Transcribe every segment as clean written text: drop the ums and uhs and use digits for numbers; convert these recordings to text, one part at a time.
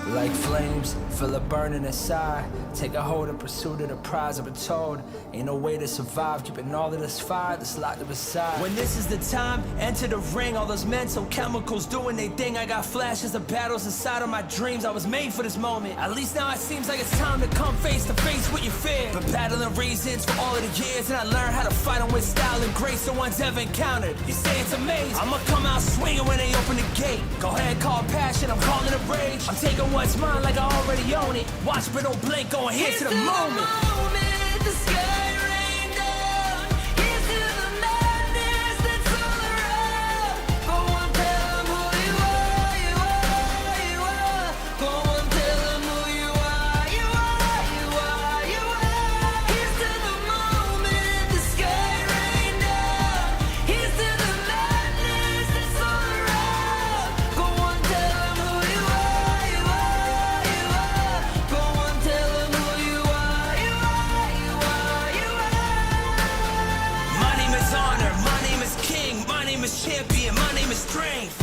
Like flames, feel it burning inside. Take a hold in pursuit of the prize. I've been told ain't no way to survive, keeping all of this fire that's locked up inside. When this is the time, enter the ring. All those mental chemicals doing their thing. I got flashes of battles inside of my dreams. I was made for this moment. At least now it seems like it's time to come face to face with your fear. Been battling reasons for all of the years, and I learned how to fight them with style and grace no one's ever encountered. You say it's amazing, I'ma come out swinging when they open the gate. Go ahead, call passion, I'm calling it rage. I'm taking what's mine like I already own it. Watch but don't blink, going here to the moment. The sky rain down. Here's to the madness that's all around. Go on, tell them who you are, you are, you are. Go on, tell them who you are, you are, you are, you are. Here's to the moment, the sky rain down. Here's to the madness that's all around. Go on, tell them who you are, you are, you are. Go on, tell them who you are, you are, you are, you are. My name is honor, my name is king, my name is champion, my name is strength.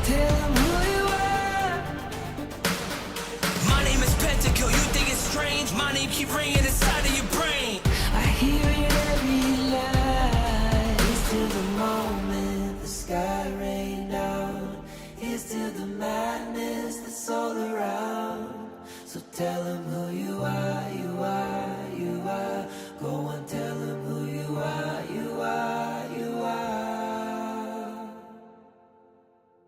Tell them who you are. My name is Pentakill, you think it's strange? My name keep ringing inside of your brain. I hear it every night. Here's to the moment the sky rain down. Here's to the madness that's all around. So tell them who you are, you are, you are. Go on, tell them who you are, you are, you are.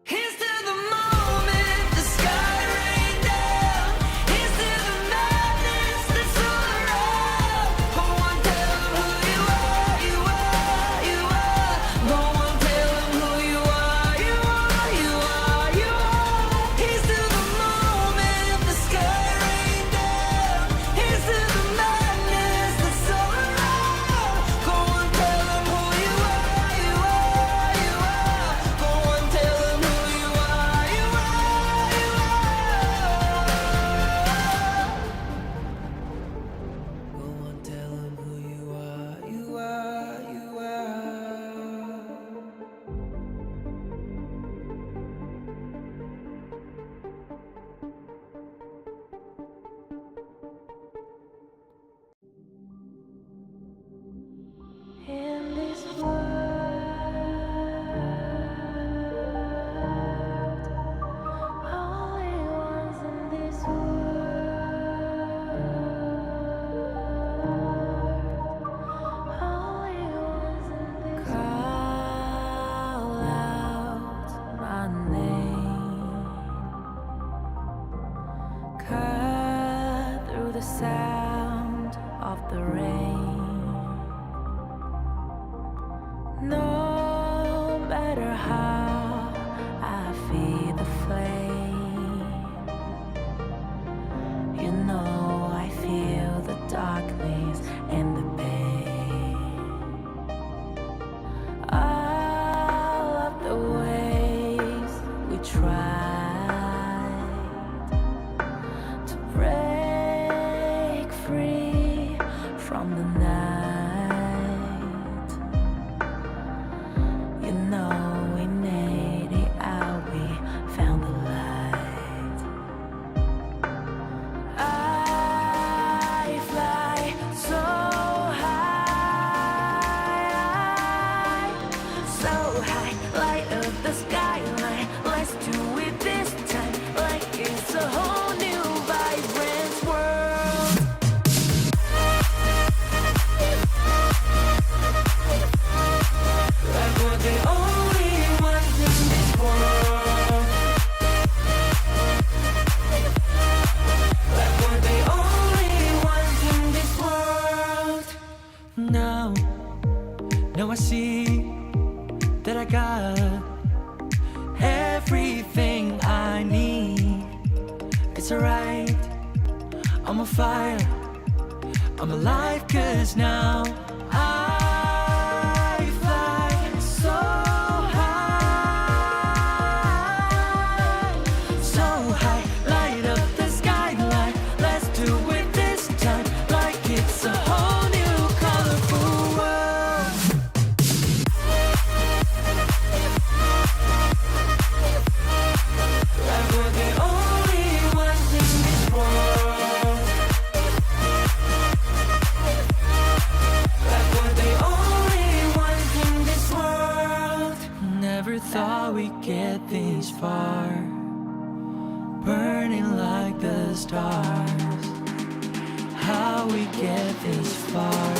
Here's to the moment the sky rain down. Here's to the madness that's all around. Go on, tell them who you are, you are, you are. Go on, tell them who you are, you are, you are, you are. Here's to the moment the sky rain down. Here's to the madness that's all around. Go on, tell them who you are, you are, you are. Go on, tell them who you are, you are, you are. Go on, tell them who you are, you are, you are. In this world, only ones in this world, only ones in this call out my name, cut through the sound of the rain. No matter how I feed the flame, you know I feel the darkness and the pain. All of the ways we tried to break free from the night. You know we made it out, we found the light. I fly so high, light up the skyline. Let's do it this time, like it's a whole new vibrant world. Like we're the only ones in this world. Like we're the only ones in this world. Now I see that I got everything I need. It's alright, I'm on fire, I'm alive, 'cause now I fly so high, light up the skyline. Let's do it this time, like it's a whole new colorful world. Like we're the only ones in the stars. How we get this far,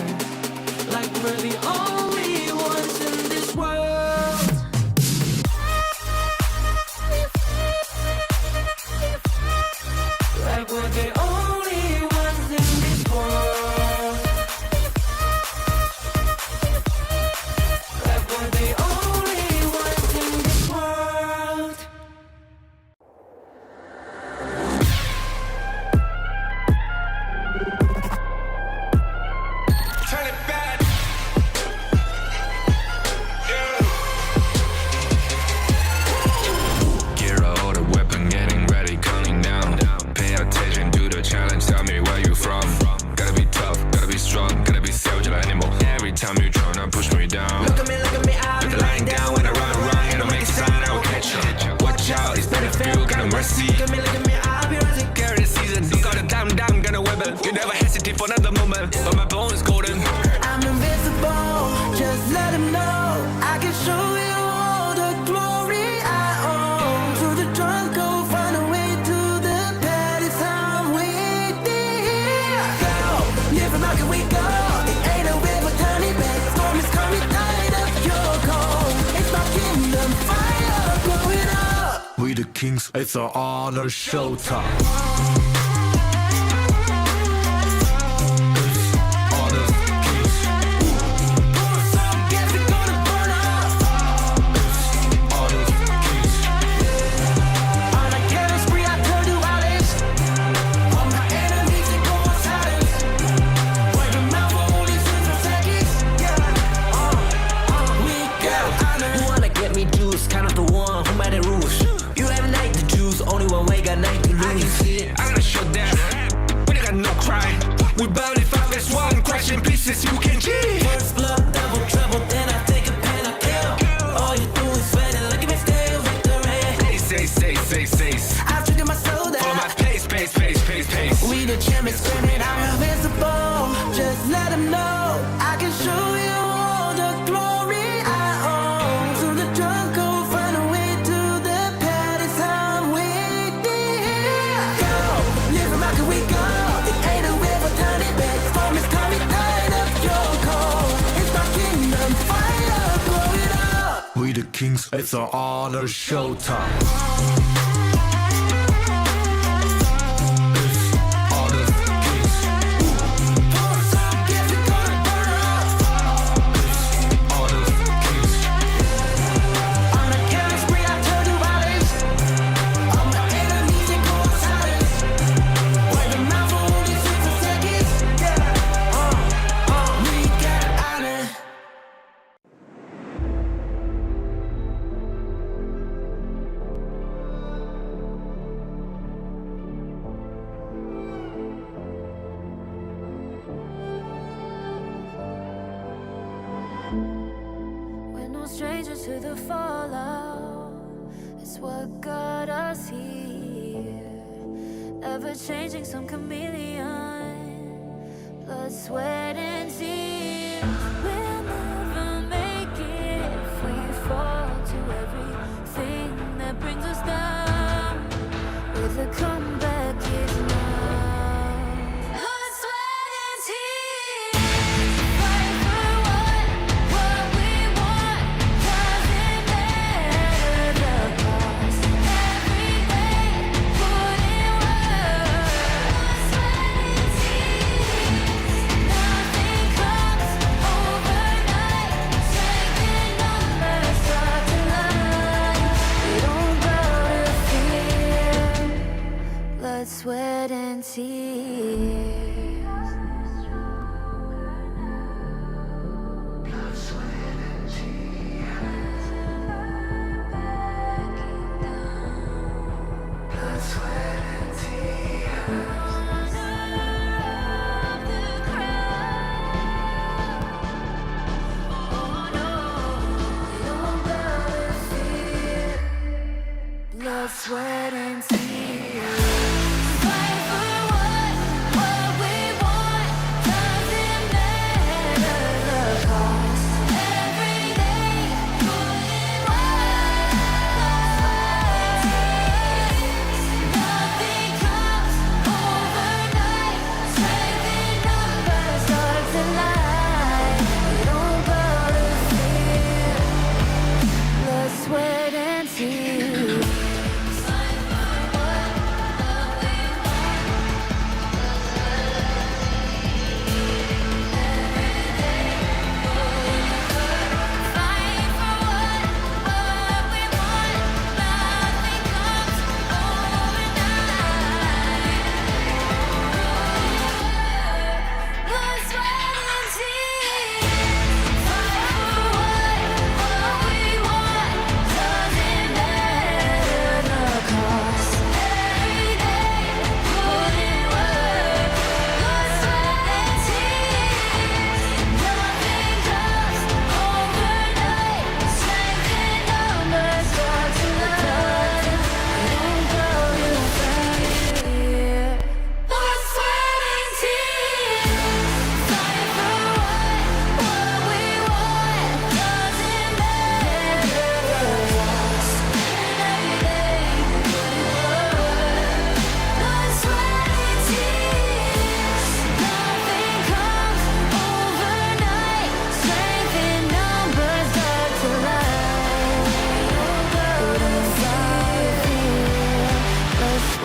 like we're the only ones in this world. Like we're the only ones in this world. Like we're the only ones in this world. Turn it back. Gear out the weapon, getting ready, counting down. Pay attention to the challenge, tell me where you from. Gotta be tough, gotta be strong, gotta be self-reliant animal. Every time you tryna push me down. Look at me, I'll be lying down when I run around. You don't make a sign, I will catch you. Watch out, it's better for you, got no mercy. Look at me, I'll be rising. Carry the season, look out the time, gonna weapon. You never hesitate for another moment, but my bone is golden. I'm invincible, just let him know. I can show you all the glory I own. Through the jungle, find a way to the palace. I'm waiting here. Go, live from how can we go? It ain't a river, turning back. Storm is coming, tide up your cold. It's my kingdom, fire blowing up. We the kings, it's our honor showtime. We bound if I there's one question pieces you can cheat. First blood, double trouble, then I take a pen, I kill. All you do is sweat and look at me still victory. Say. I've triggered my soul down. For my pace. We the champions screaming, I'm invincible. Just let them know I can show you all the glory I own. Through the jungle, find a way to the palace. I'm waiting here. Go, live from how can we go? It ain't a river, turn it back. Storm is coming, tide up your cold. It's my kingdom, fire, blow it up. We the kings, it's our honor showtime. We're no strangers to the fallout. It's what got us here. Ever changing, some chameleon. Blood, sweat, and tears. We'll never make it if we fall to everything that brings us down. With a comeback is now. Blood, sweat, and tears. Fight for what we want. Doesn't matter the cost. Every day, put in work. Blood, sweat, and tears. Nothing comes overnight. Strength in numbers start to line. We don't bow to fear.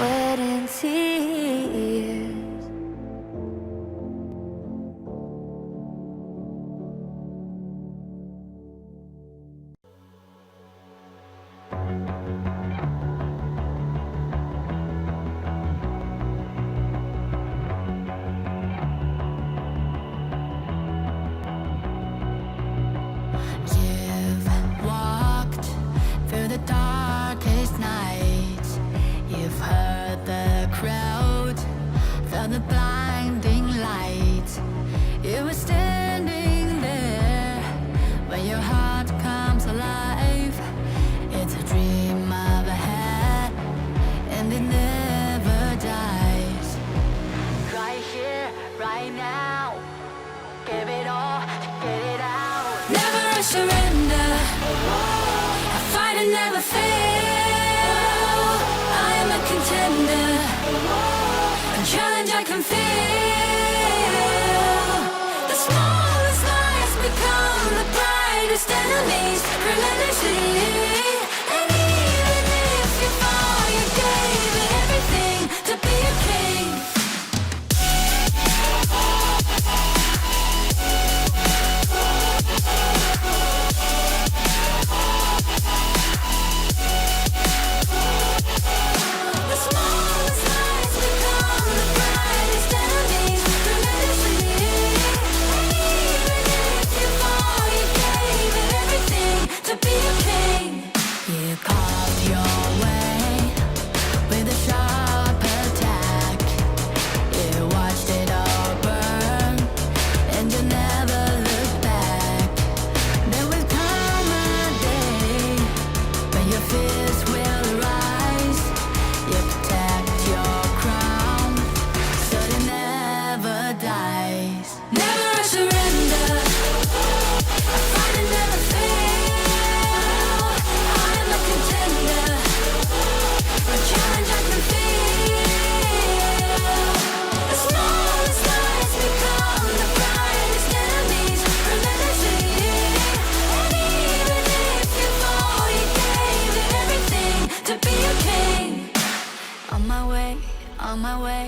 sweat and tears. You've walked through the darkest nights. You've heard the crowd, felt the blinding light. You were standing there when your heart comes alive. It's a dream of a hat, and it never dies. Right here, right now, give it all, get it out. Never surrender, I fight and never fail. I am a contender, a challenge I can feel. The smallest lies become the brightest enemies, relentlessly. And even if you fall, you gave it everything to be a king. The smallest lies become the brightest enemies, relentlessly. And even if you fall, you gave it everything to be a king. You carved your way with a sharp attack. You watched it all burn, and you never looked back. There will come a day when your fears will rise. You protect your crown, so it never dies. Never surrender, I fight and never fail. I am a contender, a challenge I can feel. The smallest lies become the brightest enemies, relentlessly. And even if you fall, you gave it everything to be a king. On my way, on my way,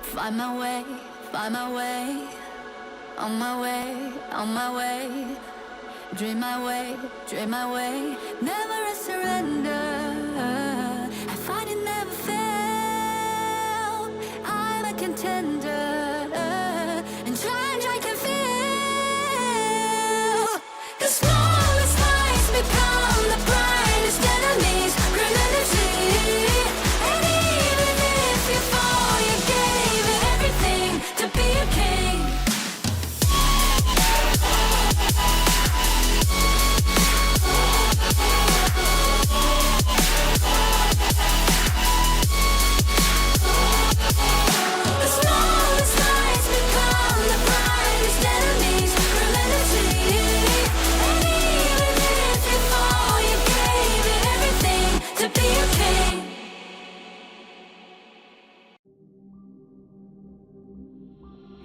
find my way, find my way. On my way, on my way, dream my way, dream my way. Never a surrender, I fight and never fail. I'm a contender, and challenge I can feel. The smallest lies become the brightest enemies, relentlessly. And even if you fall, you gave it everything to be a king. The smallest lies become the brightest enemies, relentlessly. And even if you fall, you gave it everything to be a king.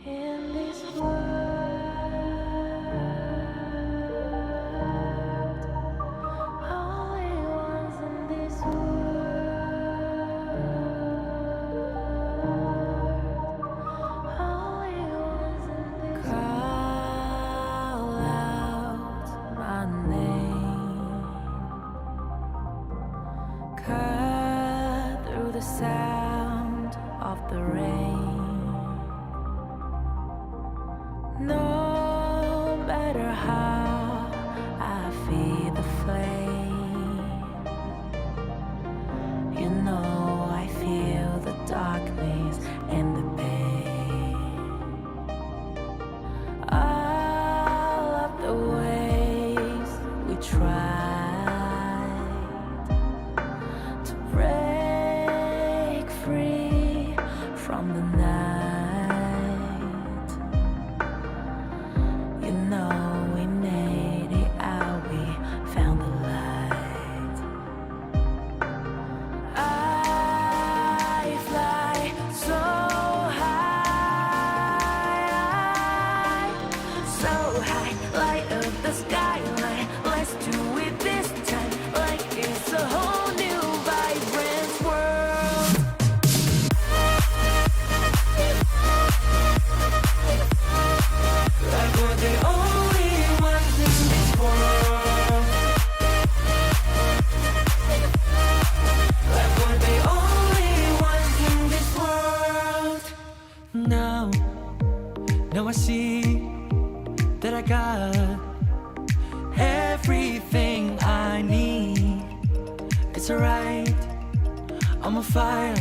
In this world, only ones in this world, only ones in this call out my name, cut through the sound of the rain. No matter how I feed the flame, you know I feel the darkness and the pain. All of the ways we tried to break free from the night. You know we made it out, we found the light. I fly so high, light up the skyline. Let's do it this time, like it's a whole new vibrant world. I'm on fire,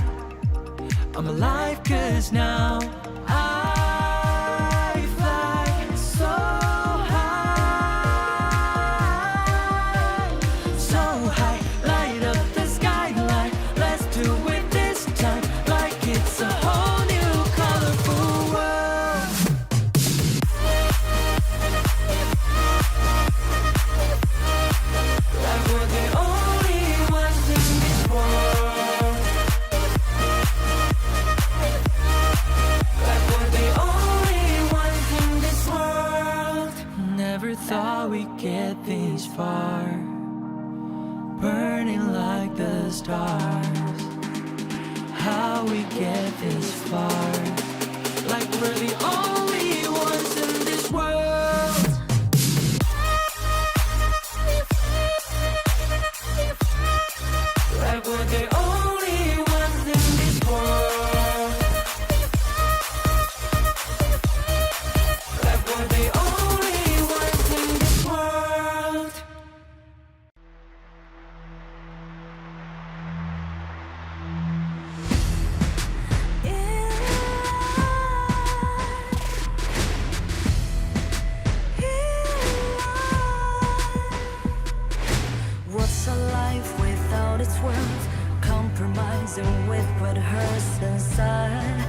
I'm alive, cause now I fly so high, so high. Light up the skyline, let's do it this time, like it's a whole new colorful world. Like we're the only ones in this world. Like we're the only ones in this world. Never thought we'd get this far, burning like the stars. How we get this far, like we're the only ones in this world. Like we're the only ones in this world. Like we're the only ones in this world. What's a life without its worth? Compromising with what hurts inside.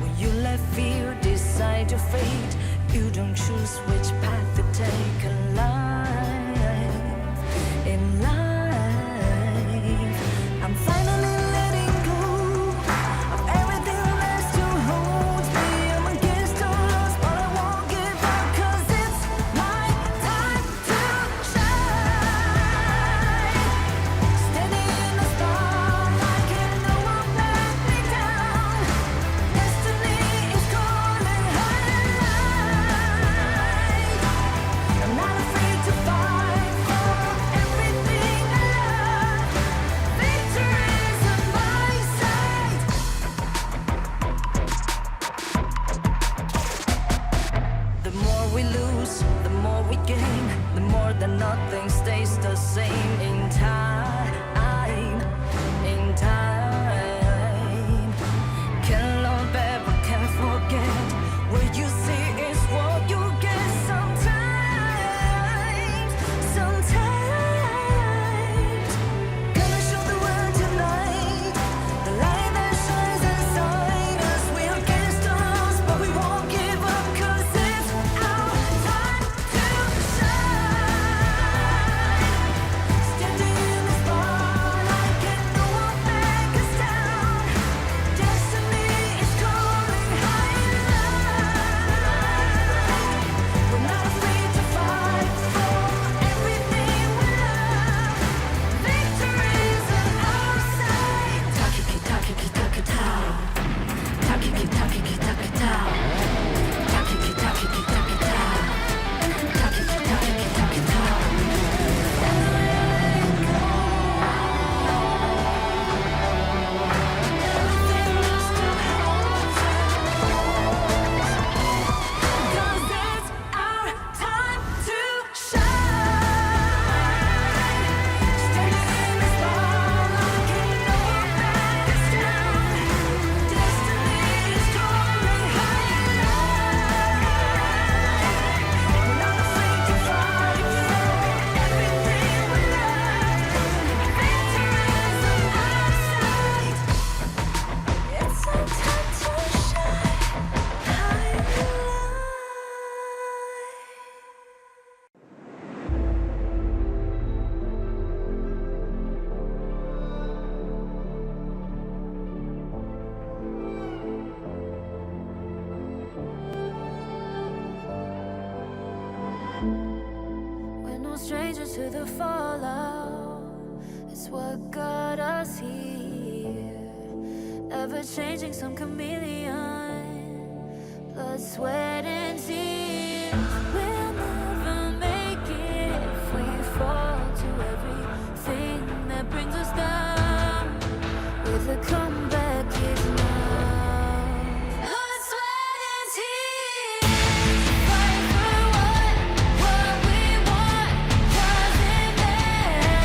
When you let fear decide your fate, you don't choose which path to take in life. In life, I'm finally letting go of everything that still holds me. I'm against all odds, but I won't give up, 'cause it's my time to shine. Standing in the spotlight, and no one let me down. Destiny is calling highlight. I'm not afraid to fight for everything I love. Victory's on my side. The more we lose, the more we gain. The more that nothing stays the same. In time, in time. Can't love back, but can't forget. What you see is what you get. Sometimes, gonna show the world tonight. The light that shines inside us. We're against the odds, but we won't give up, 'cause it's our time to shine. Standing in the spotlight, can no one back us down. Destiny is calling highlight. We're not afraid to fight for everything we love. Victory's on our side. Takiki takiki takitao. Takiki takiki takitao. Takiki takiki takitao. Takiki takiki takitao. Everything still holds us. 'Cause it's our time to shine. Standing in the spotlight, can no one back us down. Destiny is calling highlight. We're not afraid to fight for everything we love. Victory's on our side. It's our time to shine. Highlight. We're no strangers to the fallout. It's what got us here. Ever changing, some chameleon. Blood, sweat, and tears. We'll never make it if we fall to everything that brings us down. With a comeback is now. Blood, sweat, and tears. Fight for what we want. 'Cause it matters.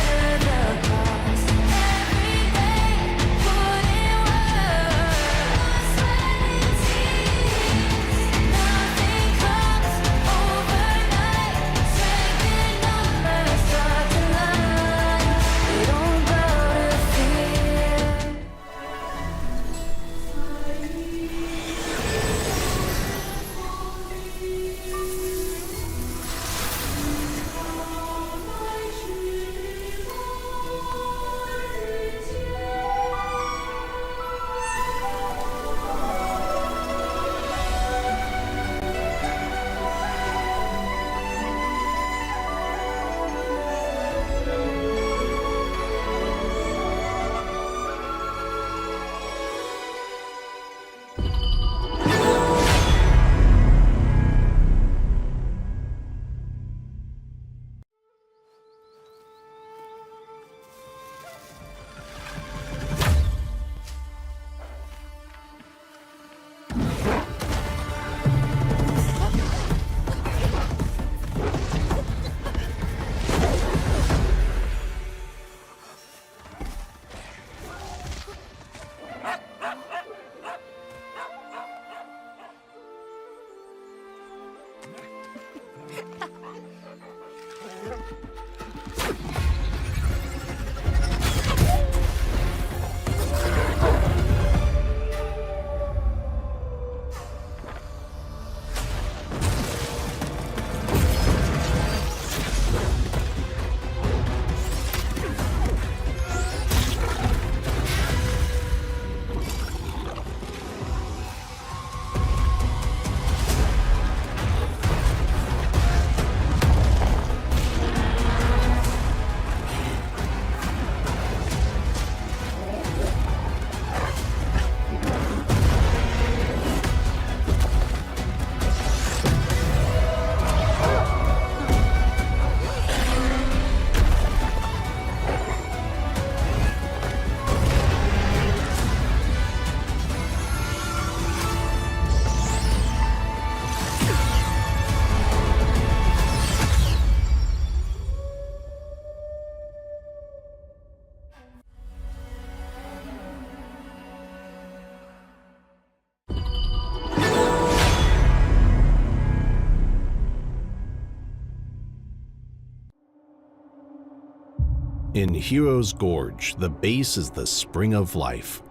In Hero's Gorge, the base is the spring of life.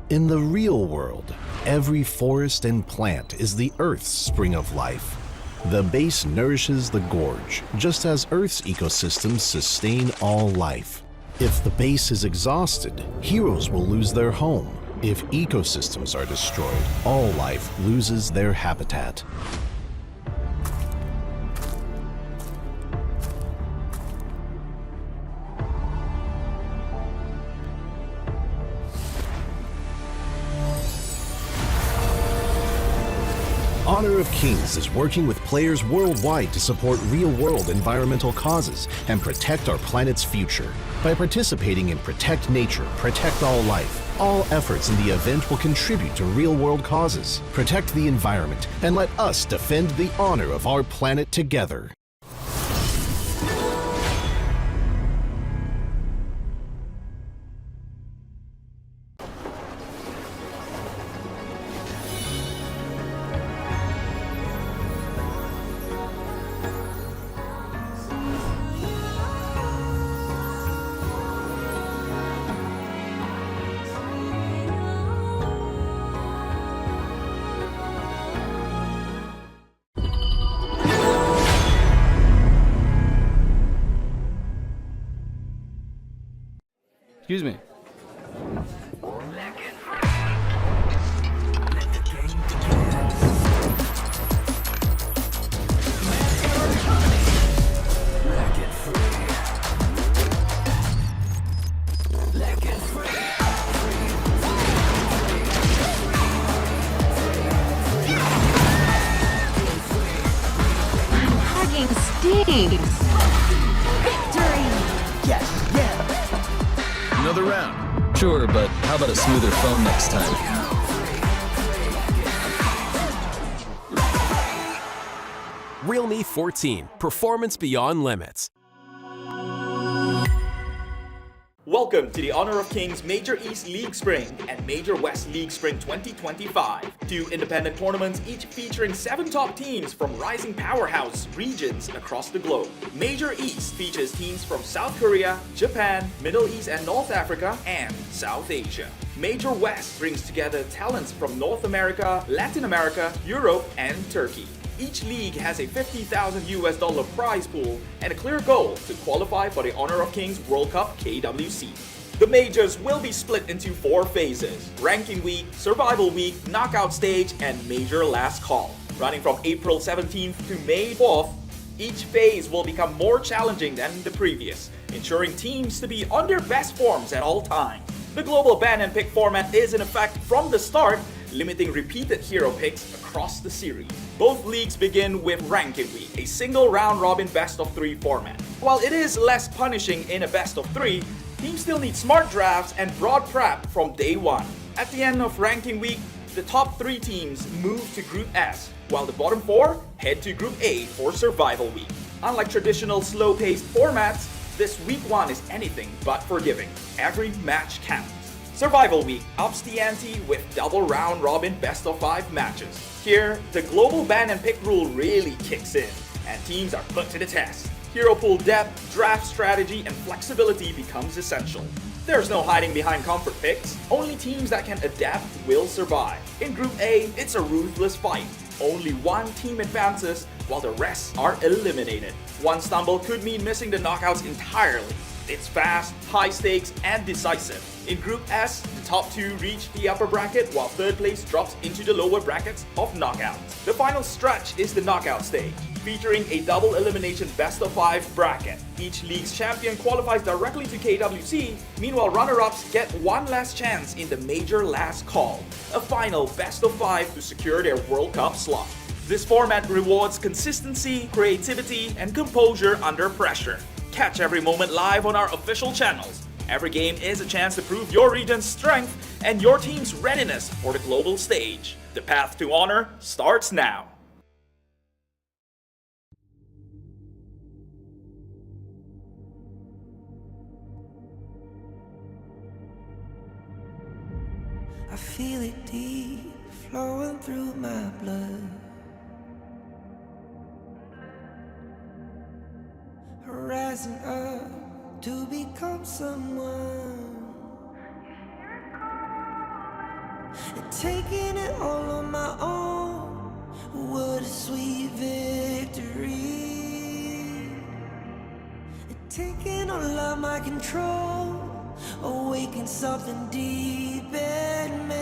In the real world, every forest and plant is the Earth's spring of life. The base nourishes the gorge, just as Earth's ecosystems sustain all life. If the base is exhausted, heroes will lose their home. If ecosystems are destroyed, all life loses their habitat. Honor of Kings is working with players worldwide to support real-world environmental causes and protect our planet's future. By participating in Protect Nature, Protect All Life, all efforts in the event will contribute to real-world causes. Protect the environment and let us defend the honor of our planet together. Excuse me. Hugging stinks. Victory! Another round. Sure, but how about a smoother phone next time? Realme 14, performance beyond limits. Welcome to the Honor of Kings Major East League Spring and Major West League Spring 2025. Two independent tournaments, each featuring 7 top teams from rising powerhouse regions across the globe. Major East features teams from South Korea, Japan, Middle East and North Africa, and South Asia. Major West brings together talents from North America, Latin America, Europe, and Turkey. Each league has a $50,000 prize pool and a clear goal to qualify for the Honor of Kings World Cup KWC. The majors will be split into 4 phases: Ranking Week, Survival Week, Knockout Stage, and Major Last Call. Running from April 17th to May 4th, each phase will become more challenging than the previous, ensuring teams to be on their best forms at all times. The global ban and pick format is in effect from the start, limiting repeated hero picks across the series. Both leagues begin with Ranking Week, a single round-robin best-of-3 format. While it is less punishing in a best-of-3, teams still need smart drafts and broad prep from day one. At the end of Ranking Week, the top 3 teams move to Group S, while the bottom 4 head to Group A for Survival Week. Unlike traditional slow-paced formats, this Week 1 is anything but forgiving. Every match counts. Survival Week ups the ante with double round-robin best-of-5 matches. Here, the global ban and pick rule really kicks in, and teams are put to the test. Hero pool depth, draft strategy, and flexibility becomes essential. There's no hiding behind comfort picks. Only teams that can adapt will survive. In Group A, it's a ruthless fight. Only one team advances, while the rest are eliminated. One stumble could mean missing the knockouts entirely. It's fast, high stakes, and decisive. In Group S, the top 2 reach the upper bracket, while 3rd place drops into the lower brackets of knockouts. The final stretch is the knockout stage, featuring a double elimination best-of-5 bracket. Each league's champion qualifies directly to KWC, meanwhile runner-ups get one last chance in the Major Last Call, a final best-of-5 to secure their World Cup slot. This format rewards consistency, creativity, and composure under pressure. Catch every moment live on our official channels. Every game is a chance to prove your region's strength and your team's readiness for the global stage. The path to honor starts now. I feel it deep flowing through my blood. rising up to become someone, and taking it all on my own. What a sweet victory. And taking all of my control, awaken something deep in me.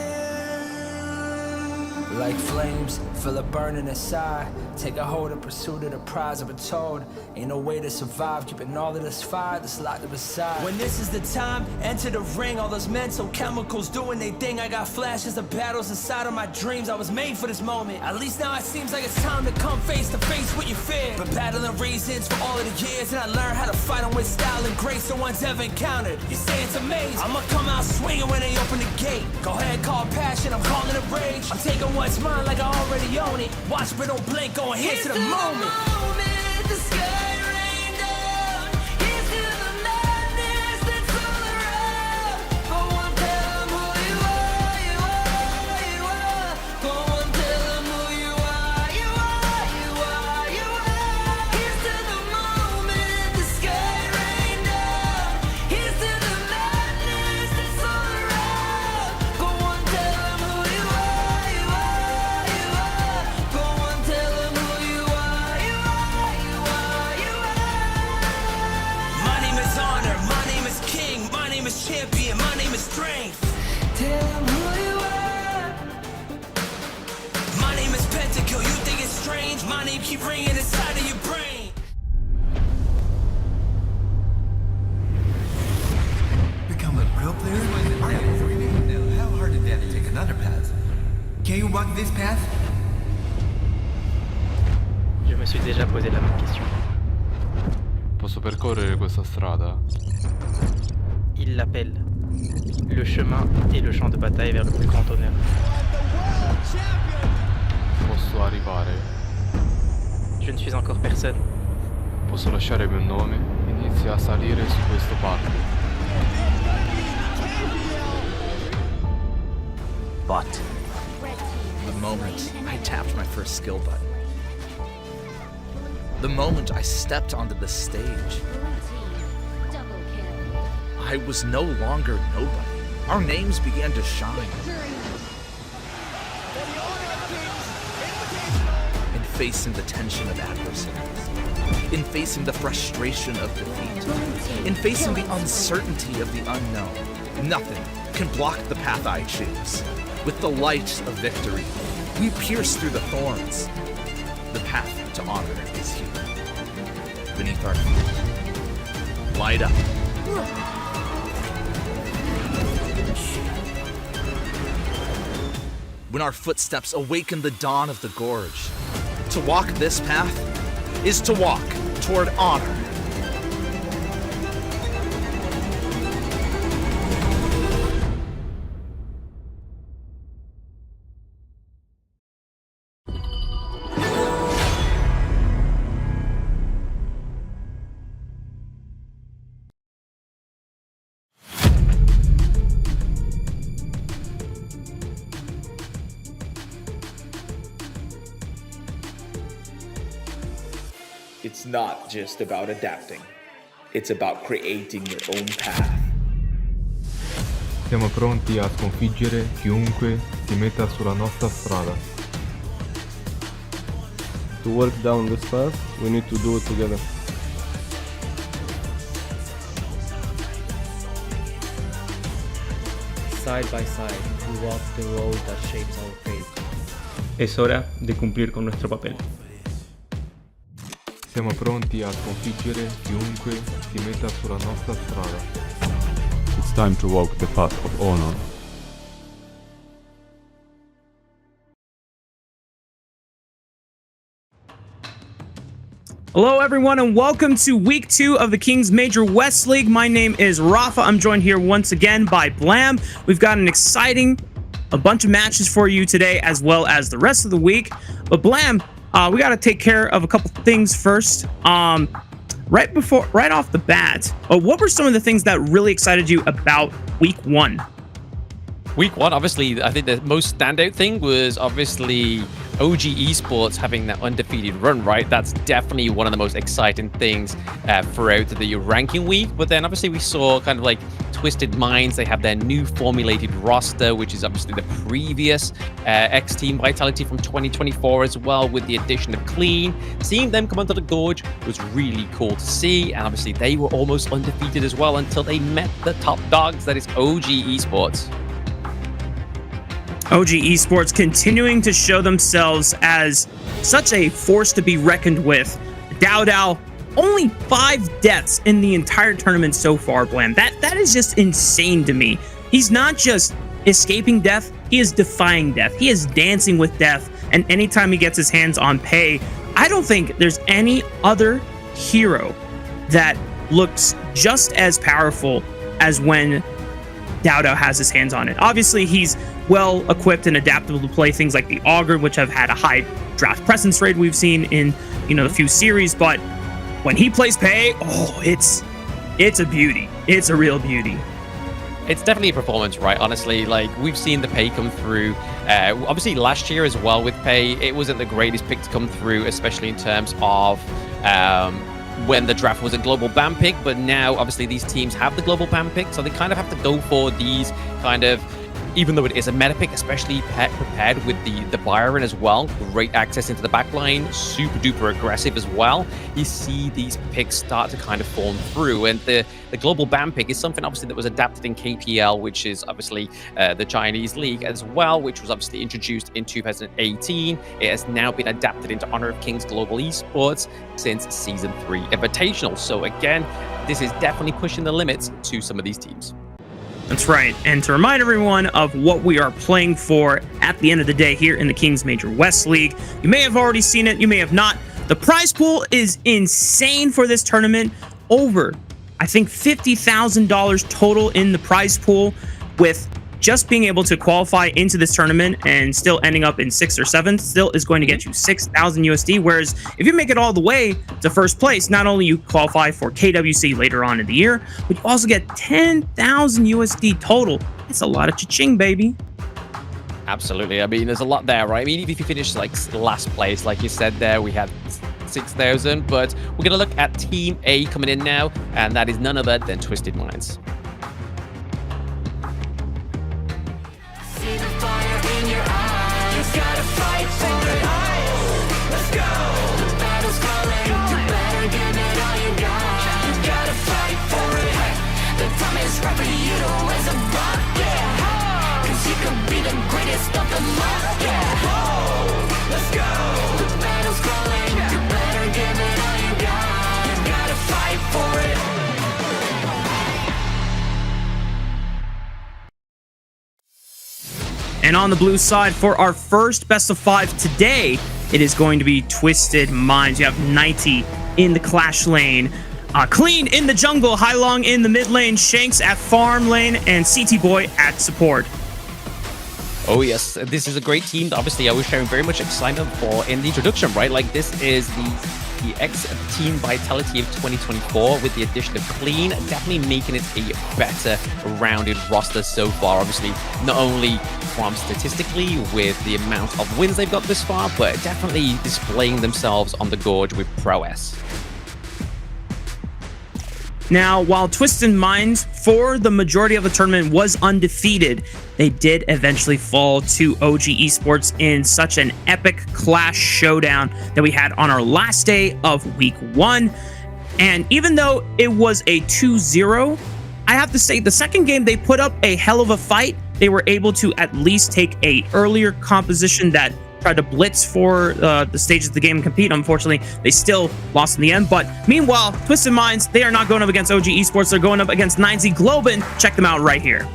Like flames, feel it burning inside. Take a hold of pursuit of the prize. I've been told ain't no way to survive, keeping all of this fire that's locked up inside. When this is the time, enter the ring. All those mental chemicals doing they thing. I got flashes of battles inside of my dreams. I was made for this moment. At least now it seems like it's time to come face to face with your fear. Been battling reasons for all of the years, and I learned how to fight them with style and grace no one's ever encountered. You say it's amazing, I'ma come out swinging when they open the gate. Go ahead, call passion, I'm calling it rage. I'm taking what's mine like I already own it. Watch but don't blink, going here to the moment. The sky rain down. Here's to the madness that's all around. Go on, tell 'em who you are, you are, you are. Go on, tell 'em who you are, you are, you are, you are. Here's to the moment, the sky rain down. Here's to the madness that's all around. Go on, tell 'em who you are, you are, you are. Go on, tell 'em who you are, you are, you are, you are. My name is honor, my name is king, my name is champion, my name is strength. Tell 'em who you are. My name is Pentakill, you think it's strange? My name keep ringing inside of your brain. Become a pro player? I am dreaming. Now, how hard is that to take another path? Can you walk this path? Je me suis déjà posé la même question. Posso percorrere questa strada? Il l'appelle. Le chemin et le champ de bataille vers le plus grand honneur. Posso arrivare? Je ne suis encore personne. Posso lasciare il mio nome? Inizia a salire su questo palco. But the moment I tapped my first skill button, the moment I stepped onto the stage, I was no longer nobody. Our names began to shine. In facing the tension of adversity, in facing the frustration of defeat, in facing the uncertainty of the unknown, nothing can block the path I choose. With the light of victory, we pierce through the thorns. The path to honor is here. Beneath our feet. Light up. When our footsteps awaken the dawn of the gorge, to walk this path is to walk toward honor. It's not just about adapting. It's about creating your own path. Siamo pronti a sconfiggere chiunque si metta sulla nostra strada. To work down this path, we need to do it together. Side by side, we walk the road that shapes our fate. Es hora de cumplir con nuestro papel. Siamo pronti a sconfiggere chiunque si metta sulla nostra strada. It's time to walk the path of honor. Hello everyone and welcome to week 2 of the Kings Major West League. My name is Rafa. I'm joined here once again by Blam. We've got a bunch of matches for you today as well as the rest of the week. But Blam, we got to take care of a couple things first. Right off the bat, what were some of the things that really excited you about week 1? Week 1, obviously, I think the most standout thing was obviously OG Esports having that undefeated run, right? That's definitely one of the most exciting things throughout the ranking week. But then obviously we saw kind of like Twisted Minds. They have their new formulated roster, which is obviously the previous X Team Vitality from 2024 as well, with the addition of Clean. Seeing them come onto the Gorge was really cool to see. And obviously they were almost undefeated as well until they met the top dogs, that is OG Esports. OG Esports continuing to show themselves as such a force to be reckoned with. Dao only 5 deaths in the entire tournament so far, Blam. That is just insane to me. He's not just escaping death, he is defying death. He is dancing with death, and anytime he gets his hands on Pei, I don't think there's any other hero that looks just as powerful as when Dao has his hands on it. Obviously, he's well equipped and adaptable to play things like the Augur, which have had a high draft presence rate we've seen in, a few series, but when he plays Pei, oh, it's a beauty. It's a real beauty. It's definitely a performance, right? Honestly, like, we've seen the Pei come through. Obviously, last year as well with Pei, it wasn't the greatest pick to come through, especially in terms of when the draft was a global ban pick. But now, obviously, these teams have the global ban pick, so they kind of have to go for these kind of, even though it is a meta pick, especially prepared with the Byron as well. Great access into the backline, super duper aggressive as well. You see these picks start to kind of form through, and the global ban pick is something obviously that was adapted in KPL, which is obviously the Chinese league as well, which was obviously introduced in 2018. It has now been adapted into Honor of Kings Global Esports since Season 3 Invitational. So again, this is definitely pushing the limits to some of these teams. That's right. And to remind everyone of what we are playing for at the end of the day here in the Kings Major West League, you may have already seen it, you may have not. The prize pool is insane for this tournament. Over, I think, $50,000 total in the prize pool, with just being able to qualify into this tournament and still ending up in 6th or 7th still is going to get you 6,000 USD. Whereas if you make it all the way to first place, not only you qualify for KWC later on in the year, but you also get 10,000 USD total. It's a lot of cha-ching, baby. Absolutely. I mean, there's a lot there, right? I mean, even if you finish like last place, like you said there, we had 6,000, but we're going to look at Team A coming in now, and that is none other than Twisted Minds. Gotta fight for it. Let's go. The battle's calling. You better give it all you got. You gotta fight for it. The time is right for you to raise a bar. Yeah. Cause you can be the greatest of them all. Yeah. Let's go. The battle's calling. You better give it all you got. You gotta fight for it. And on the blue side, for our first best of 5 today, it is going to be Twisted Minds. You have 90 in the Clash lane, Clean in the jungle, Hai Long in the mid lane, Shanks at farm lane, and CT Boy at support. Oh yes, this is a great team. Obviously, I was showing very much excitement for in the introduction, right? Like, this is the X-Team Vitality of 2024 with the addition of Clean, definitely making it a better rounded roster so far. Obviously, not only from statistically with the amount of wins they've got this far, but definitely displaying themselves on the Gorge with prowess. Now, while Twisted Minds, for the majority of the tournament, was undefeated, they did eventually fall to OG Esports in such an epic Clash showdown that we had on our last day of Week 1. And even though it was a 2-0, I have to say the second game they put up a hell of a fight. They were able to at least take a earlier composition that tried to blitz for the stages of the game and compete. Unfortunately, they still lost in the end. But meanwhile, Twisted Minds, they are not going up against OG Esports. They're going up against 9Z Globin. Check them out right here.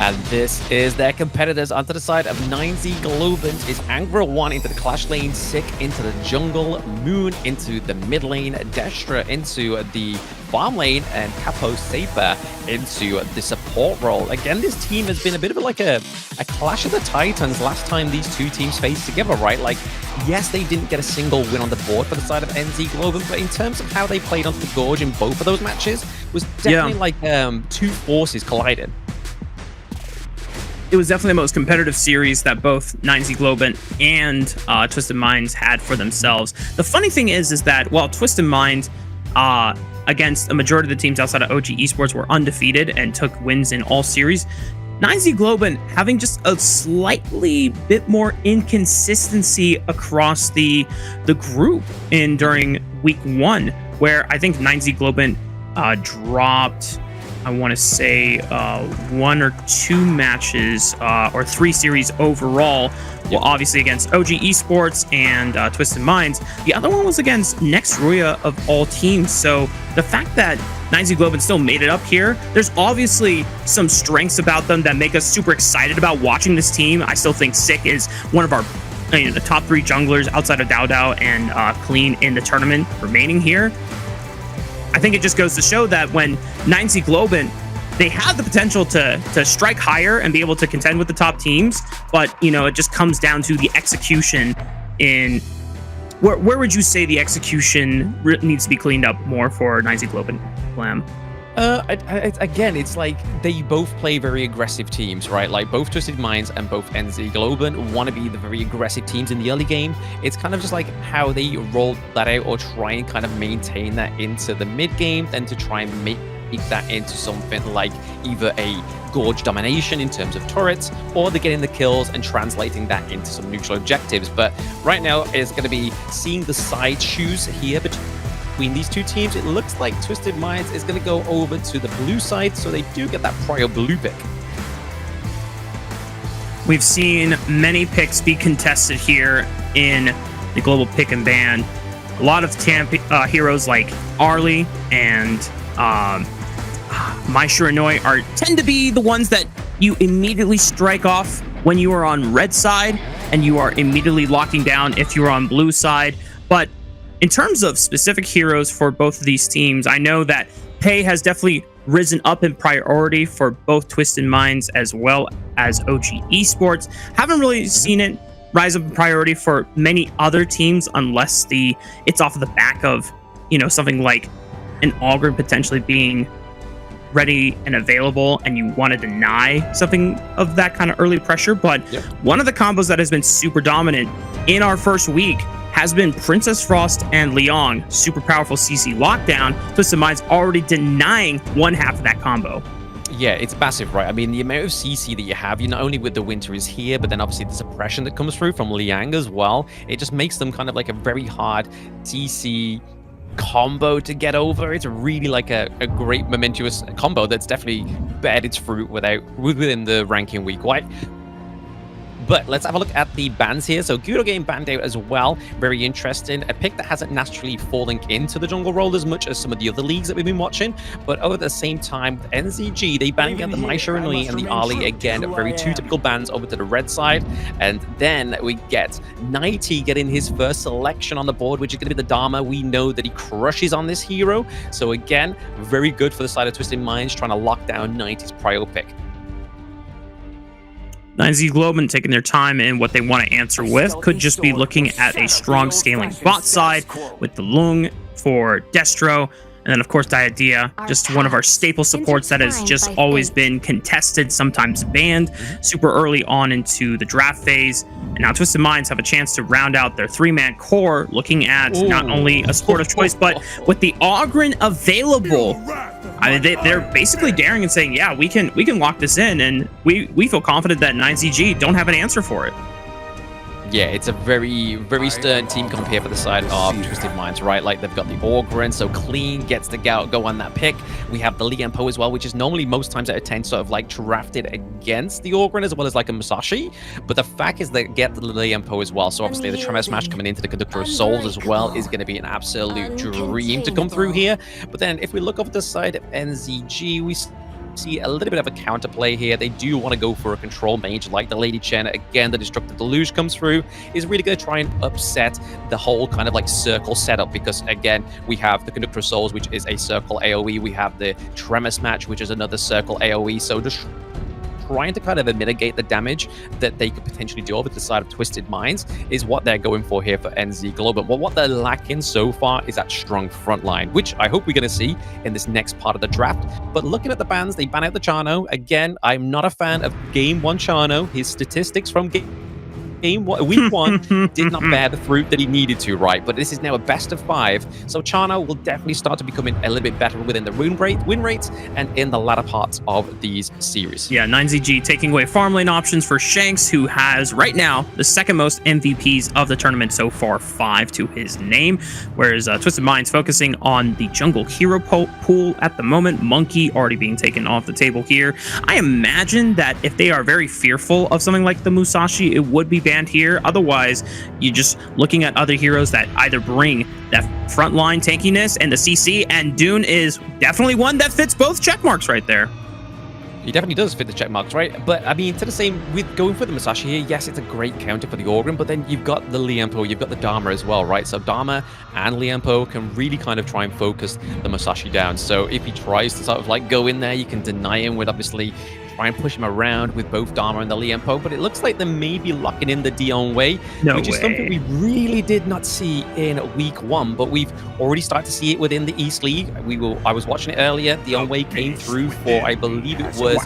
And this is their competitors. Onto the side of 9Z Globant is Angra 1 into the Clash lane, Sick into the jungle, Moon into the mid lane, Destra into the farm lane, and Capo Saber into the support role. Again, this team has been a bit of like a clash of the titans last time these two teams faced together, right? Like, yes, they didn't get a single win on the board for the side of NZ Globant, but in terms of how they played onto the Gorge in both of those matches, was definitely like two forces collided. It was definitely the most competitive series that both 9Z Globant and Twisted Minds had for themselves. The funny thing is that while Twisted Minds against a majority of the teams outside of OG Esports were undefeated and took wins in all series, 9Z Globant having just a slightly bit more inconsistency across the group during week 1, where I think 9Z Globant dropped, I want to say 1 or 2 matches or 3 series overall. Well, obviously against OG Esports and Twisted Minds. The other one was against Next RÜYA of all teams. So the fact that 9Z Globant still made it up here, there's obviously some strengths about them that make us super excited about watching this team. I still think Sick is one of our the top 3 junglers outside of Dao and Clean in the tournament remaining here. I think it just goes to show that when 9Z Globant, they have the potential to strike higher and be able to contend with the top teams, but it just comes down to the execution. In where would you say the execution needs to be cleaned up more for 9Z Globant, Blam? Again, it's like they both play very aggressive teams, right? Like both Twisted Minds and both NZ Globant want to be the very aggressive teams in the early game. It's kind of just like how they roll that out or try and kind of maintain that into the mid game, then to try and make that into something like either a Gorge domination in terms of turrets, or they're getting the kills and translating that into some neutral objectives. But right now it's going to be seeing the side choose here between these two teams. It looks like Twisted Minds is going to go over to the blue side, so they do get that prior blue pick. We've seen many picks be contested here in the global pick and ban. A lot of heroes like Arlie and My Shiranoi tend to be the ones that you immediately strike off when you are on red side, and you are immediately locking down if you are on blue side. But in terms of specific heroes for both of these teams, I know that Pei has definitely risen up in priority for both Twisted Minds as well as OG Esports. Haven't really seen it rise up in priority for many other teams unless it's off of the back of something like an Ogre potentially being ready and available, and you want to deny something of that kind of early pressure. But one of the combos that has been super dominant in our first week has been Princess Frost and Leong. Super powerful CC lockdown. Twisted Minds already denying one half of that combo. Yeah, it's massive, right? I mean, the amount of CC that you have, not only with the Winter is here, but then obviously the suppression that comes through from Liang as well. It just makes them kind of like a very hard CC combo to get over. It's really like a great momentous combo that's definitely bared its fruit within the ranking week, right? But let's have a look at the bans here. So Gudo getting banned out as well. Very interesting. A pick that hasn't naturally fallen into the jungle role as much as some of the other leagues that we've been watching. But over the same time, with NZG, they banned out the My Shiranui and the Ali again. Very two typical bans over to the red side. And then we get Nighty getting his first selection on the board, which is going to be the Dharma. We know that he crushes on this hero. So again, very good for the side of Twisted Minds, trying to lock down Nighty's prior pick. 9Z Globant taking their time in what they want to answer with. Could just be looking at a strong scaling bot side with the Lung for Destro. And then, of course, Diadea, just one of our staple supports that has just always been contested, sometimes banned, super early on into the draft phase. And now Twisted Minds have a chance to round out their 3-man core, looking at not only a support of choice, but with the Ogren available. I mean, they're basically daring and saying, yeah, we can lock this in, and we feel confident that 9ZG don't have an answer for it. Yeah, it's a very, very stern team comp here for the side of Twisted Minds, right? Like, they've got the Ogren, so Clean gets to go on that pick. We have the Lian Po as well, which is normally most times out of 10 sort of like drafted against the Ogren as well as like a Musashi. But the fact is they get the Lian Po as well. So obviously the Tremor Smash coming into the Conductor of Souls as well is going to be an absolute dream to come through here. But then if we look over the side of NZG, we see a little bit of a counterplay here. They do want to go for a control mage like the Lady Chen. Again, the Destructive Deluge comes through, is really going to try and upset the whole kind of like circle setup, because again, we have the Conductor of Souls, which is a circle AoE. We have the Tremor Smash, which is another circle AoE. So just trying to kind of mitigate the damage that they could potentially do over to the side of Twisted Minds is what they're going for here for NZ Global. Well, what they're lacking so far is that strong front line, which I hope we're going to see in this next part of the draft. But looking at the bans, they ban out the Chano. Again, I'm not a fan of Game 1 Chano. His statistics from week 1 did not bear the fruit that he needed to, right? But this is now a best of 5, so Chano will definitely start to becoming a little bit better within the win rates and in the latter parts of these series. Yeah, 9ZG taking away farm lane options for Shanks, who has right now the second most MVPs of the tournament so far, 5 to his name, whereas Twisted Minds focusing on the jungle hero pool at the moment. Monkey already being taken off the table here. I imagine that if they are very fearful of something like the Musashi, it would be banned here. Otherwise, you're just looking at other heroes that either bring that frontline tankiness and the CC, and Dune is definitely one that fits both check marks right there. He definitely does fit the check marks, right? But I mean, to the same with going for the Musashi here, yes, it's a great counter for the Orgrim, but then you've got the Liempo, you've got the Dharma as well, right? So Dharma and Liempo can really kind of try and focus the Musashi down. So if he tries to sort of like go in there, you can deny him with obviously try and push him around with both Dharma and the Liempo, but it looks like they may be locking in the Dion Way, which is something we really did not see in week 1, but we've already started to see it within the East League. I was watching it earlier. Dion Way came through for, I believe it was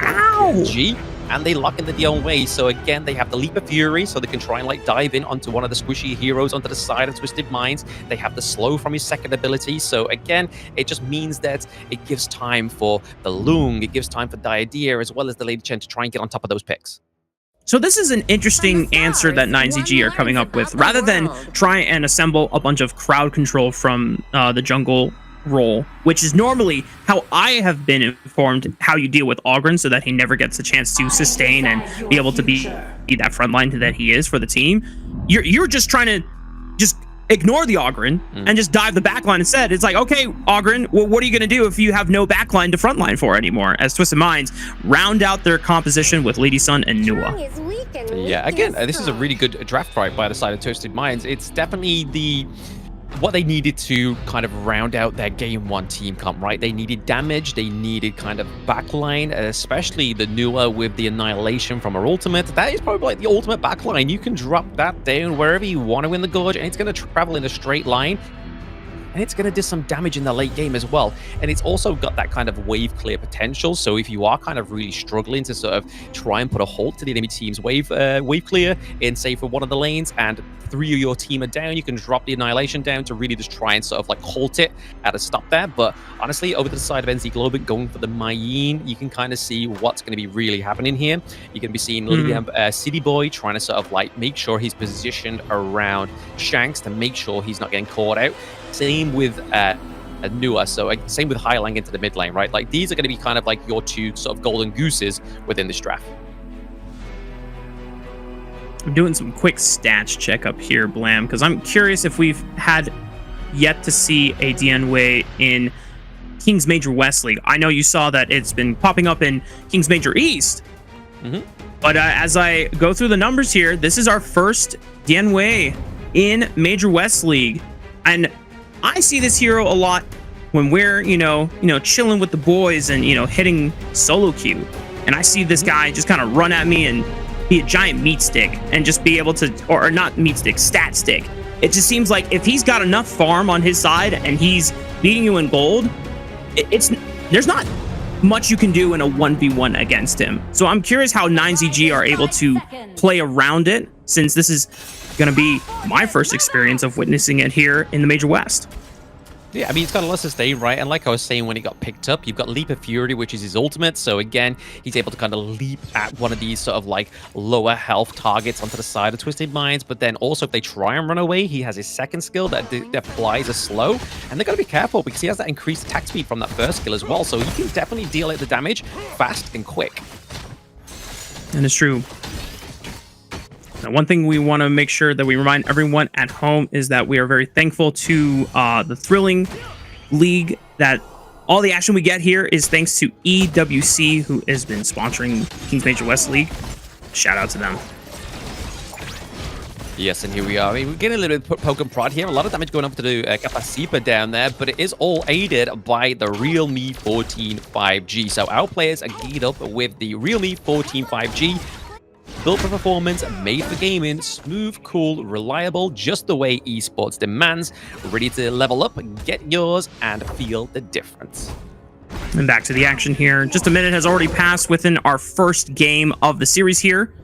G, and they lock in the Dion Way. So again, they have the Leap of Fury, so they can try and like dive in onto one of the squishy heroes onto the side of Twisted Minds. They have the slow from his second ability. So again, it just means that it gives time for the Lung, it gives time for Diadeer, as well as the Lady Chen to try and get on top of those picks. So this is an interesting answer that 9ZG are coming up with. Rather than try and assemble a bunch of crowd control from the jungle role, which is normally how I have been informed how you deal with Ogren, so that he never gets a chance to sustain and be able to be that front line that he is for the team. You're just trying to just ignore the Ogren and just dive the backline instead. It's like, okay, Ogren, well, what are you going to do if you have no backline to frontline for anymore? As Twisted Minds round out their composition with Lady Sun and Nua. Yeah, again, this is a really good draft fight by the side of Twisted Minds. It's definitely what they needed to kind of round out their game 1 team comp, right? They needed damage, they needed kind of backline, especially the Nua with the Annihilation from her ultimate. That is probably like the ultimate backline. You can drop that down wherever you want to in the Gorge, and it's going to travel in a straight line. And it's going to do some damage in the late game as well. And it's also got that kind of wave clear potential. So if you are kind of really struggling to sort of try and put a halt to the enemy team's wave clear in, say, for one of the lanes, and 3 of your team are down, you can drop the Annihilation down to really just try and sort of like halt it at a stop there. But honestly, over to the side of NZ Globin, going for the Mayin, you can kind of see what's going to be really happening here. You're going to be seeing City Boy trying to sort of like make sure he's positioned around Shanks to make sure he's not getting caught out. Same with Nua, so same with Highlang into the mid lane, right? Like these are going to be kind of like your 2 sort of golden gooses within this draft. I'm doing some quick stats check up here, Blam, because I'm curious if we've had yet to see a DN Way in Kings Major West League. I know you saw that it's been popping up in Kings Major East, but as I go through the numbers here, this is our first DN Way in Major West League, and I see this hero a lot when we're, chilling with the boys and, hitting solo queue. And I see this guy just kind of run at me and be a giant meat stick and just be able to, or not meat stick, stat stick. It just seems like if he's got enough farm on his side and he's beating you in gold, there's not much you can do in a 1v1 against him. So I'm curious how 9ZG are able to play around it, since this is going to be my first experience of witnessing it here in the Major West. Yeah, I mean, it's got a lot to sustain, right? And like I was saying, when he got picked up, you've got Leap of Fury, which is his ultimate. So again, he's able to kind of leap at one of these sort of like lower health targets onto the side of Twisted Minds. But then also, if they try and run away, he has his second skill that applies a slow. And they've got to be careful because he has that increased attack speed from that first skill as well. So he can definitely deal out the damage fast and quick. And it's true. Now, one thing we want to make sure that we remind everyone at home is that we are very thankful to the Thrilling League that All the action we get here is thanks to EWC, who has been sponsoring Kings Major West League. Shout out to them. Yes, and here we are. I mean, we're getting a little bit of poke and prod here. A lot of damage going up to the Capasipa down there, but it is all aided by the Realme 14 5G. So our players are geared up with the Realme 14 5G. Built for performance, made for gaming, smooth, cool, reliable, just the way esports demands. Ready to level up, get yours, and feel the difference. And back to the action here. Just a minute has already passed within our first game of the series here.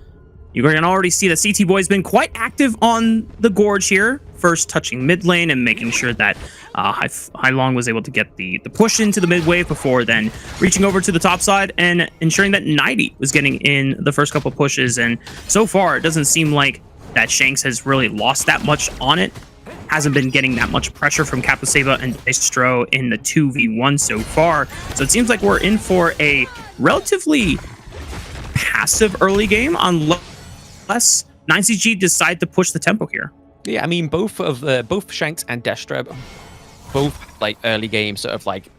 You can already see that CT Boy has been quite active on the Gorge here. First touching mid lane and making sure that Hai Long was able to get the push into the mid wave before then reaching over to the top side and ensuring that 90 was getting in the first couple pushes. And so far, it doesn't seem like that Shanks has really lost that much on it. Hasn't been getting that much pressure from Capaseba and Distro in the 2v1 so far. So it seems like we're in for a relatively passive early game unless 9CG decide to push the tempo here. Yeah, I mean, both Shanks and Destra, both like early game sort of like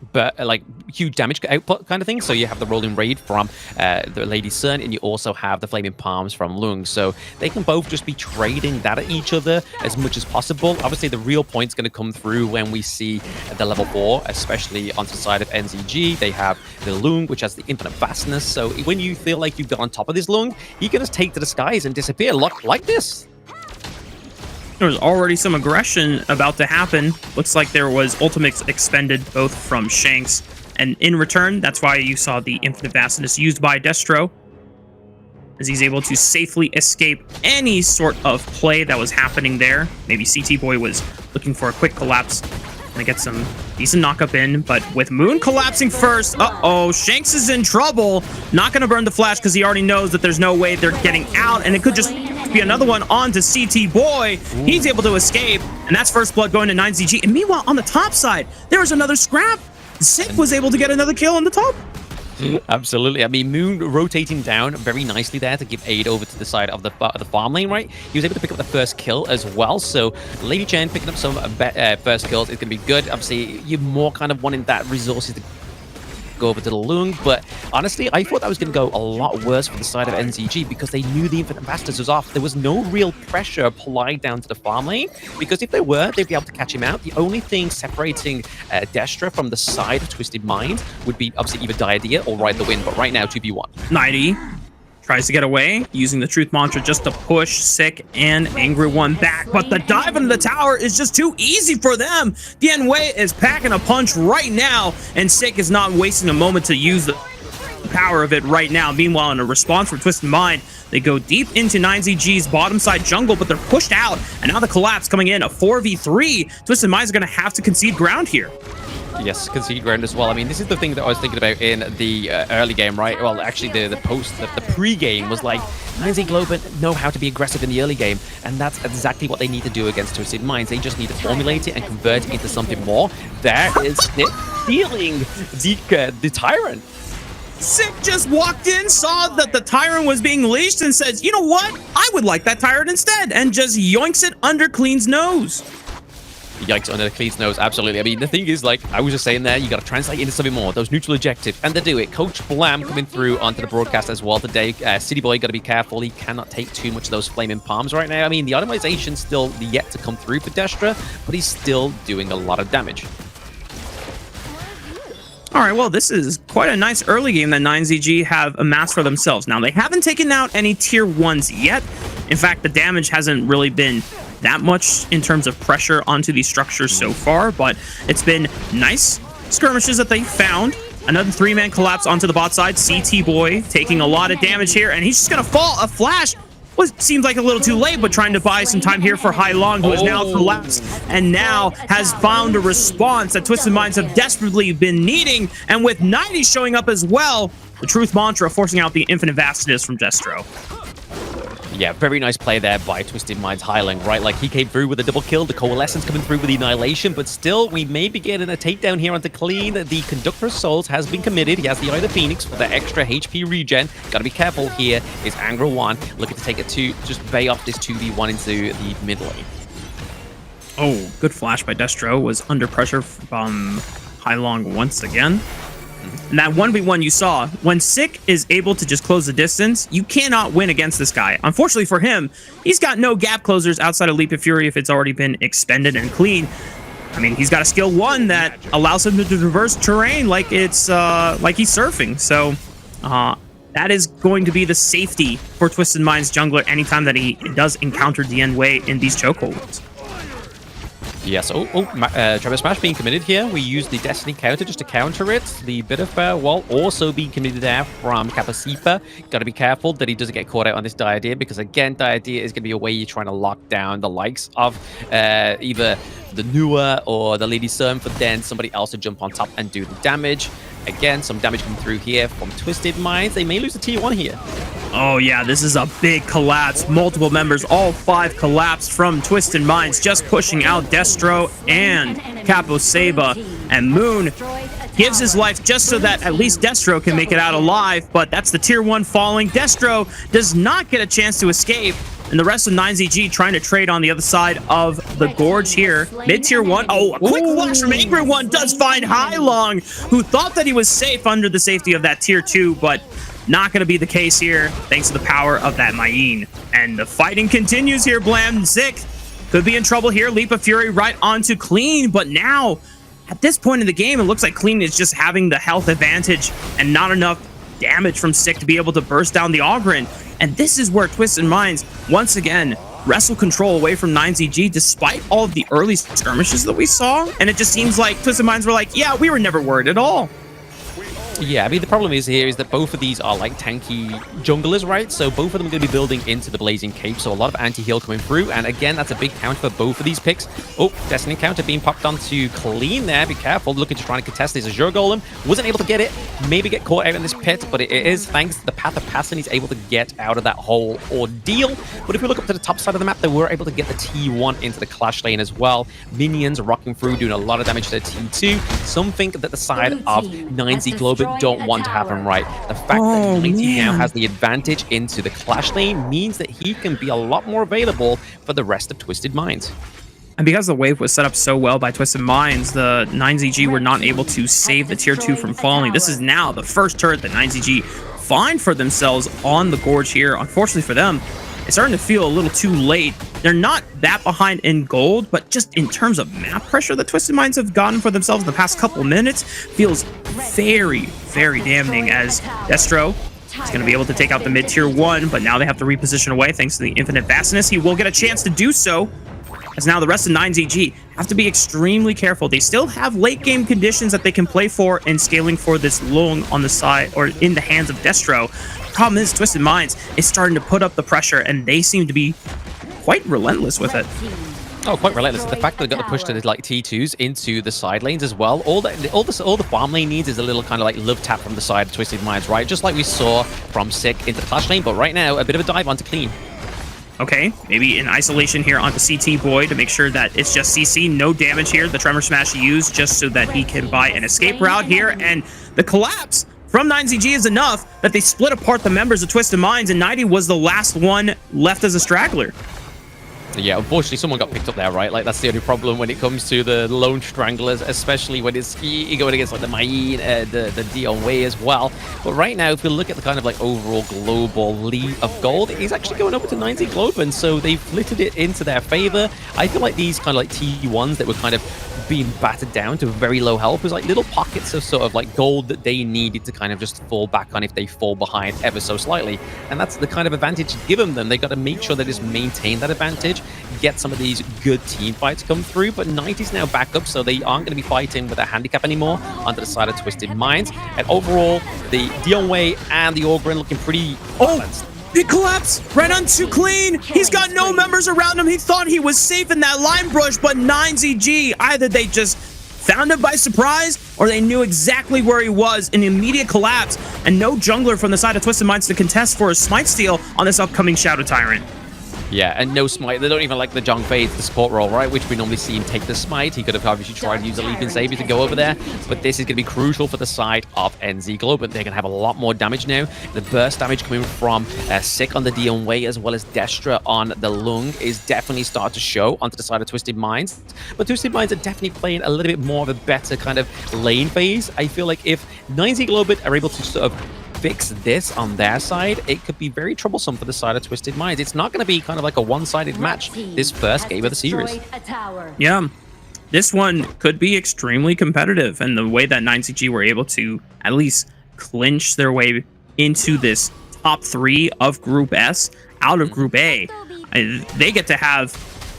huge damage output kind of thing. So you have the rolling raid from the Lady Sun, and you also have the flaming palms from Lung. So they can both just be trading that at each other as much as possible. Obviously, the real point's going to come through when we see the level 4, especially onto the side of NZG. They have the Lung, which has the infinite vastness. So when you feel like you've got on top of this Lung, you can just take to the skies and disappear like this. There's already some aggression about to happen. Looks like there was ultimates expended both from Shanks, and in return, that's why you saw the infinite vastness used by Destro, as he's able to safely escape any sort of play that was happening there. Maybe CT Boy was looking for a quick collapse and get some decent knock-up in, but with Moon collapsing first, Shanks is in trouble. Not going to burn the flash because he already knows that there's no way they're getting out, and it could just be another one on to CT Boy. He's able to escape, and that's first blood going to 9ZG. And meanwhile, on the top side, there was another scrap. Zik was able to get another kill on the top. Absolutely. I mean, Moon rotating down very nicely there to give aid over to the side of the farm lane, right? He was able to pick up the first kill as well. So Lady Chen picking up some first kills is going to be good. Obviously, you're more kind of wanting that resources to go over to the Lung, but honestly, I thought that was going to go a lot worse for the side of NZG because they knew the infinite vastness was off. There was no real pressure applied down to the farm lane, because if they were, they'd be able to catch him out. The only thing separating Destra from the side of Twisted Mind would be obviously either Diadea or Ride the Wind, but right now 2v1. 90 tries to get away, using the Truth Mantra just to push Sick and Angry One back, but the dive into the tower is just too easy for them. Dian Wei is packing a punch right now, and Sick is not wasting a moment to use the power of it right now. Meanwhile, in a response from Twisted Mind, they go deep into 9ZG's bottom side jungle, but they're pushed out, and now the collapse coming in, a 4v3. Twisted Mind's gonna have to concede ground here. Yes, concede ground as well. I mean, this is the thing that I was thinking about in the early game, right? Well, actually, the pre-game was like, 9Z Globant know how to be aggressive in the early game, and that's exactly what they need to do against Twisted Minds. They just need to formulate it and convert it into something more. There is it stealing the Tyrant. Sick just walked in, saw that the Tyrant was being leashed, and says, you know what? I would like that Tyrant instead, and just yoinks it under Clean's nose. Yikes, under the Clean's nose, absolutely. I mean, the thing is, like, I was just saying there, you got to translate into something more. Those neutral objectives, and they do it. Coach Blam coming through onto the broadcast as well today. City Boy got to be careful. He cannot take too much of those flaming palms right now. I mean, the optimization's still yet to come through for Destra, but he's still doing a lot of damage. All right, well, this is quite a nice early game that 9ZG have amassed for themselves. Now, they haven't taken out any tier 1s yet. In fact, the damage hasn't really been that much in terms of pressure onto these structures so far, but it's been nice skirmishes that they found. Another 3-man collapse onto the bot side. CT Boy taking a lot of damage here, and he's just gonna fall. A flash seems like a little too late, but trying to buy some time here for Hai Long, who has now collapsed and now has found a response that Twisted Minds have desperately been needing. And with 90 showing up as well, the Truth Mantra forcing out the infinite vastness from Destro. Yeah, very nice play there by Twisted Minds Highling, right? Like, he came through with a double kill, the Coalescence coming through with the Annihilation, but still, we may be getting a takedown here onto Clean. The Conductor of Souls has been committed. He has the Eye of the Phoenix for the extra HP regen. Gotta be careful here. Is Angra 1 looking to take it to just bay off this 2v1 into the mid lane. Oh, good flash by Destro. Was under pressure from Long once again. And that 1v1 you saw, when Sick is able to just close the distance, you cannot win against this guy. Unfortunately for him, he's got no gap closers outside of Leap of Fury if it's already been expended and clean. I mean, he's got a skill 1 that allows him to traverse terrain like it's like he's surfing. So that is going to be the safety for Twisted Mind's jungler anytime that he does encounter DN Wei in these chokeholds. Yes, Trevor Smash being committed here. We use the Destiny counter just to counter it. The bit of wall also being committed there from Kapasifa. Got to be careful that he doesn't get caught out on this Diadea, because again, Diadea is going to be a way you're trying to lock down the likes of either the Nua or the Lady Sun for then somebody else to jump on top and do the damage. Again, some damage coming through here from Twisted Minds. They may lose the T1 here. Oh yeah, this is a big collapse. Multiple members, all 5 collapsed from Twisted Minds, just pushing out Destro and Capo Seba. And Moon gives his life just so that at least Destro can make it out alive, but that's the tier 1 falling. Destro does not get a chance to escape, and the rest of 9ZG trying to trade on the other side of the Gorge here. Mid-tier 1. Oh, a quick flash from Angry One does find Long, who thought that he was safe under the safety of that tier 2, but not going to be the case here, thanks to the power of that Mayeen. And the fighting continues here, Blam. Zik could be in trouble here. Leap of Fury right onto Clean, but now, at this point in the game, it looks like Clean is just having the health advantage and not enough damage from Sick to be able to burst down the Ogryn. And this is where Twisted Minds, once again, wrestle control away from 9ZG despite all of the early skirmishes that we saw. And it just seems like Twisted Minds were like, yeah, we were never worried at all. Yeah, I mean, the problem is that both of these are like tanky junglers, right? So both of them are going to be building into the Blazing Cape, so a lot of anti-heal coming through. And again, that's a big counter for both of these picks. Oh, Destiny counter being popped onto Clean there. Be careful, looking to try and contest this Azure Golem. Wasn't able to get it, maybe get caught out in this pit, but it is thanks to the Path of Passing, he's able to get out of that whole ordeal. But if we look up to the top side of the map, they were able to get the T1 into the Clash lane as well. Minions rocking through, doing a lot of damage to the T2. Something that the side of 9Z Globin don't want to happen, right? The fact that 90 now has the advantage into the Clash lane means that he can be a lot more available for the rest of Twisted Minds. And because the wave was set up so well by Twisted Minds, the 9ZG were not able to save the tier 2 from falling. This is now the first turret that 9ZG find for themselves on the Gorge here. Unfortunately for them, it's starting to feel a little too late. They're not that behind in gold, but just in terms of map pressure that Twisted Minds have gotten for themselves in the past couple of minutes feels very, very damning, as Destro is going to be able to take out the mid-tier 1, but now they have to reposition away thanks to the infinite vastness. He will get a chance to do so, as now the rest of 9ZG have to be extremely careful. They still have late game conditions that they can play for and scaling for this Long on the side or in the hands of Destro. Problem is, Twisted Minds is starting to put up the pressure, and they seem to be quite relentless with it. Oh, quite relentless. The fact that they got to push the like T2s into the side lanes as well. All the farm lane needs is a little kind of like love tap from the side of Twisted Minds, right? Just like we saw from Sick into the Clash lane, but right now a bit of a dive onto Clean. Okay, maybe an isolation here onto CT Boy to make sure that it's just CC, no damage here. The Tremor Smash used just so that he can buy an escape route here, and the collapse from 9ZG is enough that they split apart the members of Twisted Minds, and 90 was the last one left as a straggler. Yeah, unfortunately, someone got picked up there, right? Like, that's the only problem when it comes to the lone stranglers, especially when it's you're going against like the Mayeen, the Dion Wei as well. But right now, if we look at the kind of like overall global lead of gold, it's actually going over to 90 Globin, so they've flitted it into their favor. I feel like these kind of like T1s that were kind of being battered down to very low health was like little pockets of sort of like gold that they needed to kind of just fall back on if they fall behind ever so slightly. And that's the kind of advantage given them. They got to make sure they just maintain that advantage, get some of these good team fights come through. But 90's now back up, so they aren't going to be fighting with a handicap anymore onto the side of Twisted Minds. And overall, the Dion Wei and the Ogryn looking pretty balanced. He collapsed right onto Clean. He's got no members around him. He thought he was safe in that lime brush, but 9ZG, either they just found him by surprise or they knew exactly where he was. An immediate collapse, and no jungler from the side of Twisted Minds to contest for a smite steal on this upcoming Shadow Tyrant. Yeah, and no smite. They don't even like the Jong Fades, the support role, right? Which we normally see him take the smite. He could have obviously tried to use a Leaping Saber to go over there, but this is going to be crucial for the side of NZ Globant. They're going to have a lot more damage now. The burst damage coming from Sick on the Dion Way as well as Destra on the Lung is definitely starting to show onto the side of Twisted Minds. But Twisted Minds are definitely playing a little bit more of a better kind of lane phase. I feel like if 9Z Globant are able to sort of fix this on their side, it could be very troublesome for the side of Twisted Minds. It's not going to be kind of like a one-sided match this first game of the series. Yeah, this one could be extremely competitive, and the way that 9CG were able to at least clinch their way into this top 3 of Group S out of Group A, they get to have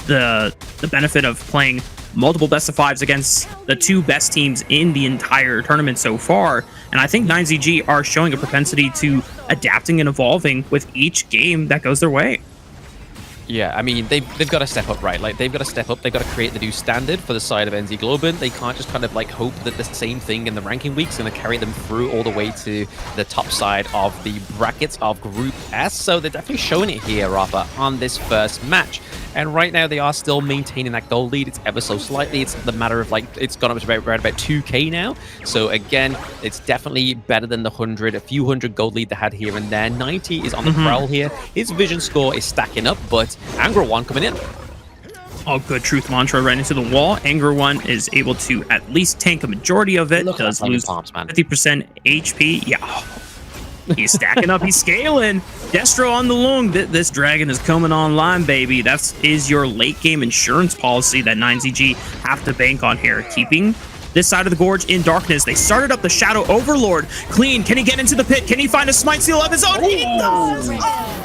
the benefit of playing multiple best of 5s against the 2 best teams in the entire tournament so far. And I think 9ZG are showing a propensity to adapting and evolving with each game that goes their way. Yeah, I mean, they've got to step up, right? Like, they've got to step up. They've got to create the new standard for the side of NZ Globin. They can't just kind of, like, hope that the same thing in the ranking week is going to carry them through all the way to the top side of the brackets of Group S. So they're definitely showing it here, Rafa, on this first match. And right now, they are still maintaining that gold lead. It's ever so slightly. It's the matter of, like, it's gone up to around about 2K now. So, again, it's definitely better than the 100, a few hundred gold lead they had here and there. 90 is on the prowl here. His vision score is stacking up, but Angra One coming in. Oh, good truth mantra right into the wall. Angra One is able to at least tank a majority of it. Does lose 50% HP. Yeah. He's stacking up. He's scaling. Destro on the Lung. This dragon is coming online, baby. That is your late game insurance policy that 9ZG have to bank on here. Keeping this side of the gorge in darkness. They started up the Shadow Overlord. Clean. Can he get into the pit? Can he find a smite seal of his own? He does!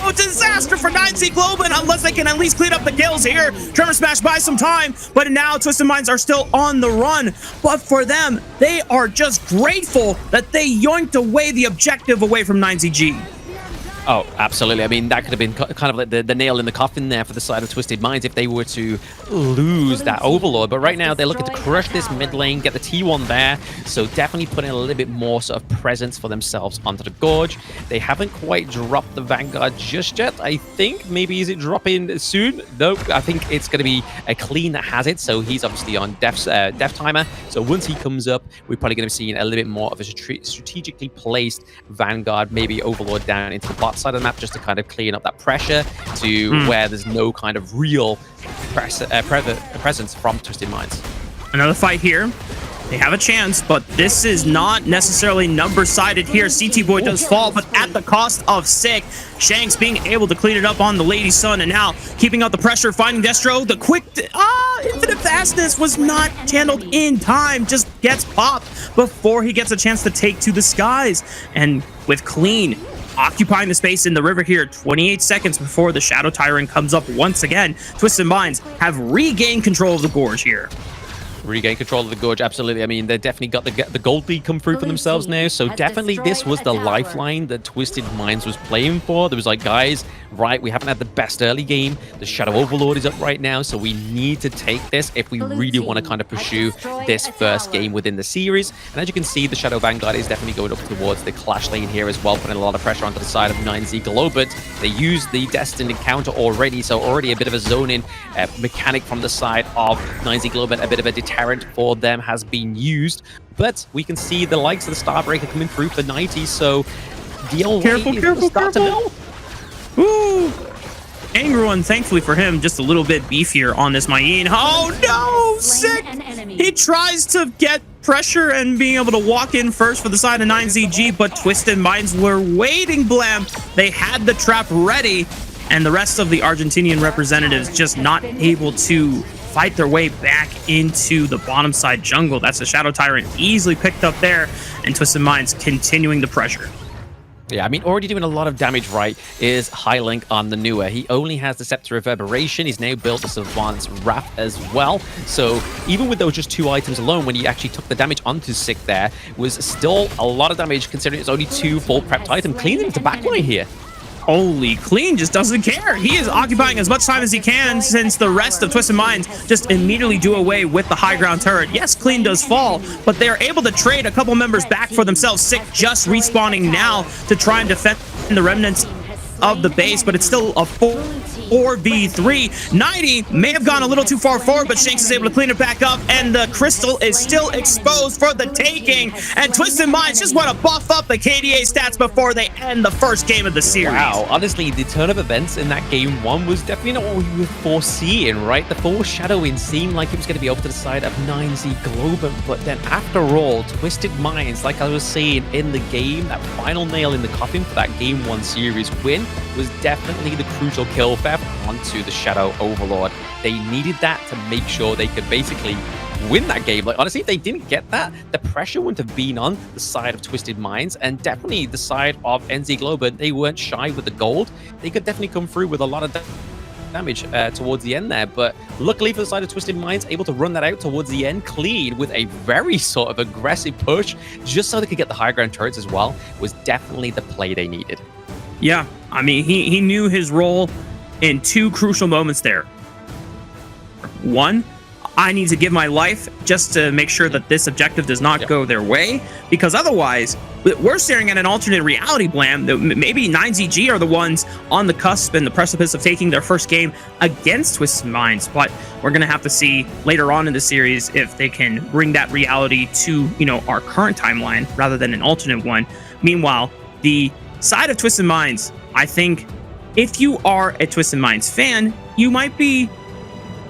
Oh, disaster for 9Z Globin, unless they can at least clean up the kills here. Tremor Smash buys some time, but now Twisted Minds are still on the run. But for them, they are just grateful that they yoinked away the objective away from 9ZG. Oh, absolutely. I mean, that could have been kind of like the nail in the coffin there for the side of Twisted Minds if they were to lose that Overlord. But right now, they're looking to crush this mid lane, get the T1 there. So definitely putting a little bit more sort of presence for themselves onto the Gorge. They haven't quite dropped the Vanguard just yet. I think maybe is it dropping soon? Nope. I think it's going to be a Clean that has it. So he's obviously on Death Timer. So once he comes up, we're probably going to be seeing a little bit more of a strategically placed Vanguard, maybe Overlord down into the bot side of the map just to kind of clean up that pressure to where there's no kind of real presence from Twisted Minds. Another fight here. They have a chance, but this is not necessarily number-sided here. CT Boy does fall, but at the cost of Sick. Shanks being able to clean it up on the Lady Sun, and now keeping out the pressure, finding Destro. The quick... Infinite Fastness was not channeled in time. Just gets popped before he gets a chance to take to the skies. And with Clean occupying the space in the river here, 28 seconds before the Shadow Tyrant comes up once again, Twisted Minds have regained control of the Gorge here. Regain control of the Gorge, absolutely. I mean, they definitely got the gold lead come through for themselves now, so definitely this was the lifeline that Twisted Minds was playing for. There was like, guys, right, we haven't had the best early game. The Shadow Overlord is up right now, so we need to take this if we really want to kind of pursue this first game within the series. And as you can see, the Shadow Vanguard is definitely going up towards the Clash lane here as well, putting a lot of pressure onto the side of 9Z Globant. They used the Destined Encounter already, so already a bit of a zoning mechanic from the side of 9Z Globant, a bit of a deterrent for them has been used, but we can see the likes of the Starbreaker coming through for 90, so Dion Careful. Ooh! Angra One, thankfully for him, just a little bit beefier on this Mayeen. Oh no! Sick! He tries to get pressure and being able to walk in first for the side of 9ZG, but Twisted Minds were waiting, Blam. They had the trap ready, and the rest of the Argentinian representatives just not able to fight their way back into the bottom side jungle. That's the Shadow Tyrant easily picked up there, and Twisted Minds continuing the pressure. Yeah, I mean, already doing a lot of damage, right, is High Link on the Newer. He only has the Scepter of Reverberation. He's now built the Savant's Wrath as well. So even with those just 2 items alone, when he actually took the damage onto Sick there, was still a lot of damage considering it's only 2 full prepped items. Cleaning into backline here. Holy, Clean just doesn't care. He is occupying as much time as he can since the rest of Twisted Minds just immediately do away with the high ground turret. Yes, Clean does fall, but they are able to trade a couple members back for themselves. Sick just respawning now to try and defend the remnants of the base, but it's still a full 4v3. 90 may have gone a little too far forward, but Shanks is able to clean it back up, and the crystal is still exposed for the taking. And Twisted Minds just want to buff up the KDA stats before they end the first game of the series. Wow, honestly, the turn of events in that game one was definitely not what we were foreseeing, right? The foreshadowing seemed like it was going to be over to the side of 9Z Globant, but then after all, Twisted Minds, like I was saying in the game, that final nail in the coffin for that game one series win was definitely the crucial kill theft onto the Shadow Overlord. They needed that to make sure they could basically win that game. Like, honestly, if they didn't get that, the pressure wouldn't have been on the side of Twisted Minds, and definitely the side of NZ Globant. They weren't shy with the gold. They could definitely come through with a lot of damage towards the end there, but luckily for the side of Twisted Minds, able to run that out towards the end clean with a very sort of aggressive push, just so they could get the high ground turrets as well, was definitely the play they needed. Yeah, I mean, he knew his role in two crucial moments there. One, I need to give my life just to make sure that this objective does not go their way, because otherwise we're staring at an alternate reality, Blam, that maybe 9ZG are the ones on the cusp and the precipice of taking their first game against Twisted Minds. But we're going to have to see later on in the series if they can bring that reality to, you know, our current timeline rather than an alternate one. Meanwhile, the side of Twisted Minds, I think if you are a Twisted Minds fan, you might be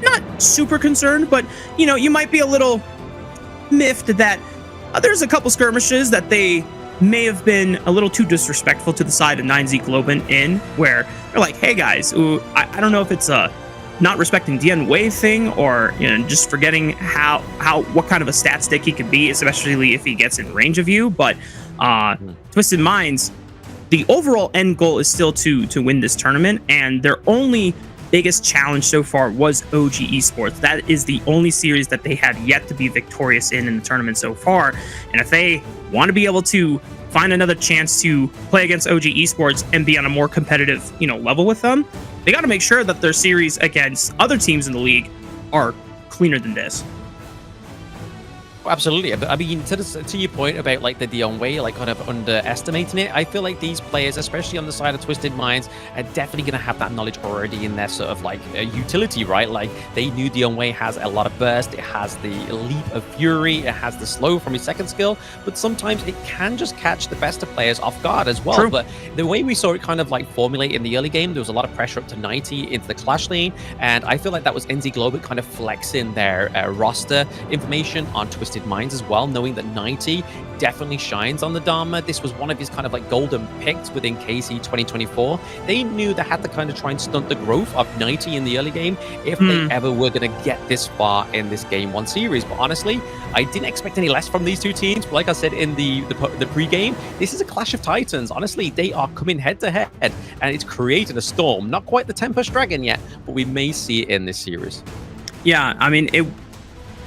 not super concerned, but, you know, you might be a little miffed that there's a couple skirmishes that they may have been a little too disrespectful to the side of 9Z Globin in, where they're like, hey guys, I don't know if it's a not respecting Dian Wei thing, or, you know, just forgetting what kind of a stat stick he could be, especially if he gets in range of you. But Twisted Minds, the overall end goal is still to win this tournament, and their only biggest challenge so far was OG Esports. That is the only series that they have yet to be victorious in the tournament so far. And if they want to be able to find another chance to play against OG Esports and be on a more competitive, you know, level with them, they got to make sure that their series against other teams in the league are cleaner than this. Absolutely. I mean, to your point about like the Dion Wei, like kind of underestimating it, I feel like these players, especially on the side of Twisted Minds, are definitely going to have that knowledge already in their sort of like utility, right? Like they knew Dion Wei has a lot of burst, it has the leap of fury, it has the slow from his second skill, but sometimes it can just catch the best of players off guard as well. True. But the way we saw it kind of like formulate in the early game, there was a lot of pressure up to 90 into the clash lane, and I feel like that was NZ Global kind of flexing their roster information on Twisted Minds as well, knowing that 90 definitely shines on the Dharma. This was one of his kind of like golden picks within KC 2024. They knew they had to kind of try and stunt the growth of 90 in the early game if they ever were going to get this far in this game one series. But honestly, I didn't expect any less from these two teams. But like I said in the pre-game, this is a clash of titans. Honestly, they are coming head to head, and it's created a storm. Not quite the Tempest Dragon yet, but we may see it in this series. Yeah, I mean,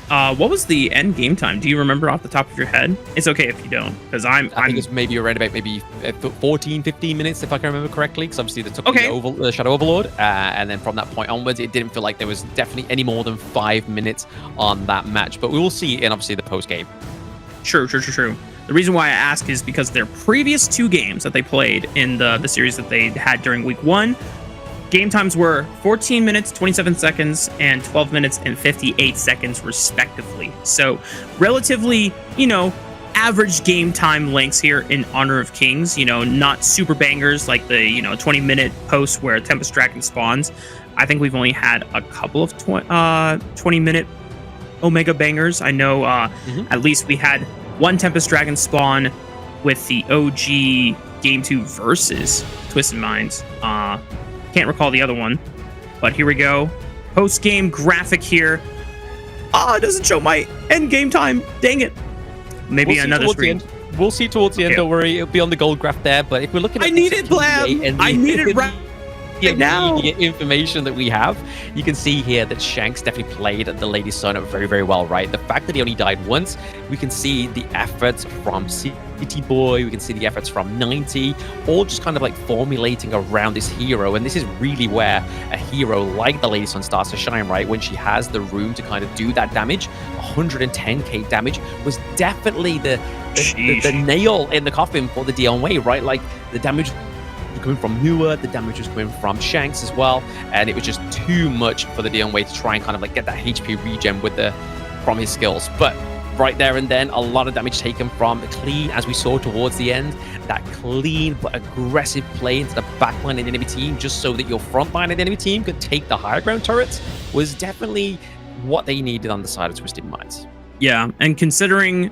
what was the end game time? Do you remember off the top of your head? It's okay if you don't, because I think it's maybe around about 14, 15 minutes, if I can remember correctly, because obviously they took the Shadow Overlord, and then from that point onwards, it didn't feel like there was definitely any more than 5 minutes on that match, but we will see in obviously the post-game. True. The reason why I ask is because their previous two games that they played in the series that they had during week 1, game times were 14 minutes, 27 seconds, and 12 minutes and 58 seconds, respectively. So relatively, you know, average game time lengths here in Honor of Kings, you know, not super bangers like the, you know, 20-minute post where Tempest Dragon spawns. I think we've only had a couple of 20-minute Omega bangers. I know at least we had one Tempest Dragon spawn with the OG Game 2 versus Twisted Minds. Can't recall the other one, but here we go. Post-game graphic here. It doesn't show my end game time. Dang it. Maybe we'll another screen. We'll see towards the end. Don't worry, it'll be on the gold graph there. But if we're looking at I need it, Blam. I need it right now. Information that we have, you can see here that Shanks definitely played the Lady Sun very, very well, right? The fact that he only died once, we can see the efforts from City Boy, we can see the efforts from 90, all just kind of like formulating around this hero. And this is really where a hero like the Lady Sun starts to shine, right? When she has the room to kind of do that damage. 110k damage was definitely the nail in the coffin for the Dion Wei, right? Like the damage coming from RÜYA, the damage was coming from Shanks as well, and it was just too much for the Dion Wei to try and kind of like get that HP regen from his skills. But right there and then, a lot of damage taken from Clean, as we saw towards the end. That clean but aggressive play into the backline of the enemy team, just so that your front line of the enemy team could take the higher ground turrets, was definitely what they needed on the side of Twisted Minds. Yeah, and considering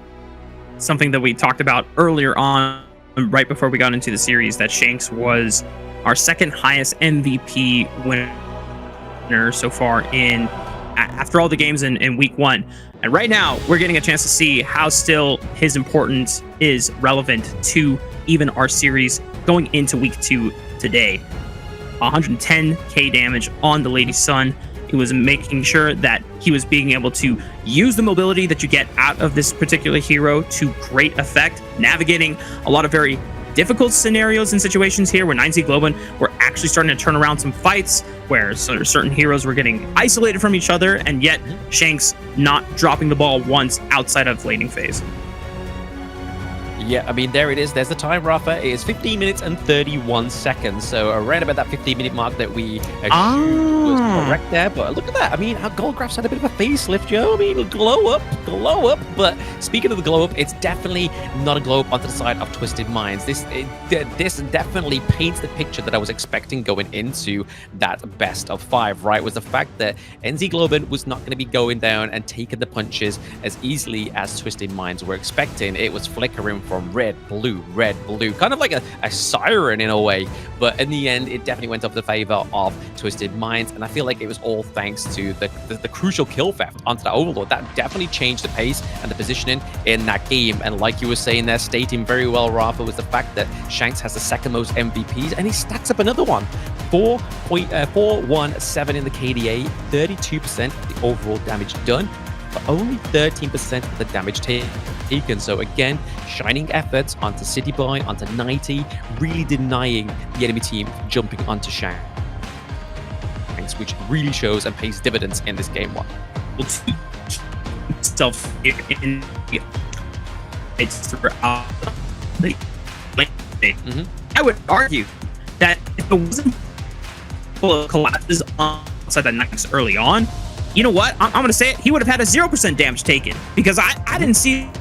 something that we talked about earlier on, right before we got into the series, that Shanks was our second highest MVP winner so far after all the games in week 1. And right now, we're getting a chance to see how still his importance is relevant to even our series going into week 2 today. 110k damage on the Lady Sun. It was making sure that he was being able to use the mobility that you get out of this particular hero to great effect, navigating a lot of very difficult scenarios and situations here where 9Z Globin were actually starting to turn around some fights where certain heroes were getting isolated from each other, and yet Shanks not dropping the ball once outside of laning phase. Yeah, I mean, there it is. There's the time, Rafa. It is 15 minutes and 31 seconds. So around about that 15-minute mark that we assumed was correct there. But look at that. I mean, our Goldgraph's had a bit of a facelift, Joe. I mean, glow up. But speaking of the glow up, it's definitely not a glow up onto the side of Twisted Minds. This definitely paints the picture that I was expecting going into that best of 5, right? Was the fact that NZ Globin was not going to be going down and taking the punches as easily as Twisted Minds were expecting. It was flickering from red, blue, kind of like a siren in a way. But in the end, it definitely went up the favor of Twisted Minds, and I feel like it was all thanks to the crucial kill theft onto the Overlord. That definitely changed the pace and the positioning in that game. And like you were saying there, stating very well, Rafa, was the fact that Shanks has the second most MVPs, and he stacks up another one. 417 in the KDA, 32% of the overall damage done, but only 13% of the damage taken. So again, shining efforts onto City Boy, onto 90, really denying the enemy team jumping onto Shanks, which really shows and pays dividends in this game 1. Stuff in it's throughout the I would argue that if it wasn't full of collapses outside the Nix early on, you know what? I'm going to say it. He would have had a 0% damage taken, because I didn't see him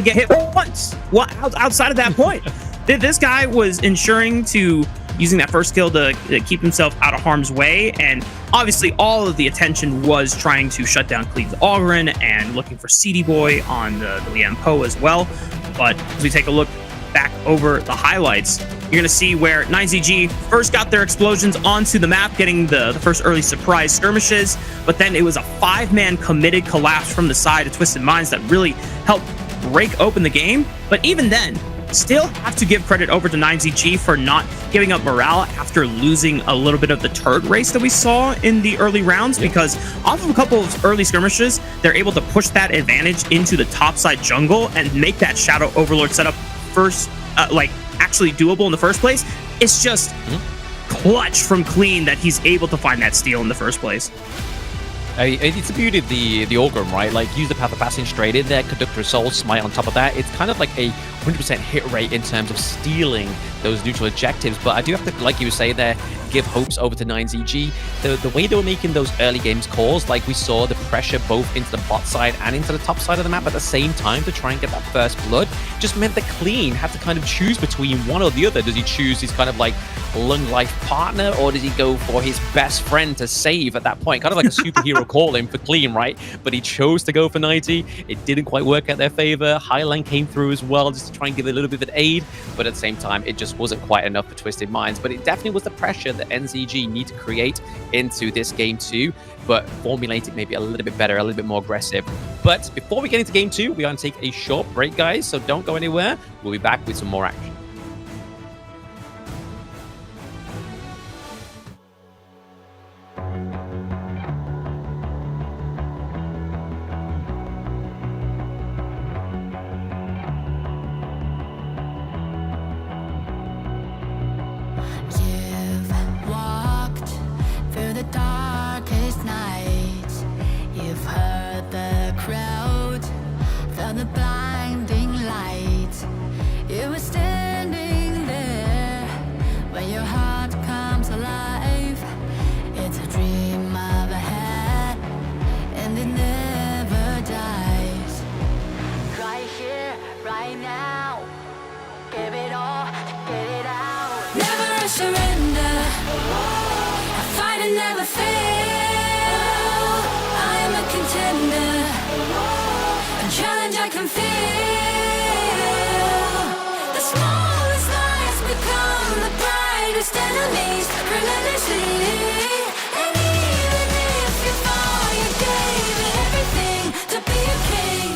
get hit once. Well, outside of that point, this guy was ensuring to using that first skill to keep himself out of harm's way, and obviously all of the attention was trying to shut down Cleve's Ogren and looking for CD Boy on the Liam Poe as well. But as we take a look back over the highlights, you're going to see where 9ZG first got their explosions onto the map, getting the first early surprise skirmishes, but then it was a 5-man committed collapse from the side of Twisted Minds that really helped break open the game. But even then, still have to give credit over to 9ZG for not giving up morale after losing a little bit of the turret race that we saw in the early rounds, because off of a couple of early skirmishes, they're able to push that advantage into the topside jungle and make that Shadow Overlord setup first, actually doable in the first place. It's just clutch from Clean that he's able to find that steal in the first place. It's the beauty of the Orgrim, right? Like, use the Path of Passing straight in there, Conductor Soul, Smite on top of that. It's kind of like a 100% hit rate in terms of stealing those neutral objectives. But I do have to, like you say there, give hopes over to 9ZG. The way they were making those early games calls, like we saw the pressure both into the bot side and into the top side of the map at the same time to try and get that first blood, just meant that Clean had to kind of choose between one or the other. Does he choose his kind of like long life partner, or does he go for his best friend to save at that point? Kind of like a superhero calling for Clean, right? But he chose to go for 90. It didn't quite work out their favor. Highline came through as well, just to try and give a little bit of an aid, but at the same time, it just wasn't quite enough for Twisted Minds. But it definitely was the pressure that NZG need to create into this game 2, but formulate it maybe a little bit better, a little bit more aggressive. But before we get into game 2, we're going to take a short break, guys, so don't go anywhere. We'll be back with some more action. The blinding light, it was still surrender. I fight and never fail. I am a contender. A challenge I can feel. The smallest lies become the brightest enemies. Relentlessly. And even if you fall, you gave it everything to be a king.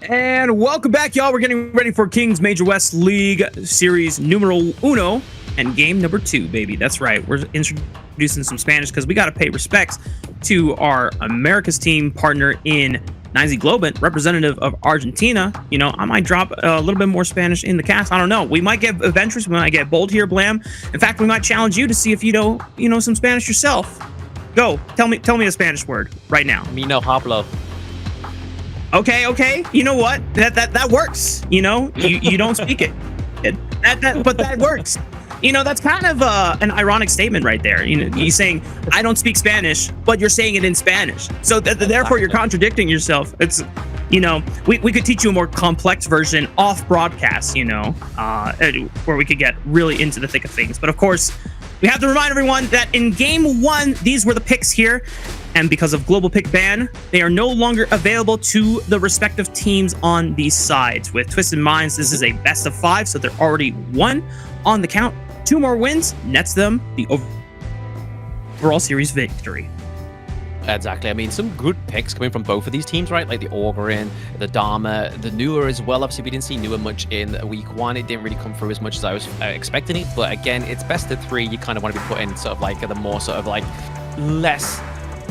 And welcome back, y'all. We're getting ready for Kings Major West League Series numero uno and game number 2, baby. That's right. We're introducing some Spanish because we got to pay respects to our America's team partner in Globant, representative of Argentina. You know, I might drop a little bit more Spanish in the cast. I don't know. We might get adventurous. We might get bold here, Blam. In fact, we might challenge you to see if you know some Spanish yourself. Go. Tell me a Spanish word right now. Me no hablo. Okay. You know what? That works. You know, you don't speak it. But that works. You know, that's kind of an ironic statement right there. You know, you're saying I don't speak Spanish, but you're saying it in Spanish. So therefore, you're contradicting yourself. It's, you know, we could teach you a more complex version off broadcast. You know, where we could get really into the thick of things. But of course, we have to remind everyone that in game 1, these were the picks here. And because of global pick ban, they are no longer available to the respective teams on these sides. With Twisted Minds, this is a best of 5, so they're already 1 on the count. 2 more wins nets them the overall series victory. Exactly. I mean, some good picks coming from both of these teams, right? Like the Augurin, the Dharma, the Nua as well. Obviously, we didn't see Nua much in week 1. It didn't really come through as much as I was expecting it. But again, it's best of 3. You kind of want to be putting sort of like the more sort of like less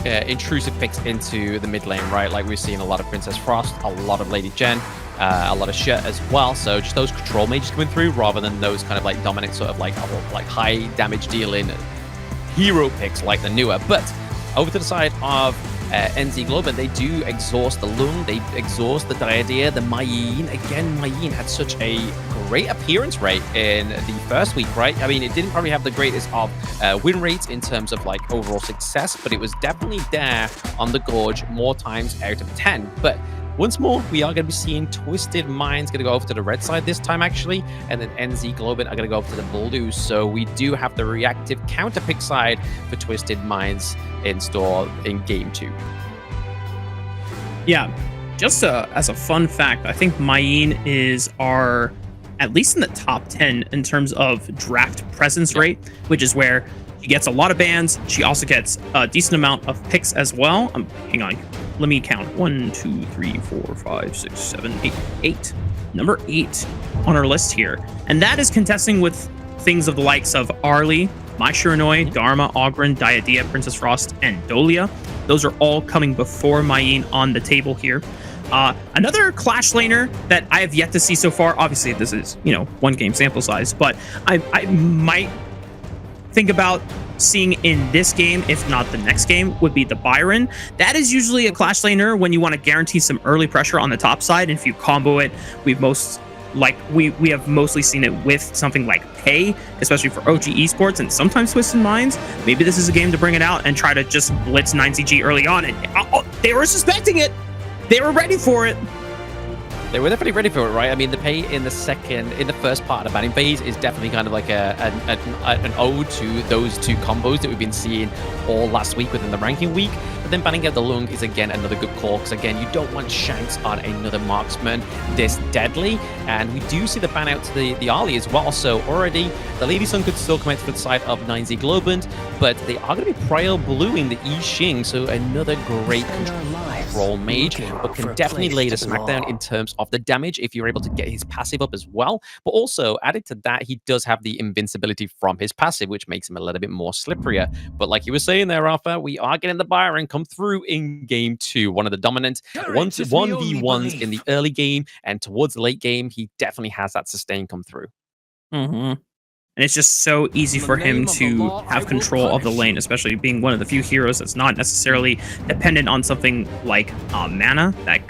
intrusive picks into the mid lane, right? Like we've seen a lot of Princess Frost, a lot of Lady Jen, a lot of Shut as well. So just those control mages coming through rather than those kind of like dominant sort of like high damage dealing hero picks like the Nua. But over to the side of NZ Globin, they do exhaust the Lung, they exhaust the Diadia, the Mayin. Again, Mayin had such a great appearance rate in the first week, right? I mean, it didn't probably have the greatest of win rates in terms of like overall success, but it was definitely there on the Gorge more times out of 10. But once more, we are going to be seeing Twisted Minds going to go over to the red side this time, actually, and then NZ Globin are going to go over to the Bulldogs. So we do have the reactive counter pick side for Twisted Minds in store in game 2. Yeah, just as a fun fact, I think Mayin is at least in the top 10 in terms of draft presence rate, which is where she gets a lot of bans. She also gets a decent amount of picks as well. Hang on. Let me count. 1, 2, 3, 4, 5, 6, 7, 8. 8. Number 8 on our list here. And that is contesting with things of the likes of Arlie, My Shiranoi, Dharma, Augurin, Diadea, Princess Frost, and Dolia. Those are all coming before Mayin on the table here. Another Clash laner that I have yet to see so far, obviously this is, 1 game sample size, but I might think about seeing in this game, if not the next game, would be the Byron. That is usually a Clash laner when you want to guarantee some early pressure on the top side. And if you combo it, we have mostly seen it with something like Pay, especially for OG Esports and sometimes Twisted Minds. Maybe this is a game to bring it out and try to just blitz 9CG early on. And they were suspecting it. They were ready for it. They were definitely ready for it, right? I mean, the Pei in the first part of the banning phase is definitely kind of like an ode to those two combos that we've been seeing all last week within the ranking week. But then banning out the Lung is again another good call, because again, you don't want Shanks on another marksman this deadly. And we do see the ban out to the Ali as well. So already the Lady Sun could still come out to the side of 9Z Globant, but they are going to be prior bluing the I Ching, so another great control mage, but can definitely lay the smackdown in terms of the damage if you're able to get his passive up as well. But also added to that, he does have the invincibility from his passive, which makes him a little bit more slipperier. But like you were saying there, Rafa, we are getting the Byron come through in game 2. One of the dominant 1v1s in the early game, and towards the late game, he definitely has that sustain come through. And it's just so easy for him to have control of the lane, especially being one of the few heroes that's not necessarily dependent on something like mana that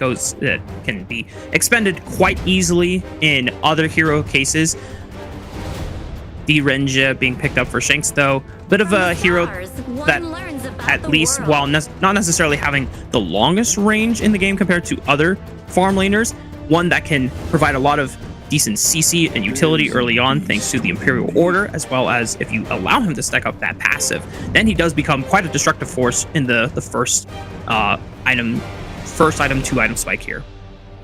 can be expended quite easily in other hero cases. Renja being picked up for Shanks, though, bit of a hero that, at least while not necessarily having the longest range in the game compared to other farm laners, one that can provide a lot of decent CC and utility early on thanks to the Imperial Order, as well as if you allow him to stack up that passive, then he does become quite a destructive force in the first item, 2-item spike here.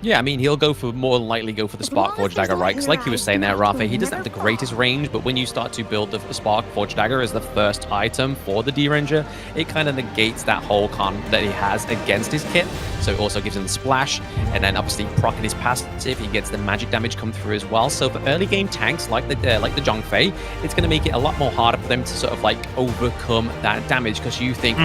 Yeah, I mean, he'll more than likely go for the Spark Forge Dagger, right? Because like you were saying there, Rafa, he doesn't have the greatest range, but when you start to build the Spark Forge Dagger as the first item for the D-Ranger, it kind of negates that whole con that he has against his kit. So it also gives him the splash, and then obviously proccing his passive, he gets the magic damage come through as well. So for early game tanks like the Zhongfei, it's going to make it a lot more harder for them to sort of like overcome that damage, because you think,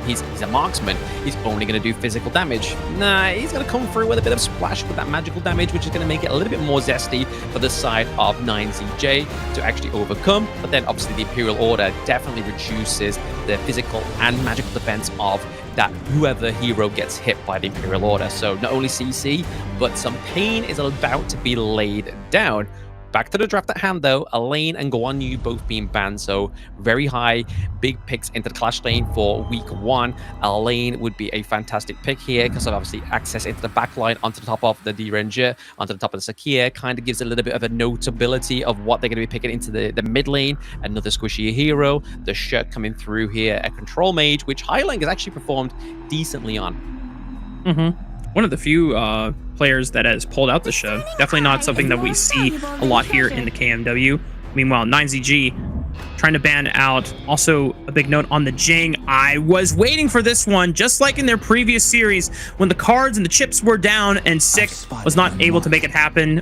he's a marksman, he's only going to do physical damage. Nah, he's going to come through with a bit of splash with that magical damage, which is going to make it a little bit more zesty for the side of 9ZJ to actually overcome. But then obviously the Imperial Order definitely reduces the physical and magical defense of that whoever hero gets hit by the Imperial Order. So not only CC, but some pain is about to be laid down. Back to the draft at hand, though. Elaine and Guan Yu both being banned, so very high, big picks into the clash lane for week 1. Elaine would be a fantastic pick here because of obviously access into the back line onto the top of the D-Ranger, onto the top of the Sakia. Kind of gives a little bit of a notability of what they're going to be picking into the mid lane. Another squishy hero. The Shirk coming through here, a control mage, which Highline has actually performed decently on. One of the few players that has pulled out the show. Definitely not something that we see a lot here in the KMW. Meanwhile, 9ZG trying to ban out. Also, a big note on the Jing. I was waiting for this one, just like in their previous series, when the cards and the chips were down and Sick was not able to make it happen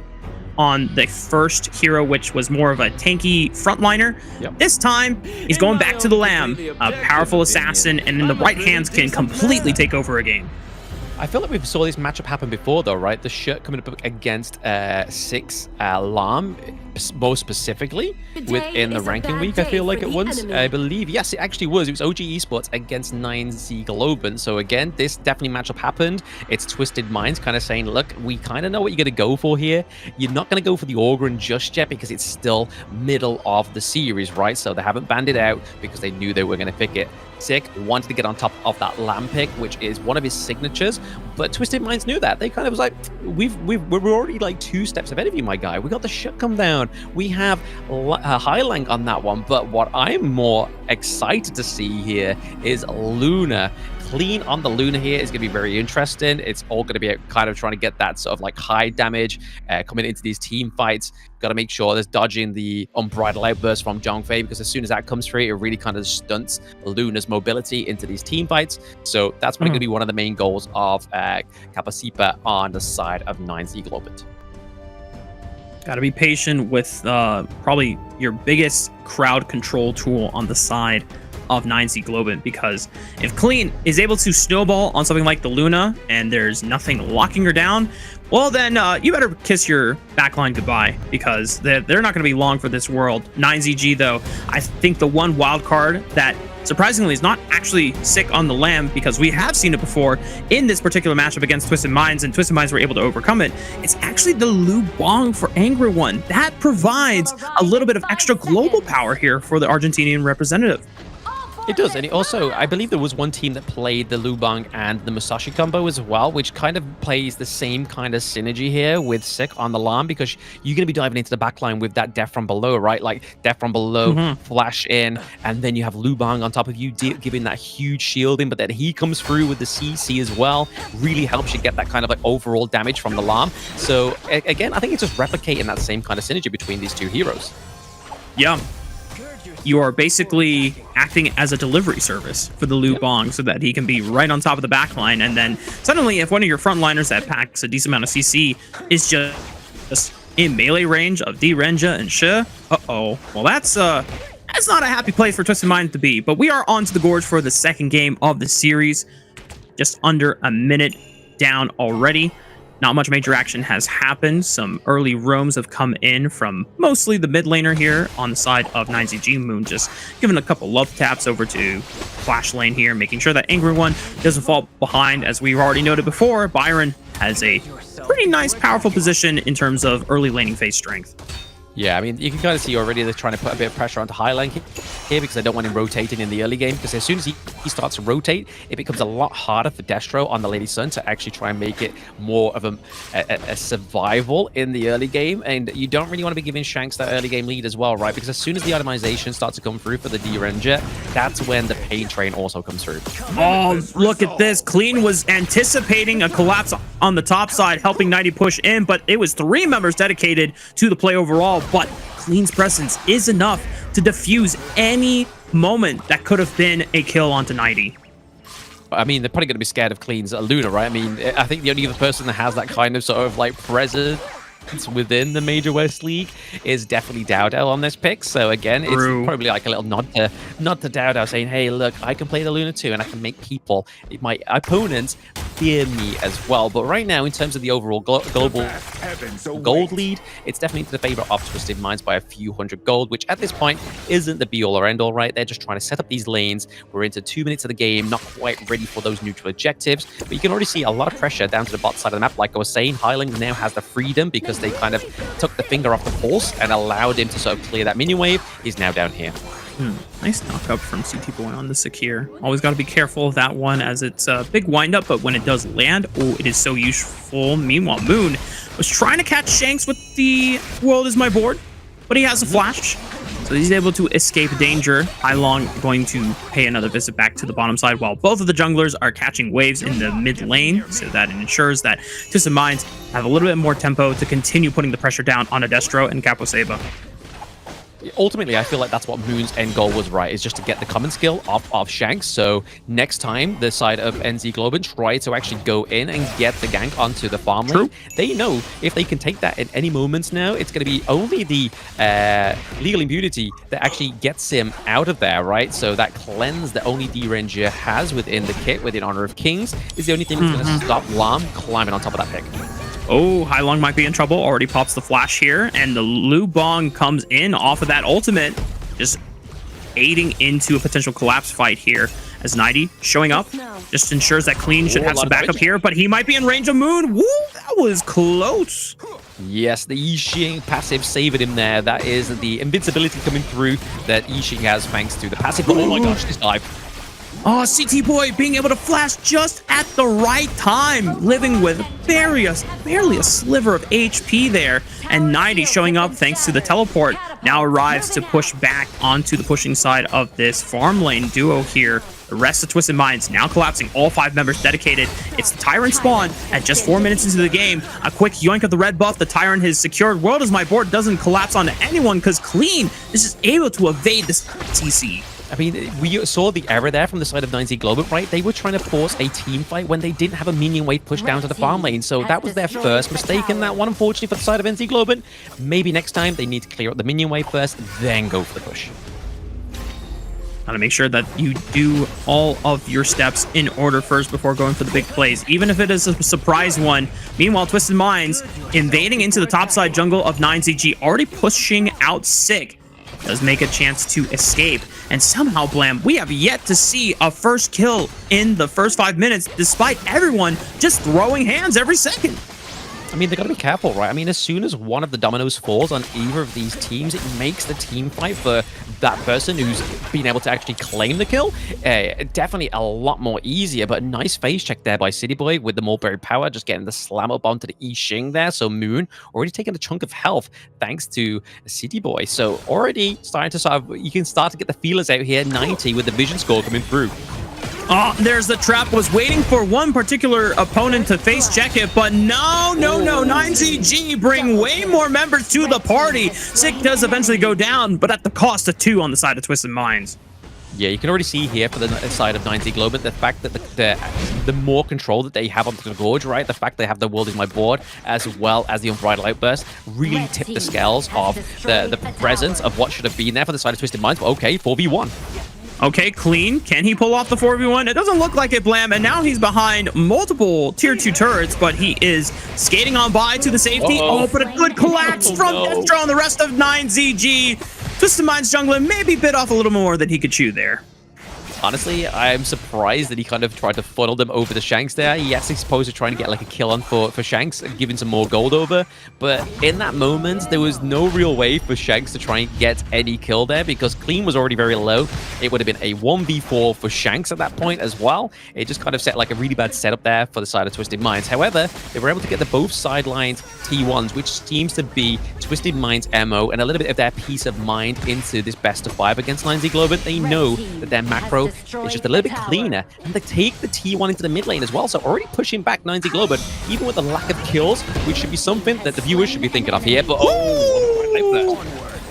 on the first hero, which was more of a tanky frontliner. This time, he's going back to the Lamb, a powerful assassin, and in the right hands can completely take over a game. I feel like we saw this matchup happen before, though, right? The Shirt coming up against 6 Lam, most specifically within the ranking week. I feel like it was. I believe, yes, it actually was. It was OG Esports against 9Z Globin. So again, this definitely matchup happened. It's Twisted Minds kind of saying, look, we kind of know what you're going to go for here. You're not going to go for the Orgrin just yet because it's still middle of the series, right? So they haven't banned it out because they knew they were going to pick it. Sick wanted to get on top of that Lamb pick, which is one of his signatures, but Twisted Minds knew that. They kind of was like, we're already like 2 steps ahead of you, my guy. We got the shut come down. We have Highlang on that one, but what I'm more excited to see here is Luna. Clean on the Luna here is going to be very interesting. It's all going to be kind of trying to get that sort of like high damage coming into these team fights. Got to make sure there's dodging the unbridled outburst from Zhongfei, because as soon as that comes through, it really kind of stunts Luna's mobility into these team fights. So that's probably going to be one of the main goals of Kapasipa on the side of 9Z Globant. Got to be patient with probably your biggest crowd control tool on the side of 9Z Globin, because if Clean is able to snowball on something like the Luna and there's nothing locking her down, well then you better kiss your backline goodbye, because they're not going to be long for this world. 9ZG though, I think the one wild card that surprisingly is not actually Sick on the Lamb, because we have seen it before in this particular matchup against Twisted Minds, and Twisted Minds were able to overcome it. It's actually the Lu Bong for Angry One. That provides a little bit of extra global power here for the Argentinian representative. It does, and it also, I believe there was one team that played the Lubang and the Musashi combo as well, which kind of plays the same kind of synergy here with Sick on the Lam, because you're going to be diving into the backline with that death from below, right? Like death from below, flash in, and then you have Lubang on top of you, giving that huge shielding, but then he comes through with the CC as well, really helps you get that kind of like overall damage from the Lam. So again, I think it's just replicating that same kind of synergy between these two heroes. Yeah. You are basically acting as a delivery service for the Liu Bang so that he can be right on top of the backline. And then suddenly, if one of your frontliners that packs a decent amount of CC is just in melee range of D-Renja and Shi, well, that's not a happy place for Twisted Mind to be. But we are on to the Gorge for the second game of the series. Just under a minute down already. Not much major action has happened. Some early roams have come in from mostly the mid laner here on the side of 9ZG. Moon just giving a couple love taps over to Flash lane here, making sure that Angry One doesn't fall behind. As we've already noted before, Byron has a pretty nice, powerful position in terms of early laning phase strength. Yeah, I mean, you can kind of see already they're trying to put a bit of pressure onto Highline here because they don't want him rotating in the early game, because as soon as he starts to rotate, it becomes a lot harder for Destro on the Lady Sun to actually try and make it more of a survival in the early game. And you don't really want to be giving Shanks that early game lead as well, right? Because as soon as the itemization starts to come through for the D-Ranger, that's when the pain train also comes through. Oh, look at this. Clean was anticipating a collapse on the top side, helping 90 push in, but it was 3 members dedicated to the play overall. But Clean's presence is enough to defuse any moment that could have been a kill onto 90. I mean, they're probably going to be scared of Clean's Luna, right? I mean, I think the only other person that has that kind of sort of like presence within the Major West League is definitely Dowdell on this pick. So again, it's probably like a little nod to Dowdell saying, hey, look, I can play the Luna too, and I can make people, my opponents, fear me as well. But right now, in terms of the overall global gold lead, it's definitely to the favor of Twisted Minds by a few hundred gold, which at this point isn't the be-all or end-all, right? They're just trying to set up these lanes. We're into 2 minutes of the game, not quite ready for those neutral objectives, but you can already see a lot of pressure down to the bot side of the map. Like I was saying, Highling now has the freedom because they kind of took the finger off the pulse and allowed him to sort of clear that minion wave. He's now down here. Nice knock up from CT Boy on the Secure. Always got to be careful of that one, as it's a big wind up, but when it does land, it is so useful. Meanwhile, Moon was trying to catch Shanks with the World Is My Board, but he has a flash, so he's able to escape danger. Long going to pay another visit back to the bottom side, while both of the junglers are catching waves in the mid lane, so that it ensures that Twisted Minds have a little bit more tempo to continue putting the pressure down on Adestro and Capo Seba. Ultimately, I feel like that's what Moon's end goal was, right? Is just to get the common skill off of Shanks. So next time the side of NZ Globin try to actually go in and get the gank onto the farm lane, they know if they can take that at any moment now, it's going to be only the legal impunity that actually gets him out of there, right? So that cleanse that only D-Ranger has within the kit, within Honor of Kings, is the only thing that's going to stop Lam climbing on top of that pick. Oh, Hailong might be in trouble. Already pops the flash here, and the Liu Bang comes in off of that ultimate, just aiding into a potential collapse fight here. As 90 showing up, just ensures that Clean should have some backup here, but he might be in range of Moon. Woo, that was close. Yes, the Yixing passive saved him there. That is the invincibility coming through that Yixing has thanks to the passive. Oh my gosh, this dive. Oh, CT Boy being able to flash just at the right time, living with barely a sliver of HP there, and 90 showing up thanks to the teleport now arrives to push back onto the pushing side of this farm lane duo here. The rest of Twisted Minds now collapsing, all 5 members dedicated. It's the Tyrant spawn at just 4 minutes into the game. A quick yoink of the red buff. The Tyrant has secured. World Is My Board doesn't collapse onto anyone because Clean is just able to evade this TC. I mean, we saw the error there from the side of 9Z Globant, right? They were trying to force a team fight when they didn't have a minion wave pushed down to the farm lane. So that was their first mistake in that one, unfortunately, for the side of NZ Globant. Maybe next time they need to clear up the minion wave first, then go for the push. Gotta make sure that you do all of your steps in order first before going for the big plays, even if it is a surprise one. Meanwhile, Twisted Minds invading into the topside jungle of 9ZG, already pushing out Sick. Does make a chance to escape, and somehow, Blam, we have yet to see a first kill in the first 5 minutes, despite everyone just throwing hands every second. I mean, they've got to be careful, right? I mean, as soon as one of the dominoes falls on either of these teams, it makes the team fight for that person who's been able to actually claim the kill definitely a lot more easier. But nice phase check there by City Boy with the mulberry power, just getting the slam up onto the I Ching there. So Moon already taking a chunk of health thanks to City Boy. So already starting to sort of, you can start to get the feelers out here. 90 with the vision score coming through. Oh, there's the trap. Was waiting for one particular opponent to face check it, but no. 9ZG bring way more members to the party. Sick does eventually go down, but at the cost of 2 on the side of Twisted Minds. Yeah, you can already see here for the side of 9Z Globant, the fact that the more control that they have onto the Gorge, right? The fact they have the World is My Board, as well as the Unbridled Outburst, really tipped the scales of the presence of what should have been there for the side of Twisted Minds. But okay, 4v1. Okay, Clean. Can he pull off the 4v1? It doesn't look like it, Blam. And now he's behind multiple tier 2 turrets, but he is skating on by to the safety. Oh, but a good collapse from Destro and the rest of 9ZG. Twisted Minds jungler maybe bit off a little more than he could chew there. Honestly, I'm surprised that he kind of tried to funnel them over to Shanks there. Yes, he's supposed to try and get like a kill on for Shanks, giving some more gold over. But in that moment, there was no real way for Shanks to try and get any kill there because Clean was already very low. It would have been a 1v4 for Shanks at that point as well. It just kind of set like a really bad setup there for the side of Twisted Minds. However, they were able to get the both sidelines T1s, which seems to be Twisted Minds' MO and a little bit of their peace of mind into this best of 5 against 9Z Globant. They know that their macro is just a little bit cleaner, and they take the T1 into the mid lane as well, so already pushing back 9Z Globant, even with the lack of kills, which should be something that the viewers should be thinking of here, but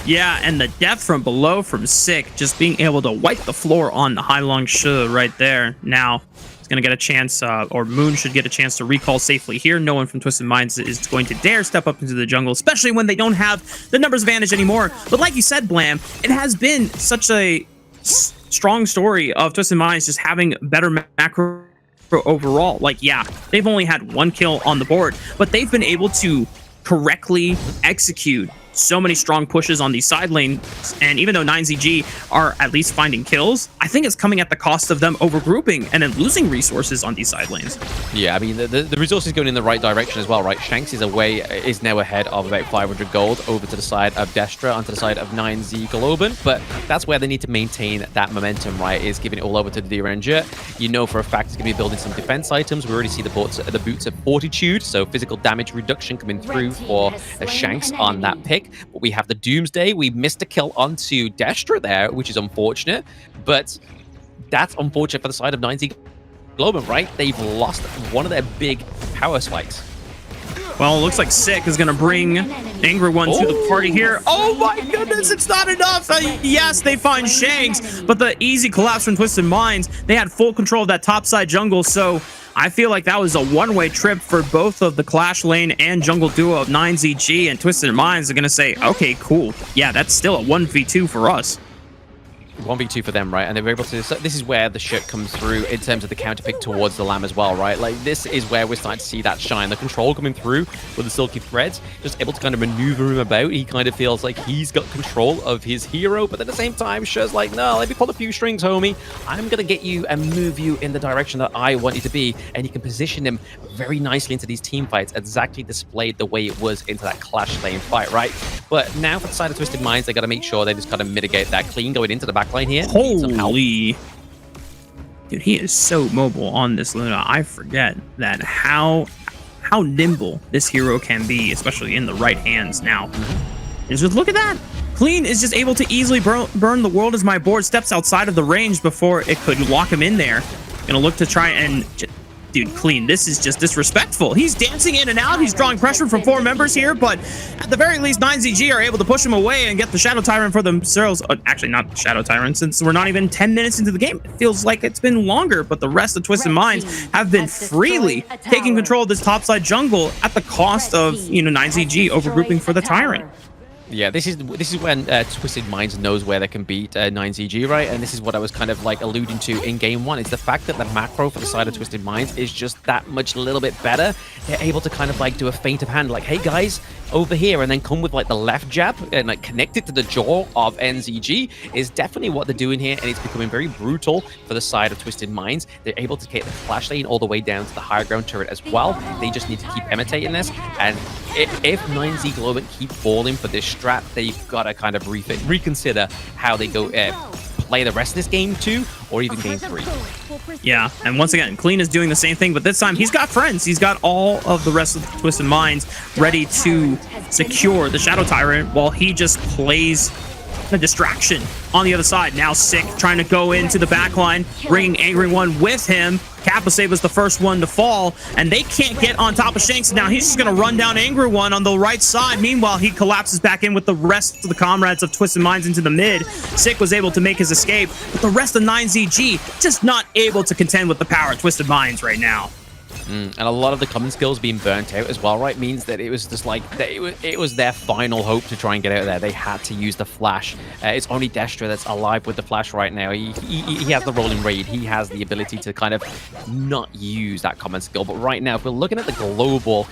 yeah, and the depth from below from Sick, just being able to wipe the floor on the Hai Long Shi right there. Now, he's going to get a chance, or Moon should get a chance to recall safely here. No one from Twisted Minds is going to dare step up into the jungle, especially when they don't have the numbers advantage anymore. But like you said, Blam, it has been such a strong story of Twisted Minds just having better macro overall. Like, yeah, they've only had 1 kill on the board, but they've been able to correctly execute so many strong pushes on these side lanes, and even though 9ZG are at least finding kills, I think it's coming at the cost of them overgrouping and then losing resources on these side lanes. Yeah, I mean, the resources going in the right direction as well, right? Shanks is now ahead of about 500 gold over to the side of Destra, onto the side of 9Z Globin, but that's where they need to maintain that momentum, right? Is giving it all over to the Ranger. You know for a fact it's going to be building some defense items. We already see the boots of Fortitude, so physical damage reduction coming through for Shanks on that pick. But we have the Doomsday. We missed a kill onto Destra there, which is unfortunate. But that's unfortunate for the side of 9Z Globin, right? They've lost one of their big power spikes. Well, it looks like Sick is going to bring Angry One to the party here. Oh my goodness, it's not enough. Yes, they find Shanks, but the easy collapse from Twisted Minds. They had full control of that topside jungle, so I feel like that was a one-way trip for both of the Clash lane and jungle duo of 9ZG, and Twisted Minds are going to say, okay, cool. Yeah, that's still a 1v2 for us. 1v2 for them, right? And they were able to... So this is where the shit comes through in terms of the counter pick towards the Lamb as well, right? Like, this is where we're starting to see that shine. The control coming through with the Silky Threads, just able to kind of maneuver him about. He kind of feels like he's got control of his hero, but at the same time, Shi's like, no, let me pull a few strings, homie. I'm going to get you and move you in the direction that I want you to be. And you can position him very nicely into these team fights, exactly displayed the way it was into that Clash lane fight, right? But now for the side of Twisted Minds, they got to make sure they just kind of mitigate that clean going into the back line here. Holy, dude, he is so mobile on this Luna. I forget that how nimble this hero can be, especially in the right hands. Now, just look at that. Clean is just able to easily burn the World Is My Board. Steps outside of the range before it could lock him in there. Gonna look to try and... Dude, Clean, this is just disrespectful. He's dancing in and out. He's drawing pressure from 4 members here, but at the very least, 9ZG are able to push him away and get the Shadow Tyrant for themselves. Actually, not Shadow Tyrant, since we're not even 10 minutes into the game. It feels like it's been longer, but the rest of Twisted Minds have been freely taking control of this topside jungle at the cost of, 9ZG overgrouping for the Tyrant. Yeah, this is when Twisted Minds knows where they can beat 9ZG, right? And this is what I was kind of like alluding to in game one. It's the fact that the macro for the side of Twisted Minds is just that much a little bit better. They're able to kind of like do a feint of hand, like, hey guys, over here, and then come with like the left jab and like connect it to the jaw of NZG is definitely what they're doing here, and it's becoming very brutal for the side of Twisted Minds. They're able to get the flash lane all the way down to the higher ground turret as well. They just need to keep imitating this, and if 9Z Globant keep falling for this strat, they've got to kind of reconsider how they go play the rest of this game 2 or even game 3. Yeah, and once again, Clean is doing the same thing, but this time he's got friends. He's got all of the rest of the Twisted Minds ready to secure the Shadow Tyrant while he just plays a distraction on the other side. Now Sick trying to go into the backline, bringing Angry One with him. Kappa was the first one to fall, and they can't get on top of Shanks. Now he's just going to run down Angry One on the right side. Meanwhile, he collapses back in with the rest of the comrades of Twisted Minds into the mid. Sick was able to make his escape, but the rest of 9ZG just not able to contend with the power of Twisted Minds right now. And a lot of the common skills being burnt out as well, right? Means that it was just like, it was their final hope to try and get out of there. They had to use the flash. It's only Destra that's alive with the flash right now. He has the rolling raid. He has the ability to kind of not use that common skill. But right now, if we're looking at the global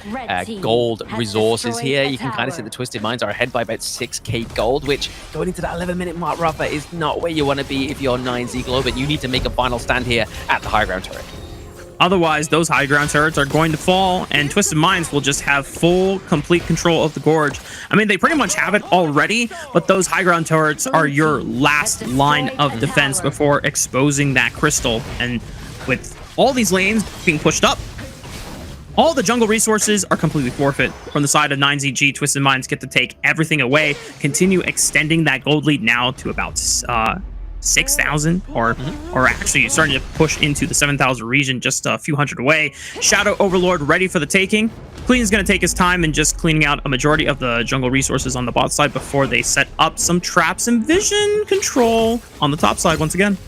gold resources here, you can kind of see the Twisted Minds are ahead by about 6k gold, which going into that 11-minute mark, Rafa, is not where you want to be if you're 9Z Globant. You need to make a final stand here at the high ground turret. Otherwise, those high ground turrets are going to fall, and Twisted Minds will just have full, complete control of the Gorge. I mean, they pretty much have it already, but those high ground turrets are your last line of defense before exposing that crystal. And with all these lanes being pushed up, all the jungle resources are completely forfeit. From the side of 9ZG, Twisted Minds get to take everything away, continue extending that gold lead now to about 6,000, or actually starting to push into the 7,000 region, just a few hundred away. Shadow Overlord ready for the taking. Clean is going to take his time and just cleaning out a majority of the jungle resources on the bot side before they set up some traps and vision control on the top side once again.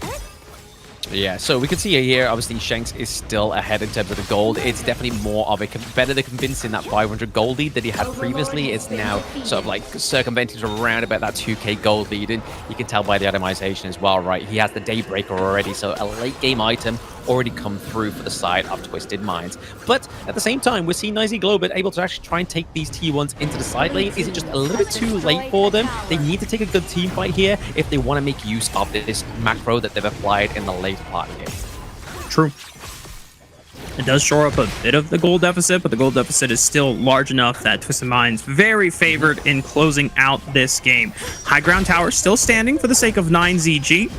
Yeah, so we can see here, obviously, Shanks is still ahead in terms of the gold. It's definitely more of a better than convincing that 500 gold lead that he had previously. It's now sort of like circumventing around about that 2k gold lead, and you can tell by the itemization as well, right? He has the Daybreaker already, so a late game item already come through for the side of Twisted Minds. But at the same time, we're seeing 9Z Globant able to actually try and take these T1s into the side lane. Is it just a little bit too late for them? They need to take a good team fight here if they want to make use of this macro that they've applied in the late part here. True. It does shore up a bit of the gold deficit, but the gold deficit is still large enough that Twisted Minds very favored in closing out this game. High ground tower still standing for the sake of 9ZG.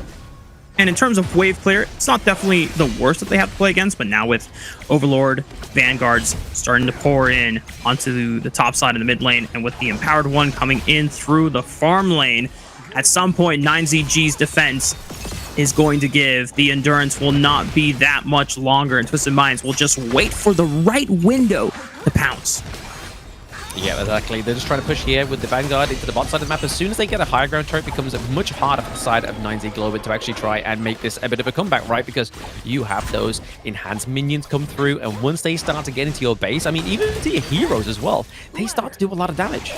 And in terms of wave clear, it's not definitely the worst that they have to play against, but now with Overlord, Vanguards starting to pour in onto the top side of the mid lane, and with the Empowered One coming in through the farm lane, at some point 9ZG's defense is going to give. The endurance will not be that much longer, and Twisted Minds will just wait for the right window to pounce. Yeah, exactly. They're just trying to push here with the Vanguard into the bot side of the map. As soon as they get a higher ground turret, it becomes much harder for the side of 9Z Globant to actually try and make this a bit of a comeback, right? Because you have those enhanced minions come through, and once they start to get into your base, I mean, even to your heroes as well, they start to do a lot of damage.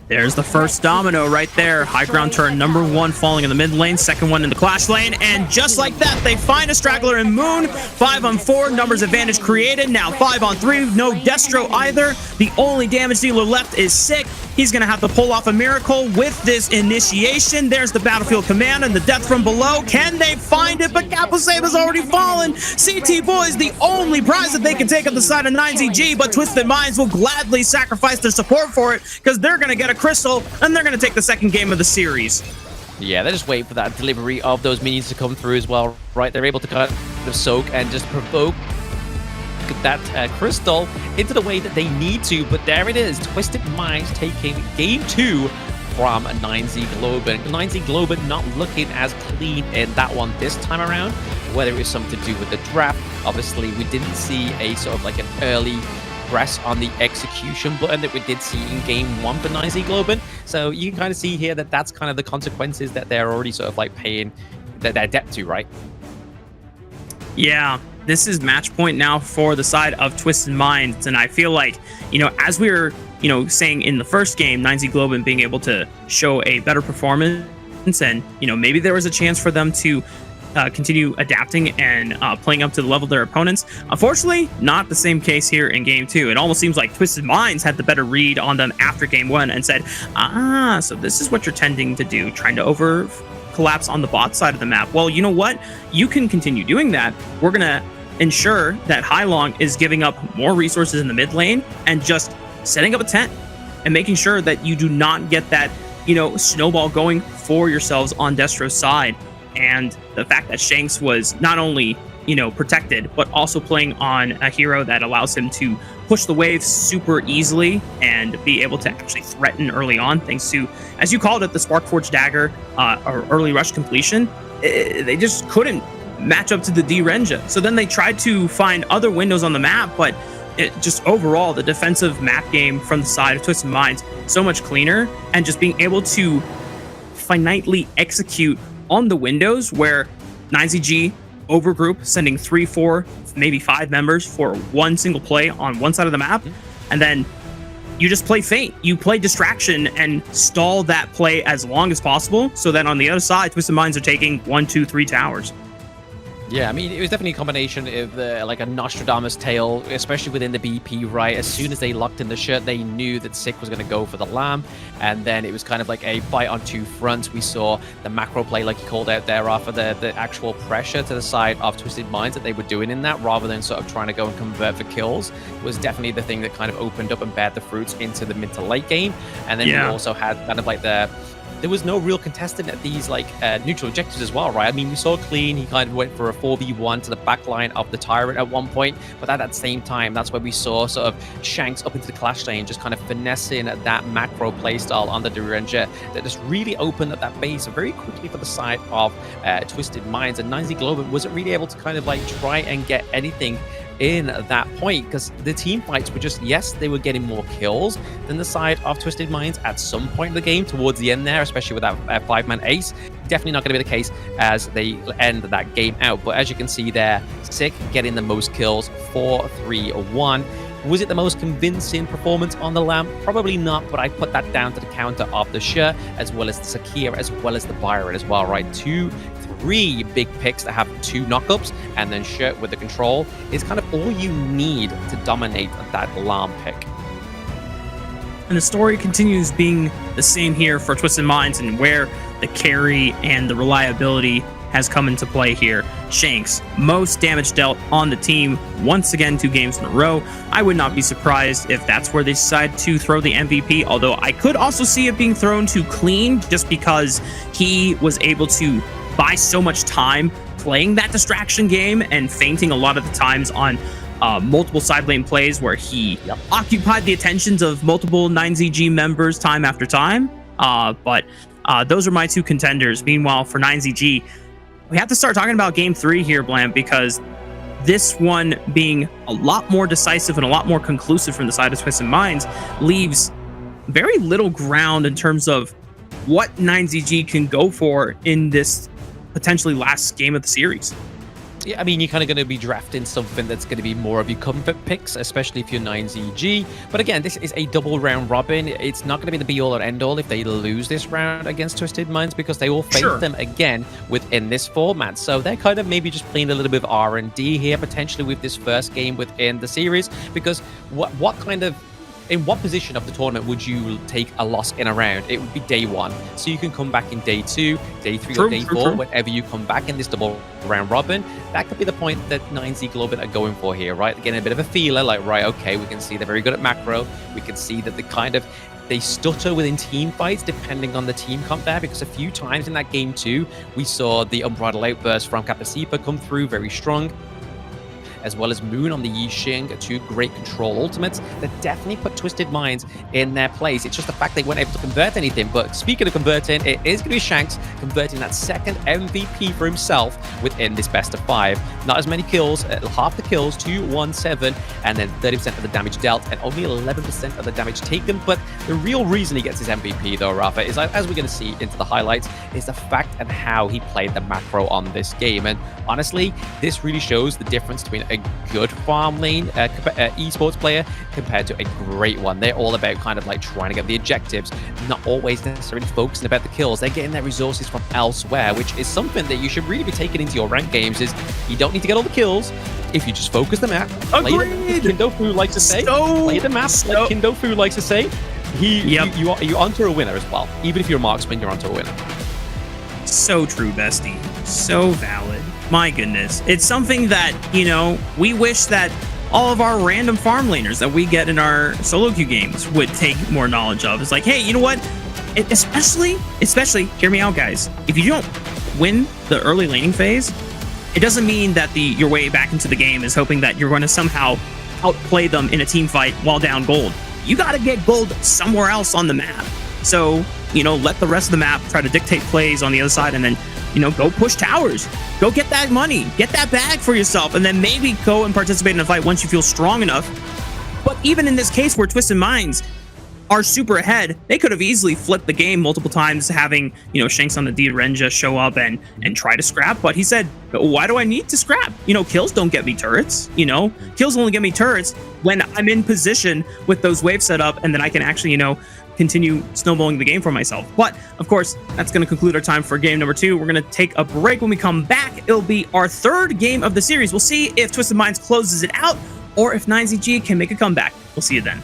There's the first domino right there. High ground turret number 1 falling in the mid lane, second one in the clash lane, and just like that, they find a straggler in Moon. 5-on-4, numbers advantage created. Now 5-on-3, no Destro either. The only damage dealer left is Sick. He's going to have to pull off a miracle with this initiation. There's the battlefield command and the death from below. Can they find it? But Kappa has already fallen. CT Boys, the only prize that they can take on the side of 9ZG, but Twisted Minds will gladly sacrifice their support for it because they're going to get a crystal and they're going to take the second game of the series. Yeah, they're just waiting for that delivery of those minions to come through as well, right? They're able to kind of soak and just provoke that crystal into the way that they need to, but there it is. Twisted Minds taking game 2 from 9Z Globant. 9Z Globant not looking as clean in that one this time around, whether it was something to do with the draft. Obviously, we didn't see a sort of like an early press on the execution button that we did see in game 1 for 9Z Globant. So you can kind of see here that that's kind of the consequences that they're already sort of like paying their debt to, right? Yeah, this is match point now for the side of Twisted Minds, and I feel like, you know, as we were saying in the first game, 9Z Globin being able to show a better performance, and maybe there was a chance for them to continue adapting and playing up to the level of their opponents. Unfortunately, not the same case here in game 2. It almost seems like Twisted Minds had the better read on them after game 1 and said, so this is what you're tending to do, trying to over collapse on the bot side of the map. Well, you know what? You can continue doing that. We're going to ensure that Hailong is giving up more resources in the mid lane and just setting up a tent and making sure that you do not get that, snowball going for yourselves on Destro's side. And the fact that Shanks was not only, protected, but also playing on a hero that allows him to push the wave super easily and be able to actually threaten early on, thanks to, as you called it, the Sparkforge Dagger or early rush completion. They just couldn't match up to the D-Renja. So then they tried to find other windows on the map, but just overall, the defensive map game from the side of Twisted Minds, so much cleaner, and just being able to finitely execute on the windows where 9ZG overgroup, sending 3, 4, maybe 5 members for one single play on one side of the map, and then you just play feint. You play distraction and stall that play as long as possible, so that on the other side, Twisted Minds are taking 1, 2, 3 towers. Yeah, I mean, it was definitely a combination of like a Nostradamus tale, especially within the BP, right? As soon as they locked in the shirt, they knew that Sick was going to go for the lamb. And then it was kind of like a fight on two fronts. We saw the macro play, like you called out there, after the actual pressure to the side of Twisted Minds that they were doing in that, rather than sort of trying to go and convert for kills, was definitely the thing that kind of opened up and bared the fruits into the mid to late game. And then we also had kind of like there was no real contestant at these neutral objectives as well, right? I mean, we saw Clean, he kind of went for a 4v1 to the back line of the Tyrant at one point, but at that same time, that's where we saw sort of Shanks up into the clash lane, just kind of finessing that macro playstyle on the D-Renja that just really opened up that base very quickly for the side of Twisted Minds. And 9Z Globin wasn't really able to kind of try and get anything in that point, because the team fights were just, yes, they were getting more kills than the side of Twisted Minds at some point in the game towards the end there, especially with that 5-man ace. Definitely not going to be the case as they end that game out. But as you can see there, Sick getting the most kills, 4-3-1. Was it the most convincing performance on the lamp? Probably not, but I put that down to the counter of the Shur, as well as the Sakira, as well as the Byron as well, right? 3 big picks that have 2 knockups, and then Shur with the control is kind of all you need to dominate that lamp pick. And the story continues being the same here for Twisted Minds, and where the carry and the reliability has come into play here. Shanks, most damage dealt on the team, once again 2 games in a row. I would not be surprised if that's where they decide to throw the MVP, although I could also see it being thrown to Clean, just because he was able to buy so much time playing that distraction game and feinting a lot of the times on multiple side lane plays where he occupied the attentions of multiple 9ZG members time after time. But those are my 2 contenders. Meanwhile, for 9ZG, we have to start talking about game 3 here, Blam, because this one being a lot more decisive and a lot more conclusive from the side of Twisted Minds leaves very little ground in terms of what 9ZG can go for in this potentially last game of the series. Yeah, I mean, you're kind of going to be drafting something that's going to be more of your comfort picks, especially if you're 9ZG. But again, this is a double round robin. It's not going to be the be-all or end-all if they lose this round against Twisted Minds, because they will face them again within this format. So they're kind of maybe just playing a little bit of R&D here, potentially with this first game within the series, because what kind of in what position of the tournament would you take a loss in a round? It would be day 1. So you can come back in day 2, day 3, or day 4, whenever you come back in this double round robin. That could be the point that 9Z Globin are going for here, right? Getting a bit of a feeler, like, right, okay, we can see they're very good at macro. We can see that they stutter within team fights depending on the team comp there, because a few times in that game 2, we saw the Unbridled Outburst from Kapasipa come through very strong, as well as Moon on the Yixing, 2 great control ultimates that definitely put Twisted Minds in their place. It's just the fact they weren't able to convert anything. But speaking of converting, it is going to be Shanks converting that second MVP for himself within this best of 5. Not as many kills, half the kills, 217, and then 30% of the damage dealt, and only 11% of the damage taken. But the real reason he gets his MVP, though, Rafa, is, as we're going to see into the highlights, is the fact and how he played the macro on this game. And honestly, this really shows the difference between a good farm lane esports player compared to a great one. They're all about kind of like trying to get the objectives, not always necessarily focusing about the kills. They're getting their resources from elsewhere, which is something that you should really be taking into your ranked games. Is you don't need to get all the kills if you just focus the map. Agreed. Kindo Fu likes to say, play the map like Kindo Fu likes to say. You're onto a winner as well. Even if you're a marksman, you're onto a winner. So true, bestie. So valid. My goodness. It's something that, you know, we wish that all of our random farm laners that we get in our solo queue games would take more knowledge of. It's like, hey, you know what? Especially, hear me out, guys. If you don't win the early laning phase, it doesn't mean that your way back into the game is hoping that you're going to somehow outplay them in a team fight while down gold. You got to get gold somewhere else on the map. So, you know, let the rest of the map try to dictate plays on the other side, and then, you know, go push towers. Go get that money. Get that bag for yourself, and then maybe go and participate in a fight once you feel strong enough. But even in this case where Twisted Minds are super ahead, they could have easily flipped the game multiple times, having, you know, Shanks on the Renja show up and try to scrap. But he said, why do I need to scrap? You know, kills don't get me turrets. You know, kills only get me turrets when I'm in position with those waves set up, and then I can actually, you know, continue snowballing the game for myself. But of course, that's going to conclude our time for game number 2. We're going to take a break. When we come back, it'll be our third game of the series. We'll see if Twisted Minds closes it out or if 9ZG can make a comeback. We'll see you then.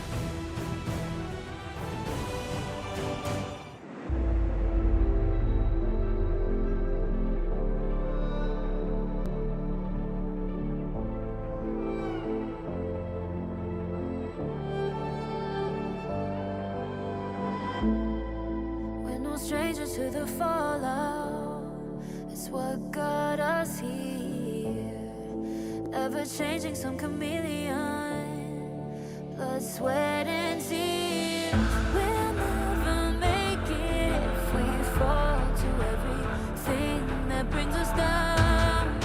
Strangers to the fallout, it's what got us here. Ever changing, some chameleon, blood, sweat, and tears. We'll never make it if we fall to everything that brings us down.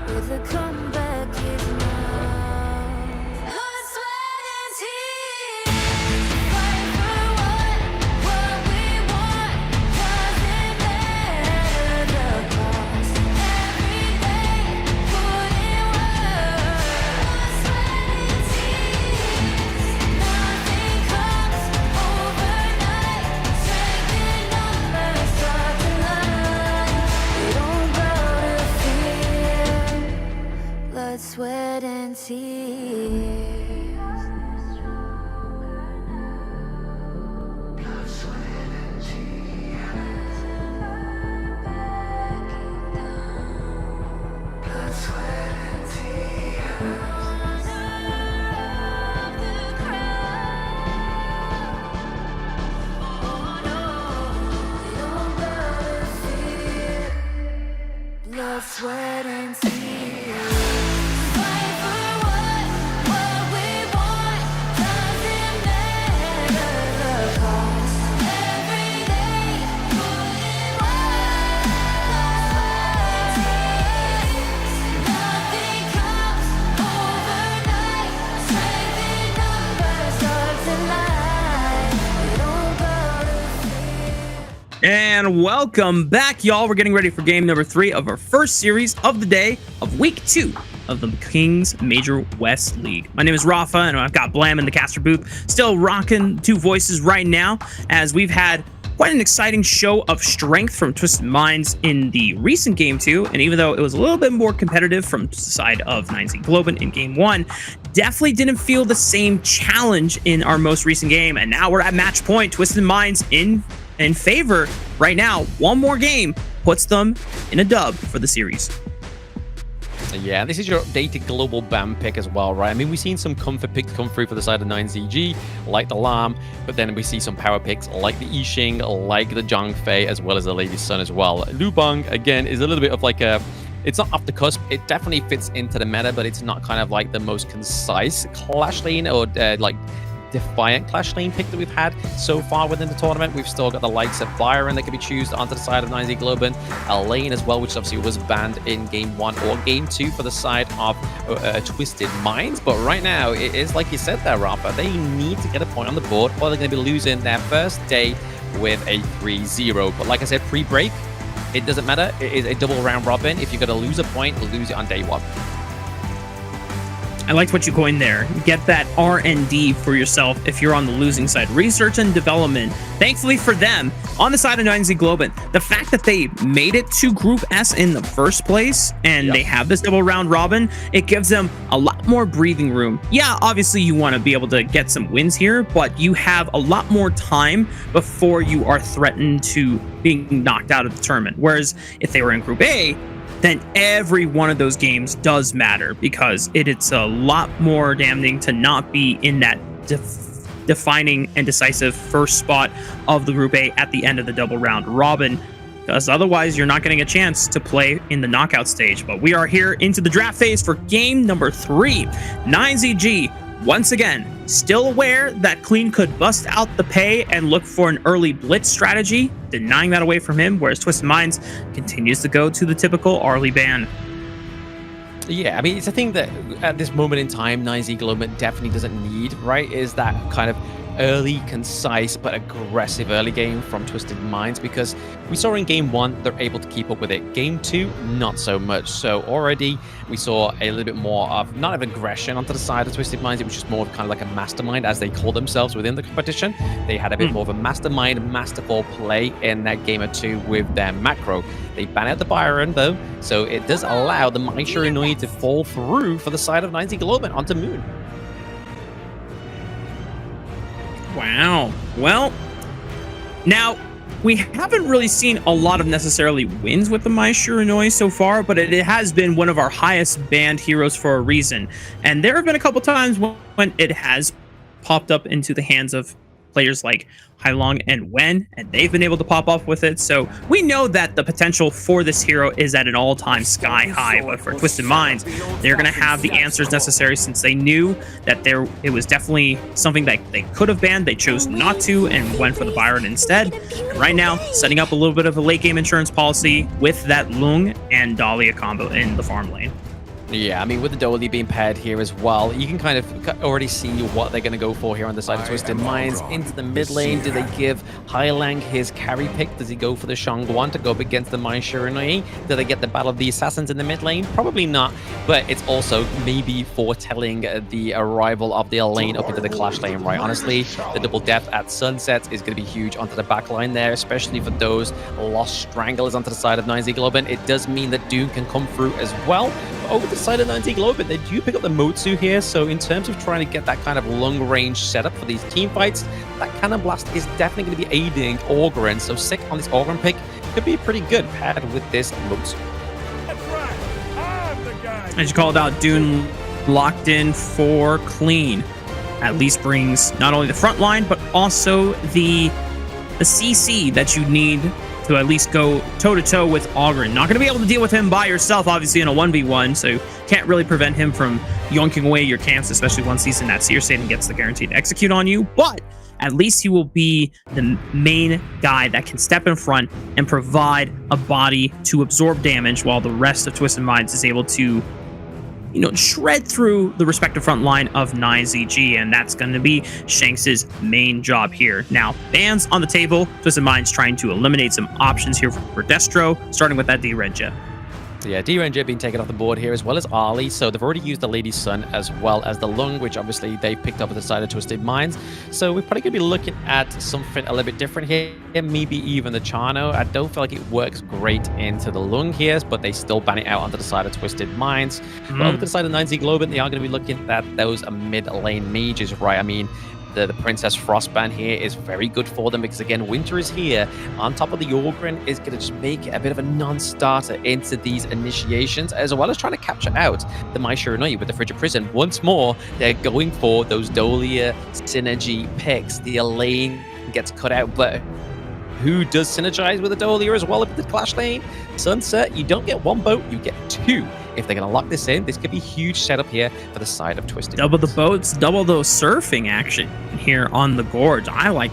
With a comeback is now. Blood, sweat, and tears. Fight for what we want. Doesn't matter the cost. Every day, put in work. Blood, sweat, and tears. Nothing comes overnight. Strength in numbers start to line. We don't bow to fear. Blood, sweat, and tears. Blood, sweat, and tears. Fight for what we want. Doesn't matter the cost. Every day, put in work. Blood, sweat, and tears. Nothing comes overnight. Strength in numbers start to lie. We don't bow to fear. And welcome back, y'all. We're getting ready for game number 3 of our first series of the day of week 2 of the Kings Major West League. My name is Rafa, and I've got Blam in the caster booth, still rocking 2 voices right now, as we've had quite an exciting show of strength from Twisted Minds in the recent game 2, and even though it was a little bit more competitive from the side of 9Z Globin in game 1, definitely didn't feel the same challenge in our most recent game, and now we're at match point. Twisted Minds in favor right now. One more game puts them in a dub for the series. Yeah, this is your updated global ban pick as well, right? I mean, we've seen some comfort picks come through for the side of 9ZG, like the Lam, but then we see some power picks like the Yixing, like the Zhang Fei, as well as the Lady Sun as well. Lu Bang, again, is a little bit of like a... It's not off the cusp. It definitely fits into the meta, but it's not kind of like the most concise clash lane or like defiant clash lane pick that we've had so far within the tournament. We've still got the likes of Byron that could be chosen onto the side of 9Z Globin, Lane as well, which obviously was banned in game 1 or game 2 for the side of Twisted Minds. But right now, it is like you said there, Rafa, they need to get a point on the board or they're going to be losing their first day with a 3-0. But like I said, pre-break, it doesn't matter. It is a double round robin. If you're going to lose a point, lose it on day 1. I liked what you coined there. Get that R&D for yourself if you're on the losing side. Research and development. Thankfully for them, on the side of 9Z Globin, the fact that they made it to Group S in the first place and they have this double round robin, it gives them a lot more breathing room. Yeah, obviously you want to be able to get some wins here, but you have a lot more time before you are threatened to being knocked out of the tournament. Whereas if they were in Group A, then every one of those games does matter because it's a lot more damning to not be in that defining and decisive first spot of the Group A at the end of the double round robin, because otherwise you're not getting a chance to play in the knockout stage. But we are here into the draft phase for game number 3. 9ZG, once again, still aware that Clean could bust out the pay and look for an early blitz strategy, denying that away from him, whereas Twisted Minds continues to go to the typical early ban. Yeah, I mean, it's a thing that at this moment in time, 9Z Globin definitely doesn't need, right? Is that kind of early, concise, but aggressive early game from Twisted Minds, because we saw in game 1, they're able to keep up with it. Game 2, not so much. So already we saw a little bit more of, not of aggression onto the side of Twisted Minds, it was just more of kind of like a mastermind, as they call themselves within the competition. They had a bit more of a mastermind, masterful play in that game or 2 with their macro. They ban out the Byron, though, so it does allow the Maisha Inui to fall through for the side of 9Z Globin onto Moon. Wow. Well, now, we haven't really seen a lot of necessarily wins with the Mai Shiranui so far, but it has been one of our highest banned heroes for a reason. And there have been a couple times when it has popped up into the hands of players like Hailong and Wen, and they've been able to pop off with it. So we know that the potential for this hero is at an all-time sky high, but for Twisted Minds, they're going to have the answers necessary, since they knew that it was definitely something that they could have banned. They chose not to and went for the Byron instead. And right now, setting up a little bit of a late game insurance policy with that Lung and Dahlia combo in the farm lane. Yeah, I mean, with the Dolly being paired here as well, you can kind of already see what they're going to go for here on the side of Twisted Minds. Into the mid lane, do they give Hailang his carry pick? Does he go for the Shangguan to go up against the Mai Shiranui? Do they get the Battle of the Assassins in the mid lane? Probably not, but it's also maybe foretelling the arrival of the lane up into the Clash lane, right? Honestly, the double death at Sunset is going to be huge onto the back line there, especially for those lost Stranglers onto the side of 9Z Globin. It does mean that Doom can come through as well. But over the side of 9Z Globin, they do pick up the Motsu here, so in terms of trying to get that kind of long-range setup for these team fights, that Cannon Blast is definitely going to be aiding Orgren, so Sick on this Orgren pick could be pretty good paired with this Motsu. As you called out, Dune locked in for Clean. At least brings not only the front line, but also the CC that you need to at least go toe-to-toe with Ogren. Not going to be able to deal with him by yourself, obviously, in a 1v1, so can't really prevent him from yoinking away your camps, especially once he's in that Seer state and gets the guaranteed execute on you. But at least he will be the main guy that can step in front and provide a body to absorb damage, while the rest of Twisted Minds is able to, you know, shred through the respective front line of 9ZG, and that's going to be Shanks' main job here. Now, bans on the table. Twisted Minds trying to eliminate some options here for Destro, starting with that D-Renja. Yeah, D-Ranger being taken off the board here, as well as Ali. So they've already used the Lady Sun as well as the Lung, which obviously they picked up at the side of Twisted Minds. So we're probably going to be looking at something a little bit different here. Maybe even the Chano. I don't feel like it works great into the Lung here, but they still ban it out onto the side of Twisted Minds. But over to the side of 9Z Globin, they are going to be looking at those mid-lane mages, right? I mean, the Princess Frostband here is very good for them because, again, winter is here. On top of the Orgren is going to just make it a bit of a non-starter into these initiations, as well as trying to capture out the Mai Shiranui with the Frigid Prison. Once more, they're going for those Dolia synergy picks. The lane gets cut out, but who does synergize with the Dolia as well in the Clash lane? Sunset, you don't get one boat, you get two. If they're going to lock this in, this could be a huge setup here for the side of Twisted. Double the boats, double those surfing action here on the Gorge. I like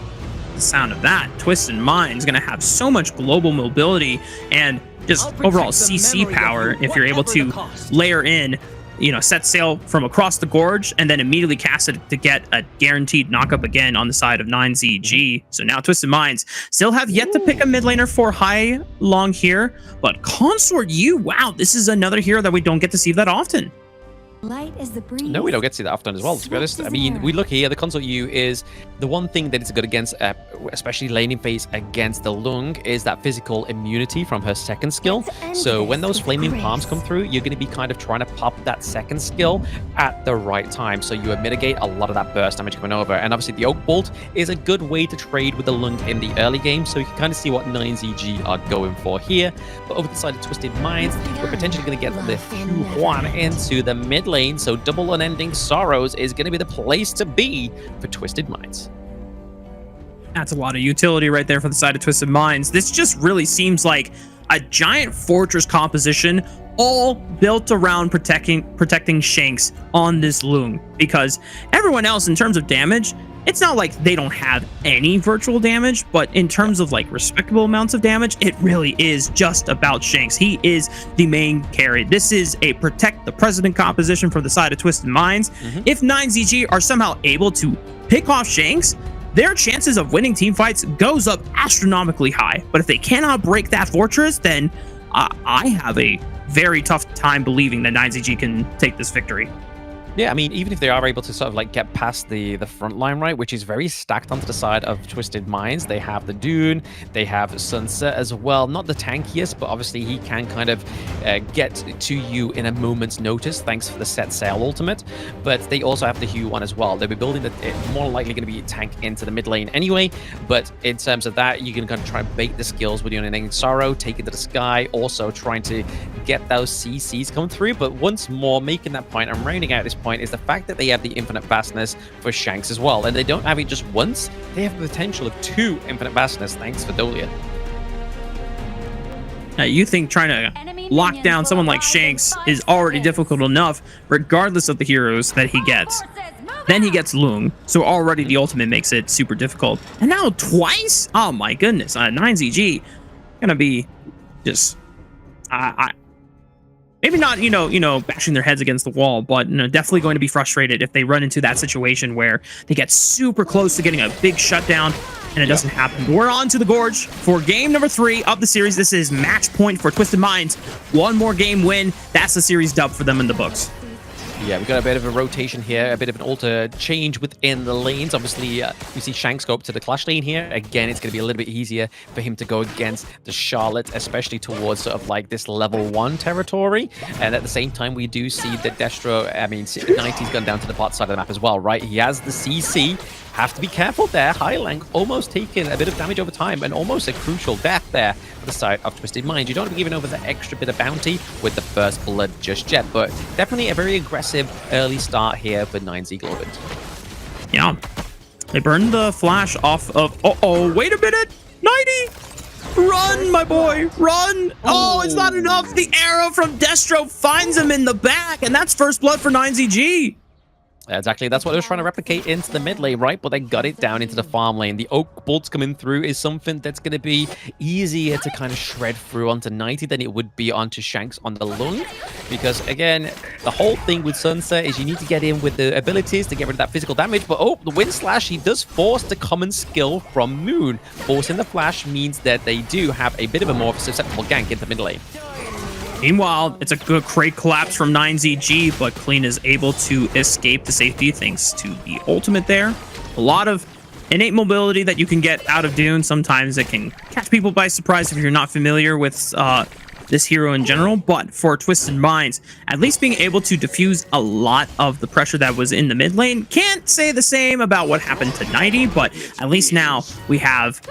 the sound of that. Twisted Minds going to have so much global mobility and just overall CC power if you're able to layer in, you know, set sail from across the Gorge and then immediately cast it to get a guaranteed knockup again on the side of 9ZG. So now Twisted Minds still have yet to pick a mid laner for Hailong here, but Consort U, wow, this is another hero that we don't get to see that often. Light as the breeze. No, we don't get to see that often as well, to be honest. I mean, we look here, the console U is the one thing that it's good against, especially laning phase against the Lung, is that physical immunity from her second skill. So when those flaming palms come through, you're going to be kind of trying to pop that second skill at the right time. So you mitigate a lot of that burst damage coming over. And obviously the Oak Bolt is a good way to trade with the Lung in the early game. So you can kind of see what 9ZG are going for here. But over the side of Twisted Minds, we're potentially going to get the Juan into the mid lane. So double unending sorrows is going to be the place to be for Twisted Minds. That's a lot of utility right there for the side of Twisted Minds. This just really seems like a giant fortress composition, all built around protecting Shanks on this Lung, because everyone else in terms of damage, it's not like they don't have any virtual damage, but in terms of like respectable amounts of damage, it really is just about Shanks. He is the main carry. This is a protect the president composition for the side of Twisted Minds. If 9ZG are somehow able to pick off Shanks, their chances of winning team fights goes up astronomically high. But if they cannot break that fortress, then I have a very tough time believing that 9ZG can take this victory. Yeah, I mean, even if they are able to sort of like get past the front line, right, which is very stacked onto the side of Twisted Minds. They have the Dune, they have Sunset as well. Not the tankiest, but obviously he can kind of get to you in a moment's notice, thanks for the set sail ultimate. But they also have the Hue one as well. They'll be building it more likely going to be a tank into the mid lane anyway. But in terms of that, you can kind of try and bait the skills with your Unending Sorrow, take it to the sky, also trying to get those CCs come through. But once more, making that point and rounding out this point is the fact that they have the infinite vastness for Shanks as well, and they don't have it just once, they have the potential of 2 infinite vastness thanks for Dolian. Now, you think trying to lock down someone like Shanks is already difficult enough, regardless of the heroes that he gets. Then he gets Lung, so already the ultimate makes it super difficult. And now twice? Oh my goodness, 9ZG gonna be just maybe not, you know, bashing their heads against the wall, but definitely going to be frustrated if they run into that situation where they get super close to getting a big shutdown and it doesn't happen. We're on to the Gorge for game number 3 of the series. This is match point for Twisted Minds. One more game win. That's the series dub for them in the books. Yeah, we've got a bit of a rotation here, a bit of an alter change within the lanes. Obviously, we see Shanks go up to the Clash lane here. Again, it's going to be a little bit easier for him to go against the Charlotte, especially towards sort of like this level 1 territory. And at the same time, we do see that Destro, I mean, 90's gone down to the bot side of the map as well, right? He has the CC. Have to be careful there. High Lang almost taking a bit of damage over time and almost a crucial death there for the side of Twisted Minds. You don't want to be giving over the extra bit of bounty with the first blood just yet, but definitely a very aggressive early start here for 9Z Globant. Yeah. They burned the flash off of... Uh-oh, wait a minute! 90! Run, my boy! Run! Oh, it's not enough! The arrow from Destro finds him in the back, and that's first blood for 9ZG. Exactly, that's what they were trying to replicate into the mid lane, right? But they got it down into the farm lane. The Oak Bolts coming through is something that's going to be easier to kind of shred through onto 90 than it would be onto Shanks on the Lung. Because, again, the whole thing with Sunset is you need to get in with the abilities to get rid of that physical damage. But, oh, the Wind Slash, he does force the common skill from Moon. Forcing the Flash means that they do have a bit of a more susceptible gank into mid lane. Meanwhile, it's a good crate collapse from 9ZG, but Clean is able to escape the safety thanks to the ultimate there. A lot of innate mobility that you can get out of Dune. Sometimes it can catch people by surprise if you're not familiar with this hero in general, but for Twisted Minds, at least being able to diffuse a lot of the pressure that was in the mid lane. Can't say the same about what happened to 90, but at least now we have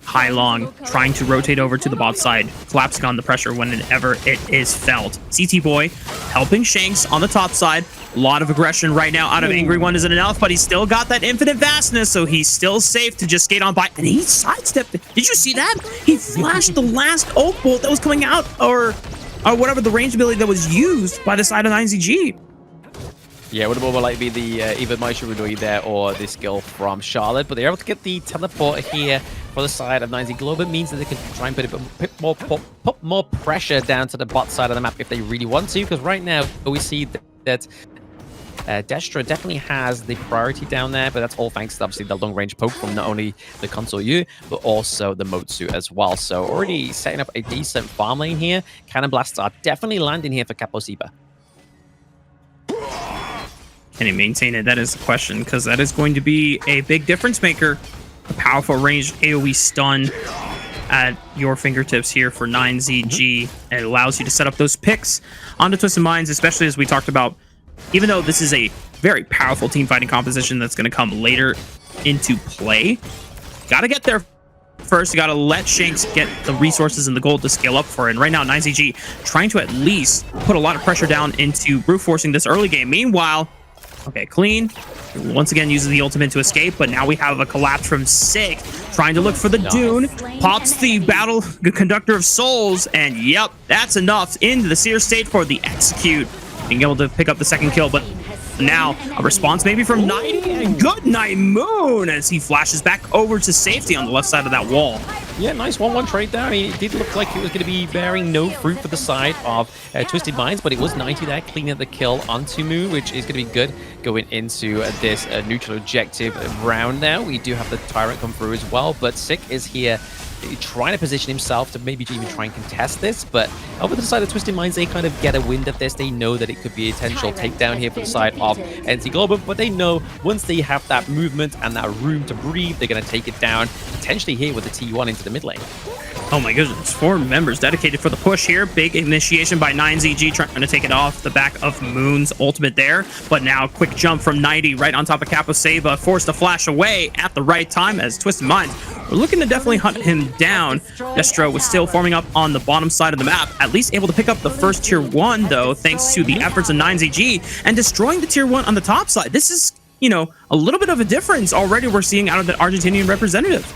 Hai Long trying to rotate over to the bot side, collapsing on the pressure whenever it is felt. CT Boy helping Shanks on the top side. A lot of aggression right now out of Angry One isn't enough, but he's still got that infinite vastness, so he's still safe to just skate on by. And he sidestepped it. Did you see that? He flashed the last Oak Bolt that was coming out, or whatever the range ability that was used by the side of 9ZG. Yeah, it would more likely be the either Maisha Rudoi there or the skill from Charlotte, but they're able to get the teleport here for the side of 9Z Globin. Means that they can try and put more pressure down to the bot side of the map if they really want to, because right now we see that Destra definitely has the priority down there, but that's all thanks to obviously the long range poke from not only the console U, but also the Motsu as well. So already setting up a decent farm lane here. Cannon blasts are definitely landing here for Kaposiba. Can he maintain it? That is the question, because that is going to be a big difference maker. A powerful ranged AoE stun at your fingertips here for 9ZG. It allows you to set up those picks onto Twisted Minds, especially as we talked about. Even though this is a very powerful team fighting composition that's going to come later into play, got to get there first. You got to let Shanks get the resources and the gold to scale up for it. And right now, 9ZG trying to at least put a lot of pressure down into brute forcing this early game. Meanwhile, okay, Clean once again uses the ultimate to escape, but now we have a collapse from Sig trying to look for the Dune. Pops the battle conductor of souls, and yep, that's enough into the Seer state for the execute. Being able to pick up the second kill, but now a response maybe from 90, and good night Moon as he flashes back over to safety on the left side of that wall. Yeah, nice 1-1 trade there. I mean, it did look like it was going to be bearing no fruit for the side of Twisted Minds, but it was 90 there, cleaning up the kill onto Moon, which is going to be good going into this neutral objective round now. We do have the Tyrant come through as well, but Sick is here trying to position himself to maybe even try and contest this, but over to the side of Twisted Minds, they kind of get a wind of this. They know that it could be a potential takedown here for the side of NC Global, but they know once they have that movement and that room to breathe, they're going to take it down, potentially here with the T1 into the mid lane. Oh my goodness, 4 members dedicated for the push here. Big initiation by 9ZG trying to take it off the back of Moon's ultimate there. But now quick jump from 90 right on top of Capo Saba, forced to flash away at the right time as Twisted Minds were looking to definitely hunt him down. Destro was still forming up on the bottom side of the map, at least able to pick up the first tier 1 though, thanks to the efforts of 9ZG and destroying the tier 1 on the top side. This is, you know, a little bit of a difference already we're seeing out of the Argentinian representative.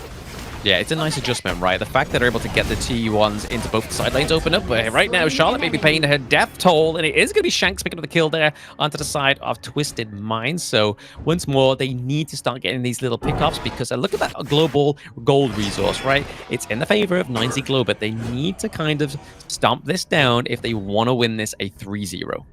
Yeah, it's a nice adjustment, right? The fact that they're able to get the T1s into both the side lanes open up. Right now, Charlotte may be paying her death toll, and it is going to be Shanks picking up the kill there onto the side of Twisted Minds. So once more, they need to start getting these little pickups because look at that global gold resource, right? It's in the favor of 9Z Global. They need to kind of stomp this down if they want to win this a 3-0.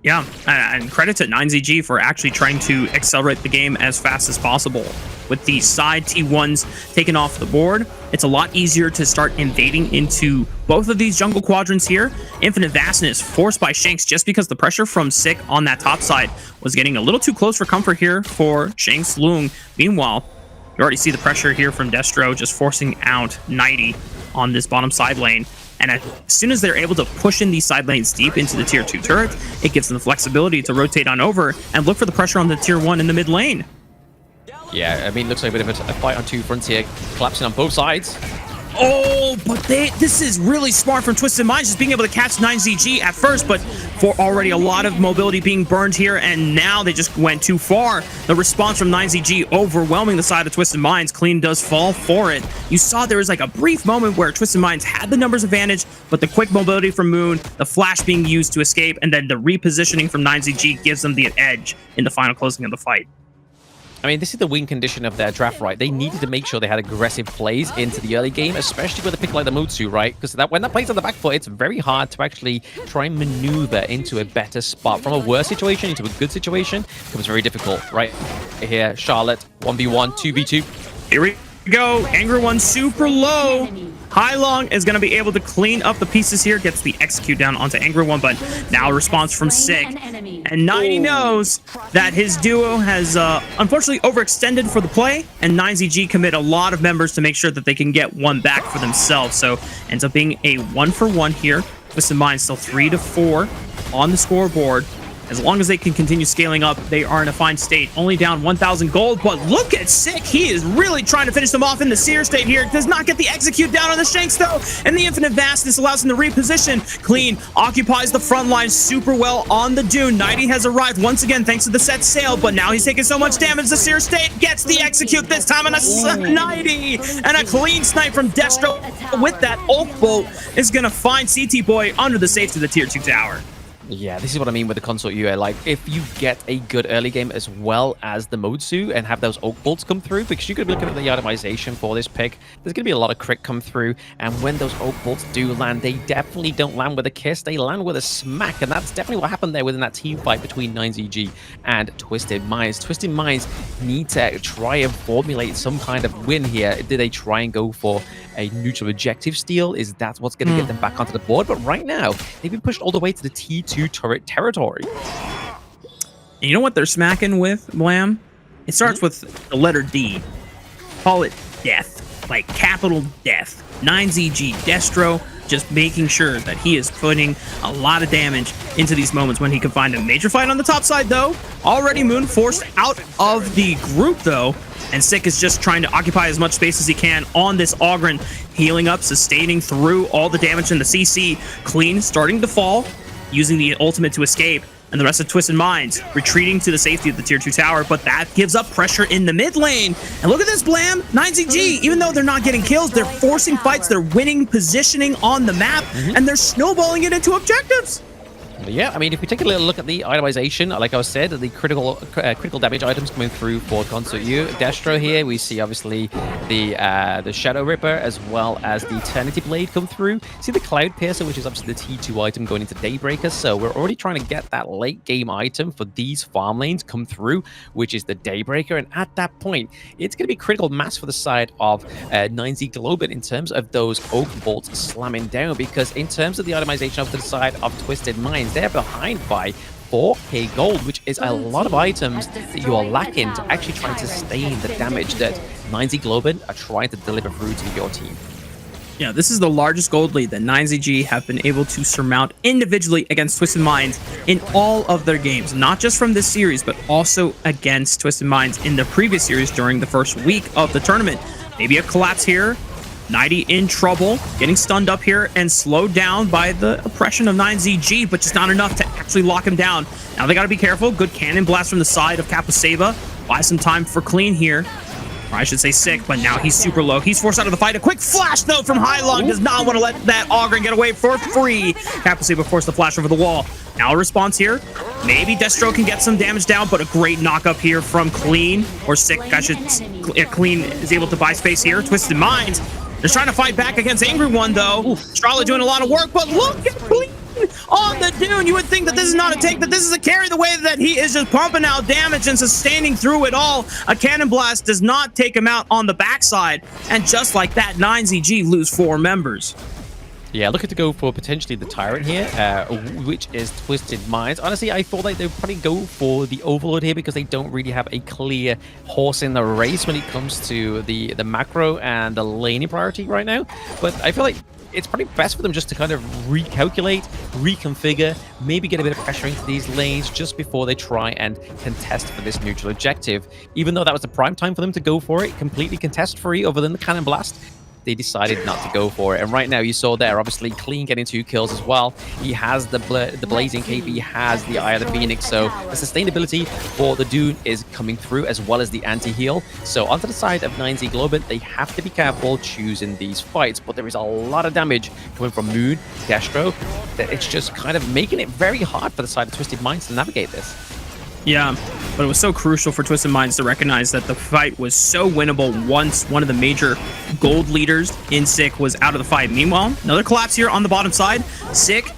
Yeah, and credit to 9ZG for actually trying to accelerate the game as fast as possible. With the side T1s taken off the board, it's a lot easier to start invading into both of these jungle quadrants here. Infinite Vastness forced by Shanks just because the pressure from Sick on that top side was getting a little too close for comfort here for Shanks Lung. Meanwhile, you already see the pressure here from Destro just forcing out 90 on this bottom side lane. And as soon as they're able to push in these side lanes deep into the tier 2 turret, it gives them the flexibility to rotate on over and look for the pressure on the tier 1 in the mid lane. Yeah, I mean, looks like a bit of a fight on 2 fronts here, collapsing on both sides. Oh, but this is really smart from Twisted Minds, just being able to catch 9ZG at first, but for already a lot of mobility being burned here, and now they just went too far. The response from 9ZG overwhelming the side of Twisted Minds. Clean does fall for it. You saw there was like a brief moment where Twisted Minds had the numbers advantage, but the quick mobility from Moon, the flash being used to escape, and then the repositioning from 9ZG gives them the edge in the final closing of the fight. I mean, this is the win condition of their draft, right? They needed to make sure they had aggressive plays into the early game, especially with a pick like the Mutsu, right? Because when that plays on the back foot, it's very hard to actually try and maneuver into a better spot. From a worse situation into a good situation, it becomes very difficult, right? Here, Charlotte, 1v1, 2v2. Here we go. Angry One super low. Hai Long is going to be able to clean up the pieces here, gets the execute down onto Angry One, but now a response from Sig. And 90 knows that his duo has unfortunately overextended for the play, and 9ZG commit a lot of members to make sure that they can get one back for themselves. So ends up being a 1-for-1 here. Twisted Minds still 3-4 on the scoreboard. As long as they can continue scaling up, they are in a fine state. Only down 1,000 gold, but look at Sick. He is really trying to finish them off in the Seer state here. Does not get the execute down on the Shanks, though. And the Infinite Vastness allows him to reposition. Clean occupies the front line super well on the Dune. 90 has arrived once again thanks to the set sail, but now he's taking so much damage. The Seer state gets the execute this time on a 90. And a clean snipe from Destro with that Oak Bolt is going to find CT Boy under the safety of the tier 2 tower. Yeah, this is what I mean with the consort UA. Like, if you get a good early game as well as the Motsu and have those Oak Bolts come through, because you're going to be looking at the itemization for this pick, there's going to be a lot of crit come through, and when those Oak Bolts do land, they definitely don't land with a kiss, they land with a smack, and that's definitely what happened there within that team fight between 9ZG and Twisted Minds. Twisted Minds need to try and formulate some kind of win here. Did they try and go for a neutral objective steal? Is that what's going to get them back onto the board? But right now, they've been pushed all the way to the T2 turret territory. And you know what they're smacking with, Blam? It starts with the letter D. Call it death, like capital death. 9ZG Destro just making sure that he is putting a lot of damage into these moments when he can find a major fight on the top side, though. Already Moon forced out of the group, though, and Sick is just trying to occupy as much space as he can on this Ogren, healing up, sustaining through all the damage in the CC. Clean starting to fall, using the ultimate to escape, and the rest of Twisted Minds retreating to the safety of the tier 2 tower, but that gives up pressure in the mid lane. And look at this, Blam! 9ZG, even though they're not getting kills, they're forcing fights, they're winning positioning on the map, and they're snowballing it into objectives. Yeah, I mean, if we take a little look at the itemization, like I said, the critical damage items coming through for Consort U. Destro here, we see obviously the Shadow Ripper as well as the Eternity Blade come through. See the Cloud Piercer, which is obviously the T2 item going into Daybreaker. So we're already trying to get that late game item for these farm lanes come through, which is the Daybreaker. And at that point, it's going to be critical mass for the side of 9Z Globin in terms of those Oak Bolts slamming down, because in terms of the itemization of the side of Twisted Minds, they're behind by 4k gold, which is a lot of items that you are lacking to actually try and sustain the damage that 9Z Globin are trying to deliver through to your team. Yeah, this is the largest gold lead that 9ZG have been able to surmount individually against Twisted Minds in all of their games, not just from this series, but also against Twisted Minds in the previous series during the first week of the tournament. Maybe a collapse here. 90 in trouble, getting stunned up here and slowed down by the oppression of 9ZG, but just not enough to actually lock him down. Now they got to be careful. Good cannon blast from the side of Kapuseva. Buy some time for Clean here. Or I should say Sick, but now he's super low. He's forced out of the fight. A quick flash, though, from Hylong. Does not want to let that Ogren get away for free. Kapuseva forced the flash over the wall. Now a response here. Maybe Destro can get some damage down, but a great knock up here from Clean. Or Sick, Clean is able to buy space here. Twisted Minds. They're trying to fight back against Angry One, though. Strala doing a lot of work, but look at Clean on the Dune. You would think that this is not a take, that this is a carry, the way that he is just pumping out damage and sustaining through it all. A Cannon Blast does not take him out on the backside. And just like that, 9ZG lose 4 members. Yeah, looking to go for potentially the Tyrant here, which is Twisted Minds. Honestly, I thought like they would probably go for the Overlord here because they don't really have a clear horse in the race when it comes to the macro and the laning priority right now. But I feel like it's probably best for them just to kind of recalculate, reconfigure, maybe get a bit of pressure into these lanes just before they try and contest for this neutral objective. Even though that was the prime time for them to go for it, completely contest-free other than the Cannon Blast, they decided not to go for it. And right now, you saw there, obviously, Clean getting 2 kills as well. He has the Blazing Cape, he has the Eye of the Phoenix, so the sustainability for the Dune is coming through, as well as the anti-heal. So onto the side of 9Z Globant, they have to be careful choosing these fights, but there is a lot of damage coming from Moon, Destro, that it's just kind of making it very hard for the side of Twisted Minds to navigate this. Yeah, but it was so crucial for Twisted Minds to recognize that the fight was so winnable once one of the major gold leaders in Sick was out of the fight. Meanwhile, another collapse here on the bottom side. Sick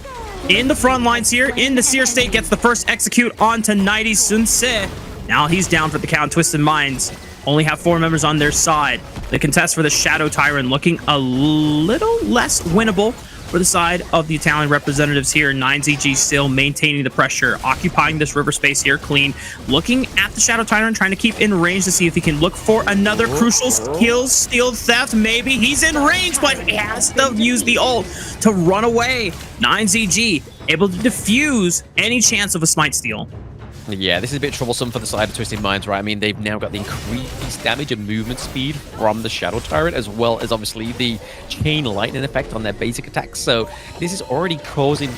in the front lines here, in the Seer state, gets the first execute onto 90 Sun Se. Now he's down for the count. Twisted Minds only have 4 members on their side. The contest for the Shadow Tyrant looking a little less winnable for the side of the Italian representatives here. 9ZG still maintaining the pressure, occupying this river space here. Clean looking at the Shadow Tyrant, trying to keep in range to see if he can look for another crucial kill, steal theft. Maybe he's in range, but he has to use the ult to run away. 9ZG able to defuse any chance of a smite steal. Yeah, this is a bit troublesome for the side of Twisted Minds, right? I mean, they've now got the increased damage and movement speed from the Shadow Tyrant, as well as obviously the chain lightning effect on their basic attacks. So this is already causing,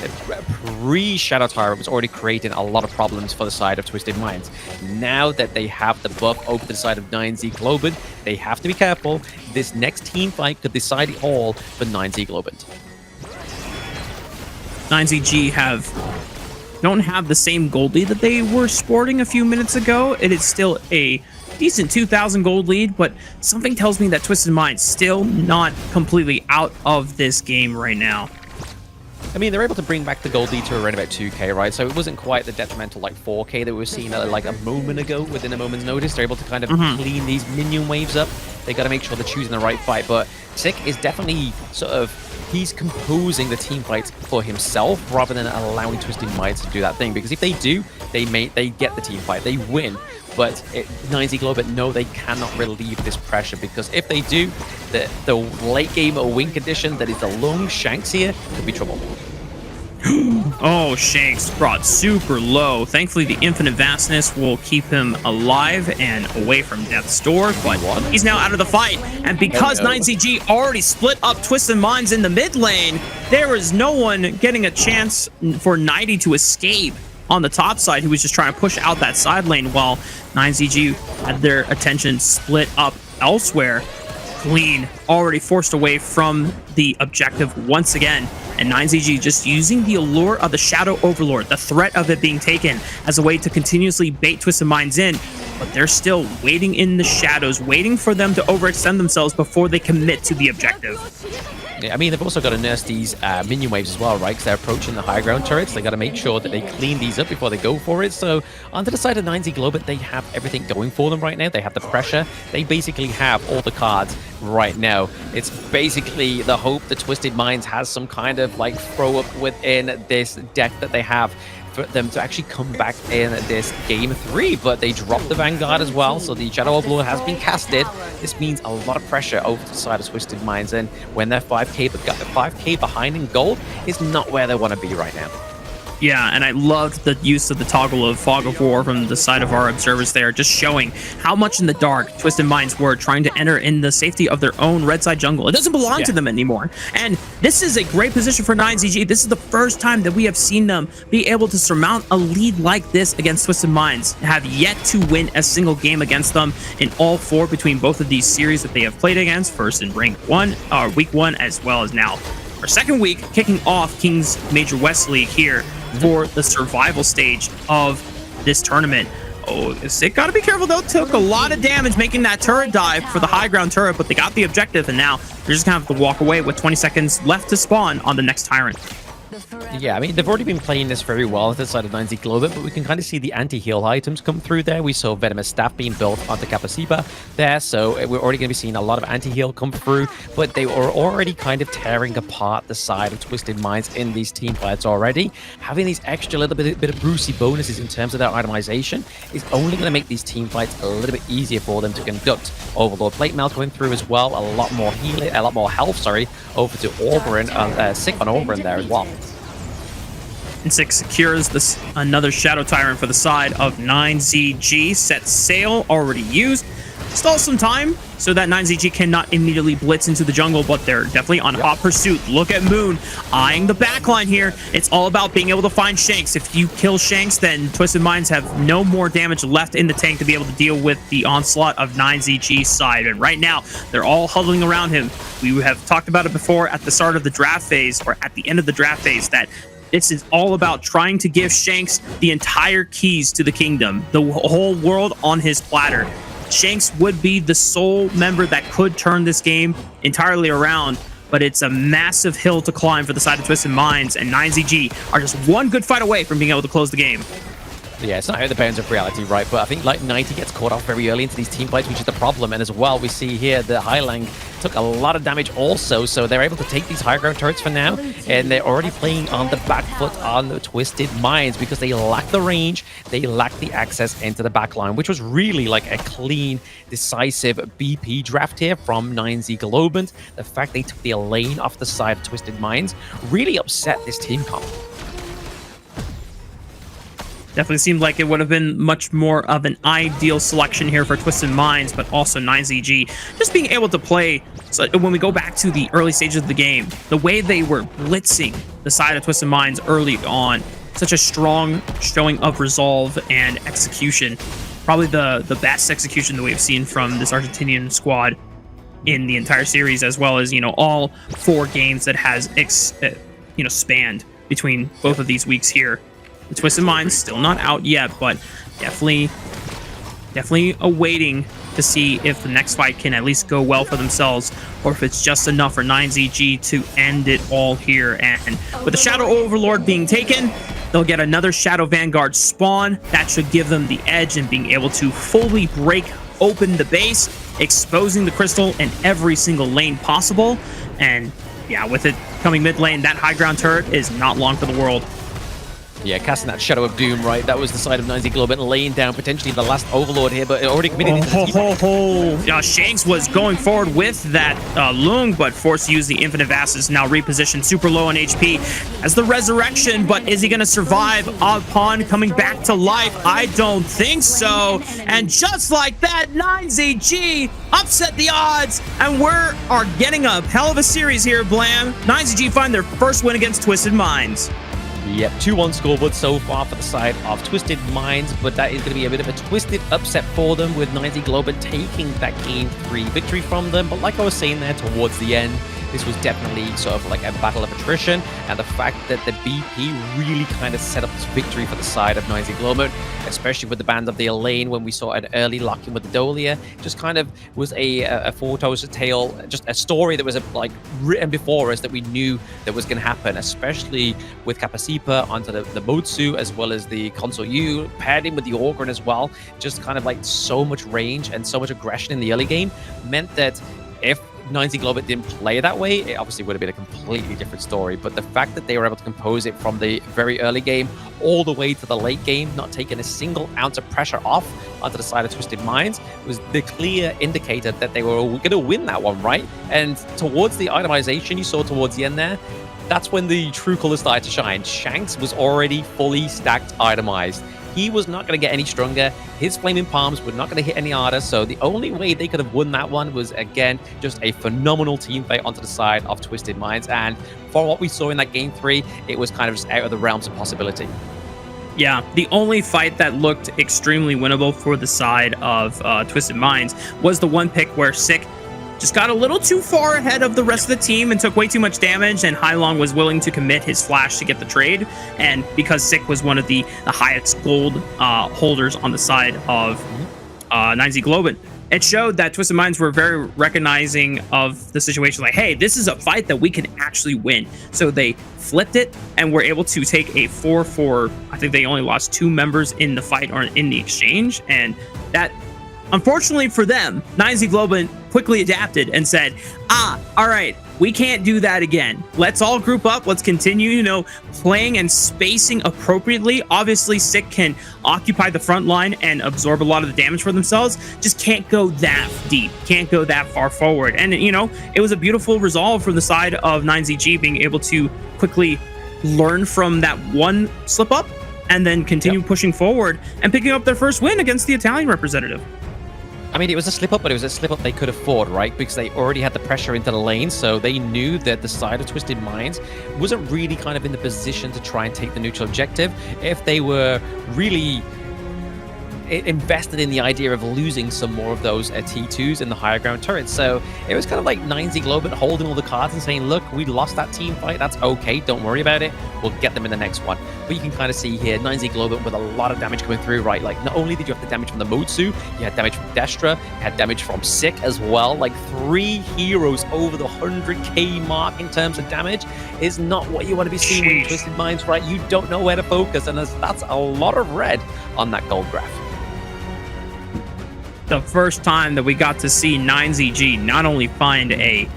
pre-Shadow Tyrant was already creating a lot of problems for the side of Twisted Minds. Now that they have the buff over to the side of 9Z Globant, they have to be careful. This next team fight could decide it all for 9Z Globant. 9ZG don't have the same gold lead that they were sporting a few minutes ago. It is still a decent 2,000 gold lead, but something tells me that Twisted Minds still not completely out of this game right now. I mean, they're able to bring back the gold lead to around about 2k, right? So it wasn't quite the detrimental like 4k that we were seeing like a moment ago within a moment's notice. They're able to kind of clean these minion waves up They got to make sure they're choosing the right fight. But Sick is definitely sort of, he's composing the team fights for himself rather than allowing Twisted Minds to do that thing. Because if they do, they get the team fight, they win. But 9Z Globant know they cannot relieve this pressure, because if they do, the late game win condition that is the long Shanks here could be trouble. Oh, Shanks brought super low. Thankfully, the infinite vastness will keep him alive and away from death's door, but he's now out of the fight. And because 9ZG already split up Twisted Minds in the mid lane, there is no one getting a chance for 90 to escape on the top side, who was just trying to push out that side lane, while 9ZG had their attention split up elsewhere. Clean already forced away from the objective once again, and 9ZG just using the allure of the Shadow Overlord, the threat of it being taken, as a way to continuously bait Twisted Minds in, but they're still waiting in the shadows, waiting for them to overextend themselves before they commit to the objective. Yeah, I mean, they've also got to nurse these minion waves as well, right? Because they're approaching the high ground turrets. They got to make sure that they clean these up before they go for it. So, onto the side of 9Z Globant, they have everything going for them right now. They have the pressure. They basically have all the cards right now. It's basically the hope that Twisted Minds has some kind of like throw up within this deck that they have for them to actually come back in this game 3, but they dropped the Vanguard as well, so the Shadow Overlord has been casted. This means a lot of pressure over to the side of Twisted Minds, and when they're 5k behind in gold is not where they want to be right now. Yeah, and I loved the use of the toggle of Fog of War from the side of our observers there, just showing how much in the dark Twisted Minds were trying to enter in the safety of their own red side jungle. It doesn't belong to them anymore. And this is a great position for 9ZG. This is the first time that we have seen them be able to surmount a lead like this against Twisted Minds. Have yet to win a single game against them in all 4 between both of these series that they have played against, first in week 1, as well as now our second week, kicking off King's Major West League here for the survival stage of this tournament. Oh, Sick gotta be careful though. Took a lot of damage making that turret dive for the high ground turret, but they got the objective, and now they're just gonna have to walk away with 20 seconds left to spawn on the next Tyrant. Yeah, I mean, they've already been playing this very well at the side of 9Z Globant, but we can kind of see the anti-heal items come through there. We saw Venomous Staff being built onto Kapasiba there, so we're already going to be seeing a lot of anti-heal come through, but they were already kind of tearing apart the side of Twisted Minds in these team fights already. Having these extra little bit of Brucey bonuses in terms of their itemization is only going to make these team fights a little bit easier for them to conduct. Overlord Plate Mail going through as well, a lot more health, over to Auburn, Sick on Auburn there as well. And 6 secures another Shadow Tyrant for the side of 9ZG. Set sail already used. Stall some time so that 9ZG cannot immediately blitz into the jungle, but they're definitely on hot pursuit. Look at Moon eyeing the backline here. It's all about being able to find Shanks. If you kill Shanks, then Twisted Minds have no more damage left in the tank to be able to deal with the onslaught of 9ZG's side. And right now, they're all huddling around him. We have talked about it before at the start of the draft phase, or at the end of the draft phase, that this is all about trying to give Shanks the entire keys to the kingdom, the whole world on his platter. Shanks would be the sole member that could turn this game entirely around, but it's a massive hill to climb for the side of Twisted Minds, and 9ZG are just one good fight away from being able to close the game. Yeah, it's not out the bounds of reality, right? But I think like 90 gets caught off very early into these team fights, which is the problem. And as well, we see here the Highlang took a lot of damage also, so they're able to take these high ground turrets for now, and they're already playing on the back foot on the Twisted Minds because they lack the range, they lack the access into the backline, which was really like a clean, decisive BP draft here from 9Z Globant. The fact they took the lane off the side of Twisted Minds really upset this team comp. Definitely seemed like it would have been much more of an ideal selection here for Twisted Minds, but also 9ZG just being able to play. So when we go back to the early stages of the game, the way they were blitzing the side of Twisted Minds early on, such a strong showing of resolve and execution. Probably the best execution that we've seen from this Argentinian squad in the entire series, as well as, all 4 games that has, spanned between both of these weeks here. The Twisted Minds still not out yet, but definitely awaiting to see if the next fight can at least go well for themselves, or if it's just enough for 9ZG to end it all here. And with the Shadow Overlord being taken, they'll get another Shadow Vanguard spawn. That should give them the edge in being able to fully break open the base exposing the crystal in every single lane possible. And yeah, with it coming mid lane, that high ground turret is not long for the world. Yeah, casting that Shadow of Doom, right? That was the side of 9Z Globin, laying down potentially the last Overlord here, but it already committed into the Shanks was going forward with that Lung, but forced to use the Infinite Vases, now repositioned super low on HP as the Resurrection, but is he going to survive upon coming back to life? I don't think so. And just like that, 9ZG upset the odds, and we are getting a hell of a series here, Blam. 9ZG find their first win against Twisted Minds. Yep, 2-1 scoreboard so far for the side of Twisted Minds, but that is going to be a bit of a twisted upset for them, with 9Z Globin taking that Game 3 victory from them. But like I was saying there towards the end, this was definitely sort of like a battle of attrition, and the fact that the BP really kind of set up this victory for the side of 9Z Globin, especially with the band of the Elaine when we saw an early lock-in with the Dolia, just kind of was a foretold tale, just a story that was like written before us that we knew that was going to happen, especially with Kapasipa onto the Motsu as well as the Console U, paired in with the Ogryn as well. Just kind of like so much range and so much aggression in the early game meant that if 9Z Globin didn't play that way, it obviously would have been a completely different story. But the fact that they were able to compose it from the very early game all the way to the late game, not taking a single ounce of pressure off onto the side of Twisted Minds, was the clear indicator that they were going to win that one, right? And towards the itemization you saw towards the end there, that's when the true colors started to shine. Shanks was already fully stacked itemized. He was not going to get any stronger. His Flaming Palms were not going to hit any harder. So the only way they could have won that one was, again, just a phenomenal team fight onto the side of Twisted Minds. And for what we saw in that Game 3, it was kind of just out of the realms of possibility. Yeah, the only fight that looked extremely winnable for the side of Twisted Minds was the one pick where Sick just got a little too far ahead of the rest of the team and took way too much damage, and Hailong was willing to commit his flash to get the trade. And because Sick was one of the highest gold holders on the side of 9Z Globin, it showed that Twisted Minds were very recognizing of the situation, like, hey, this is a fight that we can actually win. So they flipped it and were able to take a 4-4. I think they only lost 2 members in the fight or in the exchange, and that, unfortunately for them, 9Z Globin quickly adapted and said, all right, we can't do that again. Let's all group up. Let's continue, playing and spacing appropriately. Obviously, Sick can occupy the front line and absorb a lot of the damage for themselves. Just can't go that deep. Can't go that far forward. And, it was a beautiful resolve from the side of 9ZG being able to quickly learn from that one slip up and then continue pushing forward and picking up their first win against the Italian representative. I mean, it was a slip-up, but it was a slip-up they could afford, right? Because they already had the pressure into the lane, so they knew that the side of Twisted Minds wasn't really kind of in the position to try and take the neutral objective. If they were really invested in the idea of losing some more of those T2s in the higher ground turrets. So it was kind of like 9Z Globin holding all the cards and saying, look, we lost that team fight. That's okay. Don't worry about it. We'll get them in the next one. But you can kind of see here 9Z Globin with a lot of damage coming through, right? Like, not only did you have the damage from the Motsu, you had damage from Destra, you had damage from Sick as well. Like, 3 heroes over the 100k mark in terms of damage is not what you want to be seeing with Twisted Minds, right? You don't know where to focus, and that's a lot of red on that gold graph. The first time that we got to see 9ZG not only find a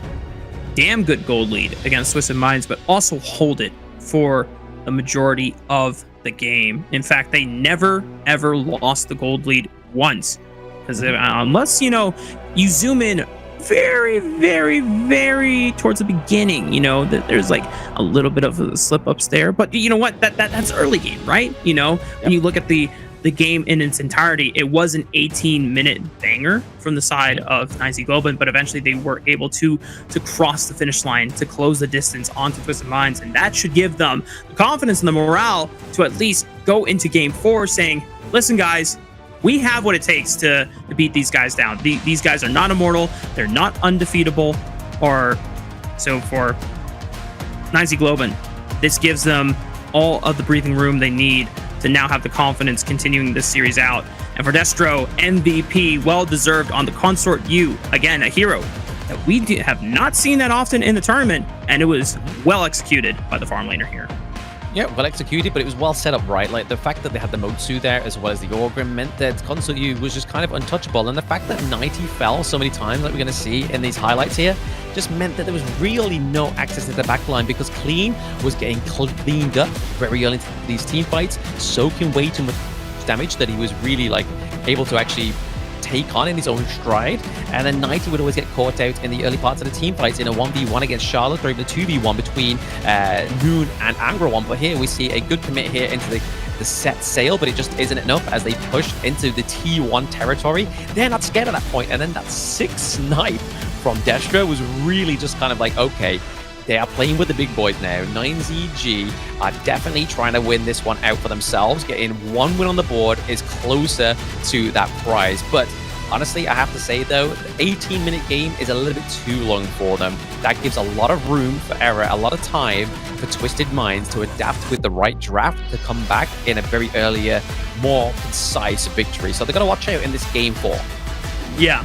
damn good gold lead against Twisted Minds, but also hold it for the majority of the game. In fact, they never, ever lost the gold lead once. Because unless, you zoom in very, very, very towards the beginning, that there's like a little bit of a slip-ups there. But you know what? That's early game, right? When you look at the game in its entirety, it was an 18-minute banger from the side of 9Z Globin, but eventually they were able to cross the finish line, to close the distance onto Twisted Minds, and that should give them the confidence and the morale to at least go into Game 4 saying, listen, guys, we have what it takes to beat these guys down. These guys are not immortal, they're not undefeatable, so for 9Z Globin, this gives them all of the breathing room they need to now have the confidence continuing this series out. And for Destro, MVP, well-deserved on the Consort U. Again, a hero that we have not seen that often in the tournament, and it was well executed by the farm laner here. Yeah, well executed, but it was well set up, right? Like the fact that they had the Motsu there as well as the Orgrim meant that Konsulyu was just kind of untouchable. And the fact that 90 fell so many times, like we're going to see in these highlights here, just meant that there was really no access to the backline because Clean was getting cleaned up very early into these team fights, soaking way too much damage that he was really like able to actually take on in his own stride. And then 90 would always get caught out in the early parts of the team fights in a 1v1 against Charlotte or even a 2v1 between Noon and Angrawon. But here we see a good commit here into the set sail, but it just isn't enough as they push into the T1 territory. They're not scared at that point, and then that 6 snipe from Destra was really just kind of like, okay, they are playing with the big boys now. 9ZG are definitely trying to win this one out for themselves. Getting 1 win on the board is closer to that prize. But honestly, I have to say though, the 18-minute game is a little bit too long for them. That gives a lot of room for error, a lot of time for Twisted Minds to adapt with the right draft to come back in a very earlier, more concise victory. So they're going to watch out in this game 4. Yeah.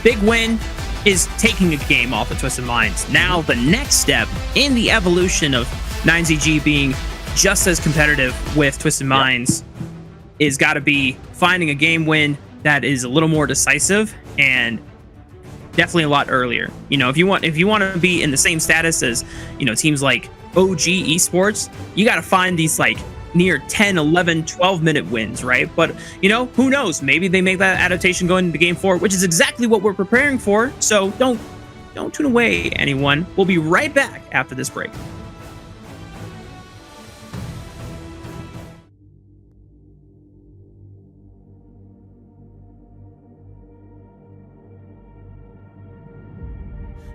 Big win is taking a game off of Twisted Minds. Now, the next step in the evolution of 9ZG being just as competitive with Twisted Minds is got to be finding a game win that is a little more decisive and definitely a lot earlier. You know, if you want to be in the same status as, you know, teams like OG Esports, you got to find these like near 10, 11, 12-minute wins, right? But, you know, who knows? Maybe they make that adaptation going into Game 4, which is exactly what we're preparing for. So don't tune away, anyone. We'll be right back after this break.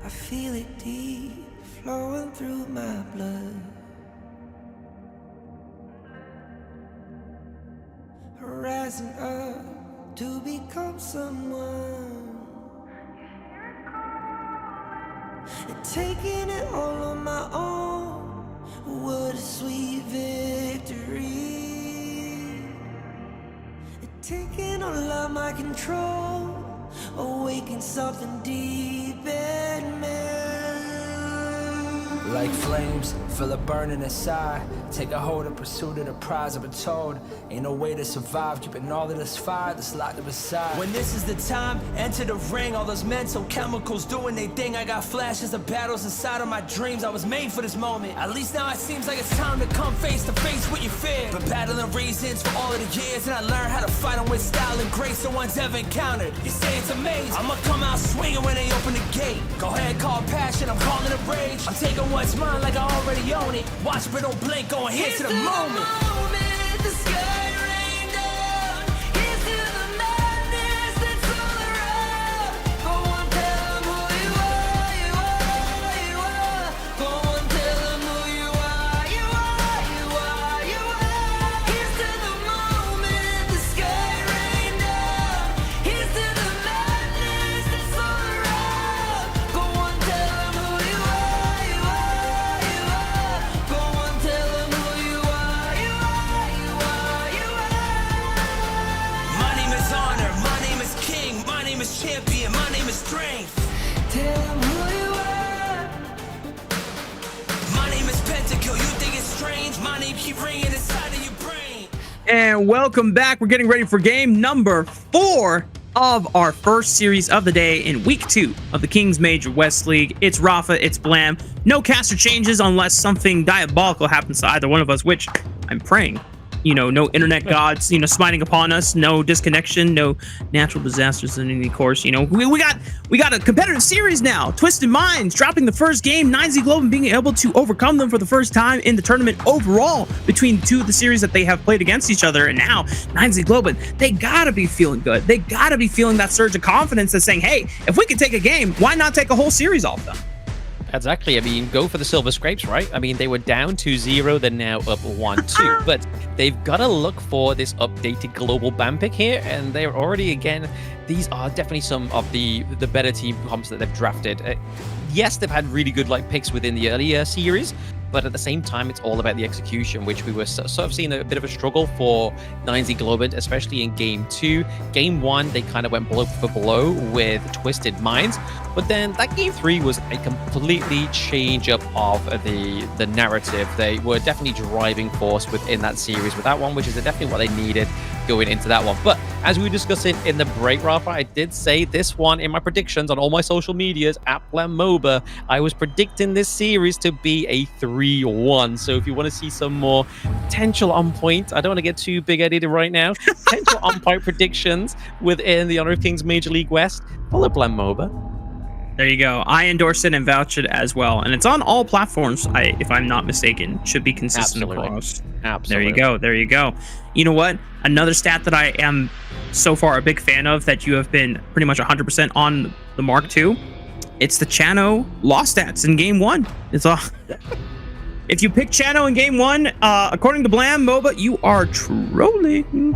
I feel it deep flowing through my blood. Rising up to become someone, and taking it all on my own. What a sweet victory. And taking all of my control, awaken something deep in me. Like flames, feel it burning inside. Take a hold of pursuit of the prize. I've been told ain't no way to survive, keeping all of this fire that's locked up inside. When this is the time, enter the ring. All those mental chemicals doing they thing. I got flashes of battles inside of my dreams. I was made for this moment. At least now it seems like it's time to come face to face with your fear. Been battling reasons for all of the years, and I learned how to fight them with style and grace no one's ever encountered. You say it's amazing, I'ma come out swinging when they open the gate. Go ahead, call passion, I'm calling it rage. I'm taking what's mine like I already own it. Watch but don't blink, going here to the moment. The sky rained down. Here's to the madness that's all around. Go on, tell them who you are, you are, you are. Go on, tell them who you are, you are, you are, you are. Here's to the moment, the sky rained down. Here's to the madness that's all around. Go on, tell them who you are, you are, you are. Go on, tell them who you are, you are, you are, you are. My name is honor, my name is king, my name is champion, my name is strength. Tell them who you are. My name is Pentakill, you think it's strange? My name keep ringing inside of your brain. And welcome back. We're getting ready for game number 4 of our first series of the day in week 2 of the Kings Major West League. It's Rafa, it's Blam. No caster changes unless something diabolical happens to either one of us, which I'm praying. You know, no internet gods, you know, smiting upon us, no disconnection, no natural disasters in any course. You know, we got a competitive series now. Twisted Minds dropping the first game, 9Z Globin being able to overcome them for the first time in the tournament overall between two of the series that they have played against each other. And now 9Z Globin, they gotta be feeling good. They gotta be feeling that surge of confidence that's saying, hey, if we can take a game, why not take a whole series off them? Exactly. I mean, go for the silver scrapes, right? I mean, they were down 2-0, they're now up 1-2. But they've got to look for this updated global ban pick here, and they're already, again, these are definitely some of the better team comps that they've drafted. Yes, they've had really good like picks within the earlier series, but at the same time, it's all about the execution, which we were sort of seeing a bit of a struggle for 9Z Globant, especially in Game 2. Game 1, they kind of went blow for blow with Twisted Minds, but then that Game 3 was a completely change up of the narrative. They were definitely driving force within that series with that one, which is definitely what they needed going into that one. But as we were discussing in the break, Rafa, I did say this one in my predictions on all my social medias at PlanMoba. I was predicting this series to be a 3-1. So if you want to see some more potential on point, I don't want to get too big-headed right now, potential on point predictions within the Honor of Kings Major League West, follow PlanMoba. There you go. I endorse it and vouch it as well. And it's on all platforms, if I'm not mistaken. Should be consistent across. Absolutely. There you go. There you go. You know what? Another stat that I am so far a big fan of that you have been pretty much 100% on the mark II. It's the Chano loss stats in Game 1. It's all... If you pick Chano in Game 1, according to PlanMoba, you are trolling.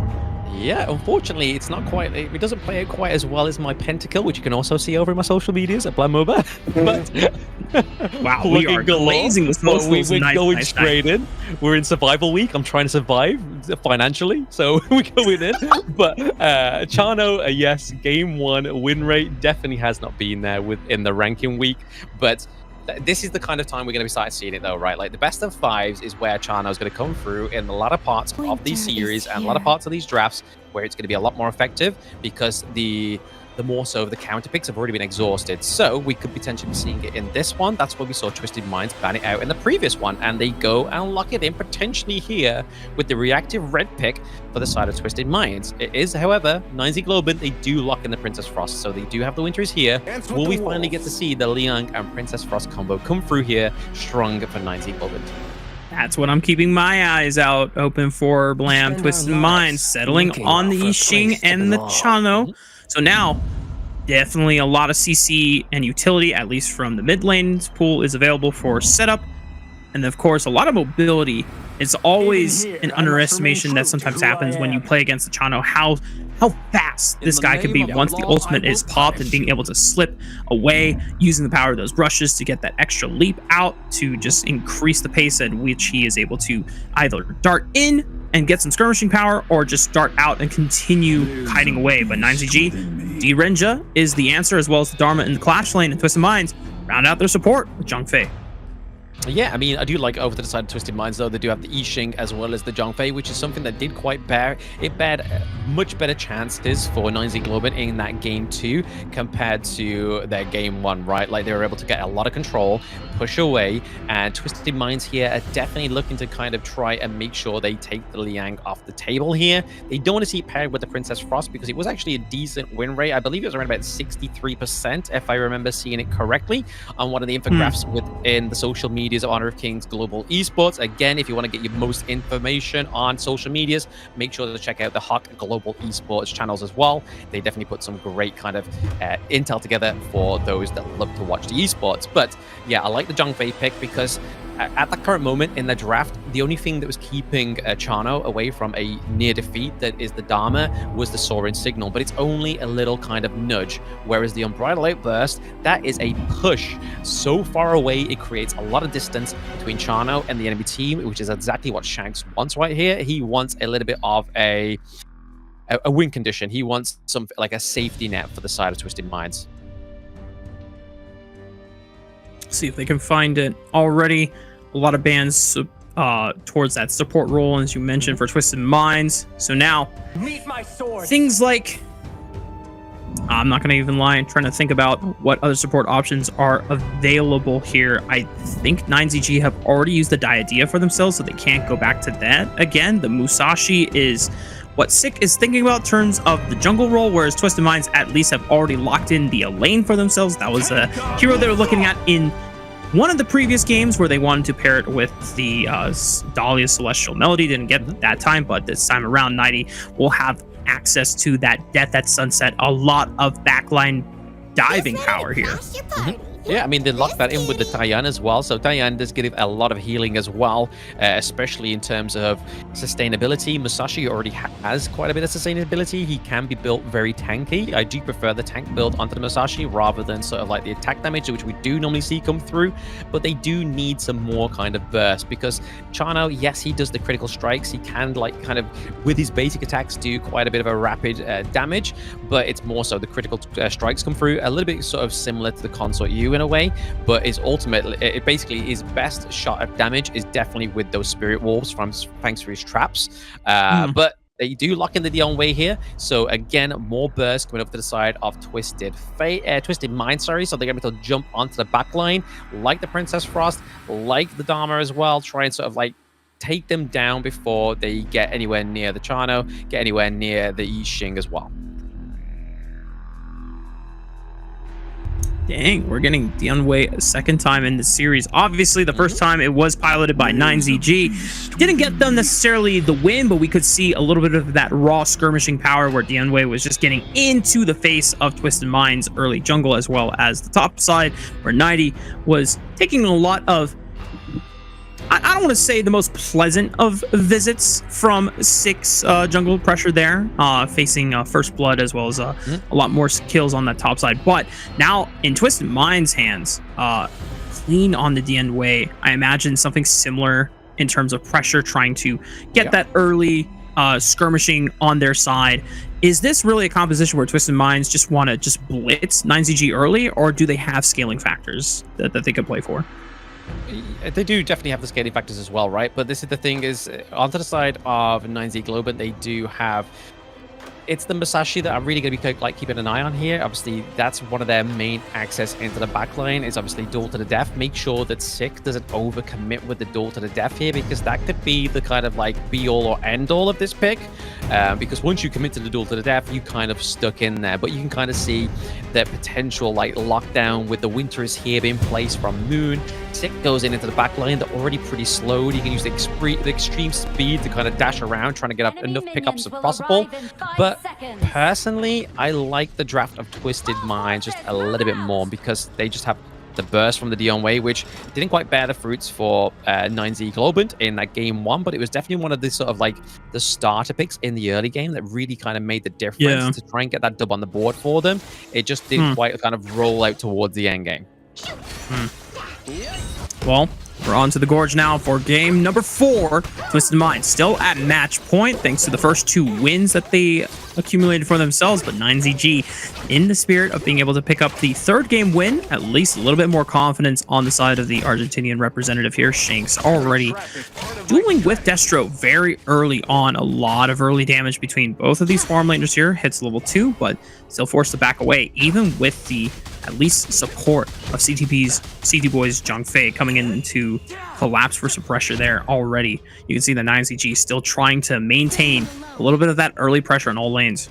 Yeah, unfortunately, it's not quite. It doesn't play out quite as well as my Pentakill, which you can also see over in my social medias at PlanMoba. But wow, we are blazing the socials. We're going straight in. We're in survival week. I'm trying to survive financially, so we're going in. But Chano, yes, Game 1 win rate definitely has not been there within the ranking week, but. This is the kind of time we're going to be starting seeing it, though, right? Like, the best of fives is where Chano is going to come through in the latter parts of these series and a lot of parts of these drafts where it's going to be a lot more effective because the more so the counter picks have already been exhausted. So we could potentially be seeing it in this one. That's where we saw Twisted Minds ban it out in the previous one, and they go and lock it in potentially here with the reactive red pick for the side of Twisted Minds. It is, however, 9Z Globant, they do lock in the Princess Frost, so they do have the Winters here. Will we finally get to see the Liang and Princess Frost combo come through here strong for 9Z Globant? That's what I'm keeping my eyes out open for. Blam, Twisted Minds settling on the Yixing and the Chano. So now, definitely a lot of CC and utility, at least from the mid lane's pool, is available for setup. And of course, a lot of mobility. It's always an underestimation that sometimes happens when you play against the Chano, how fast this guy can be once the ultimate is popped and being able to slip away, using the power of those brushes to get that extra leap out to just increase the pace at which he is able to either dart in and get some skirmishing power or just dart out and continue kiting away. But 9ZG, D-Renja is the answer, as well as the Dharma in the Clash lane, and Twisted Minds round out their support with Zhongfei. Yeah, I mean, I do like over to the side of Twisted Minds, though. They do have the Yixing as well as the Zhongfei, which is something that did quite bear. It bared much better chances for 9Z Globant in that Game 2 compared to their Game 1, right? Like, they were able to get a lot of control, push away, and Twisted Minds here are definitely looking to kind of try and make sure they take the Liang off the table here. They don't want to see it paired with the Princess Frost because it was actually a decent win rate. I believe it was around about 63%, if I remember seeing it correctly, on one of the infographics within the social media of Honor of Kings Global Esports. Again, if you want to get your most information on social medias, make sure to check out the Hawk Global Esports channels as well. They definitely put some great kind of intel together for those that look to watch the esports. But yeah, I like the Zhongfei pick because at the current moment in the draft, the only thing that was keeping Chano away from a near defeat that is the Dharma was the Soaring Signal, but it's only a little kind of nudge, whereas the Unbridled Outburst, that is a push so far away it creates a lot of distance between Chano and the enemy team, which is exactly what Shanks wants right here. He wants a little bit of a win condition. He wants some like a safety net for the side of Twisted Minds. See if they can find it already. A lot of bands towards that support role, as you mentioned, for Twisted Minds. So now, things like... I'm not going to even lie. I'm trying to think about what other support options are available here. I think 9ZG have already used the Diadea for themselves, so they can't go back to that again. The Musashi is what Sick is thinking about in terms of the jungle role, whereas Twisted Minds at least have already locked in the Elaine for themselves. That was a hero they were looking at in one of the previous games where they wanted to pair it with the Dahlia Celestial Melody. Didn't get that time, but this time around, 90 will have access to that Death at Sunset. A lot of backline diving power here. Yeah, I mean, they locked that in with the Taiyan as well. So Taiyan does give a lot of healing as well, especially in terms of sustainability. Musashi already has quite a bit of sustainability. He can be built very tanky. I do prefer the tank build onto the Musashi rather than sort of like the attack damage, which we do normally see come through. But they do need some more kind of burst because Chano, yes, he does the critical strikes. He can like kind of, with his basic attacks, do quite a bit of a rapid damage, but it's more so the critical strikes come through a little bit sort of similar to the Consort U in a way, but his ultimately, it basically his best shot of damage is definitely with those Spirit Wolves thanks to his traps. But they do lock in the Dion Way here. So again, more burst coming over to the side of Twisted Mind, sorry. So they're going to be able to jump onto the back line, like the Princess Frost, like the Dharma as well, try and sort of like take them down before they get anywhere near the Chano, get anywhere near the Yixing as well. Dang, we're getting Dion Way a second time in the series. Obviously, the first time it was piloted by 9ZG. Didn't get them necessarily the win, but we could see a little bit of that raw skirmishing power where Dion Way was just getting into the face of Twisted Mind's early jungle, as well as the top side, where 90 was taking a lot of, I don't want to say the most pleasant of visits from 6 jungle pressure there, facing First Blood, as well as a lot more kills on that top side. But now in Twisted Mind's hands, clean on the Dion Way. I imagine something similar in terms of pressure, trying to get that early skirmishing on their side. Is this really a composition where Twisted Minds just want to just blitz 9ZG early, or do they have scaling factors that they could play for? They do definitely have the scaling factors as well, right? But this is the thing is, onto the side of 9Z Globant, they do have, it's the Musashi that I'm really going to be like keeping an eye on here. Obviously, that's one of their main access into the backline is obviously duel to the death. Make sure that Sick doesn't overcommit with the duel to the death here, because that could be the kind of like be-all or end-all of this pick. Because once you commit to the duel to the death, you kind of stuck in there. But you can kind of see that potential like lockdown with the Winter is here being placed from Moon. Sick goes into the backline. They're already pretty slowed. You can use the extreme speed to kind of dash around, trying to get up enough pickups as possible. But personally, I like the draft of Twisted Minds just a little bit more because they just have the burst from the Dion Way, which didn't quite bear the fruits for 9Z Globant in that game 1, but it was definitely one of the sort of like the starter picks in the early game that really kind of made the difference to try and get that dub on the board for them. It just didn't quite kind of roll out towards the end game. Well, we're on to the Gorge now for game number 4. Twisted Mind still at match point thanks to the first 2 wins that they accumulated for themselves, but 9ZG in the spirit of being able to pick up the 3rd game win, at least a little bit more confidence on the side of the Argentinian representative here. Shanks already dueling with Destro very early on. A lot of early damage between both of these farm laners here. Hits level 2, but still forced to back away, even with the at least support of CT Boy's Zhang Fei coming in to collapse for some pressure there already. You can see the 9ZG still trying to maintain a little bit of that early pressure on all lanes.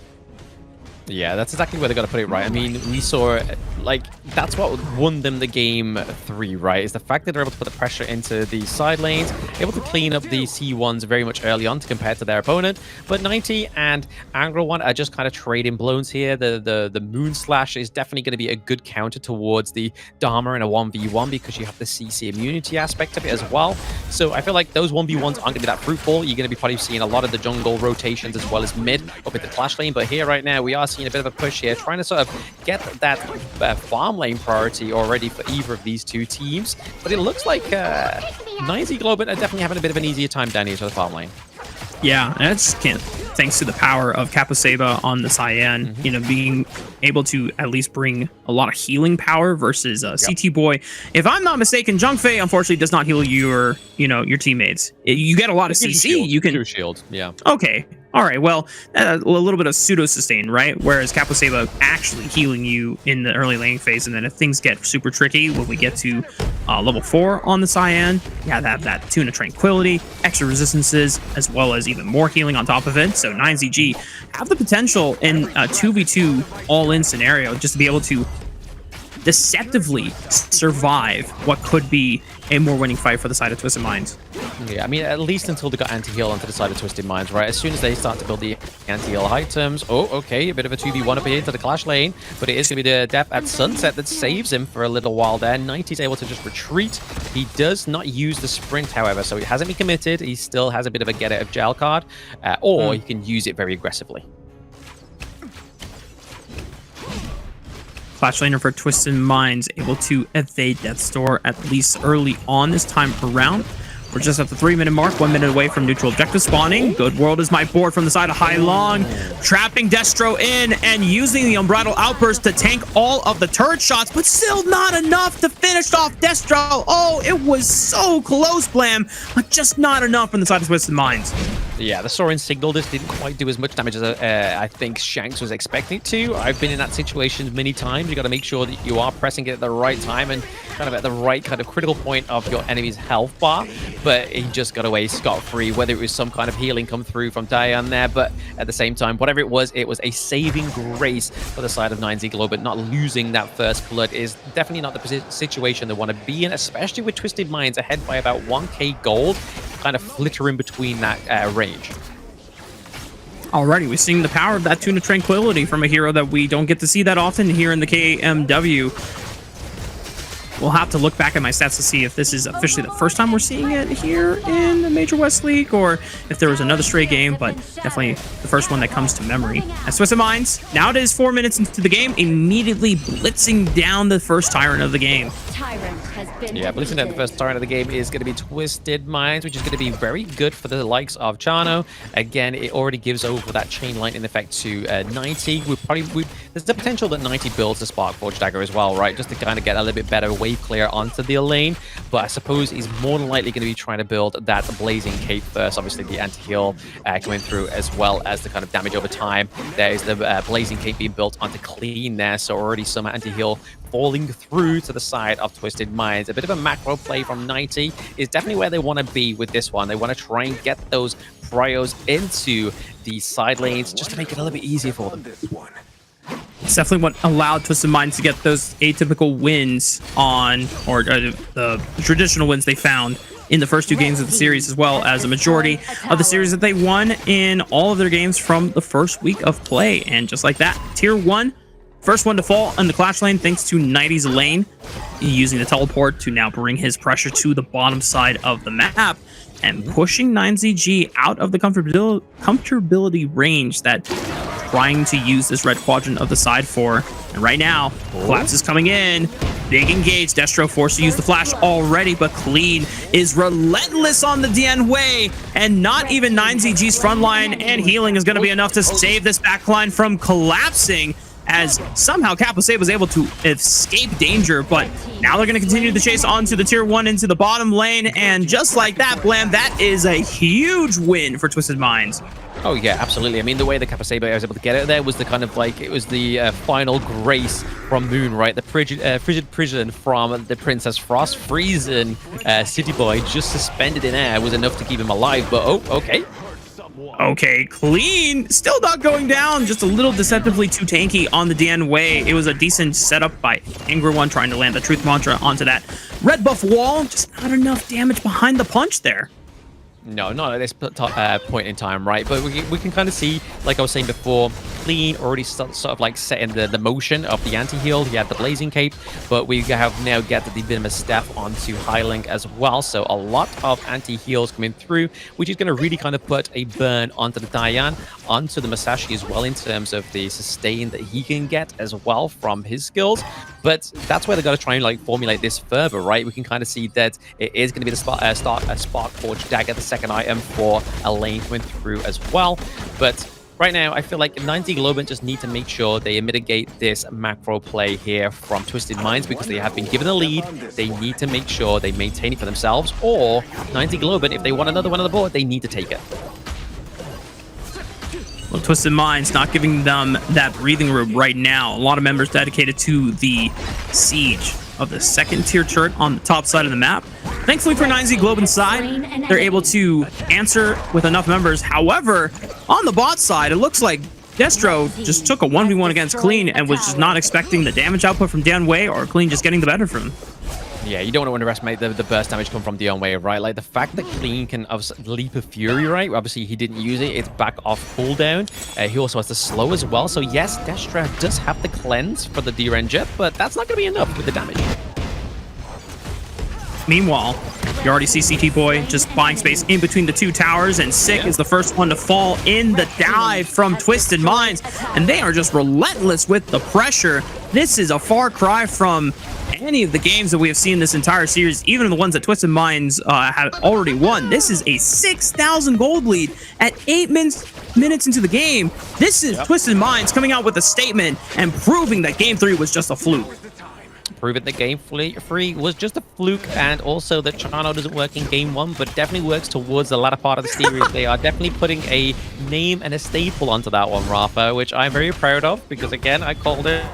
Yeah, that's exactly where they got to put it, right? I mean, we saw, like, that's what won them the game 3, right? Is the fact that they're able to put the pressure into the side lanes, able to clean up the C1s very much early on compared to their opponent. But 90 and Angro One are just kind of trading blows here. The Moon Slash is definitely going to be a good counter towards the Dharma in a 1v1 because you have the CC immunity aspect of it as well. So I feel like those 1v1s aren't going to be that fruitful. You're going to be probably seeing a lot of the jungle rotations as well as mid up into Clash lane. But here right now, we are seeing a bit of a push here, trying to sort of get that farm lane priority already for either of these 2 teams. But it looks like 9Z Globant are definitely having a bit of an easier time down here to the farm lane. Yeah, and that's thanks to the power of Kappa on the Cyan, you know, being able to at least bring a lot of healing power versus CT Boy. If I'm not mistaken, Zhang Fei unfortunately does not heal your teammates. You get a lot of CC. You can shield. Yeah. Okay. All right, well, a little bit of pseudo-sustain, right? Whereas Kappa actually healing you in the early lane phase, and then if things get super tricky, when we get to level 4 on the Cyan, you have that Tune of Tranquility, extra resistances, as well as even more healing on top of it. So 9ZG have the potential in a 2v2 all-in scenario just to be able to deceptively survive what could be a more winning fight for the side of Twisted Minds. Yeah, I mean, at least until they got anti-heal onto the side of Twisted Minds, right? As soon as they start to build the anti-heal items, oh, okay, a bit of a 2v1 up here into the Clash lane, but it is going to be the death at Sunset that saves him for a little while there. 90's able to just retreat. He does not use the sprint, however, so he hasn't been committed. He still has a bit of a get out of jail card, or he can use it very aggressively. Clash laner for Twisted Minds able to evade Death's Door at least early on this time around. We're just at the 3-minute mark, 1 minute away from neutral objective spawning. Good World is my board from the side of Hai Long, trapping Destro in and using the Unbridled Outburst to tank all of the turret shots, but still not enough to finish off Destro. Oh, it was so close, Blam, but just not enough from the side of Twisted Minds. Yeah, the Soaring Signal just didn't quite do as much damage as I think Shanks was expecting it to. I've been in that situation many times. You got to make sure that you are pressing it at the right time and kind of at the right kind of critical point of your enemy's health bar. But he just got away scot-free, whether it was some kind of healing come through from Diane there. But at the same time, whatever it was a saving grace for the side of 9Z Globant. Not losing that first blood is definitely not the situation they want to be in, especially with Twisted Minds ahead by about 1k gold, kind of flittering between that range. Alrighty, we're seeing the power of that Tune of Tranquility from a hero that we don't get to see that often here in the KMW. We'll have to look back at my stats to see if this is officially the first time we're seeing it here in the Major West League, or if there was another stray game, but definitely the first one that comes to memory. As Twisted Minds, now it is 4 minutes into the game, immediately blitzing down the first Tyrant of the game. Yeah, blitzing down the first Tyrant of the game is going to be Twisted Minds, which is going to be very good for the likes of Chano. Again, it already gives over that chain lightning effect to 90. There's the potential that 90 builds the Sparkforge Dagger as well, right? Just to kind of get a little bit better wave clear onto the lane. But I suppose he's more than likely going to be trying to build that Blazing Cape first. Obviously, the anti-heal coming through, as well as the kind of damage over time. There is the Blazing Cape being built onto Clean there, so already some anti-heal falling through to the side of Twisted Minds. A bit of a macro play from 90 is definitely where they want to be with this one. They want to try and get those pryos into the side lanes just to make it a little bit easier for them. It's definitely what allowed Twisted Minds to get those atypical wins on, or the traditional wins they found in the first 2 games of the series, as well as a majority of the series that they won in all of their games from the first week of play. And just like that, Tier 1, first one to fall in the Clash lane thanks to 90's lane, using the teleport to now bring his pressure to the bottom side of the map and pushing 9ZG out of the comfortability range that trying to use this red quadrant of the side for. And right now, Collapse is coming in. Big engage. Destro forced to use the flash already, but Clean is relentless on the DN way, and not even 9ZG's front line and healing is going to be enough to save this backline from collapsing, as somehow Caposay was able to escape danger. But now they're going to continue the chase onto the Tier 1 into the bottom lane, and just like that, Blam, that is a huge win for Twisted Minds. Oh yeah, absolutely. I mean, the way the Caposay was able to get it there was the kind of like, it was the final grace from Moon, right? The frigid prison from the Princess Frost, freezing City Boy just suspended in air was enough to keep him alive. But oh, okay. Okay, Clean still not going down, just a little deceptively too tanky on the DN way. It was a decent setup by Angry One trying to land the Truth Mantra onto that red buff wall. Just not enough damage behind the punch there. No, not at this point in time, right? But we can kind of see, like I was saying before, Clean already sort of like setting the motion of the anti-heal. He had the Blazing Cape, but we have now get the Venomous Step onto Highlink as well. So a lot of anti-heals coming through, which is going to really kind of put a burn onto the Diane, onto the Masashi as well, in terms of the sustain that he can get as well from his skills. But that's where they've got to try and like formulate this further, right? We can kind of see that it is going to be the Sparkforge Dagger, the second item for a lane coming through as well. But right now, I feel like 9Z Globant just need to make sure they mitigate this macro play here from Twisted Minds, because they have been given a lead. They need to make sure they maintain it for themselves, or 9Z Globant, if they want another one on the board, they need to take it. Well, Twisted Minds not giving them that breathing room right now. A lot of members dedicated to the siege of the second tier turret on the top side of the map. Thankfully for 9Z Globant's side, they're able to answer with enough members. However, on the bot side, it looks like Destro just took a 1v1 against Clean and was just not expecting the damage output from Dion Wei or Clean just getting the better from him. Yeah, you don't want to underestimate the burst damage come from Dion Wei, right? Like the fact that Clean can Leap of Fury, right? Obviously, he didn't use it. It's back off cooldown. He also has the slow as well. So yes, Destra does have the cleanse for the D-Ranger, but that's not going to be enough with the damage. Meanwhile, you already see CT Boy just buying space in between the two towers, and Sick is the first one to fall in the dive from Twisted Minds, and they are just relentless with the pressure. This is a far cry from any of the games that we have seen this entire series, even the ones that Twisted Minds have already won. This is a 6,000 gold lead at 8 minutes into the game. This is Twisted Minds coming out with a statement and proving that Game 3 was just a fluke. Prove it that Game 3 was just a fluke, and also that Chano doesn't work in Game 1, but definitely works towards the latter part of the series. They are definitely putting a name and a staple onto that one, Rafa, which I'm very proud of, because again, I called it.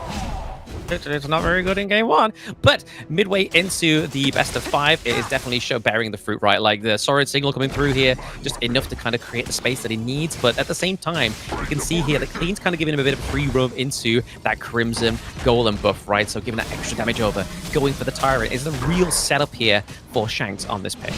It's not very good in Game 1, but midway into the best of 5, it is definitely bearing the fruit, right? Like the Sordid signal coming through here, just enough to kind of create the space that he needs, but at the same time, you can see here that Clean's kind of giving him a bit of free roam into that Crimson Golem buff, right? So giving that extra damage over, going for the Tyrant is the real setup here for Shanks on this pick.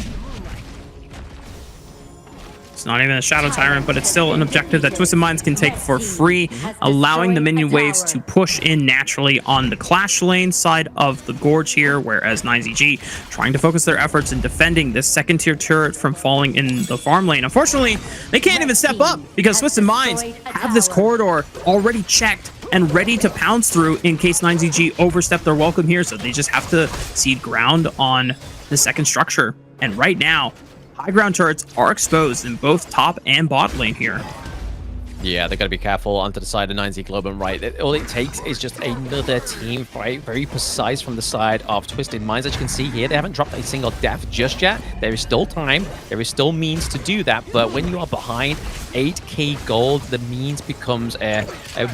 It's not even a Shadow Tyrant, but it's still an objective that Twisted Minds can take for free, allowing the minion waves to push in naturally on the Clash lane side of the Gorge here, whereas 9ZG trying to focus their efforts in defending this second tier turret from falling in the farm lane. Unfortunately, they can't even step up because Twisted Minds have this corridor already checked and ready to pounce through in case 9ZG overstep their welcome here, so they just have to cede ground on the second structure. And right now, high ground turrets are exposed in both top and bot lane here. Yeah, they got to be careful onto the side of 9Z Globin, right? All it takes is just another team fight, very precise from the side of Twisted Minds. As you can see here, they haven't dropped a single death just yet. There is still time. There is still means to do that. But when you are behind 8k gold, the means becomes a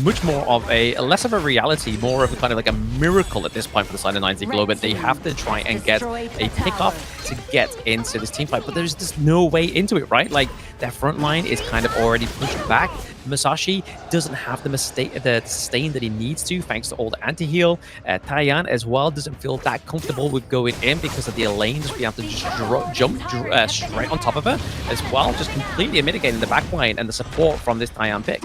much more of less of a reality, more of a kind of like a miracle at this point for the side of 9Z Globin. They have to try and get a pick-off to get into this team fight. But there's just no way into it, right? Like, their front line is kind of already pushed back. Musashi doesn't have the sustain that he needs to, thanks to all the anti-heal. Taiyan as well doesn't feel that comfortable with going in because of the Elaine just being able to just jump straight on top of her as well, just completely mitigating the backline and the support from this Taiyan pick.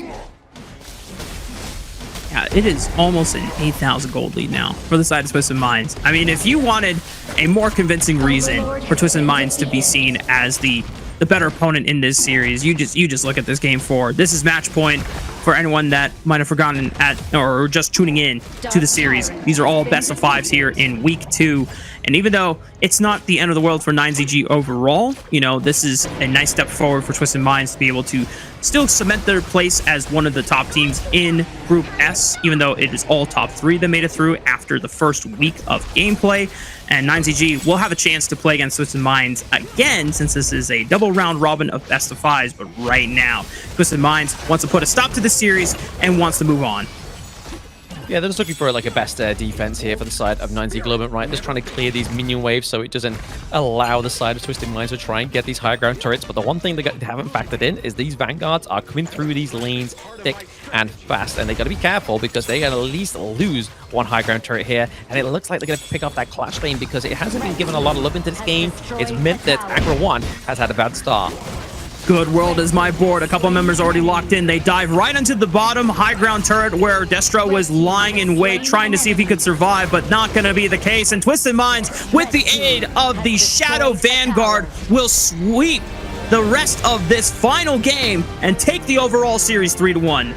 Yeah, it is almost an 8,000 gold lead now for the side of Twisted Minds. I mean, if you wanted a more convincing reason for Twisted Minds to be seen as the better opponent in this series, you just look at this game 4. This is match point for anyone that might have forgotten or just tuning in to the series. These are all best of 5s here in week 2. And even though it's not the end of the world for 9ZG overall, you know, this is a nice step forward for Twisted Minds to be able to still cement their place as one of the top teams in Group S, even though it is all top 3 that made it through after the first week of gameplay. And 9ZG will have a chance to play against Twisted Minds again, since this is a double round robin of best of 5s. But right now, Twisted Minds wants to put a stop to this series and wants to move on. Yeah, they're just looking for like a best defense here for the side of 9Z Globant, right? Just trying to clear these minion waves so it doesn't allow the side of Twisted Minds to try and get these high ground turrets. But the one thing they haven't factored in is these Vanguards are coming through these lanes thick and fast, and they got to be careful because they're going to at least lose one high ground turret here, and it looks like they're going to pick off that Clash lane because it hasn't been given a lot of love into this game. It's meant that Aggro 1 has had a bad start. Good World is my board. A couple members already locked in. They dive right into the bottom high ground turret where Destro was lying in wait, trying to see if he could survive, but not going to be the case. And Twisted Minds, with the aid of the Shadow Vanguard, will sweep the rest of this final game and take the overall series 3-1.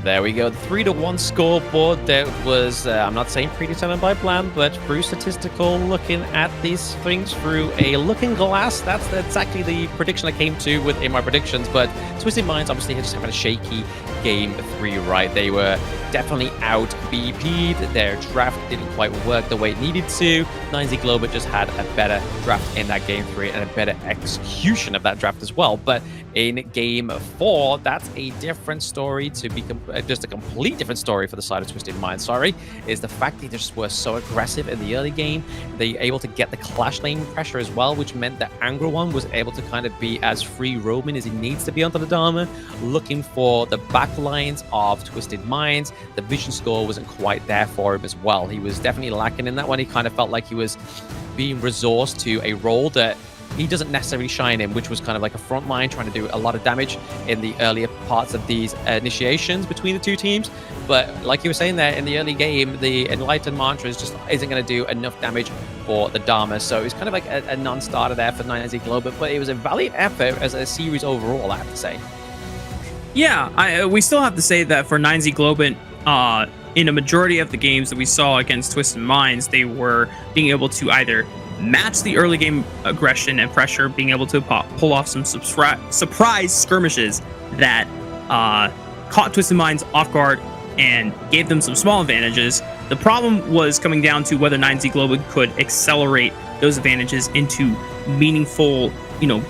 There we go, the 3-1 scoreboard that was, I'm not saying predetermined by plan, but through statistical, looking at these things through a looking glass. That's exactly the prediction I came to within my predictions, but Twisted Minds obviously just having a shaky game 3, right? They were definitely out BP'd. Their draft didn't quite work the way it needed to. 9Z Globant just had a better draft in that game 3 and a better execution of that draft as well. But in game 4, that's a different story to be just a complete different story for the side of Twisted Mind, sorry, is the fact they just were so aggressive in the early game. They were able to get the clash lane pressure as well, which meant that Angry One was able to kind of be as free roaming as he needs to be onto the Dharma, looking for the back lines of Twisted Minds. The vision score wasn't quite there for him as well. He was definitely lacking in that one. He kind of felt like he was being resourced to a role that he doesn't necessarily shine in, which was kind of like a front line trying to do a lot of damage in the earlier parts of these initiations between the two teams. But like you were saying there, in the early game, the Enlightened Mantra just isn't going to do enough damage for the Dharma. So it's kind of like a non-starter there for 9Z Global, but it was a valiant effort as a series overall, I have to say. Yeah, we still have to say that for 9Z Globant, in a majority of the games that we saw against Twisted Minds, they were being able to either match the early game aggression and pressure, being able to pull off some surprise skirmishes that caught Twisted Minds off guard and gave them some small advantages. The problem was coming down to whether 9Z Global could accelerate those advantages into meaningful,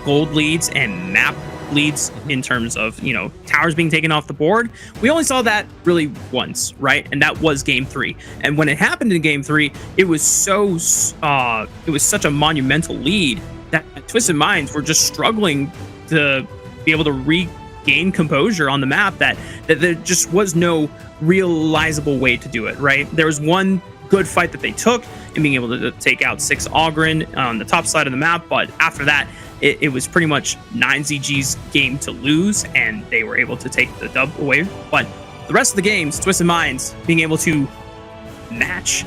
gold leads and map leads in terms of, towers being taken off the board. We only saw that really once, right? And that was game 3. And when it happened in game 3, it was such a monumental lead that Twisted Minds were just struggling to be able to regain composure on the map, that there just was no realizable way to do it, right? There was one good fight that they took in being able to take out 6 Ogren on the top side of the map, but after that, it was pretty much 9ZG's game to lose, and they were able to take the dub away. But the rest of the games, Twisted Minds being able to match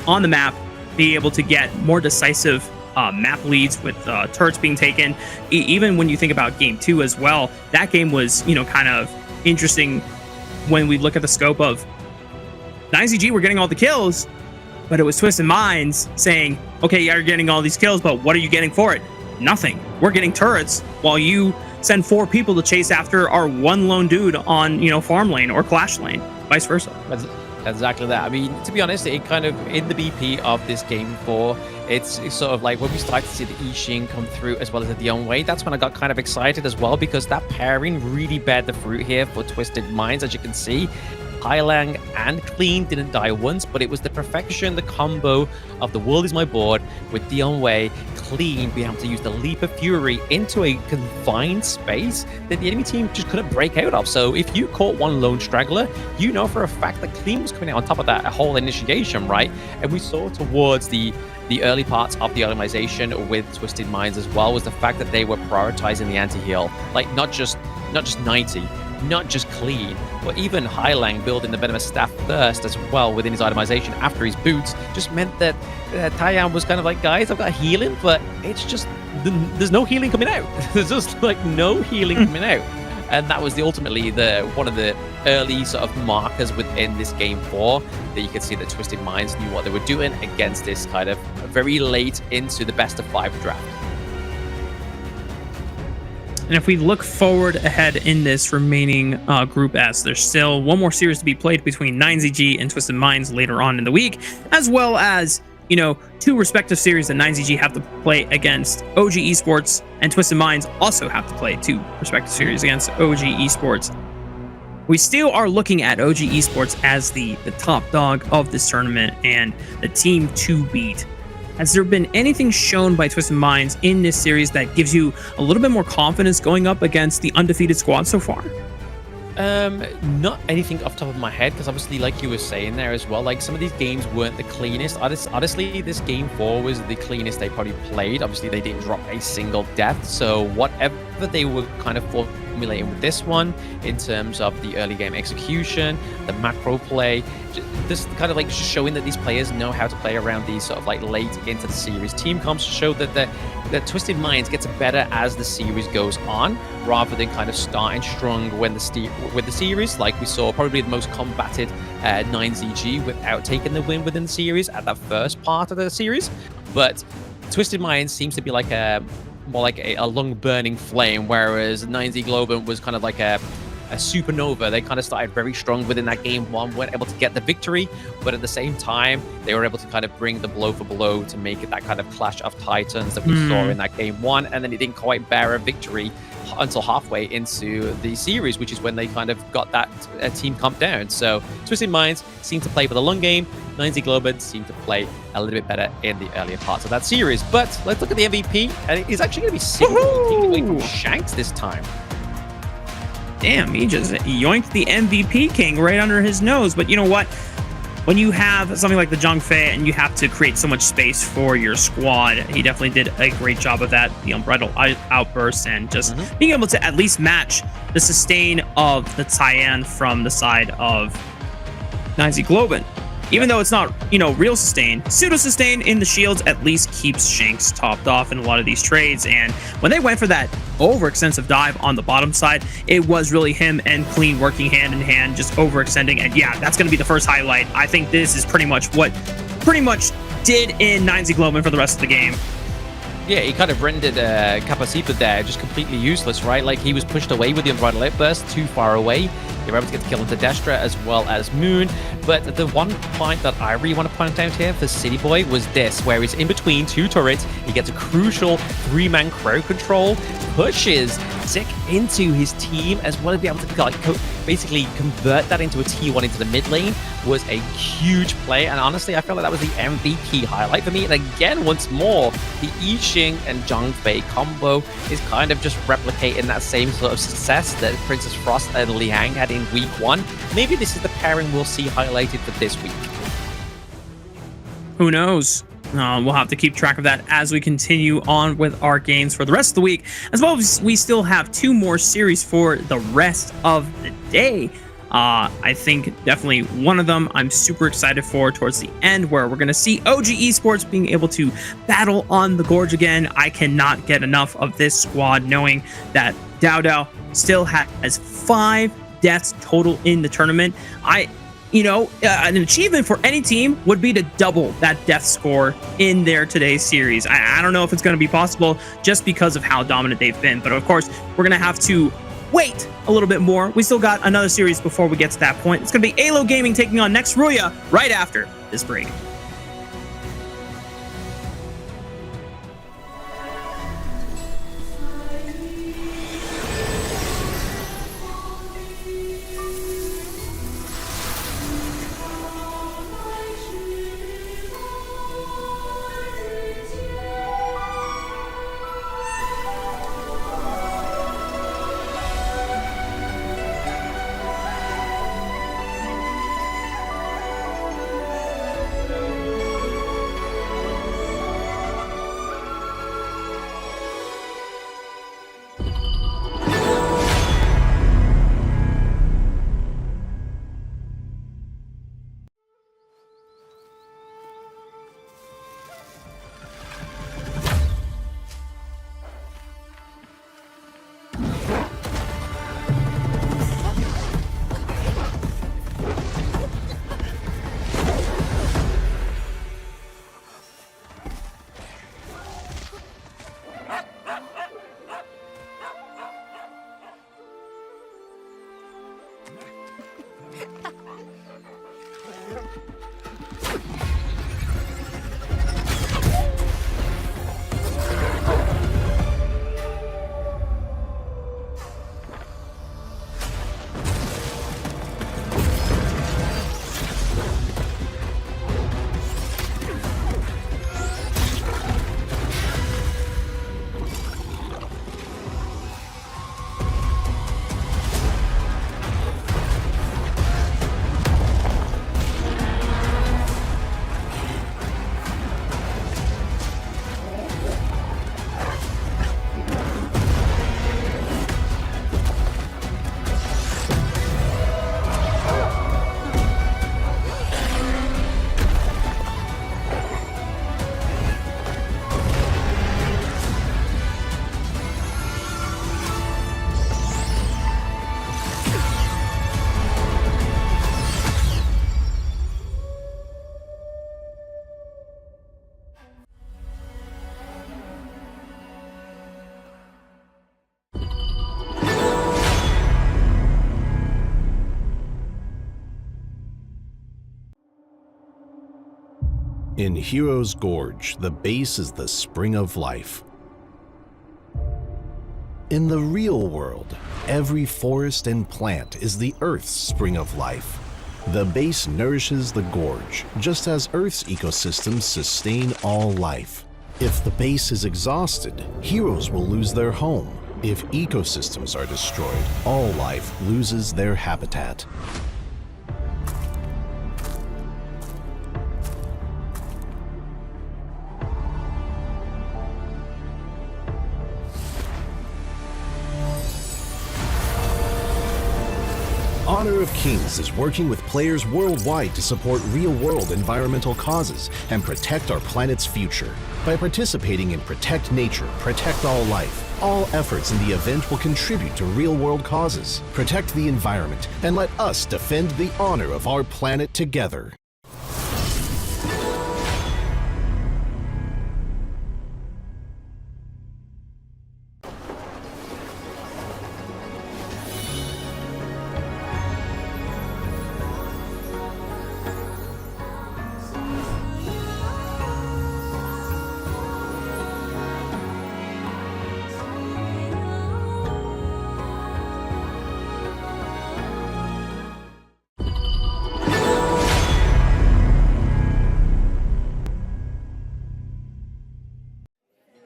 on the map, being able to get more decisive map leads with turrets being taken. Even when you think about game 2 as well, that game was, kind of interesting when we look at the scope of 9ZG were getting all the kills, but it was Twisted Minds saying, okay, you're getting all these kills, but what are you getting for it? Nothing. We're getting turrets while you send 4 people to chase after our one lone dude on, farm lane or clash lane, vice versa. That's exactly that. I mean, to be honest, it kind of, in the BP of this game 4, it's sort of like when we started to see the Ishin come through as well as the Dion Wei, that's when I got kind of excited as well, because that pairing really bared the fruit here for Twisted Minds. As you can see, Hailang and Clean didn't die once, but it was the perfection, the combo of the world is my board with Dion Wei, Clean being able to use the Leap of Fury into a confined space that the enemy team just couldn't break out of. So if you caught one lone straggler, you know for a fact that Clean was coming out on top of that whole initiation, right? And we saw towards the early parts of the optimization with Twisted Minds as well was the fact that they were prioritizing the anti-heal, like not just 90, not just Clean, but even Hailang building the Venomous Staff first as well within his itemization after his boots just meant that Taiyan was kind of like, guys, I've got healing, but it's just, there's no healing coming out. There's just like no healing coming out. And that was ultimately one of the early sort of markers within this game 4 that you could see that Twisted Minds knew what they were doing against this kind of very late into the best of 5 draft. And if we look forward ahead in this remaining Group S, there's still one more series to be played between 9ZG and Twisted Minds later on in the week, as well as, 2 respective series that 9ZG have to play against OG Esports, and Twisted Minds also have to play 2 respective series against OG Esports. We still are looking at OG Esports as the top dog of this tournament and the team to beat. Has there been anything shown by Twisted Minds in this series that gives you a little bit more confidence going up against the undefeated squad so far? Not anything off the top of my head, because obviously, like you were saying there as well, like some of these games weren't the cleanest. Honestly, this game 4 was the cleanest they probably played. Obviously, they didn't drop a single death, so whatever they were kind of formulating with this one in terms of the early game execution, the macro play, this kind of like just showing that these players know how to play around these sort of like late into the series team comps, show that the Twisted Minds gets better as the series goes on, rather than kind of starting strong when with the series, like we saw probably the most combated 9ZG without taking the win within the series at that first part of the series. But Twisted Minds seems to be like more like a long burning flame, whereas 9Z Globant was kind of like a Supernova. They kind of started very strong within that game one, weren't able to get the victory, but at the same time, they were able to kind of bring the blow for blow to make it that kind of clash of titans that we saw in that game one, and then it didn't quite bear a victory until halfway into the series, which is when they kind of got that team comp down. So Twisted Minds seemed to play for the long game. 90 Globin seemed to play a little bit better in the earlier parts of that series. But let's look at the MVP, and it is actually going to be single taking away from Shanks this time. Damn, he just yoinked the MVP king right under his nose. But you know what? When you have something like the Zhang Fei and you have to create so much space for your squad, he definitely did a great job of that. The Unbridled Outburst and just being able to at least match the sustain of the Tyann from the side of 90 Globin. Even though it's not, you know, real sustain, pseudo sustain in the shields at least keeps Shanks topped off in a lot of these trades. And when they went for that overextensive dive on the bottom side, it was really him and Clean working hand in hand, just overextending. And yeah, that's going to be the first highlight. I think this is pretty much what did in 90 Globin for the rest of the game. Yeah, he kind of rendered Capacita there just completely useless, right? Like, he was pushed away with the Unbridled Outburst, too far away. They were able to get the kill into Destra as well as Moon. But the one point that I really want to point out here for City Boy was this, where he's in between two turrets. He gets a crucial 3-man crowd control, pushes Sick into his team, as well as be able to like basically convert that into a T1 into the mid lane was a huge play. And honestly, I feel like that was the MVP highlight for me. And again, once more, the I Ching and Zhang Fei combo is kind of just replicating that same sort of success that Princess Frost and Liang had in week one. Maybe this is the pairing we'll see highlighted for this week. Who knows? We'll have to keep track of that as we continue on with our games for the rest of the week, as well as we still have 2 more series for the rest of the day. I think definitely one of them I'm super excited for towards the end, where we're going to see OG Esports being able to battle on the Gorge again. I cannot get enough of this squad, knowing that Dao still has 5 deaths total in the tournament. An achievement for any team would be to double that death score in their today's series. I don't know if it's going to be possible just because of how dominant they've been, but of course, we're going to have to wait a little bit more. We still got another series before we get to that point. It's going to be AYLO Gaming taking on next RÜYA right after this break. In Hero's Gorge, the base is the spring of life. In the real world, every forest and plant is the Earth's spring of life. The base nourishes the gorge, just as Earth's ecosystems sustain all life. If the base is exhausted, heroes will lose their home. If ecosystems are destroyed, all life loses their habitat. Honor of Kings is working with players worldwide to support real-world environmental causes and protect our planet's future. By participating in Protect Nature, Protect All Life, all efforts in the event will contribute to real-world causes. Protect the environment and let us defend the honor of our planet together.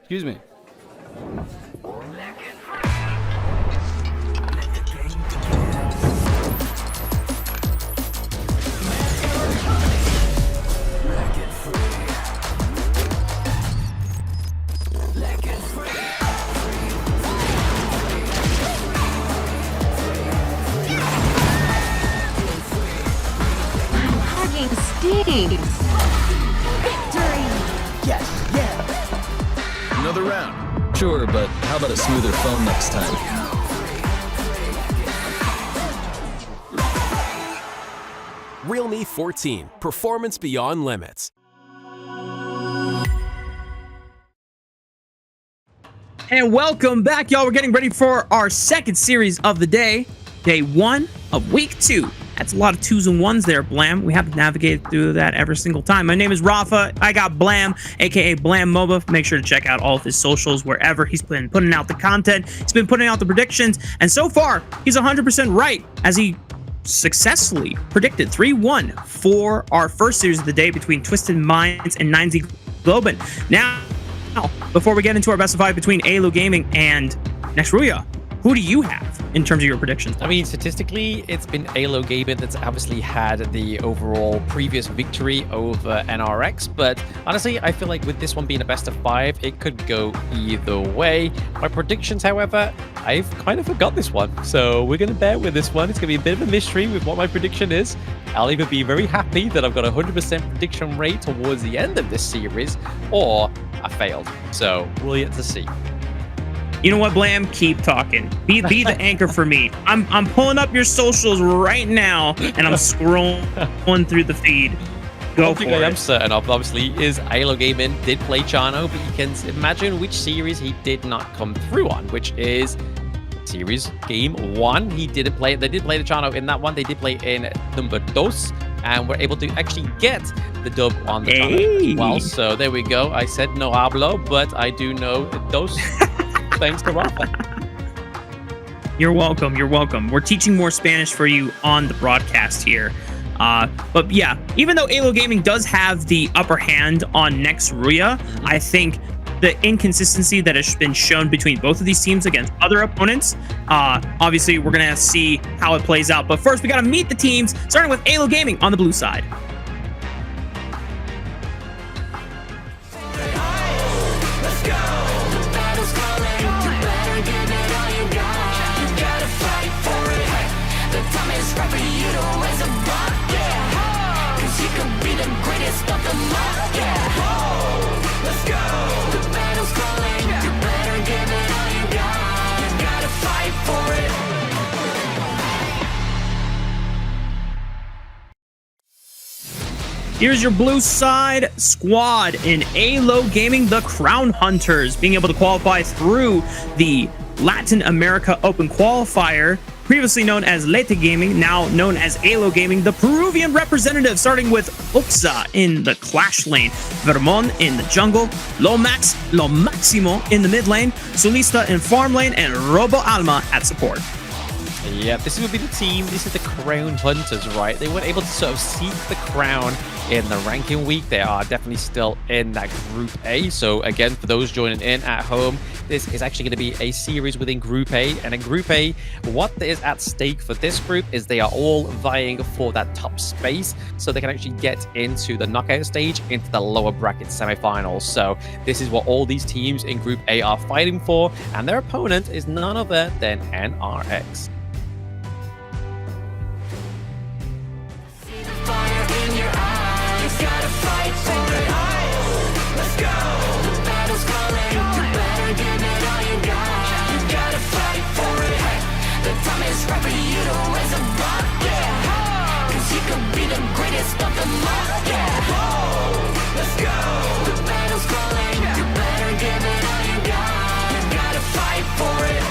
Excuse me. Hugging stings. Victory! Yes, yeah. Another round. Sure, but how about a smoother phone next time? Realme 14, performance beyond limits. And welcome back, y'all. We're getting ready for our second series of the day. Day 1 of week 2. That's a lot of 2s and 1s there, Blam. We have to navigate through that every single time. My name is Rafa. I got Blam, aka Blam MOBA. Make sure to check out all of his socials wherever he's been putting out the content. He's been putting out the predictions, and so far, he's 100% right as he successfully predicted 3-1 for our first series of the day between Twisted Minds and 9Z Globin. Now, before we get into our best of 5 between AYLO Gaming and next RÜYA, who do you have in terms of your predictions? I mean, statistically, it's been AYLO Gaming that's obviously had the overall previous victory over NRX, but honestly, I feel like with this one being a best of 5, it could go either way. My predictions, however, I've kind of forgot this one, so we're going to bear with this one. It's going to be a bit of a mystery with what my prediction is. I'll either be very happy that I've got a 100% prediction rate towards the end of this series, or I failed. So we'll yet to see. You know what, Blam? Keep talking. Be the anchor for me. I'm pulling up your socials right now, and I'm scrolling through the feed. Go for it. I am certain of, obviously, is AYLO Gaming did play Chano, but you can imagine which series he did not come through on, which is series game 1. He didn't play it. They did play the Chano in that one. They did play in number 2, and were able to actually get the dub on the Chano as well. So there we go. I said no hablo, but I do know those. Thanks to Rafa. You're welcome. You're welcome. We're teaching more Spanish for you on the broadcast here. But yeah, even though AYLO Gaming does have the upper hand on next RÜYA, I think the inconsistency that has been shown between both of these teams against other opponents, obviously we're going to see how it plays out. But first, we got to meet the teams, starting with AYLO Gaming on the blue side. Here's your blue side squad in AYLO Gaming, the Crown Hunters, being able to qualify through the Latin America Open Qualifier. previously known as Lete Gaming, now known as AYLO Gaming, the Peruvian representative, starting with Uxa in the Clash lane, Vermon in the jungle, Lo Maximo in the mid lane, Solista in farm lane, and Robo Alma at support. Yeah, this would be the team. This is the Crown Hunters, right? They weren't able to sort of seek the crown in the ranking week. They are definitely still in that Group A. So again, for those joining in at home, this is actually going to be a series within Group A. And in Group A, what is at stake for this group is they are all vying for that top space, so they can actually get into the knockout stage, into the lower bracket semifinals. So this is what all these teams in Group A are fighting for, and their opponent is none other than NRX. Gotta fight for it. Let's go. The battle's calling. You better give it all you got. You gotta fight for it. The time is right for you to raise a bar. Yeah. Cause you could be the greatest of them all. Yeah. Let's go. The battle's calling. You better give it all you got. You gotta fight for it.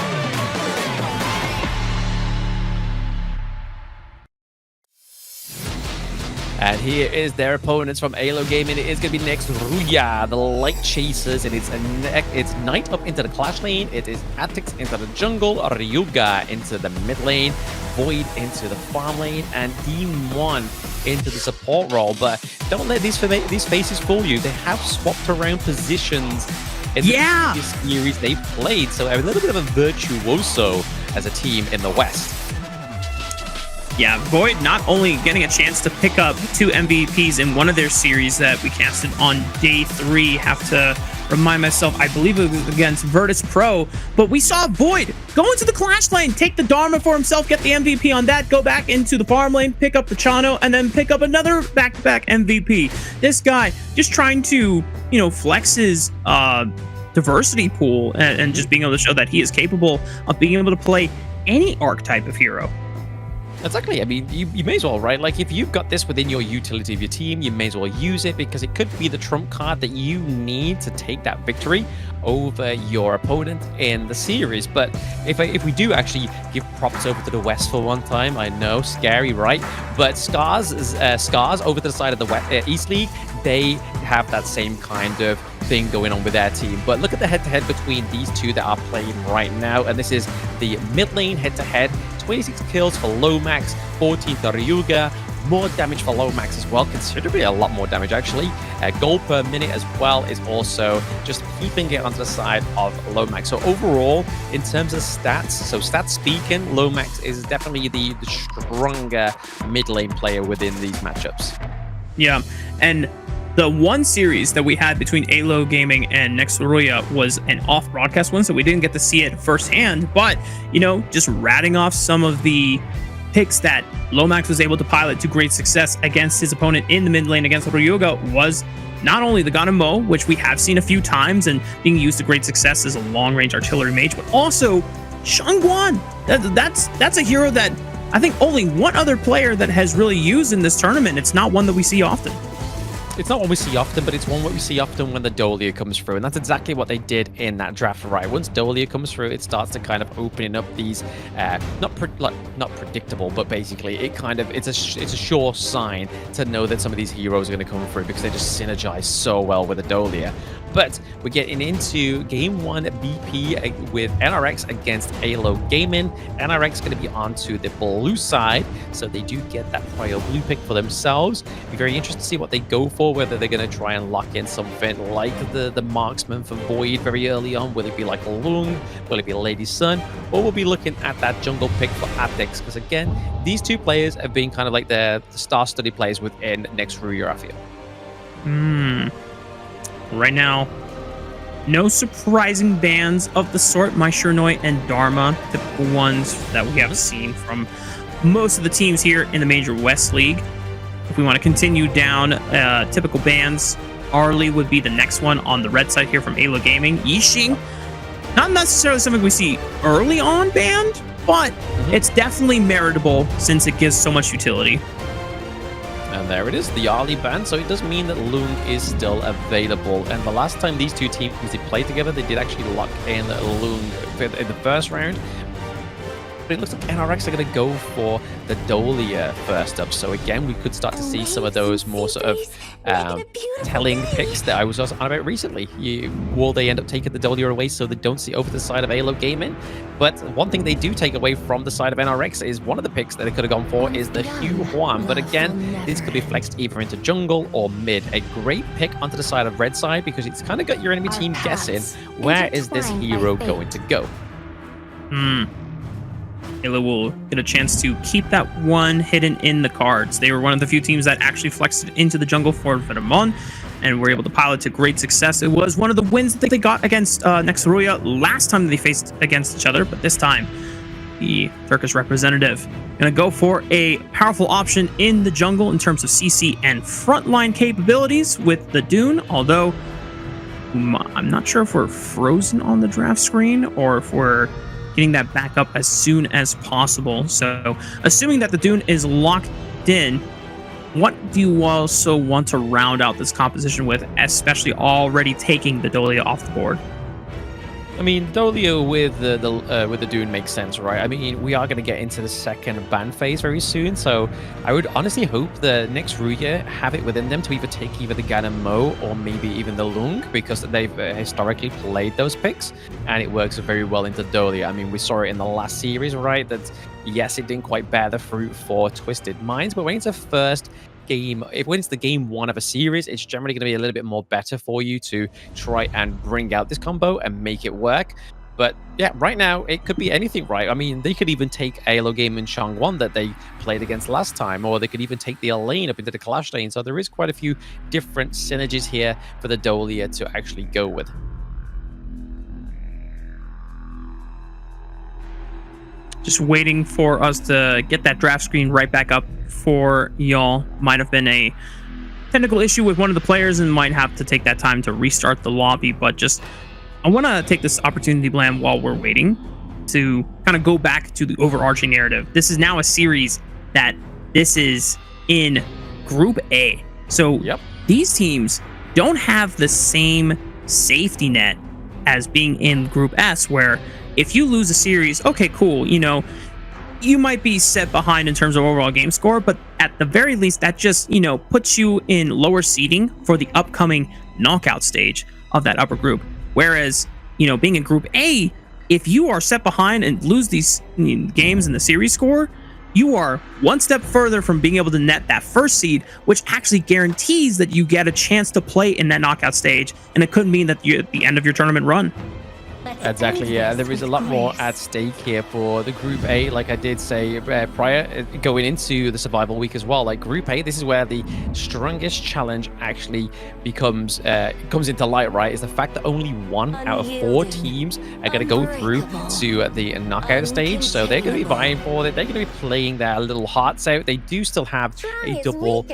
And here is their opponents from AYLO Gaming. It is going to be next RÜYA, the Light Chasers, and it's Knight up into the Clash lane. It is Atix into the jungle, Ryuga into the mid lane, Void into the farm lane, and Demon into the support role. But don't let these faces fool you. They have swapped around positions in the series they played, so a little bit of a virtuoso as a team in the West. Yeah, Void not only getting a chance to pick up 2 MVPs in one of their series that we casted on day 3. Have to remind myself, I believe it was against Virtus Pro, but we saw Void go into the Clash lane, take the Dharma for himself, get the MVP on that, go back into the farm lane, pick up the Chano, and then pick up another back-to-back MVP. This guy just trying to, you know, flex his diversity pool and just being able to show that he is capable of being able to play any archetype of hero. Exactly. I mean, you may as well, right? Like, if you've got this within your utility of your team, you may as well use it, because it could be the trump card that you need to take that victory over your opponent in the series. But if we do actually give props over to the West for one time, I know, scary, right? But Scars over to the side of the East League, they have that same kind of thing going on with their team. But look at the head-to-head between these two that are playing right now, and this is the mid lane head-to-head. 26 kills for Lomax, 14 to Ryuga, more damage for Lomax as well, considerably a lot more damage actually. Gold per minute as well is also just keeping it onto the side of Lomax. So overall, in terms of stats, so stats speaking, Lomax is definitely the stronger mid lane player within these matchups. Yeah, and the one series that we had between AYLO Gaming and Next RÜYA was an off-broadcast one, so we didn't get to see it firsthand. But, you know, just ratting off some of the picks that Lomax was able to pilot to great success against his opponent in the mid lane against Ryuga was not only the Ganamo, which we have seen a few times and being used to great success as a long-range artillery mage, but also Shangguan. That's a hero that I think only one other player that has really used in this tournament. It's not one that we see often. It's not one we see often, but it's one what we see often when the Dolia comes through, and that's exactly what they did in that draft, right? Once Dolia comes through, it starts to kind of opening up these not predictable, but basically it's a sure sign to know that some of these heroes are going to come through, because they just synergize so well with the Dolia. But we're getting into Game 1 BP with NRX against AYLO Gaming. NRX going to be onto the blue side, so they do get that prior blue pick for themselves. Be very interested to see what they go for, whether they're going to try and lock in something like the marksman for Void very early on. Will it be like Lung? Will it be Lady Sun? Or we'll be looking at that jungle pick for Atix, because again, these two players have been kind of like the star-studded players within Next RÜYA, I feel. Right now, no surprising bans of the sort. My Shurnoi and Dharma, typical ones that we have seen from most of the teams here in the Major West League. If we want to continue down typical bans, Arlie would be the next one on the red side here from AYLO Gaming. Yixing, not necessarily something we see early on banned, but it's definitely meritable since it gives so much utility. And there it is, the Arlie ban. So it does mean that Lung is still available. And the last time these two teams did play together, they did actually lock in Lung in the first round. But it looks like NRX are going to go for the Dolia first up. So again, we could start to see some of those more sort of telling picks that I was on about recently. Will they end up taking the Dolia away so they don't see over the side of AYLO Gaming? But one thing they do take away from the side of NRX is one of the picks that they could have gone for is the Hugh Huan. But again, this could be flexed either into jungle or mid. A great pick onto the side of red side because it's kind of got your enemy team guessing where is this hero going to go. AYLO will get a chance to keep that one hidden in the cards. They were one of the few teams that actually flexed into the jungle for Venomon and were able to pilot to great success. It was one of the wins that they got against next to RÜYA last time they faced against each other, but this time the Turkish representative gonna go for a powerful option in the jungle in terms of CC and frontline capabilities with the Dune, although I'm not sure if we're frozen on the draft screen or if we're getting that back up as soon as possible. So assuming that the Dune is locked in, what do you also want to round out this composition with, especially already taking the Dolia off the board? I mean, Dolia with the Dune makes sense, right? I mean, we are going to get into the second ban phase very soon, so I would honestly hope the next RÜYA have it within them to either take either the Ganem Mo or maybe even the Lung, because they've historically played those picks, and it works very well into Dolia. I mean, we saw it in the last series, right? That yes, it didn't quite bear the fruit for Twisted Minds, but when it's a first game, when it's the game one of a series, it's generally going to be a little bit more better for you to try and bring out this combo and make it work. But yeah, right now it could be anything, right? I mean, they could even take AYLO Game and Changwon that they played against last time, or they could even take the lane up into the Clash lane. So there is quite a few different synergies here for the Dolia to actually go with. Just waiting for us to get that draft screen right back up for y'all. Might have been a technical issue with one of the players and might have to take that time to restart the lobby, but just I want to take this opportunity, Blam, while we're waiting to kind of go back to the overarching narrative. This is now a series that this is in Group A. So these teams don't have the same safety net as being in Group S, where if you lose a series, okay, cool, you know, you might be set behind in terms of overall game score, but at the very least, that just, you know, puts you in lower seeding for the upcoming knockout stage of that upper group. Whereas, you know, being in Group A, if you are set behind and lose these games in the series score, you are one step further from being able to net that first seed, which actually guarantees that you get a chance to play in that knockout stage, and it could mean that you're at the end of your tournament run. Exactly, yeah. There is a lot more at stake here for the Group A, like I did say prior, going into the survival week as well. Like Group A, this is where the strongest challenge actually comes into light, right? Is the fact that only 1 out of 4 teams are going to go through to the knockout stage. So they're going to be vying for it. They're going to be playing their little hearts out. They do still have a double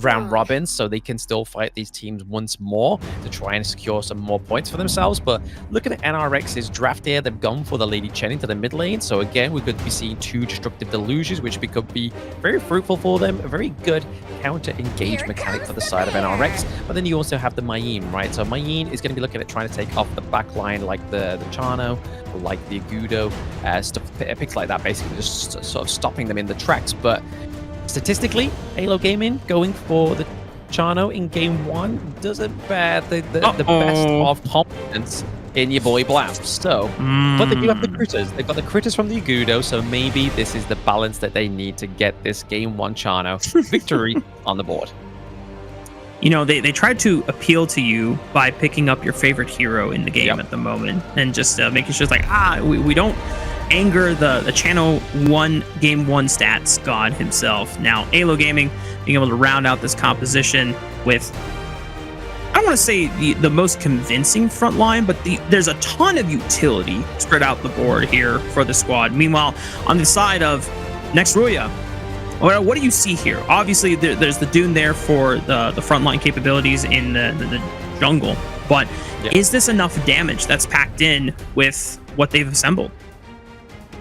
round robin, so they can still fight these teams once more to try and secure some more points for themselves. But looking at NRX's draft here, they've gone for the Lady Chen into the mid lane. So again, we could be seeing 2 destructive delusions, which could be very fruitful for them. A very good counter-engage mechanic for the side of NRX. But then you also have the Mayim, right? So Mayim is going to be looking at trying to take off the back line like the Chano, like the Agudo, stuff, picks like that, basically just sort of stopping them in the tracks. But statistically, AYLO Gaming going for the Chano in game 1 doesn't bear the best of confidence in your boy Blam. So, but they do have the critters. They've got the critters from the Agudo, so maybe this is the balance that they need to get this game 1 Chano victory on the board. You know, they tried to appeal to you by picking up your favorite hero in the game at the moment and just making sure it's like, we don't anger the channel 1 game 1 stats god himself. Now, AYLO Gaming being able to round out this composition with, I don't want to say the most convincing front line, but there's a ton of utility spread out the board here for the squad. Meanwhile, on the side of next RÜYA, what do you see here? Obviously, there's the Dune there for the frontline capabilities in the jungle, but is this enough damage that's packed in with what they've assembled?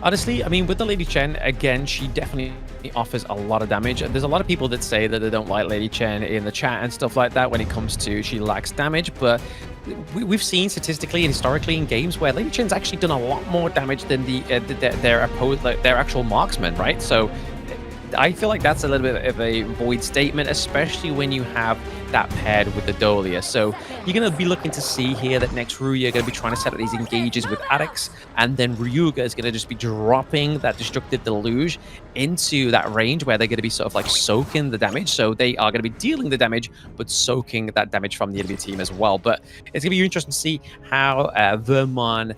Honestly, I mean, with the Lady Chen, again, she definitely offers a lot of damage. There's a lot of people that say that they don't like Lady Chen in the chat and stuff like that when it comes to she lacks damage, but we've seen statistically and historically in games where Lady Chen's actually done a lot more damage than their actual marksman, right? So I feel like that's a little bit of a void statement, especially when you have that paired with the Dolia. So you're going to be looking to see here that next RÜYA are going to be trying to set up these engages with Adex, and then Ryuga is going to just be dropping that Destructive Deluge into that range where they're going to be sort of like soaking the damage. So they are going to be dealing the damage, but soaking that damage from the enemy team as well. But it's going to be interesting to see how Vermon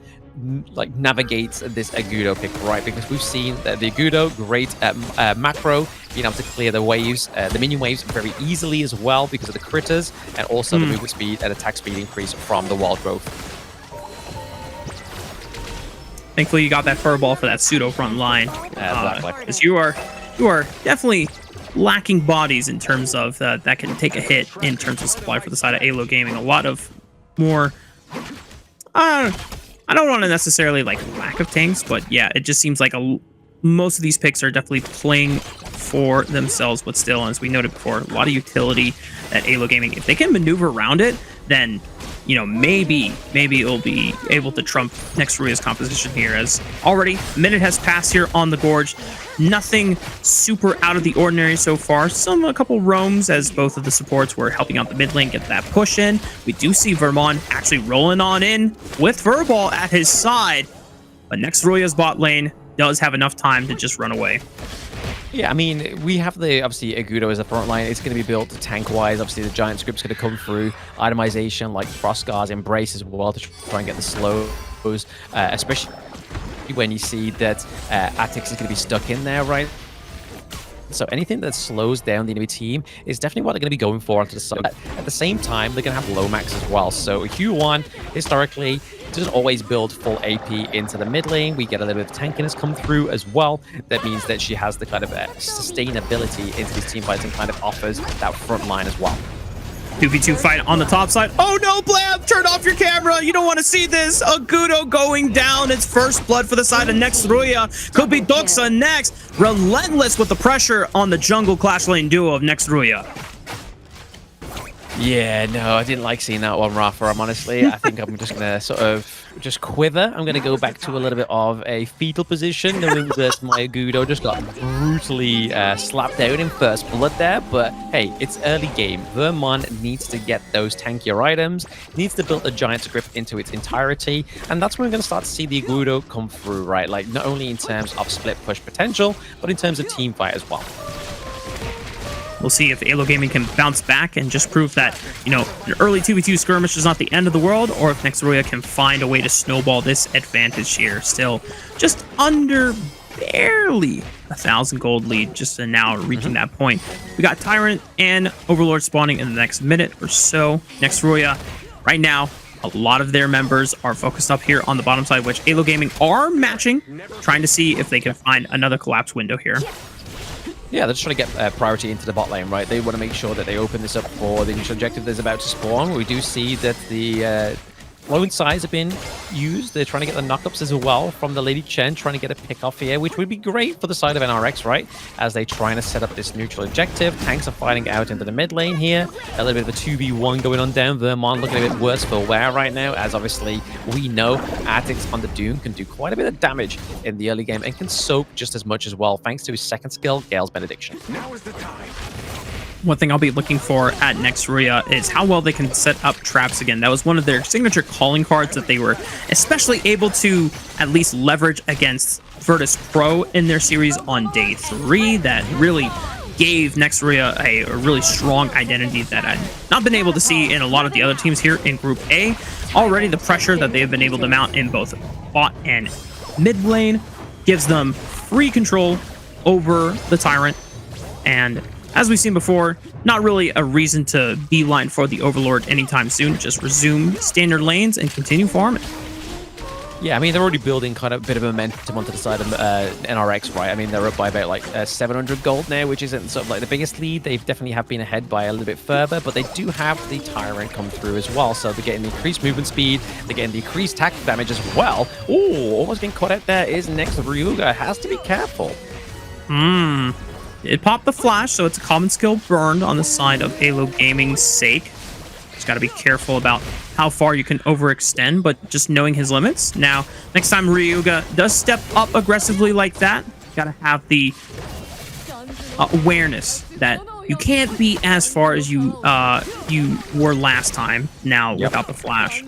like navigates this Agudo pick, right? Because we've seen that the Agudo, great at macro, being able to clear the waves, the minion waves very easily as well because of the critters, and also the movement speed and attack speed increase from the wild growth. Thankfully, you got that furball for that pseudo front line. Because you are definitely lacking bodies in terms of that can take a hit in terms of supply for the side of AYLO Gaming. A lot of more. I don't want to necessarily like lack of tanks, but yeah, it just seems like most of these picks are definitely playing for themselves, but still, as we noted before, a lot of utility at AYLO Gaming. If they can maneuver around it, then, you know, maybe it'll be able to trump next RÜYA's composition here, as already a minute has passed here on the Gorge. Nothing super out of the ordinary so far. A couple roams as both of the supports were helping out the mid lane get that push in. We do see Vermon actually rolling on in with Verbal at his side, but next RÜYA's bot lane does have enough time to just run away. Yeah, I mean, we have obviously Agudo as a front line. It's going to be built tank-wise. Obviously, the giant script's going to come through. Itemization like Frostguard's Embrace as well to try and get the slows, especially when you see that Atix is going to be stuck in there, right? So anything that slows down the enemy team is definitely what they're going to be going for onto the side. At the same time, they're going to have Lomax as well. So Q1, historically, doesn't always build full AP into the mid lane. We get a little bit of tankiness come through as well. That means that she has the kind of sustainability into these team fights and kind of offers that front line as well. 2v2 fight on the top side. Oh no, Blam! Turn off your camera! You don't want to see this! Agudo going down. It's first blood for the side of next RÜYA. Could be Doxa next. Relentless with the pressure on the jungle clash lane duo of next RÜYA. Yeah, no, I didn't like seeing that one, Rafa. Honestly, I think I'm just gonna sort of just quiver. I'm gonna go back to a little bit of a fetal position, knowing that my Agudo just got brutally slapped down in first blood there. But hey, it's early game. Vermon needs to get those tankier items, needs to build a giant script into its entirety, and that's when we're gonna start to see the Agudo come through, right? Like not only in terms of split push potential, but in terms of team fight as well. We'll see if AYLO Gaming can bounce back and just prove that, you know, an early 2v2 skirmish is not the end of the world, or if next RÜYA can find a way to snowball this advantage here. Still just under barely 1,000 gold lead, just now reaching that point. We got Tyrant and Overlord spawning in the next minute or so. Next RÜYA, right now, a lot of their members are focused up here on the bottom side, which AYLO Gaming are matching, trying to see if they can find another collapse window here. Yeah, they're just trying to get priority into the bot lane, right? They want to make sure that they open this up for the initial objective that's about to spawn. We do see that the lone sides have been used. They're trying to get the knockups as well from the Lady Chen, trying to get a pick off here, which would be great for the side of NRX, right? As they're trying to set up this neutral objective. Tanks are fighting out into the mid lane here. A little bit of a 2v1 going on down. Vermon looking a bit worse for wear right now, as obviously we know Atix on the Doom can do quite a bit of damage in the early game and can soak just as much as well, thanks to his second skill, Gale's Benediction. Now is the time. One thing I'll be looking for at next RÜYA is how well they can set up traps again. That was one of their signature calling cards that they were especially able to at least leverage against Virtus Pro in their series on day 3. That really gave next RÜYA a really strong identity that I'd not been able to see in a lot of the other teams here in Group A. Already the pressure that they've been able to mount in both bot and mid lane gives them free control over the Tyrant, and as we've seen before, not really a reason to beeline for the Overlord anytime soon. Just resume standard lanes and continue farming. Yeah, I mean, they're already building kind of a bit of momentum onto the side of NRX, right? I mean, they're up by about like 700 gold now, which isn't sort of like the biggest lead. They definitely have been ahead by a little bit further, but they do have the Tyrant come through as well. So they're getting the increased movement speed, they're getting the increased attack damage as well. Oh, almost getting caught out there is next Ryuga. Has to be careful. It popped the flash, so it's a common skill burned on the side of AYLO Gaming's sake. Just got to be careful about how far you can overextend, but just knowing his limits. Now, next time RÜYA does step up aggressively like that, got to have the awareness that you can't be as far as you were last time now without the flash.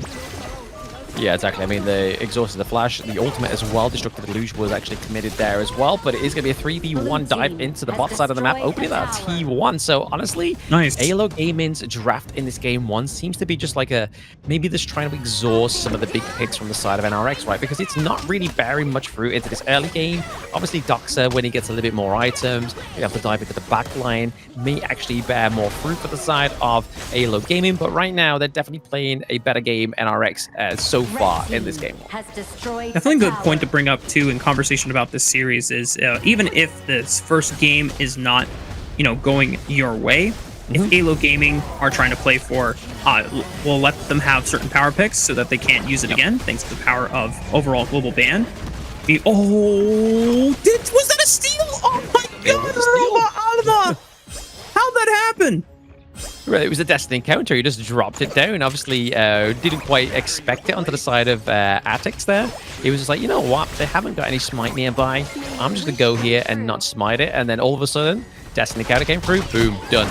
Yeah, exactly. I mean, they exhausted the flash, the ultimate as well. Destructive Illusion was actually committed there as well, but it is going to be a 3v1 dive into the bot side of the map, opening that T1. So honestly, nice. AYLO Gaming's draft in this game one seems to be just like a, maybe just trying to exhaust some of the big picks from the side of NRX, right? Because it's not really bearing much fruit into this early game. Obviously, Doxa, when he gets a little bit more items, you have to dive into the back line, may actually bear more fruit for the side of AYLO Gaming, but right now, they're definitely playing a better game NRX so far in this game. Definitely a good point to bring up too in conversation about this series is even if this first game is not, going your way, if AYLO Gaming are trying to play for, we'll let them have certain power picks so that they can't use it again, thanks to the power of overall global ban. Was that a steal? Oh my god, Alma! How'd that happen? Right, it was a Destiny counter. He just dropped it down. Obviously, didn't quite expect it onto the side of Atix there. He was just like, you know what? They haven't got any smite nearby. I'm just going to go here and not smite it. And then all of a sudden, Destiny counter came through. Boom, done.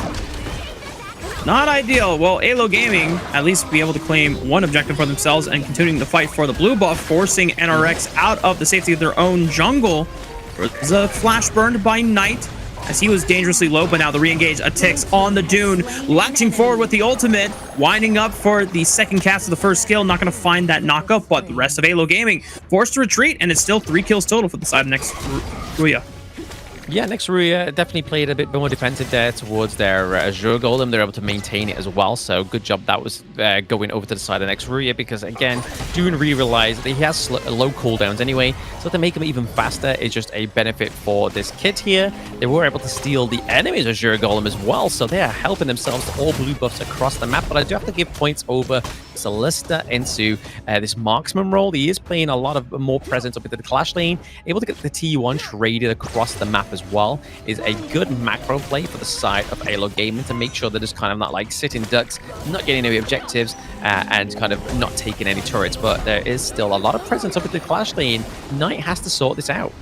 Not ideal. Well, AYLO Gaming at least be able to claim one objective for themselves and continuing the fight for the blue buff, forcing NRX out of the safety of their own jungle. There's a flash burned by Knight, as he was dangerously low, but now the re-engage attacks on the Dune, latching forward with the ultimate, winding up for the second cast of the first skill, not going to find that knockup, but the rest of AYLO Gaming forced to retreat, and it's still 3 kills total for the side of next RÜYA. Yeah, next RÜYA definitely played a bit more defensive there towards their Azure Golem. They're able to maintain it as well, so good job that was going over to the side of next RÜYA, because again, Dune realized that he has low cooldowns anyway, so to make him even faster is just a benefit for this kit here. They were able to steal the enemy's Azure Golem as well, so they are helping themselves to all blue buffs across the map, but I do have to give points over Solista into this marksman role. He is playing a lot of more presence up into the clash lane, able to get the T1 traded across the map as well, is a good macro play for the side of AYLO Gaming to make sure they're just kind of not like sitting ducks, not getting any objectives, and kind of not taking any turrets, but there is still a lot of presence up into the clash lane. Knight has to sort this out.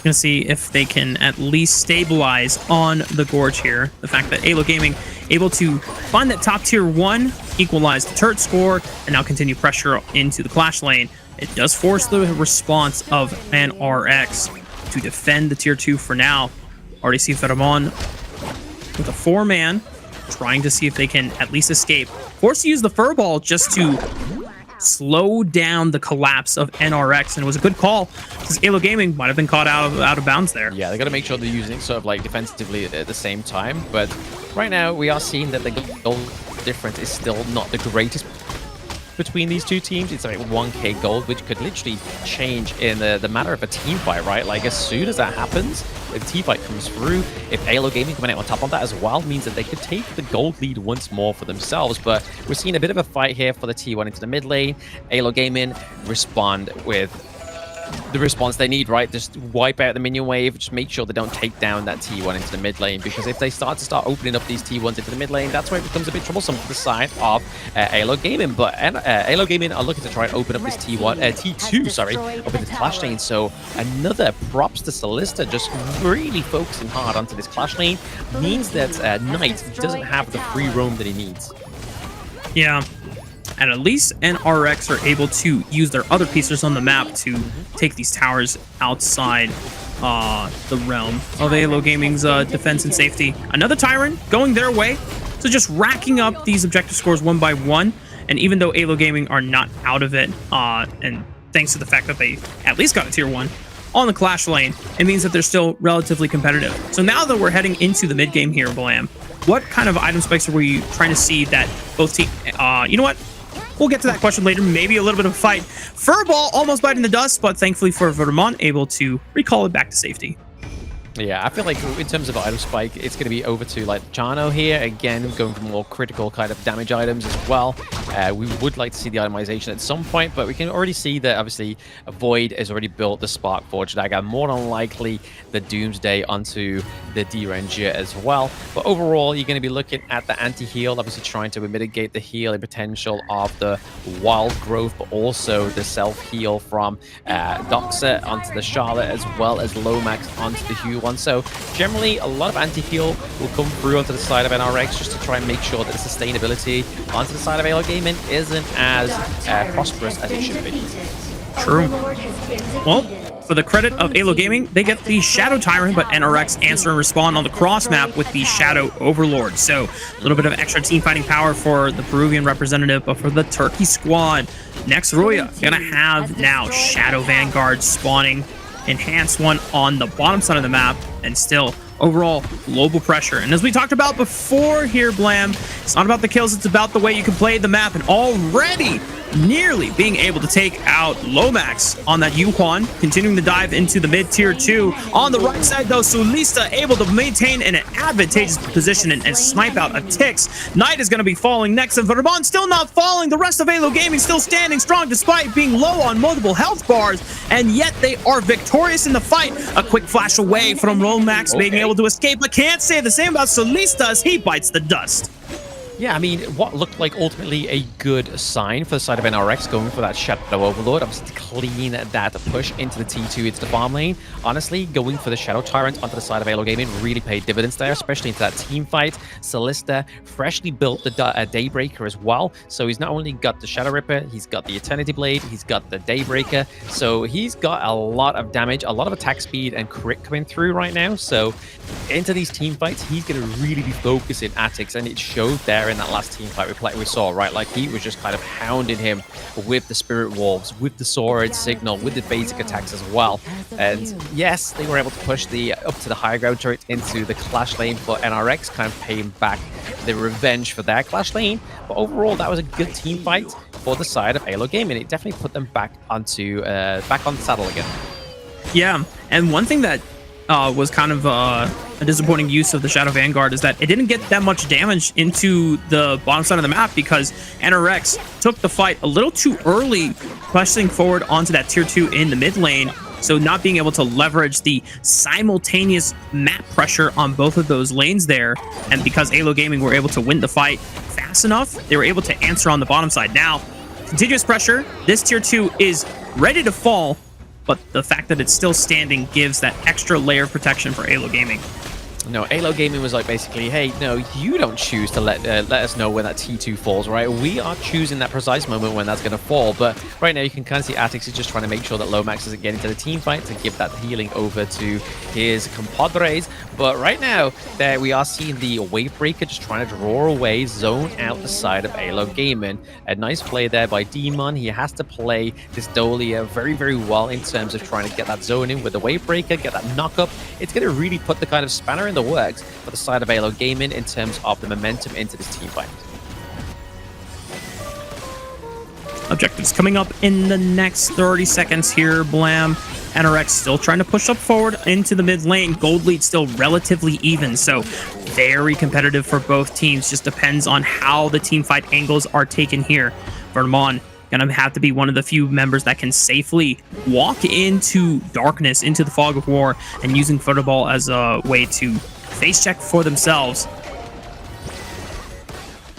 Gonna see if they can at least stabilize on the Gorge here. The fact that AYLO Gaming able to find that top tier 1, equalize the turret score, and now continue pressure into the clash lane. It does force the response of NRX to defend the tier 2 for now. Already see Ferramon with a 4-man, trying to see if they can at least escape. Forced to use the Furball just to slow down the collapse of NRX, and it was a good call because AYLO Gaming might have been caught out of bounds there. Yeah, they got to make sure they're using it sort of like defensively at the same time, but right now we are seeing that the goal difference is still not the greatest between these two teams. It's like 1k gold, which could literally change in the matter of a team fight, right? Like as soon as that happens, if the team fight comes through, if AYLO Gaming coming out on top of that as well, means that they could take the gold lead once more for themselves. But we're seeing a bit of a fight here for the T1 into the mid lane. AYLO Gaming respond with the response they need, right? Just wipe out the minion wave, just make sure they don't take down that T1 into the mid lane, because if they start opening up these T1s into the mid lane, that's where it becomes a bit troublesome for the side of AYLO Gaming. But AYLO Gaming are looking to try and open up this T2, sorry, up into the clash lane. So another props to Solista, just really focusing hard onto this clash lane, means that Knight doesn't have the free roam that he needs. Yeah. And at least NRX are able to use their other pieces on the map to take these towers outside the realm of AYLO Gaming's defense and safety. Another Tyrant going their way. So just racking up these objective scores one by one. And even though AYLO Gaming are not out of it, and thanks to the fact that they at least got a tier 1 on the clash lane, it means that they're still relatively competitive. So now that we're heading into the mid game here, Blam, what kind of item spikes are we trying to see that both teams... you know what? We'll get to that question later. Maybe a little bit of a fight. Furball almost biting the dust, but thankfully for Vermont, able to recall it back to safety. Yeah, I feel like in terms of item spike, it's going to be over to like Chano here. Again, going for more critical kind of damage items as well. We would like to see the itemization at some point, but we can already see that obviously Void has already built the Spark Forge dagger. More than likely the Doomsday onto the D-Ranger as well. But overall, you're going to be looking at the anti-heal, obviously trying to mitigate the healing potential of the Wild Growth, but also the self-heal from Doxa onto the Charlotte, as well as Lomax onto the Hue one. So generally, a lot of anti-heal will come through onto the side of NRX just to try and make sure that the sustainability onto the side of AYLO Gaming isn't as prosperous as it should be. True. Well, for the credit of AYLO Gaming, they get the Shadow Tyrant, but NRX answer and respond on the cross map with the Shadow Overlord. So a little bit of extra team fighting power for the Peruvian representative, but for the Turkey squad, next RÜYA gonna have now Shadow Vanguard spawning, enhanced one on the bottom side of the map, and still overall global pressure. And as we talked about before here, Blam, it's not about the kills, it's about the way you can play the map. And already nearly being able to take out Lomax on that Yuhuan, continuing to dive into the mid-tier 2. On the right side, though, Sulista able to maintain an advantageous position and snipe out a Tix. Knight is going to be falling next, and Vermont still not falling. The rest of AYLO Gaming still standing strong despite being low on multiple health bars, and yet they are victorious in the fight. A quick flash away from Lomax being able to escape, but can't say the same about Solista as he bites the dust. Yeah, I mean, what looked like ultimately a good sign for the side of NRX going for that Shadow Overlord, obviously to clean that push into the T2 into the farm lane. Honestly, going for the Shadow Tyrant onto the side of AYLO Gaming really paid dividends there, especially into that team fight. Solista freshly built the Daybreaker as well, so he's not only got the Shadow Ripper, he's got the Eternity Blade, he's got the Daybreaker, so he's got a lot of damage, a lot of attack speed and crit coming through right now. So into these team fights, he's going to really be focusing Atix, and it showed there in that last team fight we saw, right? Like, he was just kind of hounding him with the Spirit Wolves, with the Sword Signal, with the basic attacks as well. And yes, they were able to push the up to the high ground turret into the clash lane for NRX, kind of paying back the revenge for their clash lane. But overall, that was a good team fight for the side of AYLO Gaming. It definitely put them back onto back on the saddle again. Yeah, and one thing that was kind of a disappointing use of the Shadow Vanguard is that it didn't get that much damage into the bottom side of the map because NRX took the fight a little too early, pushing forward onto that tier 2 in the mid lane. So not being able to leverage the simultaneous map pressure on both of those lanes there. And because AYLO Gaming were able to win the fight fast enough, they were able to answer on the bottom side. Now, continuous pressure, this tier 2 is ready to fall, but the fact that it's still standing gives that extra layer of protection for AYLO Gaming. No, AYLO Gaming was like basically, hey, no, you don't choose to let us know when that T2 falls, right? We are choosing that precise moment when that's going to fall. But right now you can kind of see Atix is just trying to make sure that Lomax isn't getting to the team fight to give that healing over to his compadres. But right now, there we are seeing the Wavebreaker just trying to draw away, zone out the side of AYLO Gaming. A nice play there by Demon. He has to play this Dolia very, very well in terms of trying to get that zone in with the Wavebreaker, get that knock-up. It's going to really put the kind of spanner in the works for the side of AYLO Gaming in terms of the momentum into this team fight. Objectives coming up in the next 30 seconds here, Blam. NRX still trying to push up forward into the mid lane. Gold lead still relatively even, so very competitive for both teams. Just depends on how the team fight angles are taken here. Vermont gonna have to be one of the few members that can safely walk into darkness, into the fog of war, and using Futterball as a way to face check for themselves.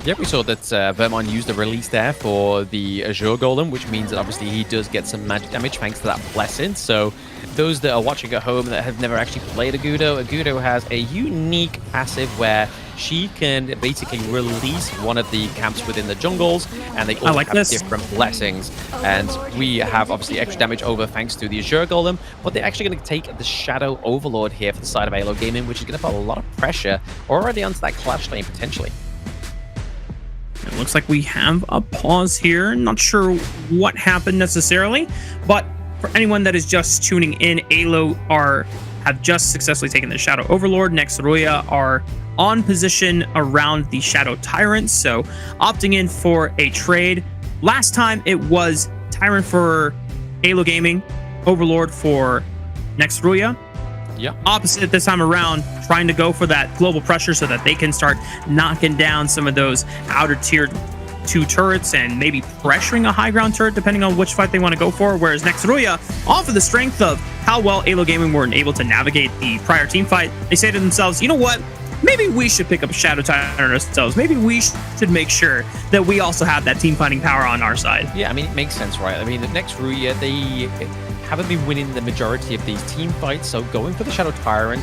Yeah, we saw that Vermont used the release there for the Azure Golem, which means that obviously he does get some magic damage thanks to that blessing. So those that are watching at home that have never actually played Agudo has a unique passive where she can basically release one of the camps within the jungles, and they all have different blessings. And we have obviously extra damage over thanks to the Azure Golem, but they're actually going to take the Shadow Overlord here for the side of AYLO Gaming, which is going to put a lot of pressure already onto that clash lane potentially. It looks like we have a pause here. Not sure what happened necessarily, but for anyone that is just tuning in, AYLO have just successfully taken the Shadow Overlord. Next, RÜYA are on position around the Shadow Tyrant, so opting in for a trade. Last time it was Tyrant for AYLO Gaming, Overlord for next RÜYA. Yeah. Opposite this time around, trying to go for that global pressure so that they can start knocking down some of those outer tier 2 turrets and maybe pressuring a high ground turret depending on which fight they want to go for. Whereas next RÜYA, off of the strength of how well AYLO Gaming were able to navigate the prior team fight, they say to themselves, you know what? Maybe we should pick up a Shadow Titan ourselves. Maybe we should make sure that we also have that team fighting power on our side. Yeah, I mean, it makes sense, right? I mean, the next RÜYA, they haven't been winning the majority of these team fights, so going for the Shadow Tyrant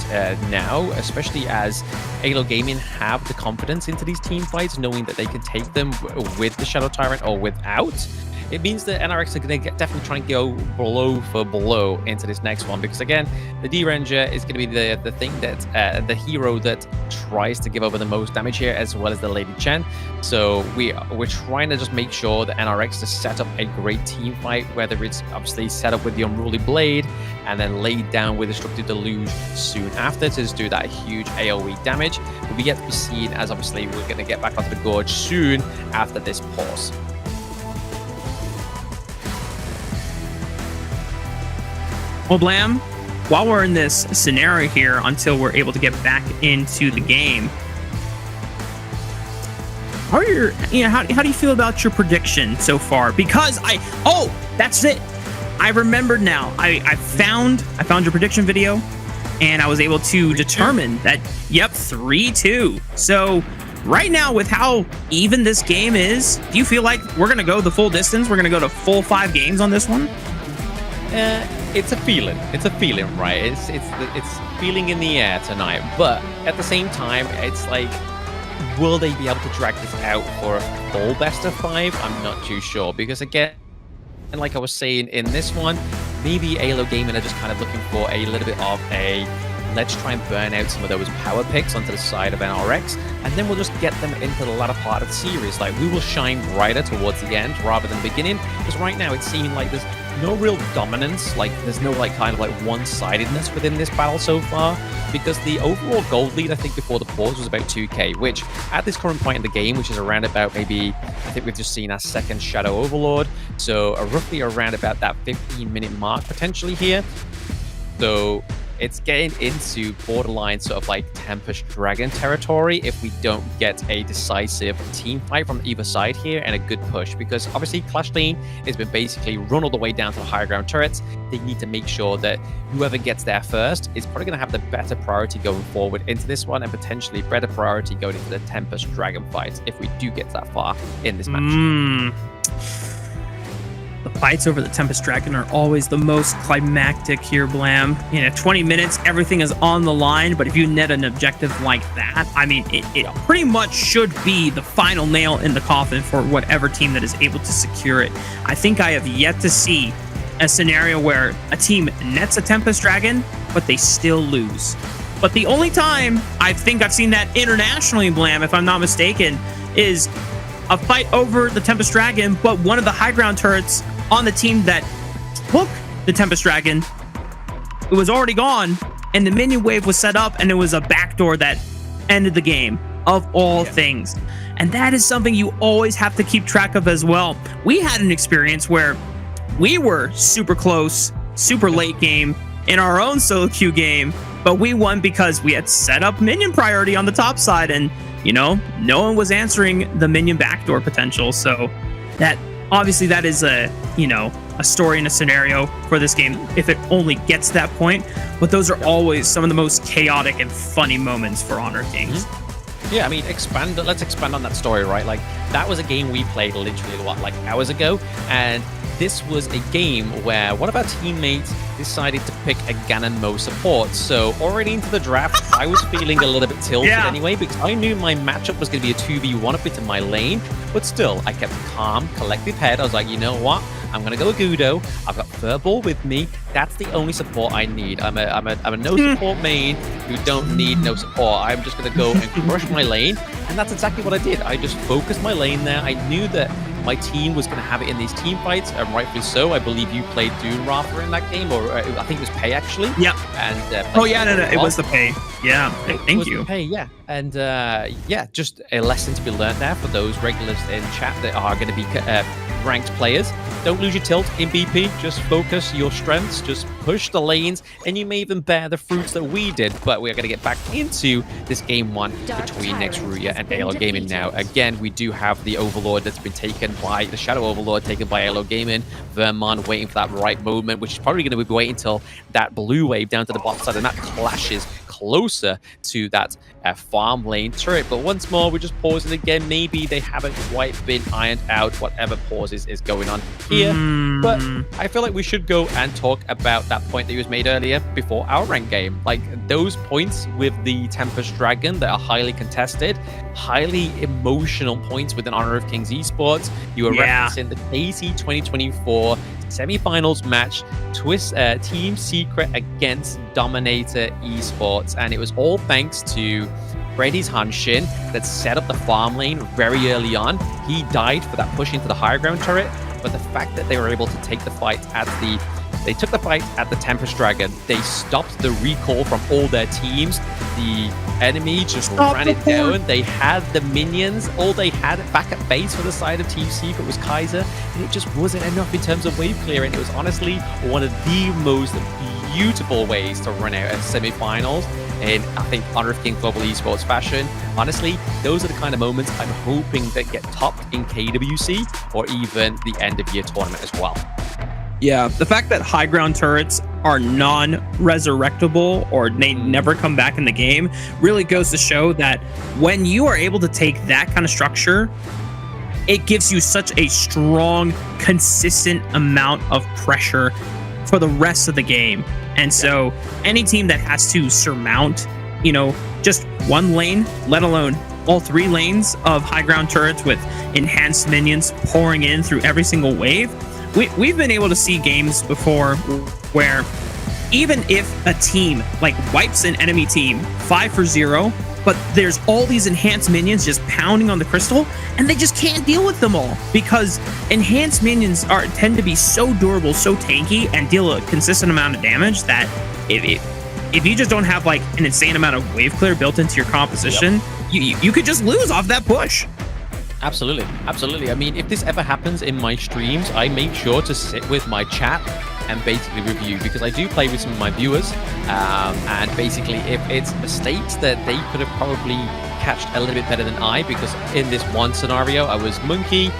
now, especially as AYLO Gaming have the confidence into these team fights, knowing that they can take them with the Shadow Tyrant or without, it means that NRX are going to definitely try and go blow for blow into this next one, because again, the D-Ranger is going to be the thing that the hero that tries to give over the most damage here, as well as the Lady Chen. So we're trying to just make sure that NRX to set up a great team fight, whether it's obviously set up with the Unruly Blade and then laid down with Destructive Deluge soon after to just do that huge AoE damage. But we get to be seen as obviously we're going to get back onto the Gorge soon after this pause. Well, Blam, while we're in this scenario here until we're able to get back into the game, how do you feel about your prediction so far? Because that's it. I remembered now. I found your prediction video, and I was able to determine that, yep, 3-2. So right now, with how even this game is, do you feel like we're going to go the full distance? We're going to go to full 5 games on this one? It's a feeling. It's a feeling, right? It's feeling in the air tonight. But at the same time, it's like, will they be able to drag this out for a full best of 5? I'm not too sure, because again, and like I was saying in this one, maybe AYLO Gaming are just kind of looking for a little bit of a let's try and burn out some of those power picks onto the side of NRX, and then we'll just get them into the latter part of the series. Like, we will shine brighter towards the end rather than the beginning, because right now it's seeming like there's no real dominance, like there's no kind of one-sidedness within this battle so far, because the overall gold lead, I think before the pause, was about 2k, which at this current point in the game, which is around about maybe, I think we've just seen our second Shadow Overlord, so roughly around about that 15-minute mark potentially here. So it's getting into borderline sort of like Tempest Dragon territory if we don't get a decisive team fight from either side here and a good push, because obviously Clash Lane has been basically run all the way down to the higher ground turrets. They need to make sure that whoever gets there first is probably going to have the better priority going forward into this one, and potentially better priority going into the Tempest Dragon fight if we do get that far in this match. The fights over the Tempest Dragon are always the most climactic here, Blam. 20 minutes, everything is on the line, but if you net an objective like that, I mean, it pretty much should be the final nail in the coffin for whatever team that is able to secure it. I think I have yet to see a scenario where a team nets a Tempest Dragon, but they still lose. But the only time I think I've seen that internationally, Blam, if I'm not mistaken, is a fight over the Tempest Dragon, but one of the high ground turrets on the team that took the Tempest Dragon, it was already gone, and the minion wave was set up, and it was a backdoor that ended the game, of all things. And that is something you always have to keep track of as well. We had an experience where we were super close, super late game in our own solo queue game, but we won because we had set up minion priority on the top side, and no one was answering the minion backdoor potential. So that obviously that is a story and a scenario for this game if it only gets to that point. But those are always some of the most chaotic and funny moments for Honor Kings. Yeah, I mean, let's expand on that story, right? Like, that was a game we played literally, hours ago, and this was a game where one of our teammates decided to pick a Ganon Mo support. So already into the draft, I was feeling a little bit tilted anyway, because I knew my matchup was going to be a 2v1 up into my lane. But still, I kept a calm, collected head. I was like, you know what? I'm going to go Gudo. I've got Furball with me. That's the only support I need. I'm a no support main who don't need no support. I'm just going to go and crush my lane. And that's exactly what I did. I just focused my lane there. I knew that my team was going to have it in these team fights, and rightfully so. I believe you played Dune Rafa in that game, or I think it was Pei actually. Yeah. And it was the Pei. Yeah, thank you. Pei, yeah. And just a lesson to be learned there for those regulars in chat that are going to be ranked players. Don't lose your tilt in BP. Just focus your strengths. Just push the lanes, and you may even bear the fruits that we did. But we're going to get back into this game one between next RÜYA and AYLO Gaming now. Again, we do have the Overlord that's been taken by the Shadow Overlord, taken by AYLO Gaming. Vermon waiting for that right moment, which is probably going to be waiting until that blue wave down to the bot side, and that clashes closer to that farm lane turret. But once more, we're just pausing again. Maybe they haven't quite been ironed out, whatever pauses is going on here. But I feel like we should go and talk about that point that was made earlier before our rank game. Like those points with the Tempest Dragon that are highly contested, highly emotional points within Honor of Kings Esports. You were referencing the KC 2024 semi-finals match, Team Secret against Dominator Esports, and it was all thanks to Freddy's Hanshin that set up the farm lane very early on. He died for that push into the higher ground turret, but the fact that they were able to take the fight at the Tempest Dragon, they stopped the recall from all their teams. The enemy just ran it down. They had the minions. All they had back at base for the side of Team Secret was Kaiser, and it just wasn't enough in terms of wave clearing. It was honestly one of the most beautiful ways to run out at semi-finals in, I think, Honor of King Global Esports fashion. Honestly, those are the kind of moments I'm hoping that get topped in KWC or even the end of year tournament as well. Yeah, the fact that high ground turrets are non-resurrectable or they never come back in the game really goes to show that when you are able to take that kind of structure, it gives you such a strong, consistent amount of pressure for the rest of the game. And so any team that has to surmount, just one lane, let alone all 3 lanes of high ground turrets with enhanced minions pouring in through every single wave, we've been able to see games before where even if a team like wipes an enemy team 5-0, but there's all these enhanced minions just pounding on the crystal, and they just can't deal with them all because enhanced minions tend to be so durable, so tanky, and deal a consistent amount of damage that if you just don't have like an insane amount of wave clear built into your composition, you could just lose off that push. Absolutely. I mean, if this ever happens in my streams, I make sure to sit with my chat and basically review, because I do play with some of my viewers, and basically if it's mistakes that they could have probably catched a little bit better than I, because in this one scenario I was Monkey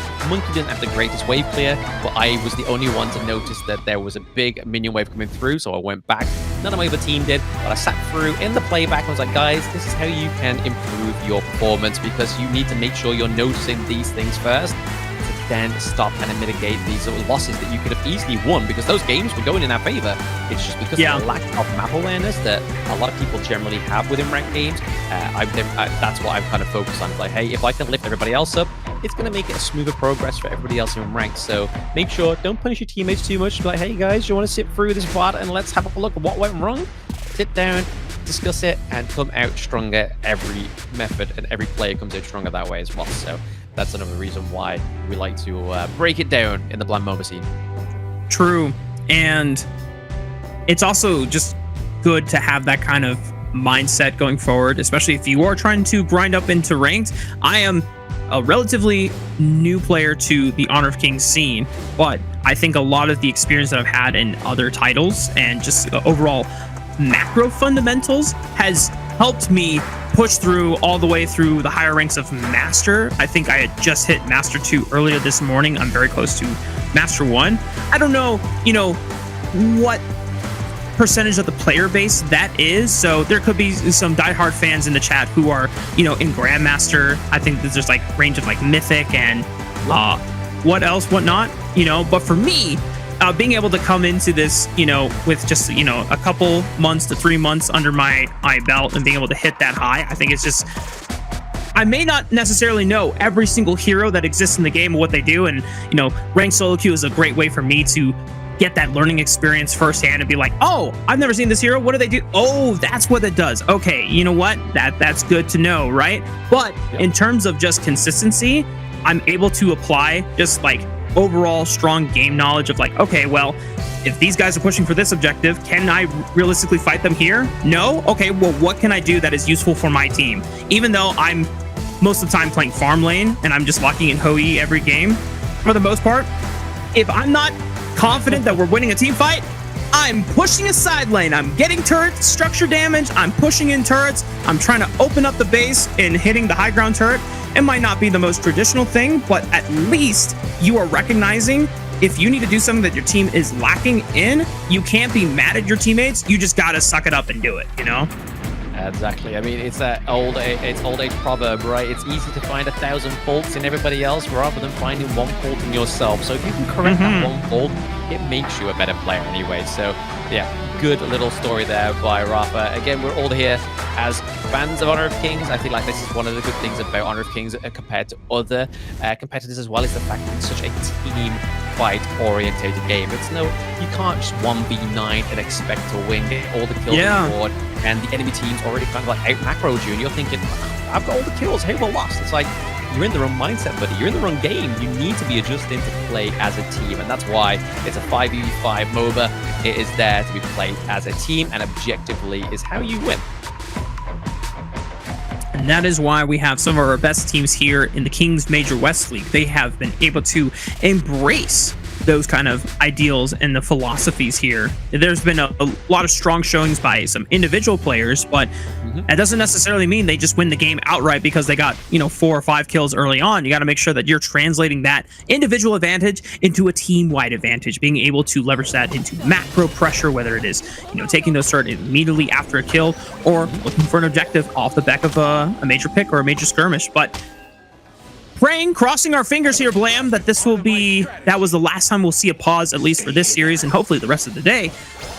didn't have the greatest wave clear, but I was the only one to notice that there was a big minion wave coming through, so I went back. None of my other team did, but I sat through in the playback and was like, guys, this is how you can improve your performance, because you need to make sure you're noticing these things first to then stop and mitigate these losses that you could have easily won, because those games were going in our favor. It's just because of the lack of map awareness that a lot of people generally have within ranked games. That's what I'm kind of focused on. Like, hey, if I can lift everybody else up, it's going to make it a smoother progress for everybody else in ranked. So make sure, don't punish your teammates too much. Be like, hey guys, you want to sit through this part and let's have a look at what went wrong? Sit down, discuss it, and come out stronger. Every method and every player comes out stronger that way as well. So that's another reason why we like to break it down in the blind MOBA scene. True. And it's also just good to have that kind of mindset going forward, especially if you are trying to grind up into ranked. I am a relatively new player to the Honor of Kings scene, but I think a lot of the experience that I've had in other titles and just overall macro fundamentals has helped me push through all the way through the higher ranks of Master. I think I had just hit Master 2 earlier this morning. I'm very close to Master 1. I don't know, what percentage of the player base that is, so there could be some diehard fans in the chat who are in Grandmaster. I think there's like range of like Mythic and whatnot, but for me, being able to come into this with just a couple months to 3 months under my belt and being able to hit that high, I think it's just, I may not necessarily know every single hero that exists in the game and what they do, and ranked solo queue is a great way for me to get that learning experience firsthand and be like, oh, I've never seen this hero. What do they do? Oh, that's what it does. Okay, you know what? That's good to know, right? But in terms of just consistency, I'm able to apply just like overall strong game knowledge of like, okay, well, if these guys are pushing for this objective, can I realistically fight them here? No? Okay, well, what can I do that is useful for my team? Even though I'm most of the time playing farm lane and I'm just locking in Hoi every game, for the most part. If I'm not confident that we're winning a team fight, I'm pushing a side lane. I'm getting turret structure damage. I'm pushing in turrets. I'm trying to open up the base and hitting the high ground turret. It might not be the most traditional thing, but at least you are recognizing if you need to do something that your team is lacking in, you can't be mad at your teammates. You just got to suck it up and do it, you know? Exactly. I mean, it's an old age proverb, right? It's easy to find 1,000 faults in everybody else rather than finding one fault in yourself. So if you can correct that one fault, it makes you a better player anyway. So yeah, good little story there by Rafa. Again, we're all here as fans of Honor of Kings. I feel like this is one of the good things about Honor of Kings compared to other competitors as well, is the fact that it's such a team fight-orientated game. It's you can't just 1v9 and expect to win, get all the kills on the board, and the enemy team's already kind of like out-macroed you, and you're thinking, I've got all the kills, hey, we're lost. It's like, you're in the wrong mindset, buddy. You're in the wrong game. You need to be adjusting to play as a team, and that's why it's a 5v5 MOBA. It is there to be played as a team, and objectively is how you win. And that is why we have some of our best teams here in the Kings Major West League. They have been able to embrace those kind of ideals and the philosophies here. There's been a lot of strong showings by some individual players, but that doesn't necessarily mean they just win the game outright because they got, 4 or 5 kills early on. You got to make sure that you're translating that individual advantage into a team-wide advantage, being able to leverage that into macro pressure, whether it is, taking those turrets immediately after a kill or looking for an objective off the back of a major pick or a major skirmish. But crossing our fingers here, Blam, that that was the last time we'll see a pause, at least for this series and hopefully the rest of the day.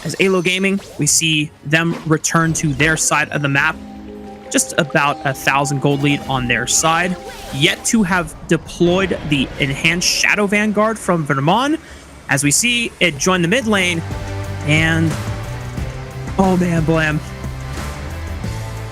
As AYLO Gaming, we see them return to their side of the map. Just about 1,000 gold lead on their side. Yet to have deployed the enhanced Shadow Vanguard from Vermont. As we see it join the mid lane. And, oh man, Blam.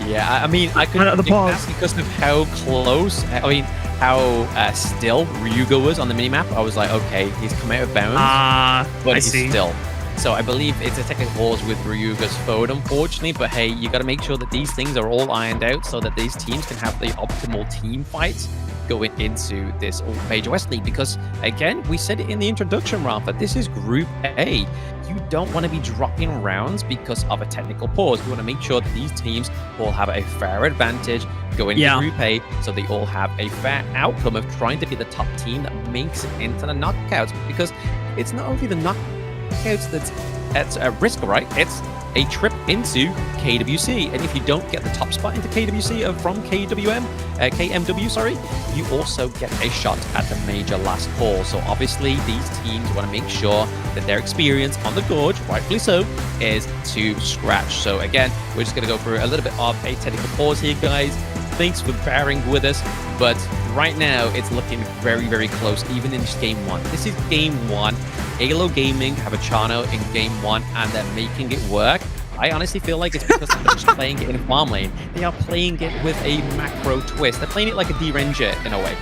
Yeah, I mean, I couldn't think that because of how close, how still RÜYA was on the minimap. I was like, okay, he's come out of bounds, but he's still. So I believe it's a technical pause with RÜYA's forward, unfortunately, but hey, you got to make sure that these things are all ironed out so that these teams can have the optimal team fights going into this Major West League, because again, we said it in the introduction, Rafa, this is Group A. You don't want to be dropping rounds because of a technical pause. We want to make sure that these teams all have a fair advantage going into Group A, so they all have a fair outcome of trying to be the top team that makes it into the knockouts, because it's not only the knockouts that's at risk, right? It's a trip into KWC, and if you don't get the top spot into KWC from KMW, sorry, you also get a shot at the major last call. So obviously these teams want to make sure that their experience on the Gorge, rightfully so, is to scratch. So again, we're just going to go through a little bit of a technical pause here, guys. Thanks for bearing with us, but right now it's looking very, very close, even in just game 1. This is game 1. AYLO Gaming have a Chano in game 1, and they're making it work. I honestly feel like it's because they're just playing it in farm lane. They are playing it with a macro twist. They're playing it like a D-Ranger in a way.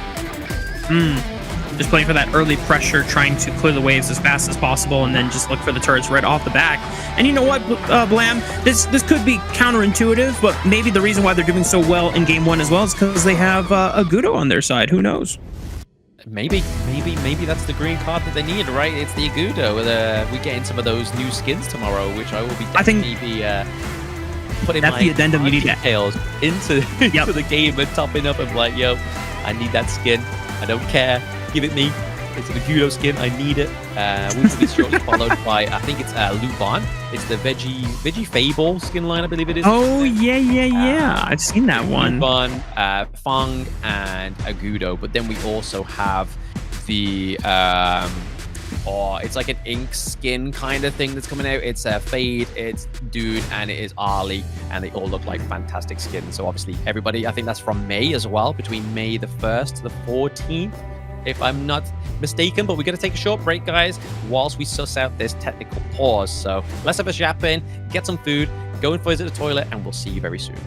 Just playing for that early pressure, trying to clear the waves as fast as possible, and then just look for the turrets right off the back. And you know what, Blam? This could be counterintuitive, but maybe the reason why they're doing so well in game 1 as well is because they have Agudo on their side. Who knows? Maybe that's the green card that they need, right? It's the Agudo. We get in some of those new skins tomorrow, which I will be definitely putting my addendum you need details into the game and topping up and like, yo, I need that skin. I don't care. Give it me. It's an Agudo skin. I need it. We will be shortly followed by, I think it's Globant. It's the Veggie Fable skin line, I believe it is. Oh, yeah. I've seen that one. Globant, Fung, and Agudo. But then we also have the, it's like an ink skin kind of thing that's coming out. It's Fade, it's Dude, and it is Ali. And they all look like fantastic skins. So obviously everybody, I think that's from May as well, between May the 1st to the 14th. If I'm not mistaken, but we're going to take a short break, guys, whilst we suss out this technical pause. So let's have a shop in, get some food, go and visit the toilet, and we'll see you very soon.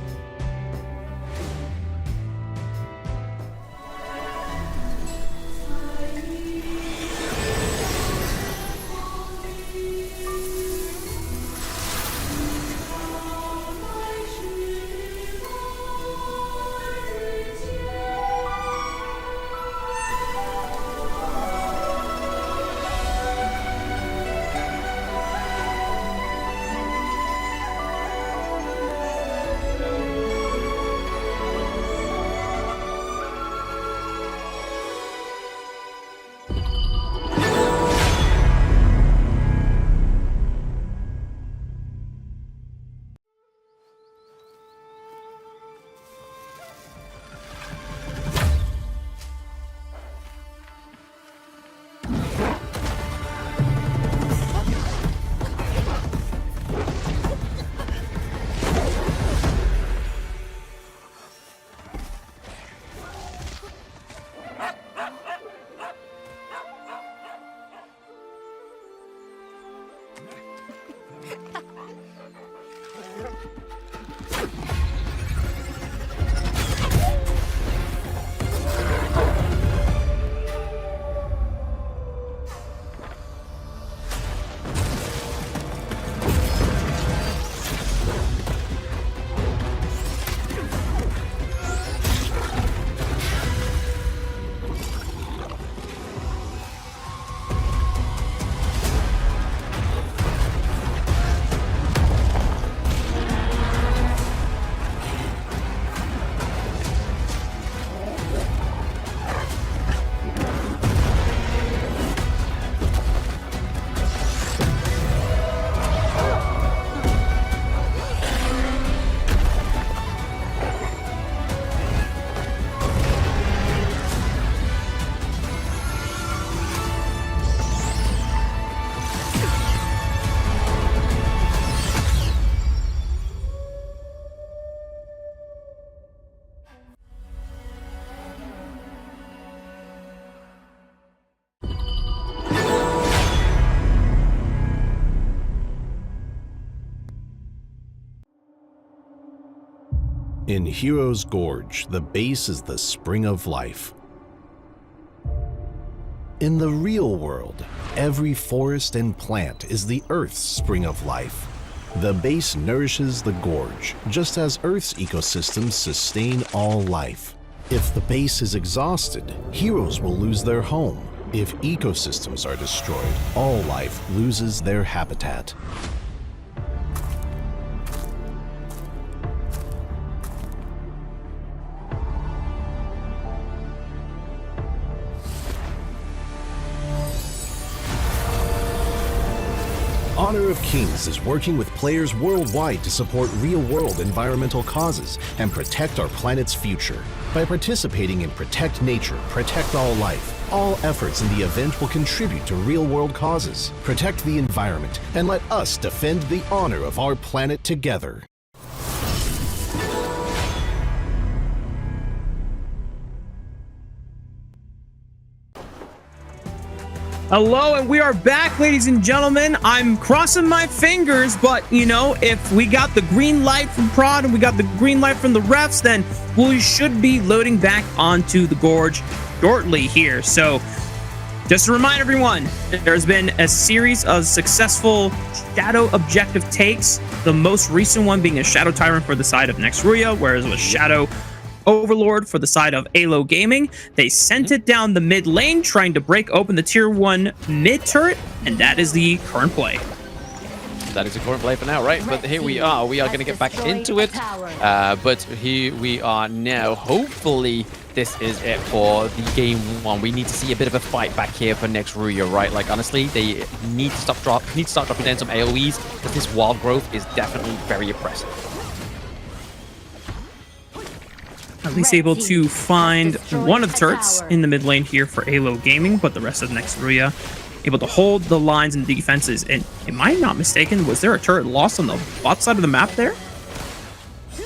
In Hero's Gorge, the base is the spring of life. In the real world, every forest and plant is the Earth's spring of life. The base nourishes the gorge, just as Earth's ecosystems sustain all life. If the base is exhausted, heroes will lose their home. If ecosystems are destroyed, all life loses their habitat. Honor of Kings is working with players worldwide to support real-world environmental causes and protect our planet's future. By participating in Protect Nature, Protect All Life, all efforts in the event will contribute to real-world causes. Protect the environment and let us defend the honor of our planet together. Hello, and we are back, ladies and gentlemen. I'm crossing my fingers, but, you know, if we got the green light from Prod and we got the green light from the refs, then we should be loading back onto the gorge shortly here. So, just to remind everyone, there's been a series of successful Shadow objective takes, the most recent one being a Shadow Tyrant for the side of Next RÜYA, whereas it was Shadow Overlord for the side of AYLO Gaming. They sent it down the mid lane, trying to break open the tier 1 mid turret, and that is the current play. That is the current play for now, right? But here we are going to get back into it. But here we are now. Hopefully, this is it for the game 1. We need to see a bit of a fight back here for Next RÜYA, right? Like, honestly, they need to start dropping down some AoEs, because this wild growth is definitely very oppressive. At least able to find one of the turrets in the mid lane here for AYLO Gaming, but the rest of Next RÜYA able to hold the lines and defenses. And am I not mistaken, was there a turret lost on the bot side of the map there?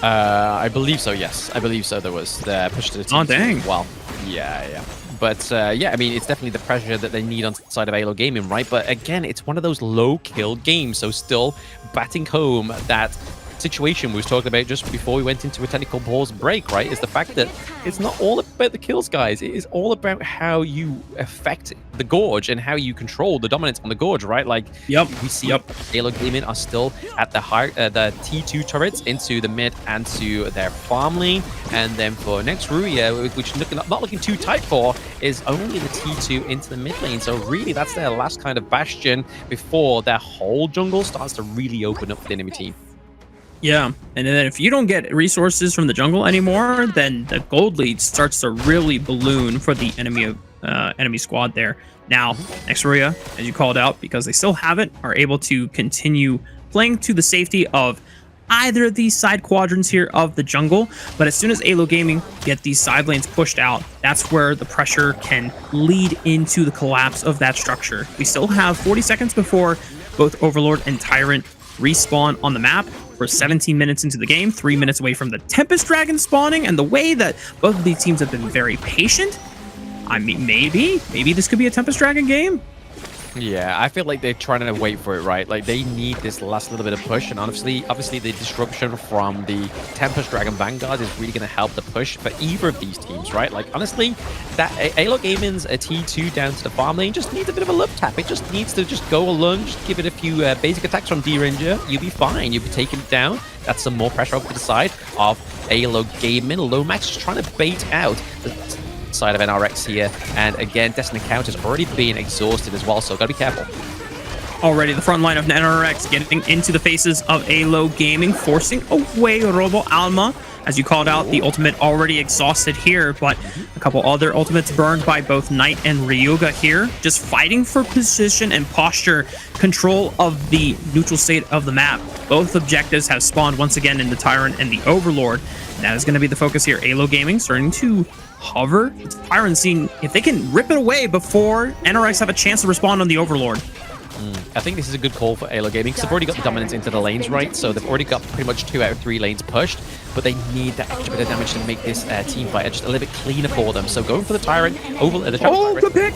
I believe so, yes. I believe so. There was the push to the team. Oh, dang. Well, yeah. But yeah, I mean, it's definitely the pressure that they need on the side of AYLO Gaming, right? But again, it's one of those low-kill games, so still batting home that situation we was talking about just before we went into a technical pause break, right? Is the fact that it's not all about the kills, guys. It is all about how you affect the gorge and how you control the dominance on the gorge, right? Like, we see AYLO Gaming are still at the the T2 turrets into the mid and to their farm lane, and then for Next RÜYA, which not looking too tight for, is only the T2 into the mid lane. So really, that's their last kind of bastion before their whole jungle starts to really open up for the enemy team. Yeah, and then if you don't get resources from the jungle anymore, then the gold lead starts to really balloon for the enemy squad there. Now, Next RÜYA, as you called out, because they still have it, are able to continue playing to the safety of either of these side quadrants here of the jungle. But as soon as AYLO Gaming get these side lanes pushed out, that's where the pressure can lead into the collapse of that structure. We still have 40 seconds before both Overlord and Tyrant respawn on the map. We're 17 minutes into the game, 3 minutes away from the Tempest Dragon spawning, and the way that both of these teams have been very patient, I mean, maybe this could be a Tempest Dragon game. Yeah, I feel like they're trying to wait for it, right? Like, they need this last little bit of push, and obviously the disruption from the Tempest Dragon Vanguard is really going to help the push for either of these teams, right? Like, honestly, that AYLO Gaming's a T2 down to the farm lane just needs a bit of a love tap. It just needs to just go a lunge, give it a few basic attacks from D-Ranger. You'll be fine. You'll be taken down. That's some more pressure over to the side of AYLO Gaming. Lomax just trying to bait out the side of NRX here, and again, Destiny Counter's already being exhausted as well, so gotta be careful. Already the front line of NRX getting into the faces of AYLO Gaming, forcing away Robo Alma. As you called out, the ultimate already exhausted here, but a couple other ultimates burned by both Knight and Ryuga here, just fighting for position and posture control of the neutral state of the map. Both objectives have spawned once again in the Tyrant and the Overlord. That is going to be the focus here. AYLO Gaming starting to hover. Tyrant seeing if they can rip it away before NRX have a chance to respond on the Overlord. I think this is a good call for AYLO Gaming because they've already got the dominance into the lanes, right? So they've already got pretty much 2 out of 3 lanes pushed, but they need that extra bit of damage to make this team fight just a little bit cleaner for them. So going for the Tyrant over the good pick.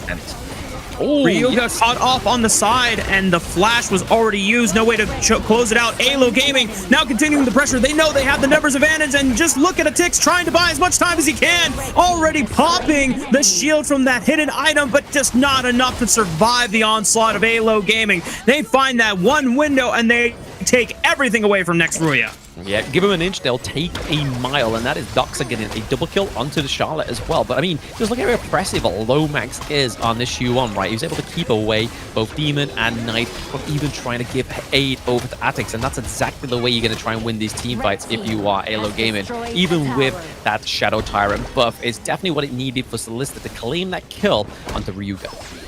RÜYA got caught off on the side, and the flash was already used. No way to close it out. AYLO Gaming now continuing the pressure. They know they have the numbers advantage, and just look at Atix trying to buy as much time as he can. Already popping the shield from that hidden item, but just not enough to survive the onslaught of AYLO Gaming. They find that one window, and they take everything away from next RÜYA. Yeah, give them an inch, they'll take a mile, and that is Doxa getting a double kill onto the Charlotte as well. But I mean, just look at how impressive Lomax is on this Shu-1, right? He was able to keep away both Demon and Knight from even trying to give aid over to Atix, and that's exactly the way you're going to try and win these team fights if you are AYLO Gaming. Even with that Shadow Tyrant buff, it's definitely what it needed for Solista to claim that kill onto Ryuga.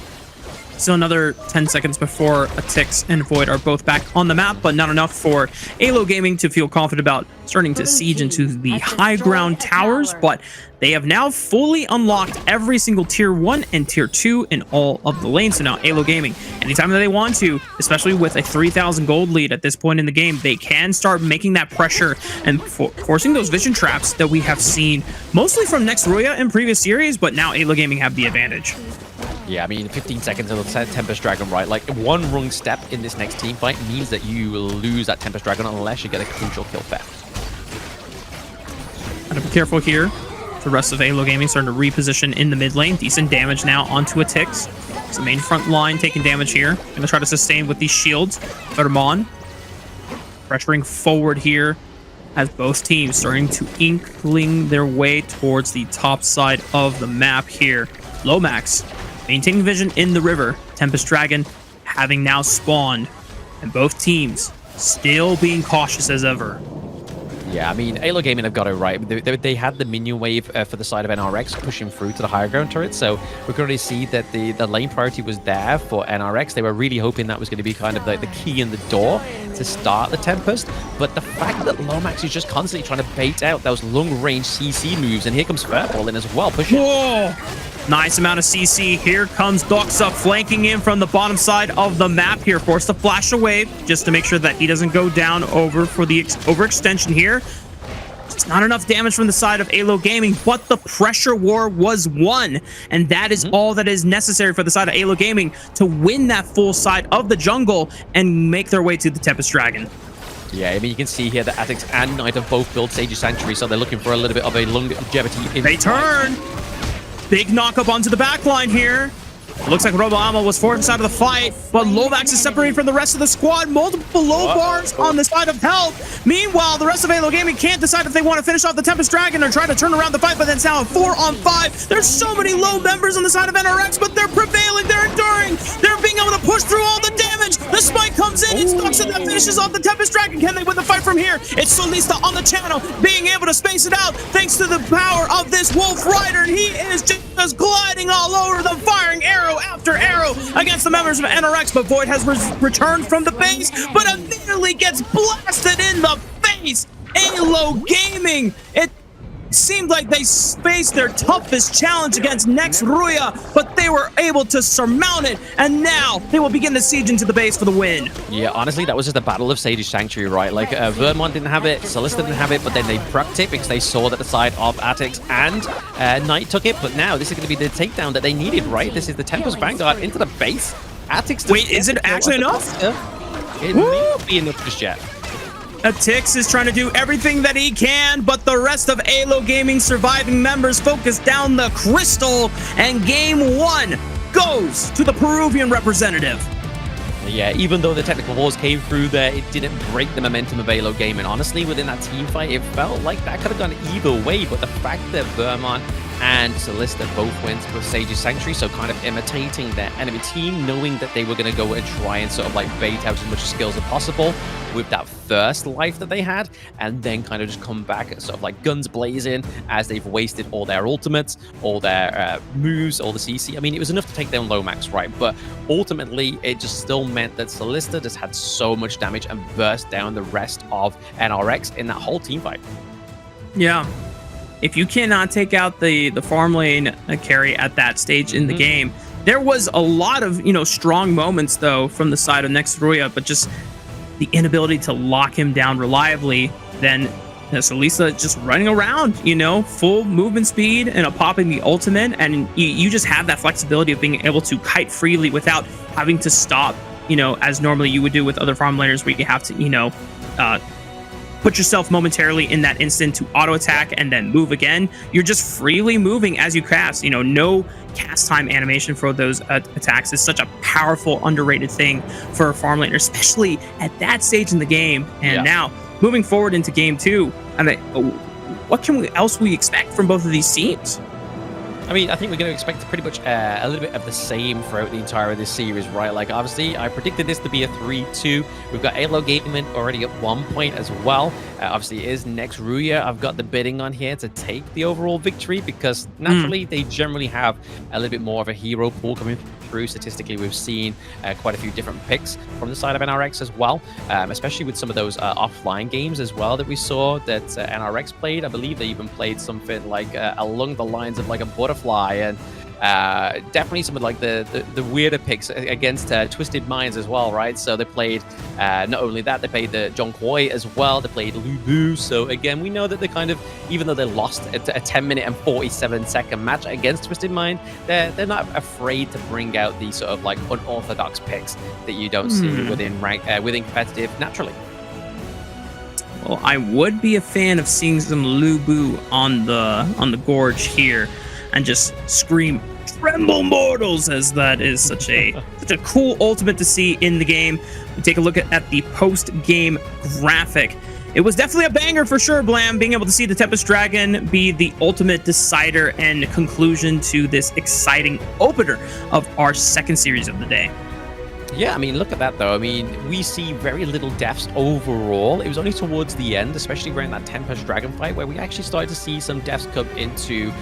Still another 10 seconds before Atix and Void are both back on the map, but not enough for AYLO Gaming to feel confident about starting to siege into the high ground towers, but they have now fully unlocked every single tier 1 and tier 2 in all of the lanes. So now AYLO Gaming, anytime that they want to, especially with a 3,000 gold lead at this point in the game, they can start making that pressure and forcing those vision traps that we have seen mostly from next RÜYA in previous series, but now AYLO Gaming have the advantage. Yeah, I mean, 15 seconds of the Tempest Dragon, right? Like, one wrong step in this next team fight means that you will lose that Tempest Dragon unless you get a crucial kill fast. Gotta be careful here. The rest of AYLO Gaming starting to reposition in the mid lane. Decent damage now onto Atix. It's the main front line taking damage here. Gonna try to sustain with these shields. Vermon pressuring forward here as both teams starting to inkling their way towards the top side of the map here. Lomax maintaining vision in the river. Tempest Dragon having now spawned, and both teams still being cautious as ever. Yeah, I mean, AYLO Gaming have got it right. They had the minion wave for the side of NRX pushing through to the higher ground turret, so we could already see that the lane priority was there for NRX. They were really hoping that was going to be kind of the key in the door to start the Tempest, but the fact that Lomax is just constantly trying to bait out those long-range CC moves, and here comes Fairball in as well, pushing. Whoa! Nice amount of CC. Here comes Doxa flanking in from the bottom side of the map here. Forced to flash a wave just to make sure that he doesn't go down over for the overextension here. It's not enough damage from the side of AYLO Gaming, but the pressure war was won. And that is all that is necessary for the side of AYLO Gaming to win that full side of the jungle and make their way to the Tempest Dragon. Yeah, I mean, you can see here that Atix and Knight have both built Sage's Sanctuary, so they're looking for a little bit of a longevity. They turn! Big knock up onto the back line here. It looks like Roboama was forced out of the fight, but Lomax is separated from the rest of the squad. Multiple low bars on the side of health. Meanwhile, the rest of AYLO Gaming can't decide if they want to finish off the Tempest Dragon or try to turn around the fight, but then it's now a 4-on-5. There's so many low members on the side of NRX, but they're prevailing, they're enduring. They're being able to push through all the damage. The spike comes in, it's Doxa that finishes off the Tempest Dragon. Can they win the fight from here? It's Solista on the channel, being able to space it out thanks to the power of this Wolf Rider, and he is just gliding all over them, firing arrow after arrow against the members of NRX, but Void has returned from the base, but immediately gets blasted in the face. AYLO Gaming, it seemed like they faced their toughest challenge against next RÜYA, but they were able to surmount it, and now they will begin to siege into the base for the win. Yeah, honestly, that was just a battle of Sage's Sanctuary, right? Like, Vermont didn't have it, Solista didn't have it, but then they prepped it because they saw that the side of Atix and Knight took it, but now this is going to be the takedown that they needed, right? This is the Tempest Vanguard into the base. Atix... Wait, is it actually enough? It may not be enough just yet. Atix is trying to do everything that he can, but the rest of AYLO Gaming surviving members focus down the crystal, and game 1 goes to the Peruvian representative. Yeah, even though the technical walls came through there, it didn't break the momentum of AYLO Gaming. Honestly, within that team fight, it felt like that could have gone either way, but the fact that Vermont and Solista both went with Sage's Sanctuary, so kind of imitating their enemy team, knowing that they were going to go and try and sort of like bait out as much skills as possible with that first life that they had, and then kind of just come back sort of like guns blazing as they've wasted all their ultimates, all their moves, all the CC. I mean, it was enough to take down Lomax, right? But ultimately, it just still meant that Solista just had so much damage and burst down the rest of NRX in that whole team fight. Yeah. If you cannot take out the farm lane carry at that stage in the game, there was a lot of, strong moments, though, from the side of next RÜYA, but just the inability to lock him down reliably then Salisa just running around, you know, full movement speed and popping the ultimate, and you just have that flexibility of being able to kite freely without having to stop, you know, as normally you would do with other farm laners, where you have to, you know, put yourself momentarily in that instant to auto attack and then move again. You're just freely moving as you cast. You know, no cast time animation for those attacks is such a powerful, underrated thing for a farm laner, especially at that stage in the game. And now moving forward into game 2, I mean, what else we expect from both of these teams? I mean, I think we're going to expect pretty much a little bit of the same throughout the entire of this series, right? Like, obviously, I predicted this to be a 3-2. We've got AYLO Gaming already at 1 point as well. Obviously, it is next RÜYA. I've got the bidding on here to take the overall victory because naturally, they generally have a little bit more of a hero pool coming through. Statistically, we've seen quite a few different picks from the side of NRX as well, especially with some of those offline games as well that we saw that NRX played. I believe they even played something like along the lines of like a butterfly, and definitely some of like the weirder picks against Twisted Minds as well, right? So they played not only that, they played the John Koi as well, they played Lubu. So again, we know that they kind of, even though they lost a 10-minute and 47-second match against Twisted Mind, they're not afraid to bring out these sort of like unorthodox picks that you don't see within within competitive naturally. Well, I would be a fan of seeing some Lubu on the Gorge here, and just scream "Tremble, mortals!" as that is such a cool ultimate to see in the game. We take a look at the post-game graphic. It was definitely a banger for sure, Blam, being able to see the Tempest Dragon be the ultimate decider and conclusion to this exciting opener of our second series of the day. Yeah, I mean, look at that, though. I mean, we see very little deaths overall. It was only towards the end, especially around that Tempest Dragon fight, where we actually started to see some deaths come into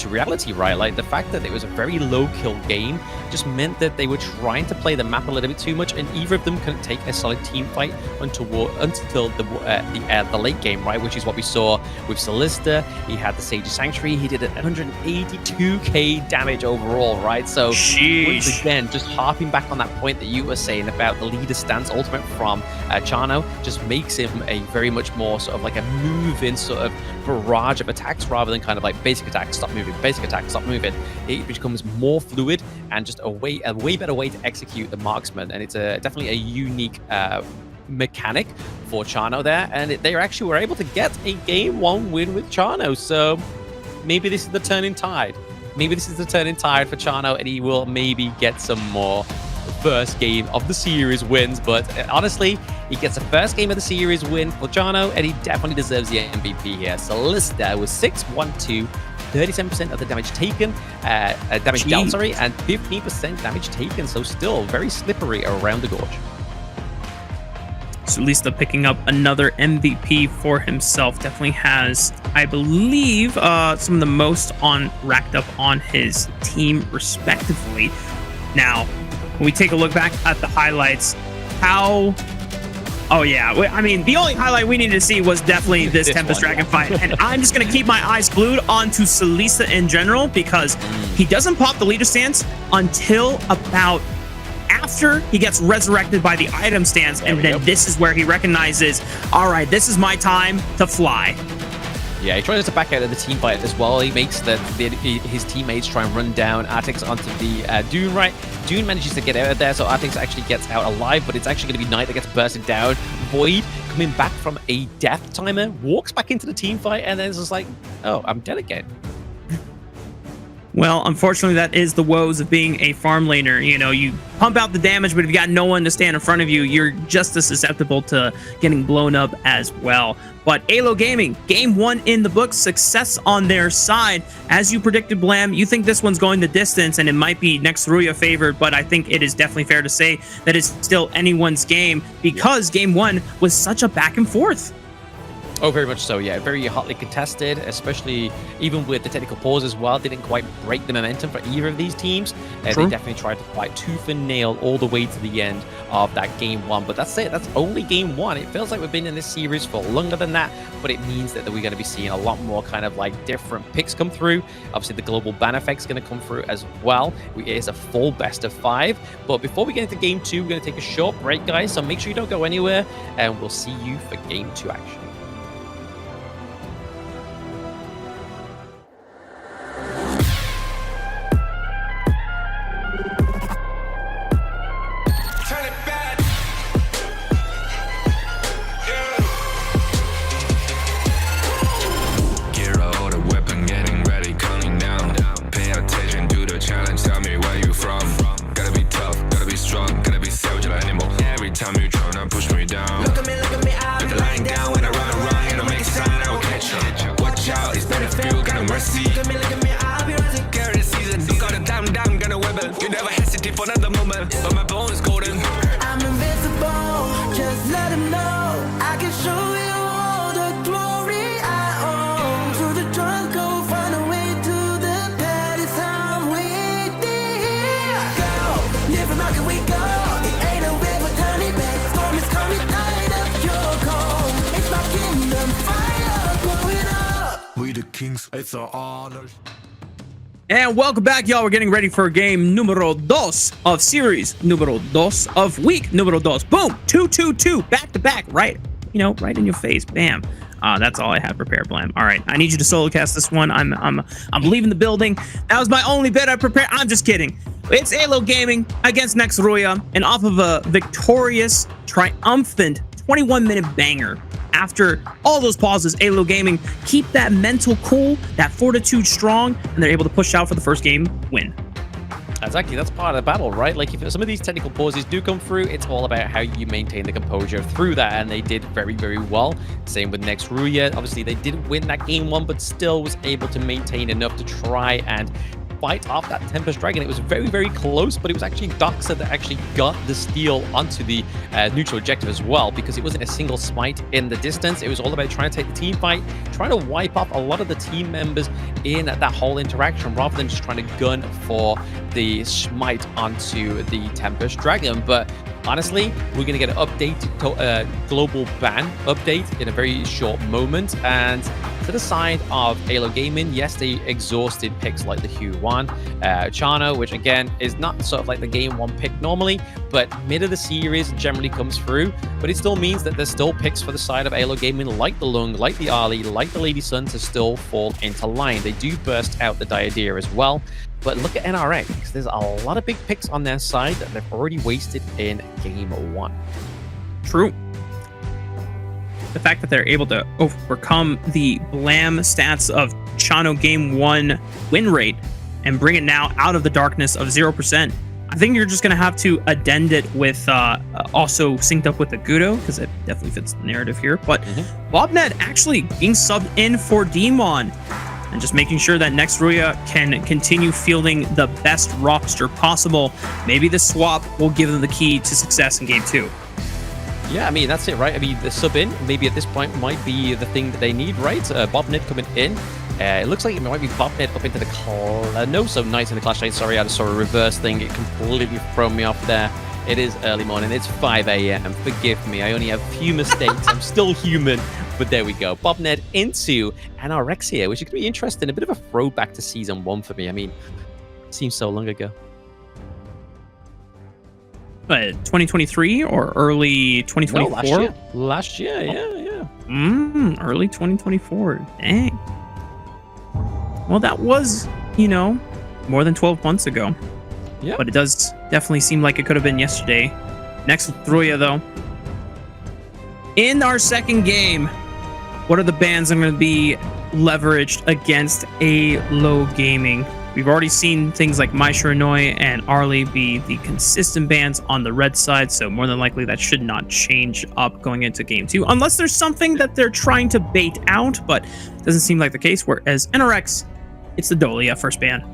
reality, right? Like, the fact that it was a very low-kill game just meant that they were trying to play the map a little bit too much, and either of them couldn't take a solid team fight until the late game, right? Which is what we saw with Solista. He had the Sage Sanctuary. He did 182k damage overall, right? So, once again, just harping back on that point that you were saying about the leader stance ultimate from Chano, just makes him a very much more sort of like a move-in sort of barrage of attacks rather than kind of like basic attack, stop moving, basic attack, stop moving. It becomes more fluid and just a way better way to execute the marksman, and it's definitely a unique mechanic for Chano there, and they actually were able to get a game 1 win with Chano. So maybe this is the turning tide. Maybe this is the turning tide for Chano, and he will maybe get some more first game of the series wins. But honestly, he gets the first game of the series win for Chano, and he definitely deserves the MVP here. Solista with 6-1-2, 37% of the damage taken, damage dealt, sorry, and 15% damage taken. So still very slippery around the Gorge. Solista picking up another MVP for himself. Definitely has, I believe, some of the most racked up on his team, respectively. Now, when we take a look back at the highlights, oh yeah, I mean, the only highlight we needed to see was definitely this Tempest Dragon fight, and I'm just going to keep my eyes glued onto Solista in general, because he doesn't pop the leader stance until about after he gets resurrected by the item stance, and then this is where he recognizes, all right, this is my time to fly. Yeah, he tries to back out of the team fight as well. He makes his teammates try and run down Artix onto the Dune, right? Dune manages to get out of there, so Artix actually gets out alive, but it's actually going to be Knight that gets bursted down. Void, coming back from a death timer, walks back into the team fight, and then it's just like, oh, I'm dead again. Well, unfortunately, that is the woes of being a farm laner. You know, you pump out the damage, but if you got no one to stand in front of you, you're just as susceptible to getting blown up as well. But AYLO Gaming, game 1 in the books, success on their side. As you predicted, Blam, you think this one's going the distance, and it might be next RÜYA favored, but I think it is definitely fair to say that it's still anyone's game, because game 1 was such a back and forth. Oh, very much so, yeah. Very hotly contested, especially even with the technical pause as well. They didn't quite break the momentum for either of these teams. They definitely tried to fight tooth and nail all the way to the end of that game 1. But that's it. That's only game 1. It feels like we've been in this series for longer than that, but it means that we're going to be seeing a lot more kind of like different picks come through. Obviously, the global ban effect's going to come through as well. It is a full best of 5. But before we get into game 2, we're going to take a short break, guys. So make sure you don't go anywhere, and we'll see you for game 2 action. Kings. It's an honor. And welcome back, y'all. We're getting ready for game numero dos of series numero dos of week numero dos. Boom, 2 back to back, right? You know, right in your face. Bam. That's all I had prepared, Blam. All right, I need you to solo cast this one. I'm leaving the building. That was my only bit I prepared. I'm just kidding. It's AYLO Gaming against next RÜYA, and off of a victorious, triumphant 21-minute banger. After all those pauses, AYLO Gaming keep that mental cool, that fortitude strong, and they're able to push out for the first game win. Exactly, that's part of the battle, right? Like, if some of these technical pauses do come through, it's all about how you maintain the composure through that, and they did very, very well. Same with next RÜYA. Obviously, they didn't win that game one, but still was able to maintain enough to try and fight off that Tempest Dragon. It was very, very close, but it was actually Doxa that actually got the steal onto the neutral objective as well, because it wasn't a single smite in the distance. It was all about trying to take the team fight, trying to wipe off a lot of the team members in that whole interaction, rather than just trying to gun for the smite onto the Tempest Dragon. But honestly, we're going to get an update, global ban update in a very short moment. And to the side of AYLO Gaming, yes, they exhausted picks like the Hue-1, Chano, which again is not sort of like the game one pick normally, but mid of the series generally comes through. But it still means that there's still picks for the side of AYLO Gaming, like the Lung, like the Ali, like the Lady Sun, to still fall into line. They do burst out the Diadea as well. But look at NRX. There's a lot of big picks on their side that they've already wasted in game one. True. The fact that they're able to overcome the blam stats of Chano game one win rate and bring it now out of the darkness of 0%. I think you're just going to have to addend it with also synced up with the Gudo, because it definitely fits the narrative here. But Bobnet actually being subbed in for Demon, and just making sure that next RÜYA can continue fielding the best roster possible. Maybe the swap will give them the key to success in game two. Yeah, I mean, that's it, right? I mean, the sub-in, maybe at this point, might be the thing that they need, right? Bobnet coming in. It looks like it might be Bobnet up into the... no, so nice in the Clash Lane. Sorry, I just saw a reverse thing. It completely thrown me off there. It is early morning. It's 5 a.m. Forgive me. I only have a few mistakes. I'm still human. But there we go. Bobnet into NRX here, which is going to be interesting. A bit of a throwback to Season 1 for me. I mean, it seems so long ago. 2023 or early 2024? No, last year, yeah. Early 2024. Dang. Well, that was, you know, more than 12 months ago. Yeah. But it does definitely seem like it could have been yesterday. Next RÜYA, though. In our second game, what are the bans that are going to be leveraged against AYLO Gaming? We've already seen things like My Shiranoi and Arlie be the consistent bans on the red side, so more than likely that should not change up going into game two, unless there's something that they're trying to bait out, but doesn't seem like the case. Whereas NRX, it's the Dolia first ban.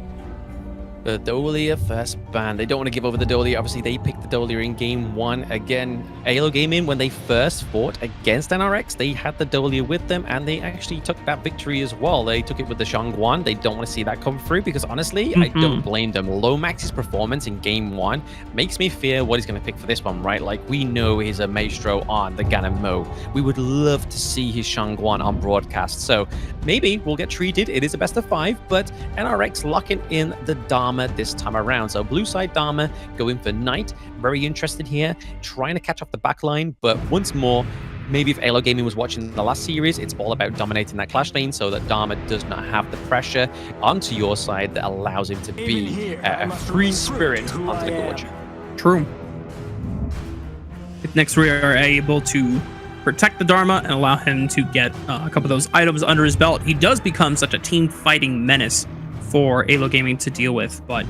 The Dolia first ban. They don't want to give over the Dolia. Obviously, they picked the Dolia in game one. Again, AYLO Gaming, when they first fought against NRX, they had the Dolia with them, and they actually took that victory as well. They took it with the Shangguan. They don't want to see that come through, because honestly, I don't blame them. Lomax's performance in game one makes me fear what he's going to pick for this one, right? Like, we know he's a maestro on the Ganon Mo. We would love to see his Shangguan on broadcast. So maybe we'll get treated. It is a best of 5, but NRX locking in the Dharma this time around. So blue side Dharma going for Knight. Very interested here, trying to catch off the back line, but once more, maybe if AYLO Gaming was watching the last series, it's all about dominating that clash lane so that Dharma does not have the pressure onto your side that allows him to be a free spirit onto the gorge. True. If next RÜYA are able to protect the Dharma and allow him to get a couple of those items under his belt, he does become such a team fighting menace for AYLO Gaming to deal with. But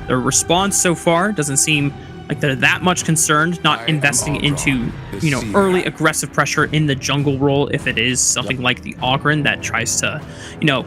their response so far doesn't seem like they're that much concerned, not investing into, you know, early aggressive pressure in the jungle role if it is something like the Ogren that tries to, you know,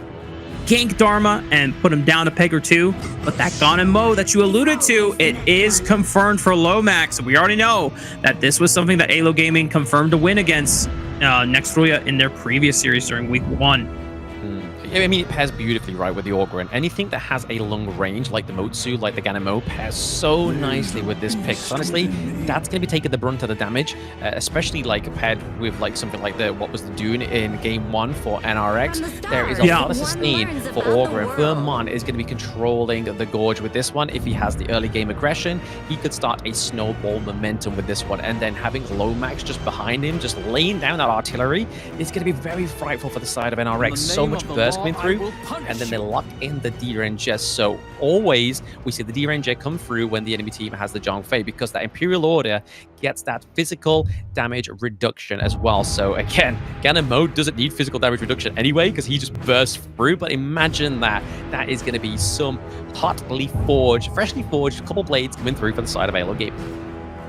gank Dharma and put him down a peg or two. But that Ganon Mo that you alluded to, it is confirmed for Lomax. We already know that this was something that AYLO Gaming confirmed to win against next RÜYA in their previous series during week 1. I mean, it pairs beautifully, right, with the Ogryn. Anything that has a long range, like the Motsu, like the Ganemo, pairs so nicely with this pick. So honestly, that's going to be taking the brunt of the damage, especially like paired with like something like what was the Dune in Game 1 for NRX. There is a lot of sustain for Ogryn. Vermont is going to be controlling the Gorge with this one. If he has the early game aggression, he could start a snowball momentum with this one. And then having Lomax just behind him, just laying down that artillery, is going to be very frightful for the side of NRX. So much burst coming through, and then they lock in the D-Ranger. So always we see the D-Ranger come through when the enemy team has the Zhongfei, because that Imperial Order gets that physical damage reduction as well. So again, Ganemo doesn't need physical damage reduction anyway, because he just bursts through. But imagine that is going to be some hotly forged, freshly forged couple blades coming through for the side of AYLO game.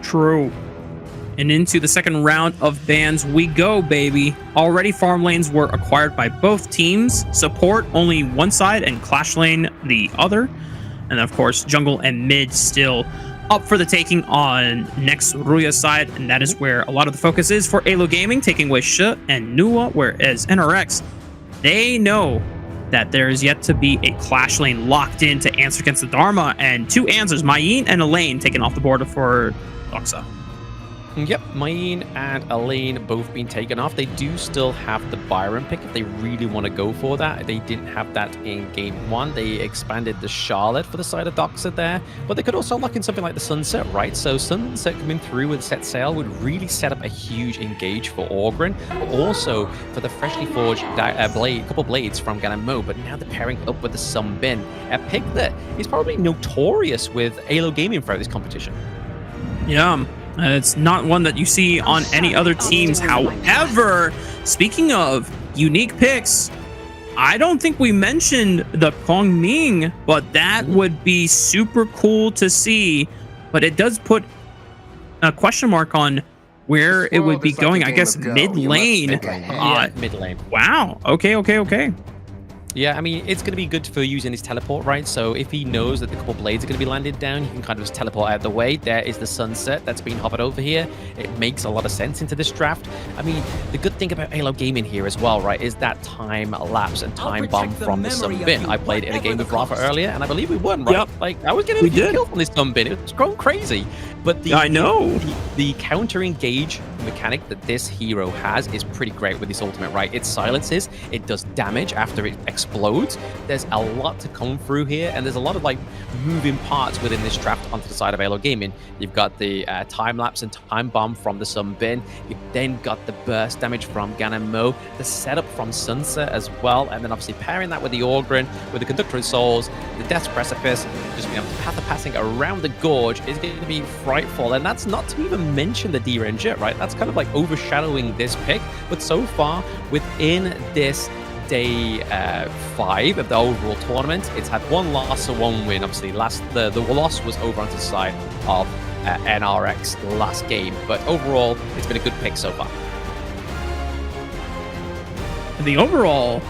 True. And into the second round of bans we go, baby. Already farm lanes were acquired by both teams. Support only one side and Clash Lane the other. And of course, jungle and mid still up for the taking on next RÜYA side. And that is where a lot of the focus is for AYLO Gaming, taking away Sh and Nuwa, whereas NRX, they know that there is yet to be a Clash Lane locked in to answer against the Dharma. And two answers, Mayeen and Elaine, taken off the board for Doxa. Yep, Mayeen and Elaine both been taken off. They do still have the Byron pick if they really want to go for that. They didn't have that in Game 1. They expanded the Charlotte for the side of Doxa there, but they could also lock in something like the Sunset, right? So Sunset coming through with Set Sail would really set up a huge engage for Ogryn, but also for the freshly forged couple blades from Ganemo. But now they're pairing up with the Sunbin, a pick that is probably notorious with AYLO Gaming throughout this competition. Yeah. It's not one that you see on any other teams. However, speaking of unique picks, I don't think we mentioned the Kongming, but that would be super cool to see. But it does put a question mark on where it would be going. I guess mid lane. Mid lane. Wow. Okay. Yeah, I mean, it's going to be good for using his teleport, right? So if he knows that the couple blades are going to be landed down, he can kind of just teleport out of the way. There is the Sunset that's been hovered over here. It makes a lot of sense into this draft. I mean, the good thing about AYLO Gaming here as well, right, is that time lapse and time bomb from the Sunbin. I played in a game with Rafa earlier, and I believe we won, right? Yep. Like, I was getting a few kills on this Sunbin. It was going crazy. But the counter engage mechanic that this hero has is pretty great with his ultimate, right? It silences, it does damage after it explodes. There's a lot to come through here, and there's a lot of like moving parts within this draft onto the side of AYLO Gaming. You've got the time lapse and time bomb from the Sunbin. You've then got the burst damage from Ganemo, the setup from Sunset as well, and then obviously pairing that with the Ogryn, with the Conductor of Souls, the Death's Precipice, just being able to path of passing around the Gorge is going to be frightful. And that's not to even mention the D-Ranger, right? That's kind of like overshadowing this pick. But so far, within this day 5 of the overall tournament, it's had one loss and one win. Obviously, the loss was over onto the side of NRX last game. But overall, it's been a good pick so far. The overall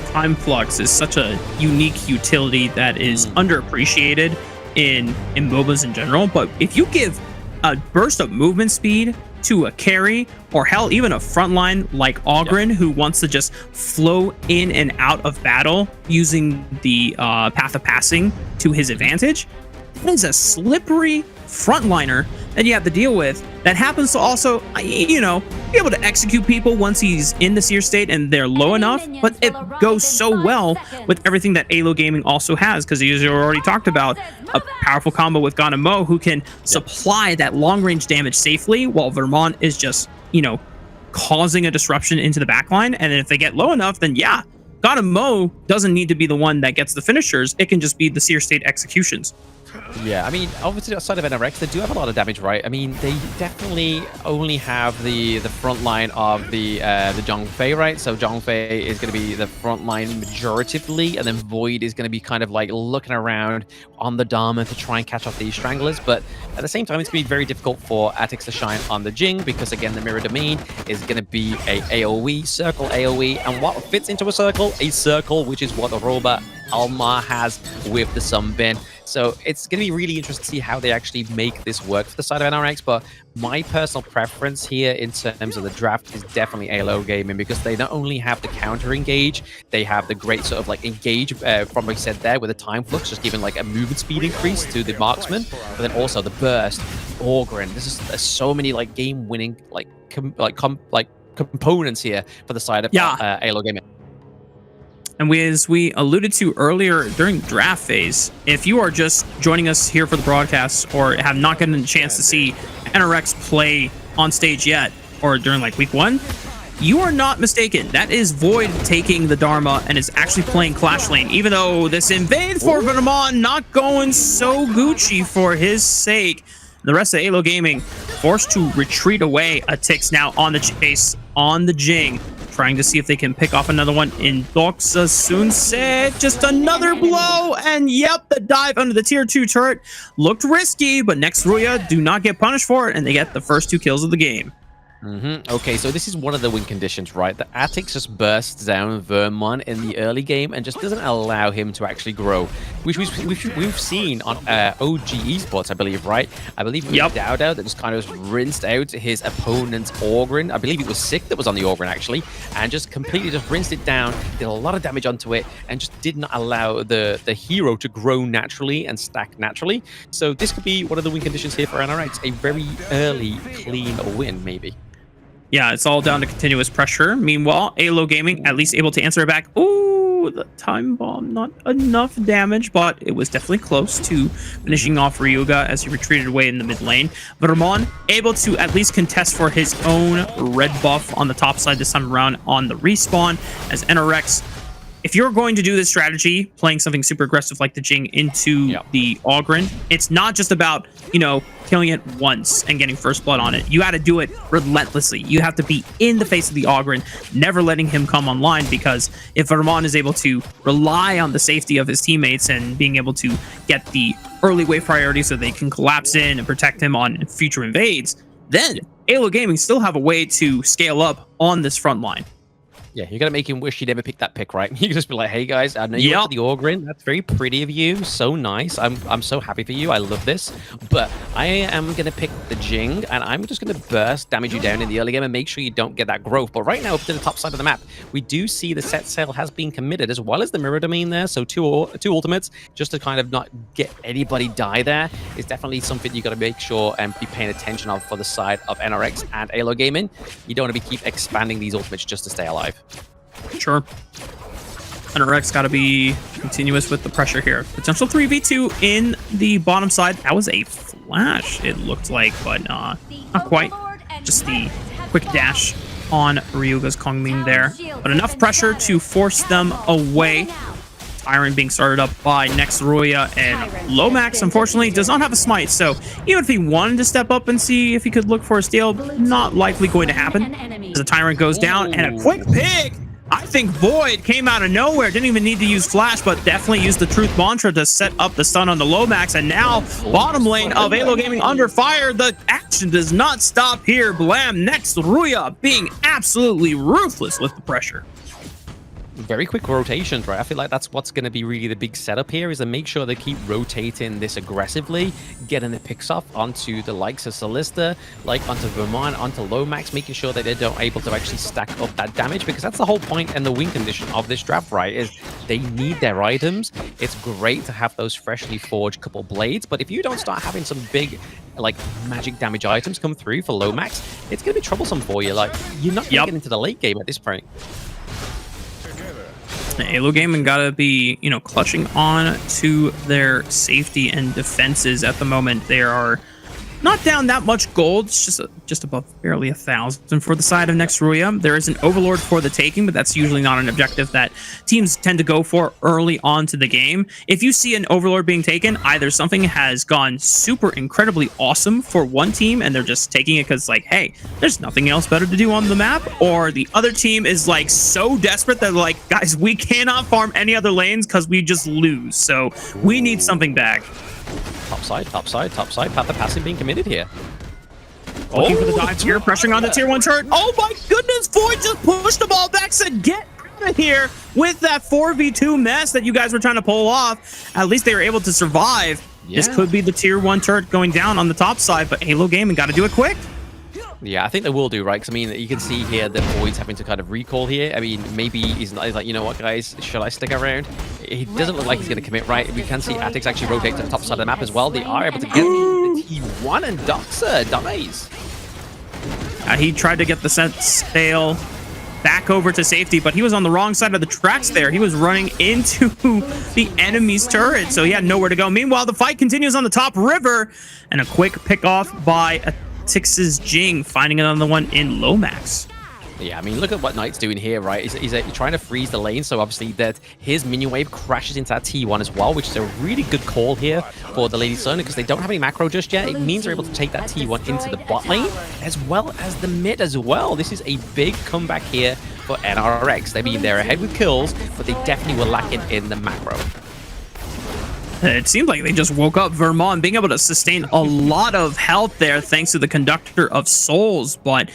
Time Flux is such a unique utility that is underappreciated in MOBAs in general. But if you give a burst of movement speed to a carry, or hell, even a frontline like Ogryn, who wants to just flow in and out of battle using the path of passing to his advantage, that is a slippery frontliner that you have to deal with that happens to also, you know, be able to execute people once he's in the seer state and they're low enough. But it goes so well with everything that AYLO Gaming also has, because you already talked about a powerful combo with Ganemo who can supply that long range damage safely, while Vermont is just, you know, causing a disruption into the backline. And if they get low enough, then yeah, Ganemo doesn't need to be the one that gets the finishers. It can just be the seer state executions. Yeah, I mean, obviously outside of NRX, they do have a lot of damage, right? I mean, they definitely only have the front line of the Zhongfei, right? So Zhongfei is going to be the front line majoritively, and then Void is going to be kind of like looking around on the Dharma to try and catch off these Stranglers. But at the same time, it's going to be very difficult for Atix to shine on the Jing, because again, the Mirror Domain is going to be a AoE, circle AoE, and what fits into a circle, which is what Aroba Alma has with the Sunbin. So it's going to be really interesting to see how they actually make this work for the side of NRX. But my personal preference here in terms of the draft is definitely AYLO Gaming, because they not only have the counter engage, they have the great sort of like engage from what you said there with the time flux, just giving like a movement speed increase to the marksman, but then also the burst, Orgrin. There's so many like game winning components here for the side of AYLO Gaming. And as we alluded to earlier during the draft phase, if you are just joining us here for the broadcast or have not gotten a chance to see NRX play on stage yet, or during like week 1, you are not mistaken. That is Void taking the Dharma and is actually playing Clash Lane, even though this invade for Vermont not going so Gucci for his sake. The rest of AYLO Gaming forced to retreat away. A Tix now on the chase on the Jing, trying to see if they can pick off another one in Doxa Sunset. Just another blow, and yep, the dive under the tier 2 turret looked risky, but next RÜYA do not get punished for it, and they get the first 2 kills of the game. Okay, so this is one of the win conditions, right? The Atix just bursts down Vermont in the early game and just doesn't allow him to actually grow, which we've seen on OG Esports, I believe, right? I believe it was Dowdow that just kind of rinsed out his opponent's Orgrin. I believe it was Sick that was on the Orgrin, actually, and just completely just rinsed it down, did a lot of damage onto it, and just did not allow the hero to grow naturally and stack naturally. So this could be one of the win conditions here for NRX, a very early, clean win, maybe. Yeah, it's all down to continuous pressure. Meanwhile, AYLO Gaming at least able to answer it back. Ooh, the time bomb, not enough damage, but it was definitely close to finishing off RÜYA as he retreated away in the mid lane. Vermont able to at least contest for his own red buff on the top side this time around on the respawn, as NRX, if you're going to do this strategy, playing something super aggressive like the Jing into the Orgrin, it's not just about, you know, killing it once and getting first blood on it. You got to do it relentlessly. You have to be in the face of the Orgrin, never letting him come online, because if Vermont is able to rely on the safety of his teammates and being able to get the early wave priority so they can collapse in and protect him on future invades, then AYLO Gaming still have a way to scale up on this front line. Yeah, you got to make him wish he never picked that pick, right? You can just be like, hey, guys, I know you went for the Orgrin. That's very pretty of you. So nice. I'm so happy for you. I love this. But I am going to pick the Jing, and I'm just going to burst, damage you down in the early game, and make sure you don't get that growth. But right now, up to the top side of the map, we do see the set sail has been committed, as well as the mirror domain there. So two ultimates, just to kind of not get anybody die there, is definitely something you got to make sure and be paying attention of for the side of NRX and AYLO Gaming. You don't want to keep expanding these ultimates just to stay alive. Sure. NRX got to be continuous with the pressure here. Potential 3v2 in the bottom side. That was a flash, it looked like, but not quite. Just the quick dash on Ryuga's Kongmin there. But enough pressure to force them away. Tyrant being started up by next RÜYA, and Lomax, unfortunately, does not have a smite, so even if he wanted to step up and see if he could look for a steal, not likely going to happen. As the Tyrant goes down, and a quick pick! I think Void came out of nowhere, didn't even need to use Flash, but definitely used the Truth Mantra to set up the stun on the Lomax, and now bottom lane of AYLO Gaming under fire. The action does not stop here. Blam, next RÜYA being absolutely ruthless with the pressure. Very quick rotations, right? I feel like that's what's going to be really the big setup here, is to make sure they keep rotating this aggressively, getting the picks off onto the likes of Solista, like onto Vermont, onto Lomax, making sure that they're able to actually stack up that damage, because that's the whole point and the win condition of this draft, right? Is they need their items. It's great to have those freshly forged couple blades, but if you don't start having some big, like, magic damage items come through for Lomax, it's going to be troublesome for you. Like, you're not going to get into the late game at this point. AYLO Gaming gotta be, you know, clutching on to their safety and defenses at the moment. They are not down that much gold. It's just above barely 1,000 for the side of next RÜYA. There is an Overlord for the taking, but that's usually not an objective that teams tend to go for early on to the game. If you see an Overlord being taken, either something has gone super incredibly awesome for one team and they're just taking it because, like, hey, there's nothing else better to do on the map, or the other team is like so desperate that, like, guys, we cannot farm any other lanes because we just lose, so we need something back. Top side, top side, top side. Path of passing being committed here. Looking for the dive here, pressuring on the tier 1 turret. Oh my goodness, Void just pushed the ball back, said get happened here with that 4v2 mess that you guys were trying to pull off? At least they were able to survive. Yeah. This could be the tier 1 turret going down on the top side, but AYLO Gaming got to do it quick. Yeah, I think they will do, right? Because, I mean, you can see here that Void's having to kind of recall here. I mean, maybe he's like, you know what, guys, should I stick around? He doesn't look like he's going to commit, right? We can see Atix actually rotate to the top side of the map as well. They are able to get the T1, and Doxa dies. He tried to get the set sail back over to safety, but he was on the wrong side of the tracks there. He was running into the enemy's turret, so he had nowhere to go. Meanwhile, the fight continues on the top river, and a quick pick off by Atix's Jing, finding another one in Lomax. Yeah, I mean, look at what Knight's doing here, right? He's trying to freeze the lane, so obviously that his minion wave crashes into that T1 as well, which is a really good call here for the Lady Sona, because they don't have any macro just yet. It means they're able to take that T1 into the bot lane, as well as the mid as well. This is a big comeback here for NRX. I mean, they're ahead with kills, but they definitely were lacking in the macro. It seemed like they just woke up. Vermont being able to sustain a lot of health there thanks to the Conductor of Souls, but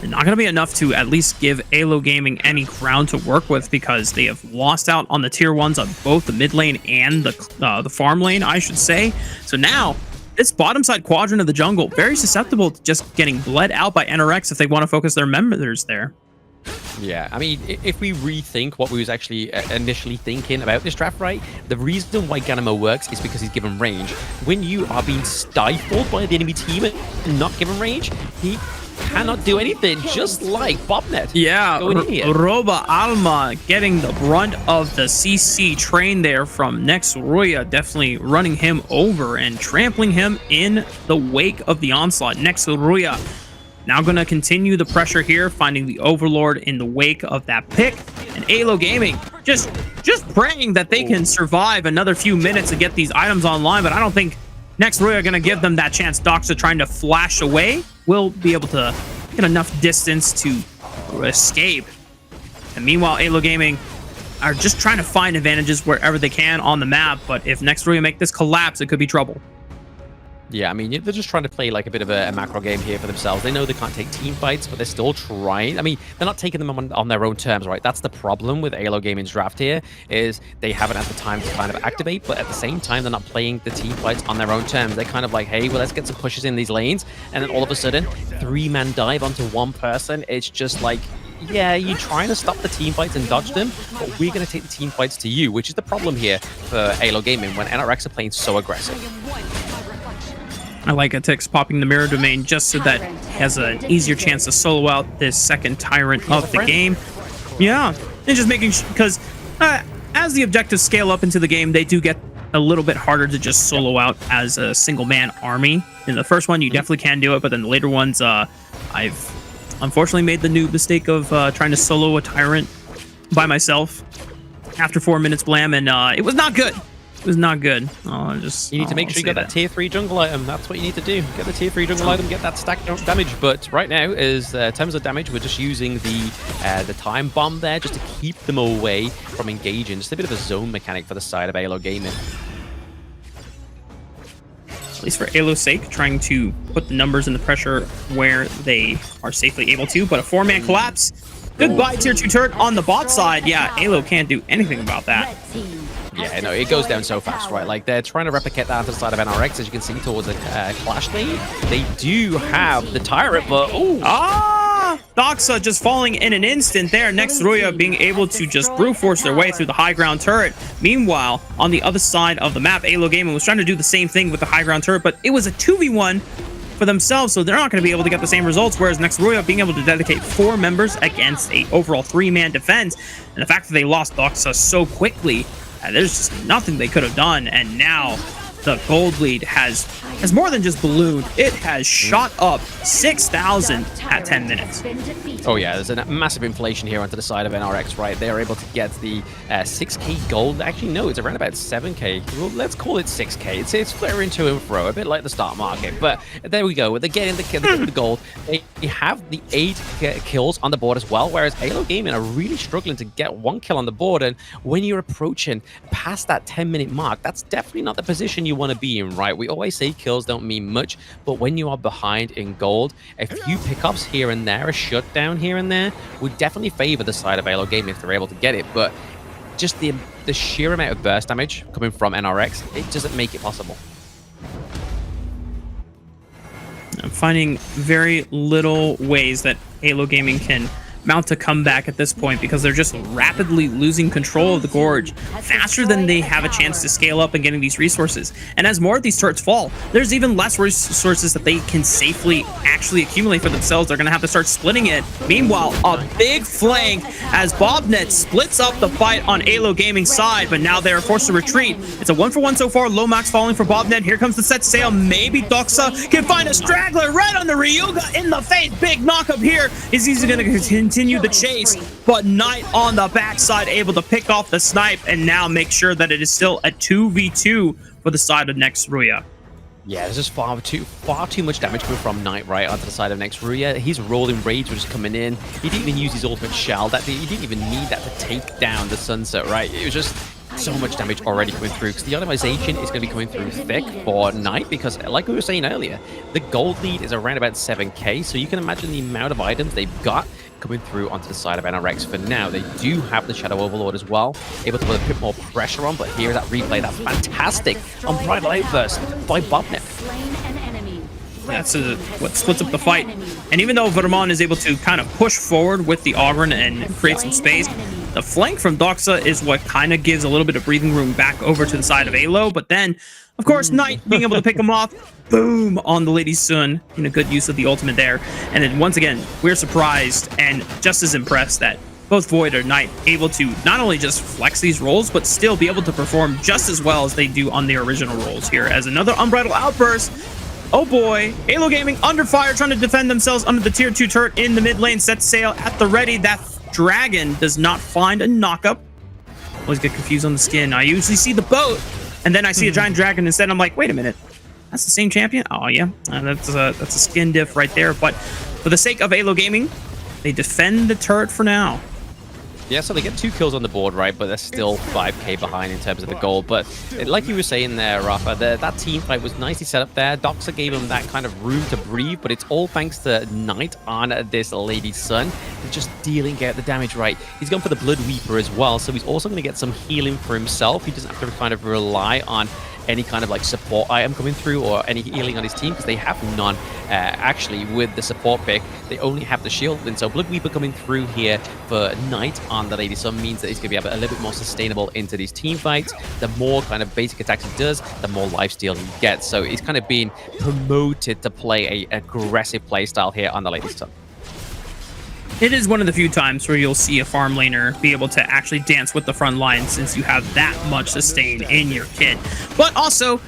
not going to be enough to at least give AYLO Gaming any ground to work with, because they have lost out on the tier 1s on both the mid lane and the farm lane, I should say. So now, this bottom side quadrant of the jungle, very susceptible to just getting bled out by NRX if they want to focus their members there. Yeah, I mean, if we rethink what we was actually initially thinking about this draft, right, the reason why Ganamo works is because he's given range. When you are being stifled by the enemy team and not given range, he cannot do anything, just like Bobnet. Yeah, Roba Alma getting the brunt of the CC train there from next RÜYA, definitely running him over and trampling him in the wake of the onslaught. Next RÜYA now going to continue the pressure here, finding the Overlord in the wake of that pick. And AYLO Gaming just praying that they can survive another few minutes to get these items online, but I don't think next RÜYA are going to give them that chance. Doxa trying to flash away will be able to get enough distance to escape. And meanwhile, AYLO Gaming are just trying to find advantages wherever they can on the map, but if next RÜYA make this collapse, it could be trouble. Yeah, I mean, they're just trying to play like a bit of a macro game here for themselves. They know they can't take team fights, but they're still trying. I mean, they're not taking them on their own terms, right? That's the problem with AYLO Gaming's draft here, is they haven't had the time to kind of activate, but at the same time, they're not playing the team fights on their own terms. They're kind of like, hey, well, let's get some pushes in these lanes, and then all of a sudden, 3-man dive onto one person. It's just like, yeah, you're trying to stop the team fights and dodge them, but we're going to take the team fights to you, which is the problem here for AYLO Gaming when NRX are playing so aggressive. I like Atix popping the mirror domain just so that he has an easier chance to solo out this second tyrant of the game. Yeah, and just making sure, because as the objectives scale up into the game, they do get a little bit harder to just solo out as a single man army. In the first one, you definitely can do it, but then the later ones, I've unfortunately made the new mistake of trying to solo a tyrant by myself after 4 minutes blam, and it was not good. It was not good. You need to make sure you get that tier 3 jungle item. That's what you need to do. Get the tier 3 jungle item, get that stack damage. But right now, in terms of damage, we're just using the time bomb there just to keep them away from engaging. Just a bit of a zone mechanic for the side of AYLO Gaming. At least for AYLO's sake, trying to put the numbers and the pressure where they are safely able to. But a 4-man collapse. Goodbye, tier 2 turret on the bot side. Yeah, AYLO can't do anything about that. Yeah, no, it goes down so fast, right? Like, they're trying to replicate that onto the side of NRX, as you can see, towards the Clash lane. They do have the Tyrant, but... Ooh. Doxa just falling in an instant there. Next, RÜYA being able to just brute force their way through the high ground turret. Meanwhile, on the other side of the map, AYLO Gaming was trying to do the same thing with the high ground turret, but it was a 2v1 for themselves, so they're not going to be able to get the same results, whereas next RÜYA being able to dedicate 4 members against a overall 3-man defense. And the fact that they lost Doxa so quickly, there's just nothing they could have done, and now the gold lead has more than just ballooned. It has shot up 6,000 at 10 minutes. Oh yeah, there's a massive inflation here onto the side of NRX, right? They're able to get the 6k gold. Actually, no, it's around about 7k. Well, let's call it 6k. It's flaring to and fro, a bit like the stock market. But there we go. They're getting the gold. They You have the 8 kills on the board as well, whereas AYLO Gaming are really struggling to get 1 kill on the board. And when you're approaching past that 10-minute mark, that's definitely not the position you want to be in, right? We always say kills don't mean much, but when you are behind in gold, a few pickups here and there, a shutdown here and there, would definitely favor the side of AYLO Gaming if they're able to get it. But just the sheer amount of burst damage coming from NRX, it doesn't make it possible. I'm finding very little ways that AYLO Gaming can mount a comeback at this point because they're just rapidly losing control of the gorge faster than they have a chance to scale up and getting these resources. And as more of these turrets fall, there's even less resources that they can safely actually accumulate for themselves. They're going to have to start splitting it. Meanwhile, a big flank as Bobnet splits up the fight on AYLO Gaming's side, but now they are forced to retreat. It's a 1-for-1 so far. Lomax falling for Bobnet. Here comes the set sail. Maybe Doxa can find a straggler right on the Ryuga in the face. Big knockup here. Is he's going to continue the chase, but Knight on the backside able to pick off the snipe and now make sure that it is still a 2v2 for the side of next RÜYA. Yeah, there's just far too much damage coming from Knight right onto the side of next RÜYA. His rolling rage was just coming in. He didn't even use his ultimate shell. He didn't even need that to take down the Sunset, right? It was just so much damage already coming through because the itemization is going to be coming through thick for Knight because, like we were saying earlier, the gold lead is around about 7k, so you can imagine the amount of items they've got coming through onto the side of NRX for now. They do have the Shadow Overlord as well, able to put a bit more pressure on, but here's that replay, that fantastic unbridled outburst by Bobnet. That's what splits up the fight. And even though Vermont is able to kind of push forward with the Ogryn and create some space, the flank from Doxa is what kind of gives a little bit of breathing room back over to the side of AYLO. But then, of course, Knight being able to pick him off, boom, on the Lady Sun, in a good use of the ultimate there. And then once again, we're surprised and just as impressed that both Void or Knight able to not only just flex these roles, but still be able to perform just as well as they do on the original roles here. As another Unbridled Outburst, oh boy, AYLO Gaming under fire, trying to defend themselves under the tier 2 turret in the mid lane. Set sail at the ready. That dragon does not find a knockup. Always get confused on the skin. I usually see the boat, and then I see a giant dragon instead. I'm like, wait a minute, that's the same champion? Oh yeah, that's a skin diff right there. But for the sake of AYLO Gaming, they defend the turret for now. Yeah, so they get 2 kills on the board, right? But they're still 5k behind in terms of the gold. But like you were saying there, Rafa, that team fight was nicely set up there. Doxa gave him that kind of room to breathe, but it's all thanks to Knight on this Lady Sun. Just dealing out the damage right. He's gone for the Blood Weeper as well, so he's also going to get some healing for himself. He doesn't have to kind of rely on any kind of like support item coming through or any healing on his team because they have none actually with the support pick. They only have the shield, and so Blood Weeper coming through here for Knight on the Lady Sun means that he's going to be a little bit more sustainable into these team fights. The more kind of basic attacks he does, the more lifesteal he gets. So he's kind of being promoted to play a aggressive playstyle here on the Lady Sun. It is one of the few times where you'll see a farm laner be able to actually dance with the front line since you have that much sustain in your kit. But also,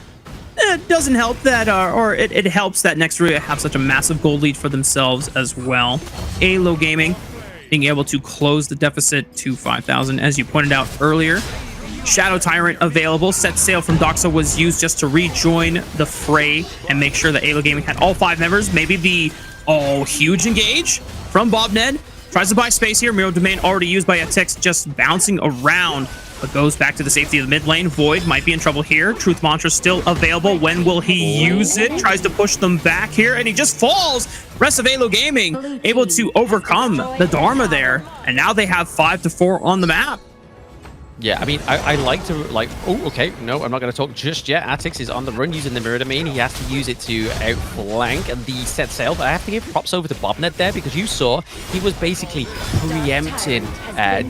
it doesn't help that, it helps that next RÜYA have such a massive gold lead for themselves as well. AYLO Gaming being able to close the deficit to 5,000, as you pointed out earlier. Shadow Tyrant available. Set sail from Doxa was used just to rejoin the fray and make sure that AYLO Gaming had all 5 members. Maybe the huge engage from Bobnet. Tries to buy space here. Mirror Domain already used by Etix, just bouncing around, but goes back to the safety of the mid lane. Void might be in trouble here. Truth Mantra still available. When will he use it? Tries to push them back here, and he just falls. Rest of AYLO Gaming able to overcome the Dharma there, and now they have 5-4 on the map. Yeah, I mean, I like to, oh, okay, no, I'm not going to talk just yet. Atix is on the run using the Mirror Domain. He has to use it to outflank the set sail, but I have to give props over to Bobnet there because you saw he was basically preempting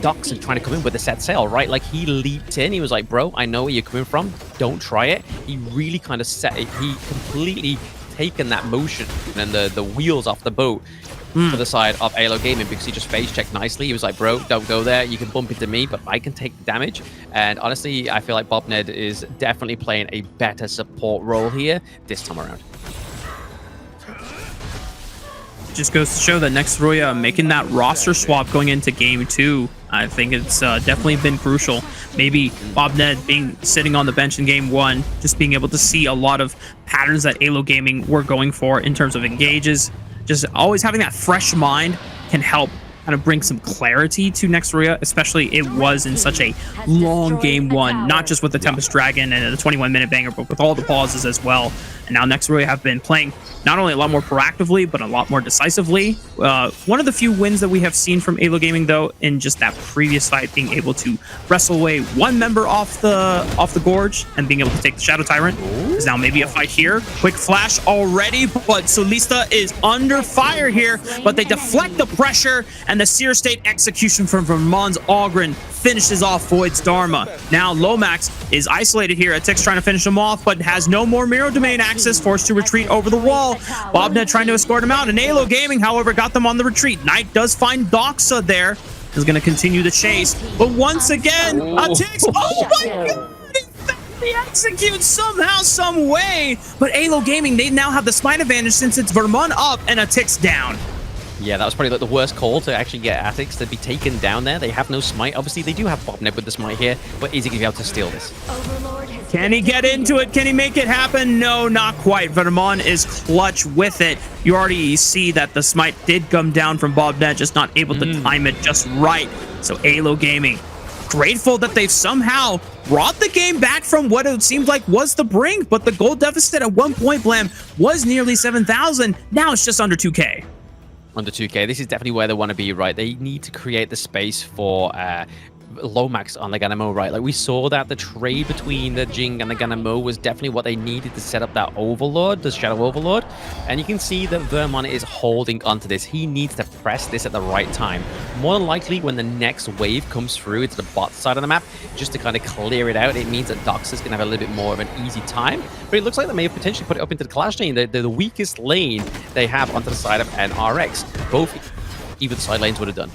Dox and trying to come in with the set sail, right? Like, he leaped in. He was like, bro, I know where you're coming from. Don't try it. He really kind of he completely taken that motion and the wheels off the boat for the side of AYLO Gaming because he just phase checked nicely. He was like, bro, don't go there. You can bump into me, but I can take the damage. And honestly, I feel like Bobnet is definitely playing a better support role here this time around. Just goes to show that next RÜYA making that roster swap going into game 2. I think it's definitely been crucial. Maybe Bobnet being sitting on the bench in game 1, just being able to see a lot of patterns that AYLO Gaming were going for in terms of engages, just always having that fresh mind can help kind of bring some clarity to next RÜYA, especially it was in such a long game one, not just with the Tempest Dragon and the 21-minute banger, but with all the pauses as well. And now next RÜYA have been playing not only a lot more proactively, but a lot more decisively. One of the few wins that we have seen from AYLO Gaming, though, in just that previous fight, being able to wrestle away one member off the gorge and being able to take the Shadow Tyrant, is now maybe a fight here. Quick flash already, but Solista is under fire here, but they deflect the pressure, and the Seer State execution from Vermon's Ogren finishes off Void's Dharma. Now Lomax is isolated here. Atix trying to finish him off, but has no more Mirror Domain access, forced to retreat over the wall. Bobnet trying to escort him out, and AYLO Gaming, however, got them on the retreat. Knight does find Doxa there. Is going to continue the chase, but once again, Atix, oh my god! They execute somehow, some way, but AYLO Gaming, they now have the smite advantage since it's Vermon up and Atix down. Yeah, that was probably like the worst call to actually get Atix to be taken down there. They have no smite. Obviously, they do have Bobnet with the smite here, but is he going to be able to steal this? Can he get into it? Can he make it happen? No, not quite. Vermon is clutch with it. You already see that the smite did come down from Bobnet, just not able to time it just right. So AYLO Gaming, grateful that they've somehow brought the game back from what it seemed like was the brink, but the goal deficit at one point, Blam, was nearly 7,000. Now it's just under 2K. Under 2K, this is definitely where they want to be, right? They need to create the space for Lomax on the Ganamo, right? Like we saw that the trade between the Jing and the Ganamo was definitely what they needed to set up that Overlord, the Shadow Overlord. And you can see that Vermon is holding onto this. He needs to press this at the right time. More than likely, when the next wave comes through into the bot side of the map, just to kind of clear it out, it means that Doxa's going to have a little bit more of an easy time. But it looks like they may have potentially put it up into the Clash lane, the weakest lane they have onto the side of NRX. Both either side lanes would have done.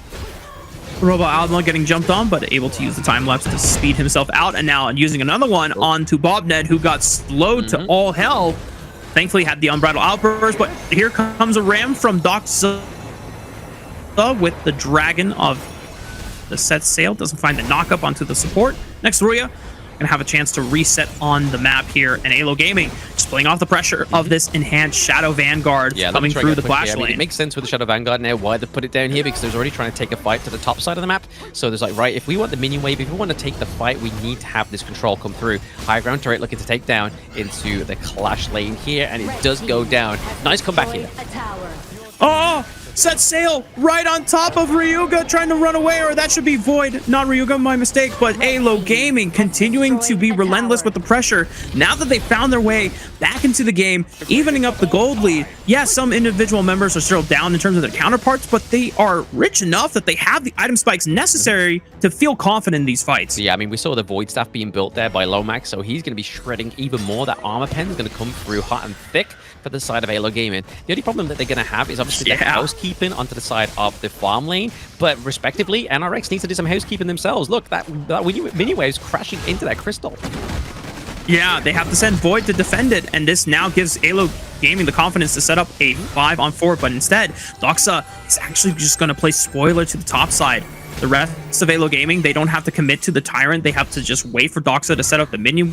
Robot Alma getting jumped on, but able to use the time lapse to speed himself out, and now using another one onto Bobnet, who got slowed to all hell. Thankfully had the Unbridled Outburst, but here comes a ram from Doxa with the Dragon of the set sail. Doesn't find the knock-up onto the support. Next RÜYA gonna have a chance to reset on the map here, and AYLO Gaming just playing off the pressure of this enhanced Shadow Vanguard coming through the Clash lane. It makes sense with the Shadow Vanguard now why they put it down here, because there's already trying to take a fight to the top side of the map. So there's like, right, if we want the minion wave, if we want to take the fight, we need to have this control come through. High ground turret looking to take down into the Clash lane here, and it does go down. Nice comeback here. Oh! Set sail right on top of Ryuga, trying to run away, or that should be Void, not Ryuga, my mistake. But AYLO Gaming continuing to be relentless with the pressure. Now that they found their way back into the game, evening up the gold lead. Yes, some individual members are still down in terms of their counterparts, but they are rich enough that they have the item spikes necessary to feel confident in these fights. Yeah, I mean, we saw the Void Staff being built there by Lomax, so he's going to be shredding even more. That armor pen is going to come through hot and thick for the side of AYLO Gaming. The only problem that they're going to have is obviously the housekeeping onto the side of the farm lane, but respectively, NRX needs to do some housekeeping themselves. Look, that mini wave's crashing into that crystal. Yeah, they have to send Void to defend it, and this now gives AYLO Gaming the confidence to set up a 5-on-4, but instead, Doxa is actually just going to play spoiler to the top side. The rest of AYLO Gaming, they don't have to commit to the Tyrant. They have to just wait for Doxa to set up the minion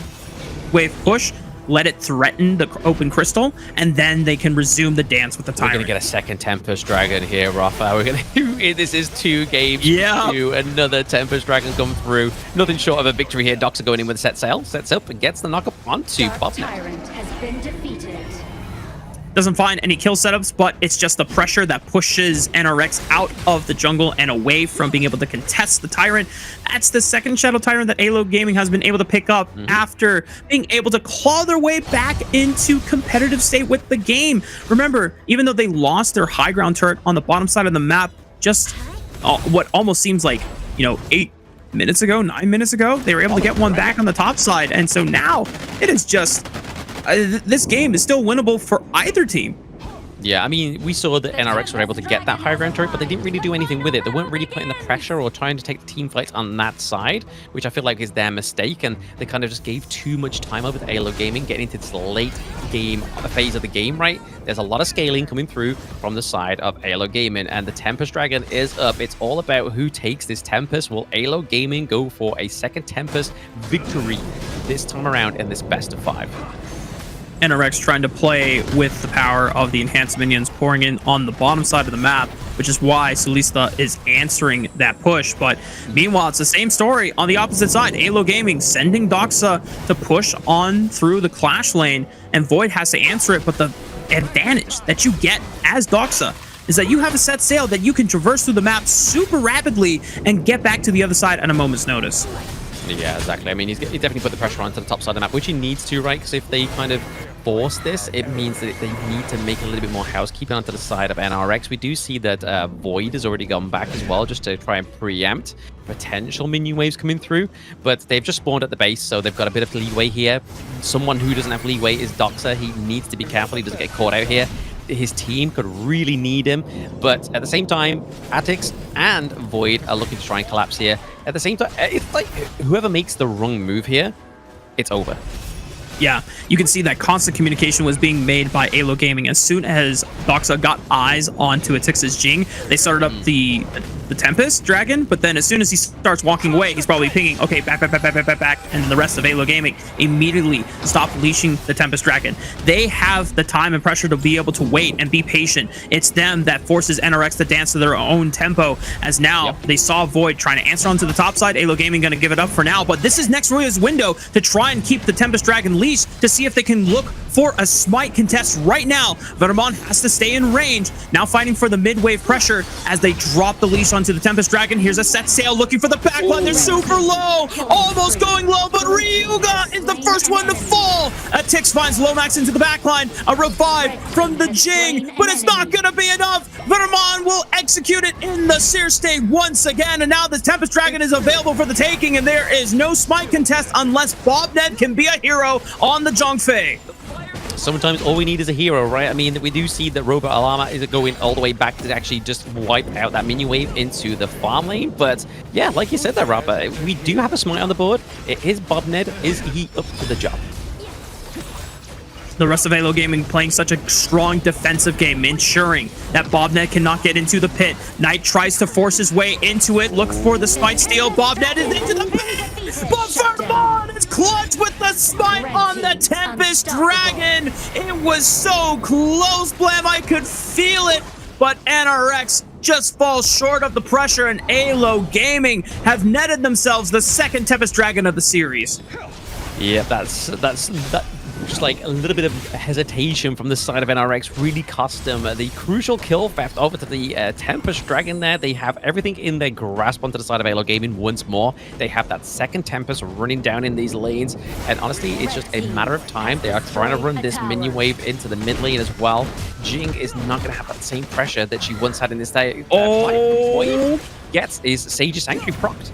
wave push, let it threaten the open crystal, and then they can resume the dance with the Tyrant. We're going to get a second Tempest Dragon here, Rafa. We're going to... This is 2 games to another Tempest Dragon come through. Nothing short of a victory here. Doxa going in with a set sail, sets up, and gets the knock-up onto Bobnet. Tyrant has been defeated. Doesn't find any kill setups, but it's just the pressure that pushes NRX out of the jungle and away from being able to contest the Tyrant. That's the second Shadow Tyrant that AYLO Gaming has been able to pick up after being able to claw their way back into competitive state with the game. Remember, even though they lost their high ground turret on the bottom side of the map, just what almost seems like, 8 minutes ago, 9 minutes ago, they were able to get one back on the top side. And so now it is just... this game is still winnable for either team. Yeah, I mean, we saw that NRX were able to get that high ground turret, but they didn't really do anything with it. They weren't really putting the pressure or trying to take the team fights on that side, which I feel like is their mistake, and they kind of just gave too much time over to AYLO Gaming, getting into this late game phase of the game, right? There's a lot of scaling coming through from the side of AYLO Gaming, and the Tempest Dragon is up. It's all about who takes this Tempest. Will AYLO Gaming go for a second Tempest victory this time around in this best of 5? NRX trying to play with the power of the enhanced minions pouring in on the bottom side of the map, which is why Solista is answering that push. But meanwhile, it's the same story on the opposite side. AYLO Gaming sending Doxa to push on through the Clash lane, and Void has to answer it. But the advantage that you get as Doxa is that you have a set sail that you can traverse through the map super rapidly and get back to the other side at a moment's notice. Yeah, exactly. I mean, he definitely put the pressure onto the top side of the map, which he needs to, right? Because if they kind of force this, it means that they need to make a little bit more housekeeping onto the side of NRX. We do see that Void has already gone back as well, just to try and preempt potential minion waves coming through. But they've just spawned at the base, so they've got a bit of leeway here. Someone who doesn't have leeway is Doxa. He needs to be careful he doesn't get caught out here. His team could really need him, but at the same time, Atix and Void are looking to try and collapse here. At the same time, it's like whoever makes the wrong move here, it's over. Yeah, you can see that constant communication was being made by AYLO Gaming. As soon as Doxa got eyes onto Atix's Jing, they started up the Tempest Dragon, but then as soon as he starts walking away, he's probably pinging, okay, back, and the rest of AYLO Gaming immediately stopped leashing the Tempest Dragon. They have the time and pressure to be able to wait and be patient. It's them that forces NRX to dance to their own tempo, as now they saw Void trying to answer onto the top side. AYLO Gaming going to give it up for now, but this is next RÜYA's window to try and keep the Tempest Dragon leashed to see if they can look for a smite contest right now. Vermont has to stay in range, now fighting for the mid-wave pressure as they drop the leash onto the Tempest Dragon. Here's a set sail looking for the backline. They're super low, almost going low, but RÜYA is the first one to fall. Atix finds Lomax into the backline, a revive from the Jing, but it's not going to be enough. Vermont will execute it in the Seer state once again, and now the Tempest Dragon is available for the taking, and there is no smite contest unless Bobnet can be a hero on the Zhongfei. Sometimes all we need is a hero, right? I mean, we do see that Robot Alama is going all the way back to actually just wipe out that minion wave into the farm lane. But yeah, like you said there, Rafa, we do have a smite on the board. Is Bobnet, is he up to the job? The rest of AYLO Gaming playing such a strong defensive game, ensuring that Bobnet cannot get into the pit. Knight tries to force his way into it, look for the smite steal. Bobnet is into the pit, but Vermont is clutch with the smite on the Tempest Dragon. It was so close, Blam, I could feel it, but NRX just falls short of the pressure, and AYLO Gaming have netted themselves the second Tempest Dragon of the series. Yeah, that's just like a little bit of hesitation from the side of NRX really cost them the crucial kill theft over to the Tempest Dragon there. They have everything in their grasp onto the side of AYLO Gaming once more. They have that second Tempest running down in these lanes, and honestly, it's just a matter of time. They are trying to run this minion wave into the mid lane as well. Jing is not going to have that same pressure that she once had in this fight. Void gets his Sage's Sanctuary procced.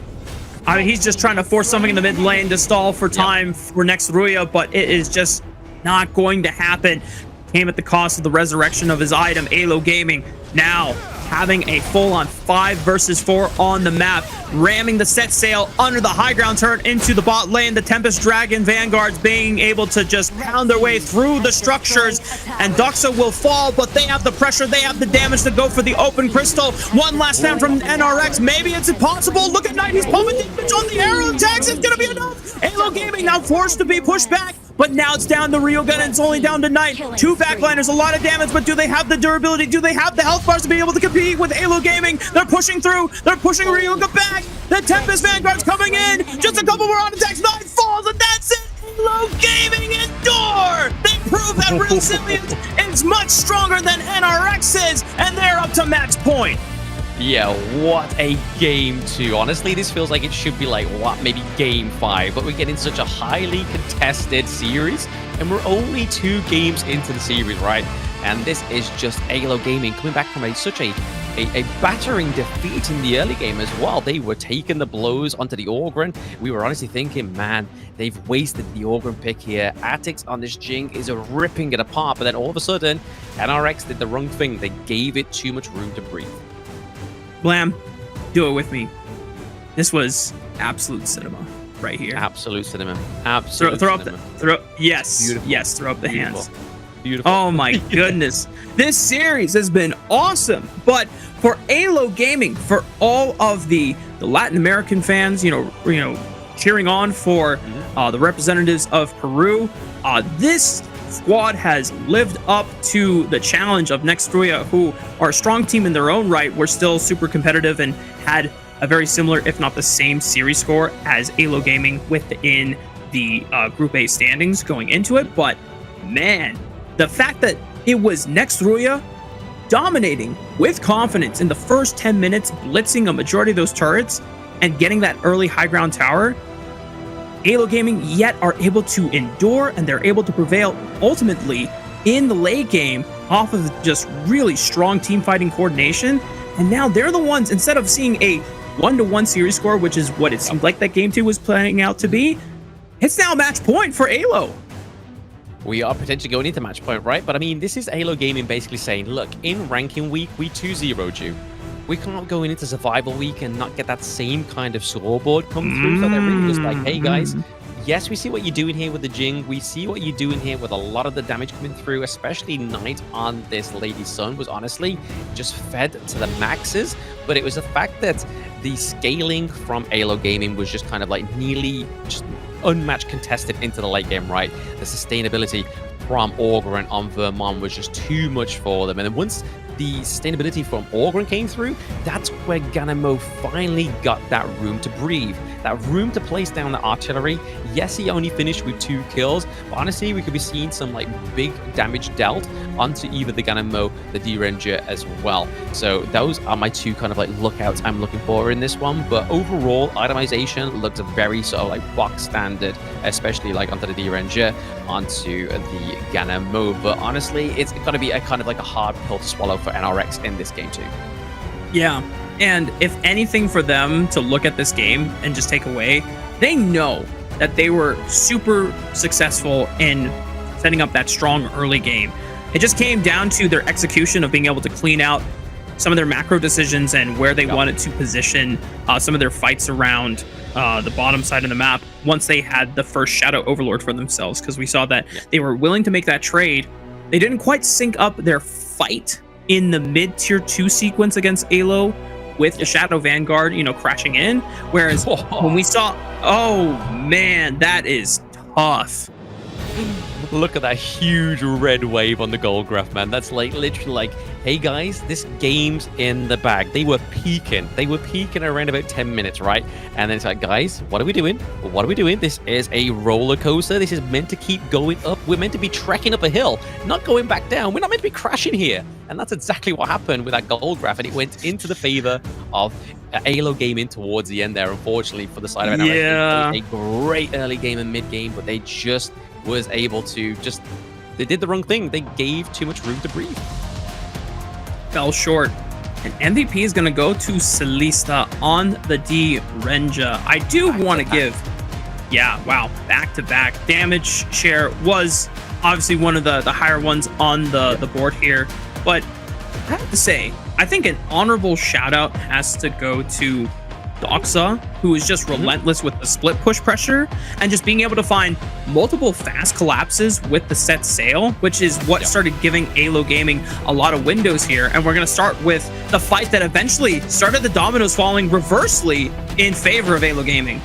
I mean, he's just trying to force something in the mid lane to stall for time for next RÜYA, but it is just not going to happen. Came at the cost of the resurrection of his item. AYLO Gaming now having a full-on 5 versus 4 on the map, ramming the set sail under the high ground turret into the bot lane. The Tempest Dragon Vanguards being able to just pound their way through the structures, and Doxa will fall, but they have the pressure, they have the damage to go for the open crystal. One last time from NRX, maybe it's impossible. Look at Knight, he's pumping damage on the arrow attacks. It's gonna be enough. AYLO Gaming now forced to be pushed back, but now it's down to Ryogun, and it's only down to Knight. 2 backliners, a lot of damage, but do they have the durability? Do they have the health bars to be able to compete with AYLO Gaming? They're pushing through. They're pushing Ryogun back. The Tempest Vanguard's coming in. Just a couple more on attacks. Knight falls, and that's it. AYLO Gaming endure. They prove that resilience is much stronger than NRX's, and they're up to match point. Yeah, what a game 2. Honestly, this feels like it should be like, what, maybe game 5, but we're getting such a highly contested series, and we're only 2 games into the series, right? And this is just AYLO Gaming coming back from such a battering defeat in the early game as well. They were taking the blows onto the Orgren. We were honestly thinking, man, they've wasted the Orgren pick here. Atix on this Jing is ripping it apart, but then all of a sudden, NRX did the wrong thing. They gave it too much room to breathe. Blam, do it with me. This was absolute cinema right here. Absolute cinema. Absolute throw cinema. Yes. Beautiful. Yes, throw up the Beautiful. hands. Beautiful. Oh my goodness. This series has been awesome. But for AYLO Gaming, for all of the Latin American fans, you know, cheering on for the representatives of Peru, this squad has lived up to the challenge of next RÜYA, who are a strong team in their own right. We're still super competitive and had a very similar, if not the same, series score as AYLO Gaming within the Group A standings going into it. But man, the fact that it was next RÜYA dominating with confidence in the first 10 minutes, blitzing a majority of those turrets and getting that early high ground tower, AYLO Gaming yet are able to endure, and they're able to prevail ultimately in the late game off of just really strong team fighting coordination. And now they're the ones, instead of seeing a 1-1 series score, which is what it seemed like that game 2 was playing out to be, it's now match point for AYLO. We are potentially going into match point, right? But I mean, this is AYLO Gaming basically saying, look, in ranking week, we 2-0'd you. We can't go into survival week and not get that same kind of scoreboard come through. So they're really just like, hey guys, yes, we see what you're doing here with the Jing. We see what you're doing here with a lot of the damage coming through, especially Knight on this Lady Sun was honestly just fed to the maxes. But it was the fact that the scaling from AYLO Gaming was just kind of like nearly just unmatched contested into the late game, right? The sustainability from Ogryn on Vermont was just too much for them. And then once the sustainability from Ogryn came through, that's where Ganamo finally got that room to breathe, that room to place down the artillery. Yes, he only finished with 2 kills, but honestly, we could be seeing some like big damage dealt onto either the Ganamo, the D-Ranger as well. So those are my 2 kind of like lookouts I'm looking for in this one. But overall, itemization looked very sort of like box standard, especially like onto the D-Ranger, onto the Ganamo. But honestly, it's going to be a kind of like a hard pill to swallow for NRX in this game too. Yeah, and if anything for them to look at this game and just take away, they know that they were super successful in setting up that strong early game. It just came down to their execution of being able to clean out some of their macro decisions and where they wanted to position some of their fights around the bottom side of the map once they had the first Shadow Overlord for themselves, because we saw that they were willing to make that trade. They didn't quite sync up their fight in the mid tier 2 sequence against AYLO with the Shadow Vanguard, you know, crashing in. Whereas when we saw, oh man, that is tough. Look at that huge red wave on the gold graph, man. That's like literally like, hey guys, this game's in the bag. They were peaking. They were peaking around about 10 minutes, right? And then it's like, guys, what are we doing? What are we doing? This is a roller coaster. This is meant to keep going up. We're meant to be trekking up a hill, not going back down. We're not meant to be crashing here. And that's exactly what happened with that gold graph. And it went into the favor of AYLO Gaming towards the end there, unfortunately, for the side of NRX. Yeah. A great early game and mid game, but they just was able to they did the wrong thing. They gave too much room to breathe. Fell short. And MVP is going to go to Celista on the D-Ranger. I do want to give, back-to-back. Damage share was obviously one of the higher ones on the board here. But I have to say, I think an honorable shout-out has to go to Doxa, who is just relentless with the split push pressure and just being able to find multiple fast collapses with the set sail, which is what started giving AYLO Gaming a lot of windows here. And we're going to start with the fight that eventually started the dominoes falling reversely in favor of AYLO Gaming.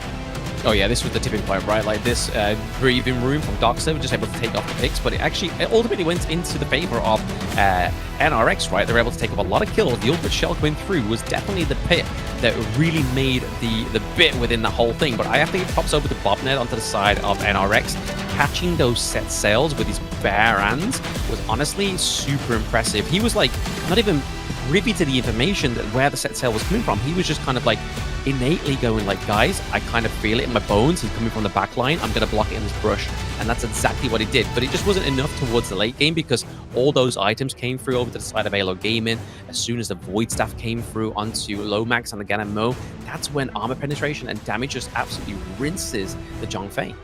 Oh yeah, this was the tipping point, right? Like this breathing room from Doxa, just able to take off the picks, but it ultimately went into the favor of NRX, right? They were able to take off a lot of kills. The ultimate shell coming through was definitely the pit that really made the bit within the whole thing. But I have to give props over to Bobnet onto the side of NRX. Catching those set sails with his bare hands was honestly super impressive. He was like not even privy to the information that where the set sail was coming from. He was just kind of like innately going like, guys, I kind of feel it in my bones. He's coming from the back line. I'm going to block it in this brush. And that's exactly what he did. But it just wasn't enough towards the late game because all those items came through over to the side of AYLO Gaming. As soon as the Void Staff came through onto Lomax and the Ganamo, that's when armor penetration and damage just absolutely rinses the Zhongfei.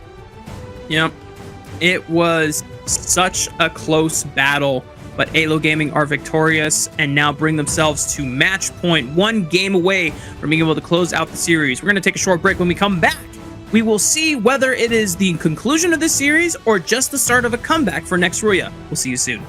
Yep. It was such a close battle, but AYLO Gaming are victorious and now bring themselves to match point, 1 game away from being able to close out the series. We're going to take a short break. When we come back, we will see whether it is the conclusion of this series or just the start of a comeback for next RÜYA. We'll see you soon.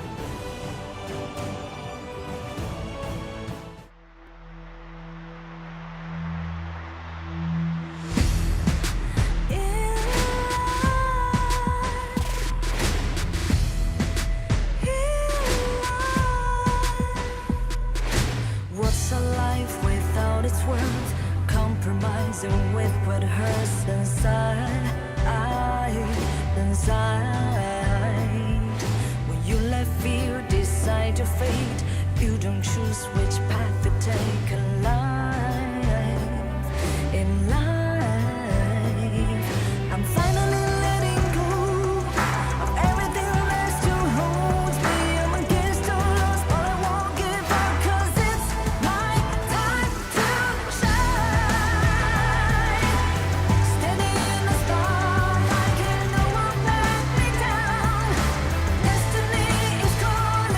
You don't choose which path to take alive. In life, I'm finally letting go of everything that still holds me. I'm against all odds, but I won't give up, 'cause it's my time to shine. Standing in the spotlight, can no one back me down. Destiny is calling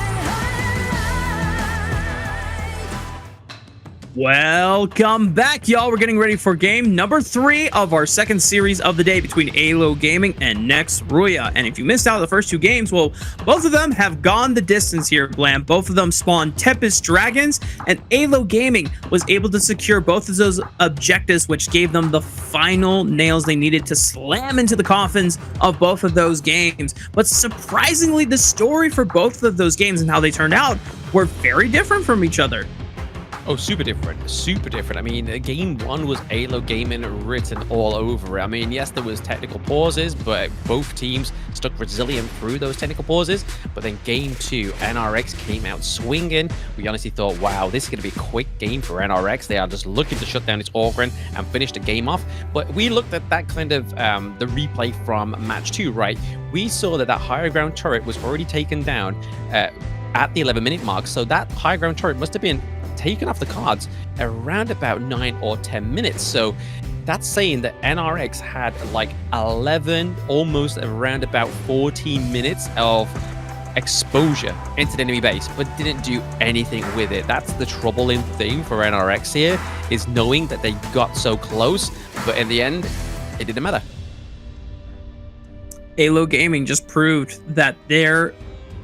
Welcome back, y'all. We're getting ready for game number 3 of our second series of the day between AYLO Gaming and next RÜYA. And if you missed out on the first 2 games, well, both of them have gone the distance here, Blam. Both of them spawned Tempest Dragons, and AYLO Gaming was able to secure both of those objectives, which gave them the final nails they needed to slam into the coffins of both of those games. But surprisingly, the story for both of those games and how they turned out were very different from each other. Oh, super different. Super different. I mean, game 1 was AYLO Gaming written all over it. I mean, yes, there was technical pauses, but both teams stuck resilient through those technical pauses. But then game 2, NRX came out swinging. We honestly thought, wow, this is going to be a quick game for NRX. They are just looking to shut down its Orgrin and finish the game off. But we looked at that kind of the replay from match 2, right? We saw that higher ground turret was already taken down at the 11-minute mark. So that higher ground turret must have been taken off the cards around about 9 or 10 minutes. So that's saying that NRX had like 11, almost around about 14 minutes of exposure into the enemy base, but didn't do anything with it. That's the troubling thing for NRX here, is knowing that they got so close, but in the end, it didn't matter. AYLO Gaming just proved that their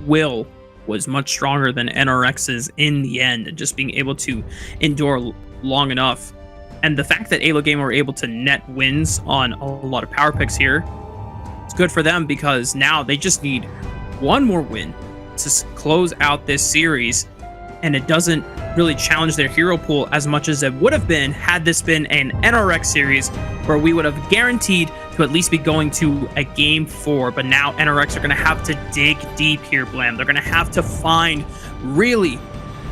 will was much stronger than NRX's in the end, and just being able to endure long enough. And the fact that AYLO Gaming were able to net wins on a lot of power picks here, it's good for them, because now they just need one more win to close out this series, and it doesn't really challenge their hero pool as much as it would have been had this been an NRX series where we would have guaranteed to at least be going to a game 4. But now NRX are going to have to dig deep here, Blam. They're going to have to find really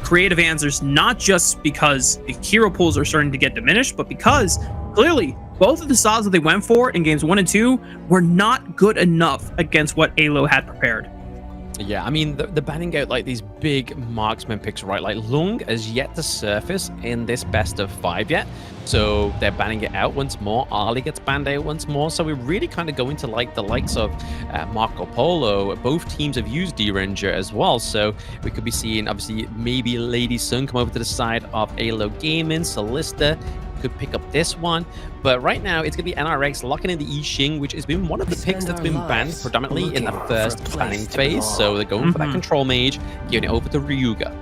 creative answers, not just because the hero pools are starting to get diminished, but because clearly both of the styles that they went for in games 1 and 2 were not good enough against what AYLO had prepared. Yeah, I mean, they're banning out like these big marksman picks, right? Like Lung has yet to surface in this best of 5 yet, so they're banning it out once more. Ali gets banned out once more, so we're really kind of going to like the likes of Marco Polo. Both teams have used D-Ranger as well, so we could be seeing obviously maybe Lady Sun come over to the side of AYLO Gaming. Solista could pick up this one, but right now it's going to be NRX locking in the I Ching, which has been one of the picks that's been banned predominantly in the first banning phase. So they're going for that control mage, giving it over to Ryuga.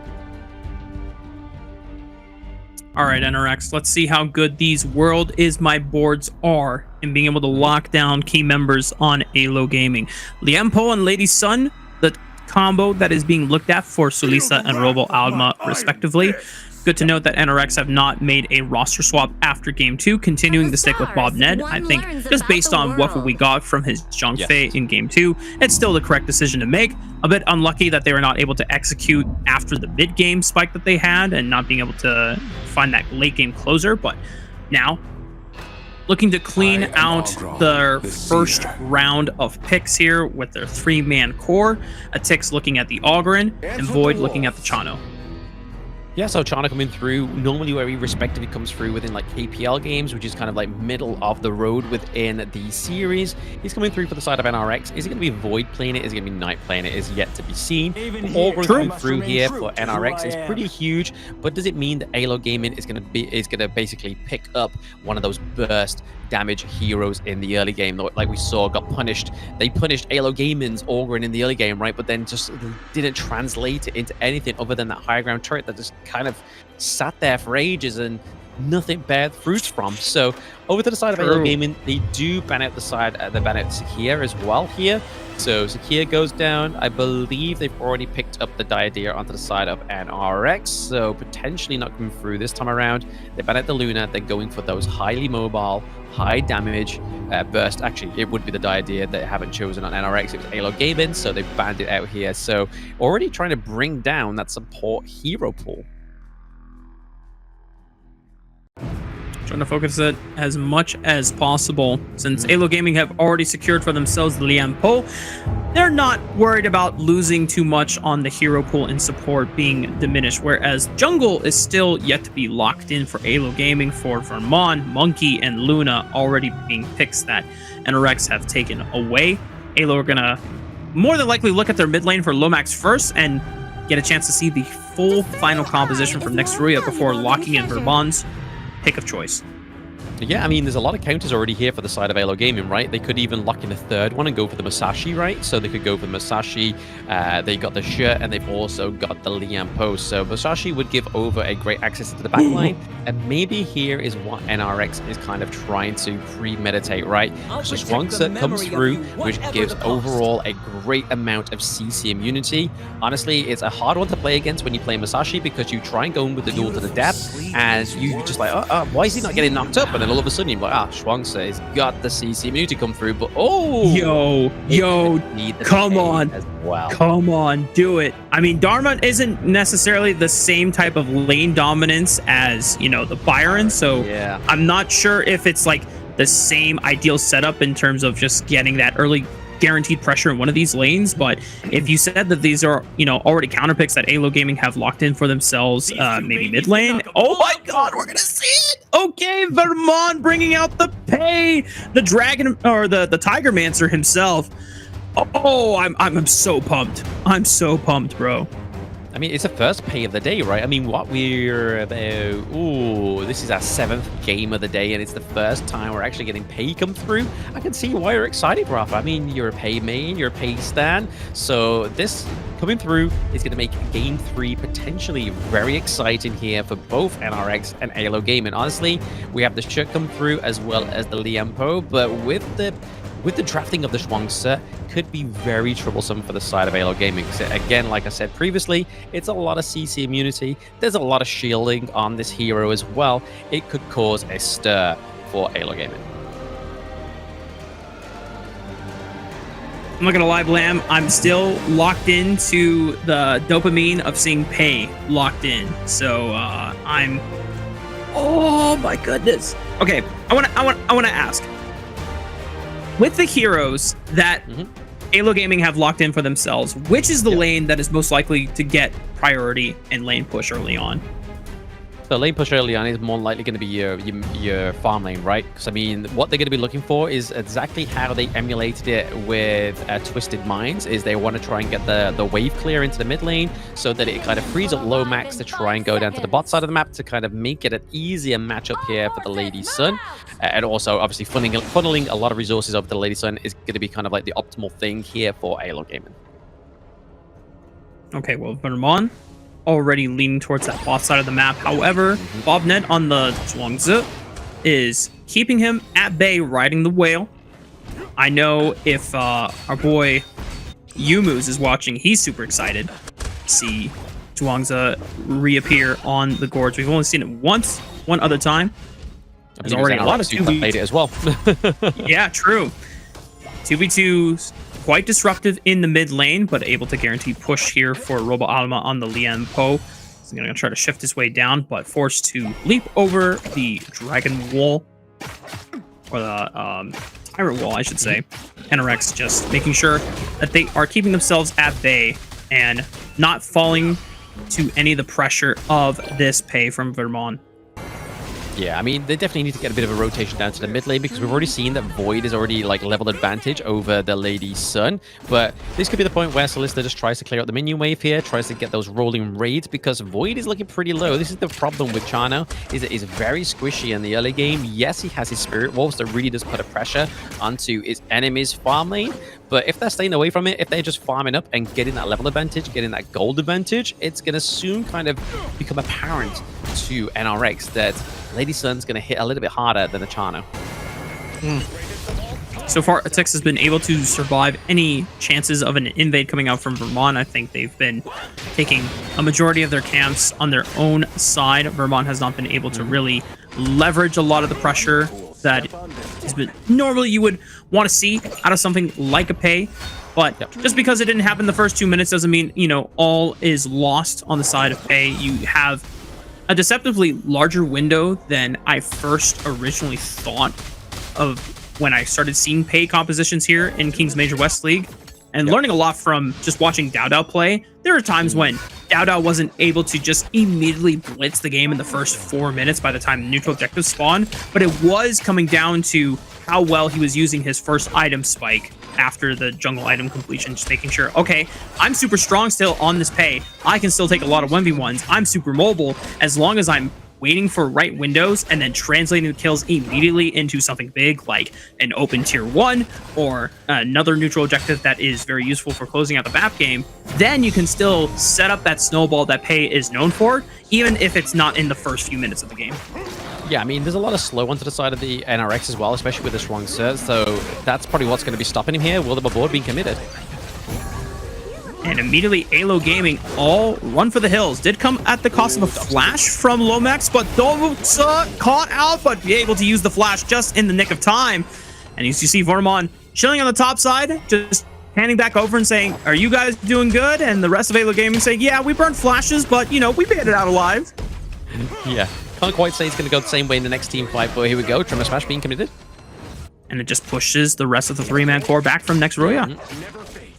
All right, NRX, let's see how good these World Is My boards are in being able to lock down key members on AYLO Gaming. Liempo and Lady Sun, the combo that is being looked at for Sulisa and Robo Alma respectively. Good to note that NRX have not made a roster swap after game 2, continuing to stick with Bob Ned. I think just based on what we got from his Zhang Fei in game 2, it's still the correct decision to make. A bit unlucky that they were not able to execute after the mid-game spike that they had and not being able to find that late-game closer, but now looking to clean out their first round of picks here with their 3-man core. Atix looking at the Ogryn and Void looking at the Chano. Yeah, so Chana coming through, normally where he respectively comes through within like KPL games, which is kind of like middle of the road within the series. He's coming through for the side of NRX. Is it going to be Void playing it? Is it going to be Knight playing it? Is yet to be seen. All coming through here for NRX is pretty huge, but does it mean that AYLO Gaming is going to basically pick up one of those burst damage heroes in the early game, like we saw got punished? They punished AYLO Gaming's Ogryn in the early game, right? But then just didn't translate it into anything other than that high ground turret that just kind of sat there for ages, and nothing bear fruits from. So over to the side of AYLO Gaming, they do ban out the side, they ban out Sakia as well here. So Sakia goes down. I believe they've already picked up the Diadea onto the side of NRX, so potentially not coming through this time around. They ban out the Luna. They're going for those highly mobile, high damage burst. Actually, it would be the Diadea that they haven't chosen on NRX. It was AYLO Gaming, so they banned it out here. So already trying to bring down that support hero pool. Trying to focus it as much as possible. Since AYLO Gaming have already secured for themselves the Lian Po, they're not worried about losing too much on the hero pool and support being diminished, whereas jungle is still yet to be locked in for AYLO Gaming, for Vermont, Monkey, and Luna already being picks that NRX have taken away. AYLO are gonna more than likely look at their mid lane for Lomax first and get a chance to see the full final composition from next RÜYA before locking in Vermont's pick of choice. Yeah, I mean, there's a lot of counters already here for the side of AYLO Gaming, right? They could even lock in a third one and go for the Musashi, right? So they could go for the Musashi, they got the shirt, and they've also got the Lian Po. So Musashi would give over a great access to the backline, and maybe here is what NRX is kind of trying to premeditate, right? So Swanksa comes through, which gives overall a great amount of CC immunity. Honestly, it's a hard one to play against when you play Musashi, because you try and go in with the duel to the depth, and you just like, why is he not getting knocked up? And then all of a sudden you're like, Shuangse has got the CC immunity come through, but yo, come on, as well. Come on, do it. I mean, Dharma isn't necessarily the same type of lane dominance as, you know, the Byron, so yeah. I'm not sure if it's like the same ideal setup in terms of just getting that early guaranteed pressure in one of these lanes. But if you said that these are, you know, already counter picks that AYLO Gaming have locked in for themselves, maybe mid lane. Oh my god, we're gonna see it. Okay, Vermont bringing out the pay, the dragon, or the Tiger Mancer himself. Oh, I'm so pumped. I'm so pumped, bro. I mean, it's the first pay of the day, right? I mean, what we're about... Ooh, this is our 7th game of the day, and it's the first time we're actually getting pay come through. I can see why you're excited, Rafa. I mean, you're a pay main, you're a pay stan. So this coming through is going to make Game 3 potentially very exciting here for both NRX and AYLO Gaming. Honestly, we have the shirt come through as well as the Lian Po, but with the drafting of the Shuangse, could be very troublesome for the side of AYLO Gaming. So again, like I said previously, it's a lot of CC immunity. There's a lot of shielding on this hero as well. It could cause a stir for AYLO Gaming. I'm not gonna lie, Blam, I'm still locked into the dopamine of seeing pay locked in. So I'm... Oh my goodness. Okay, I wanna ask. With the heroes that AYLO Gaming have locked in for themselves, which is the lane that is most likely to get priority and lane push early on? So lane push early on is more likely going to be your farm lane, right? Because I mean, what they're going to be looking for is exactly how they emulated it with Twisted Minds. Is they want to try and get the wave clear into the mid lane so that it kind of frees up Lomax to try and go down to the bot side of the map to kind of make it an easier matchup here for the Lady Sun. And also, obviously, funneling a lot of resources over to the Lady Sun is going to be kind of like the optimal thing here for AYLO Gaming. Okay, well, Vermont already leaning towards that bot side of the map. However, Bobnet on the Zhuangzi is keeping him at bay, riding the whale. I know if our boy Yumuz is watching, he's super excited to see Zhuangzi reappear on the gorge. We've only seen it once, one other time. There's already a lot of 2v2 played it as well. Yeah, true. 2v2's quite disruptive in the mid lane, but able to guarantee push here for Robo Alma on the Lian Po. He's going to try to shift his way down, but forced to leap over the Dragon Wall, or the Tyrant Wall, I should say. NRX just making sure that they are keeping themselves at bay and not falling to any of the pressure of this pay from Vermont. Yeah, I mean, they definitely need to get a bit of a rotation down to the mid lane because we've already seen that Void is already like leveled advantage over the Lady Sun. But this could be the point where Solista just tries to clear out the minion wave here, tries to get those rolling raids because Void is looking pretty low. This is the problem with Chano, is that he's very squishy in the early game. Yes, he has his Spirit Wolves that really does put a pressure onto his enemy's farm lane. But if they're staying away from it, if they're just farming up and getting that level advantage, getting that gold advantage, it's going to soon kind of become apparent to NRX that Lady Sun's going to hit a little bit harder than the Chano. So far, Atix has been able to survive any chances of an invade coming out from Vermont. I think they've been taking a majority of their camps on their own side. Vermont has not been able to really leverage a lot of the pressure that has been normally you would want to see out of something like a Pei. But just because it didn't happen the first 2 minutes doesn't mean, you know, all is lost on the side of Pei. You have a deceptively larger window than I first originally thought of when I started seeing Pei compositions here in Kings Major West League, and learning a lot from just watching DAO play. There are times when DAO wasn't able to just immediately blitz the game in the first 4 minutes by the time the neutral objectives spawned, but it was coming down to how well he was using his first item spike after the jungle item completion, just making sure, okay, I'm super strong still on this Pei. I can still take a lot of 1v1s. I'm super mobile as long as I'm waiting for right windows and then translating the kills immediately into something big like an open tier 1 or another neutral objective that is very useful for closing out the map game. Then you can still set up that snowball that Pei is known for, even if it's not in the first few minutes of the game. Yeah, I mean, there's a lot of slow onto the side of the NRX as well, especially with the Shuangzi, so that's probably what's going to be stopping him here. Will the board being committed? And immediately, AYLO Gaming all run for the hills. Did come at the cost of a flash from Lomax, but Dosa caught out, but be able to use the flash just in the nick of time. And as you see Vormon chilling on the top side, just handing back over and saying, are you guys doing good? And the rest of AYLO Gaming saying, yeah, we burned flashes, but, you know, we made it out alive. Yeah, can't quite say it's going to go the same way in the next team fight, but here we go. Tremor Smash being committed. And it just pushes the rest of the three-man core back from next RÜYA.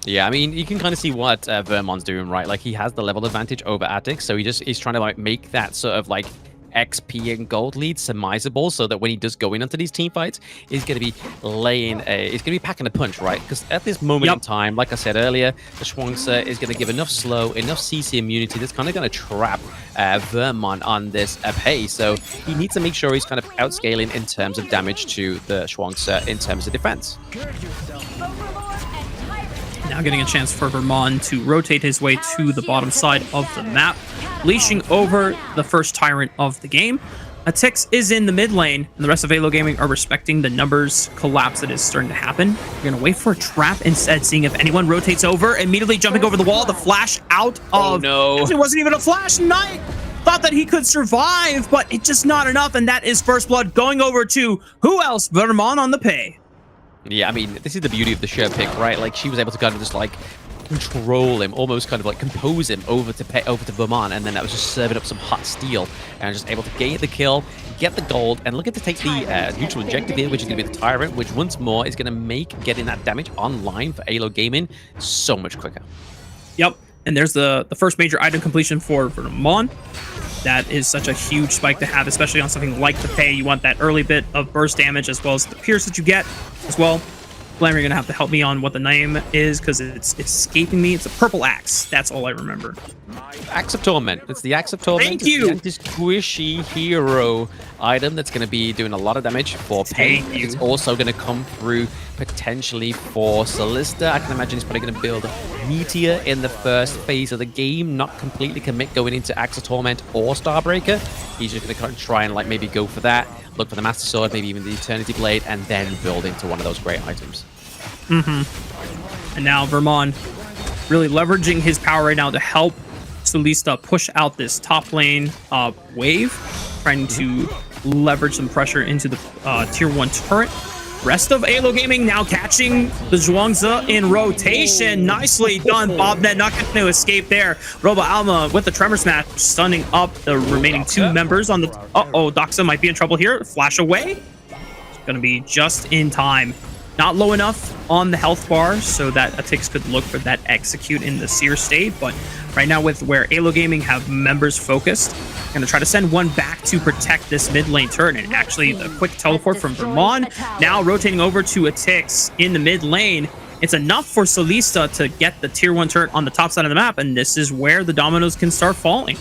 Yeah, I mean, you can kind of see what Vermon's doing, right? Like, he has the level advantage over Attic, so he's trying to, like, make that sort of, like, XP and gold lead surmisable so that when he does go into these team fights, he's going to be he's going to be packing a punch, right? Because at this moment in time, like I said earlier, the Shuangzi is going to give enough slow, enough CC immunity that's kind of going to trap Vermont on this Pei. So he needs to make sure he's kind of outscaling in terms of damage to the Shuangzi in terms of defense. Now getting a chance for Vermont to rotate his way to the bottom side of the map, leashing over the first Tyrant of the game. Atix is in the mid lane, and the rest of AYLO Gaming are respecting the numbers collapse that is starting to happen. You're going to wait for a trap instead, seeing if anyone rotates over, immediately jumping over the wall, the flash out of... Oh, no. It wasn't even a flash. Knight thought that he could survive, but it's just not enough, and that is First Blood going over to who else? Vermont on the Pei. Yeah, I mean, this is the beauty of the Sher pick, right? Like, she was able to kind of just, like, control him, almost kind of, like, compose him over to Vermont, and then that was just serving up some hot steel, and just able to get the kill, get the gold, and looking to take the neutral objective here, which is going to be the Tyrant, which once more is going to make getting that damage online for AYLO Gaming so much quicker. Yep, and there's the first major item completion for Vermont. That is such a huge spike to have, especially on something like the Pei. You want that early bit of burst damage as well as the pierce that you get as well. Blam, you're going to have to help me on what the name is because it's escaping me. It's a purple axe. That's all I remember. Axe of Torment. It's the Axe of Torment. Thank you! It's this squishy hero item that's going to be doing a lot of damage for Pei. It's also going to come through potentially for Solista. I can imagine he's probably going to build Meteor in the first phase of the game, not completely commit going into Axe of Torment or Starbreaker. He's just going to try and like maybe go for that, look for the Master Sword, maybe even the Eternity Blade, and then build into one of those great items. And now Vermont really leveraging his power right now to help Solista push out this top lane wave, trying to leverage some pressure into the tier 1 turret. Rest of AYLO Gaming now catching the Shuangzi in rotation. Nicely done. Bobnet not going to escape there. Robo Alma with the Tremor Smash, stunning up the remaining two members on the... Uh-oh, Doxa might be in trouble here. Flash away. It's going to be just in time. Not low enough on the health bar so that Atix could look for that execute in the Seer state, but right now with where AYLO Gaming have members focused, going to try to send one back to protect this mid lane turn, and actually the quick teleport from Vermont, now rotating over to Atix in the mid lane. It's enough for Solista to get the tier 1 turret on the top side of the map, and this is where the dominoes can start falling.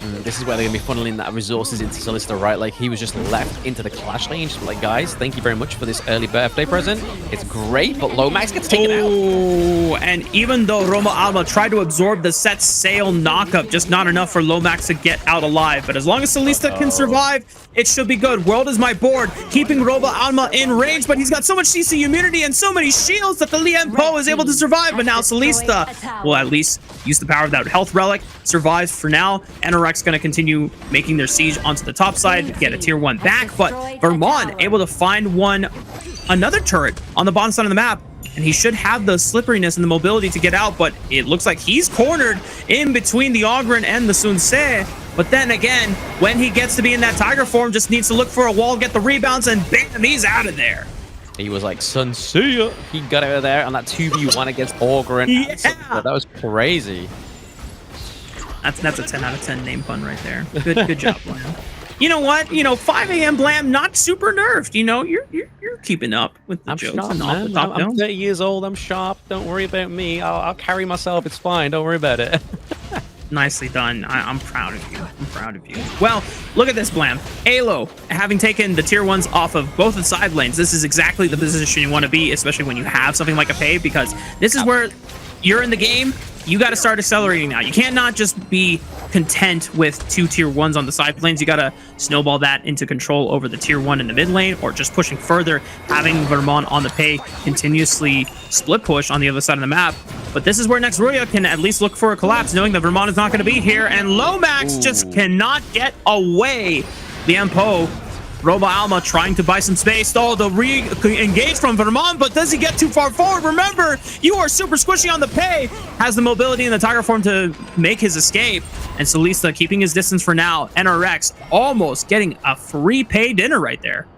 This is where they're going to be funneling that resources into Solista, right? Like, he was just left into the clash lane. Just like, guys, thank you very much for this early birthday present. It's great, but Lomax gets taken out. Oh, and even though Roma Alma tried to absorb the set sail knockup, just not enough for Lomax to get out alive. But as long as Solista can survive, it should be good. World is my board, keeping Roma Alma in range, but he's got so much CC immunity and so many shields that the Lian Po is able to survive. But now Solista will at least use the power of that health relic, survives for now. NRX going to continue making their siege onto the top side, get a tier 1 back, but Vermont able to find another turret on the bottom side of the map, and he should have the slipperiness and the mobility to get out, but it looks like he's cornered in between the Ogren and the Sun Se. But then again, when he gets to be in that Tiger form, just needs to look for a wall, get the rebounds, and bam, he's out of there. He was like, Sun Se. He got out of there on that 2v1 against Ogren. Yeah. That was crazy. That's a 10 out of 10 name pun right there. Good job, Blam. You know what? 5 a.m. Blam, not super nerfed. You're keeping up with the jokes sharp, and off the top. I'm 30 years old. I'm sharp. Don't worry about me. I'll carry myself. It's fine. Don't worry about it. Nicely done. I'm proud of you. I'm proud of you. Well, look at this, Blam. AYLO, having taken the tier 1s off of both the side lanes, this is exactly the position you want to be, especially when you have something like a pay, because this is where you're in the game. You got to start accelerating now. You can't not just be content with 2 tier 1s on the side lanes. You got to snowball that into control over the tier 1 in the mid lane, or just pushing further, having Vermont on the pay continuously split push on the other side of the map. But this is where next RÜYA can at least look for a collapse, knowing that Vermont is not going to be here, and Lomax just cannot get away. The Empo, Roma Alma trying to buy some space. Oh, the re-engage from Vermont, but does he get too far forward? Remember, you are super squishy on the pay. Has the mobility in the Tiger form to make his escape. And Solista keeping his distance for now. NRX almost getting a free pay dinner right there.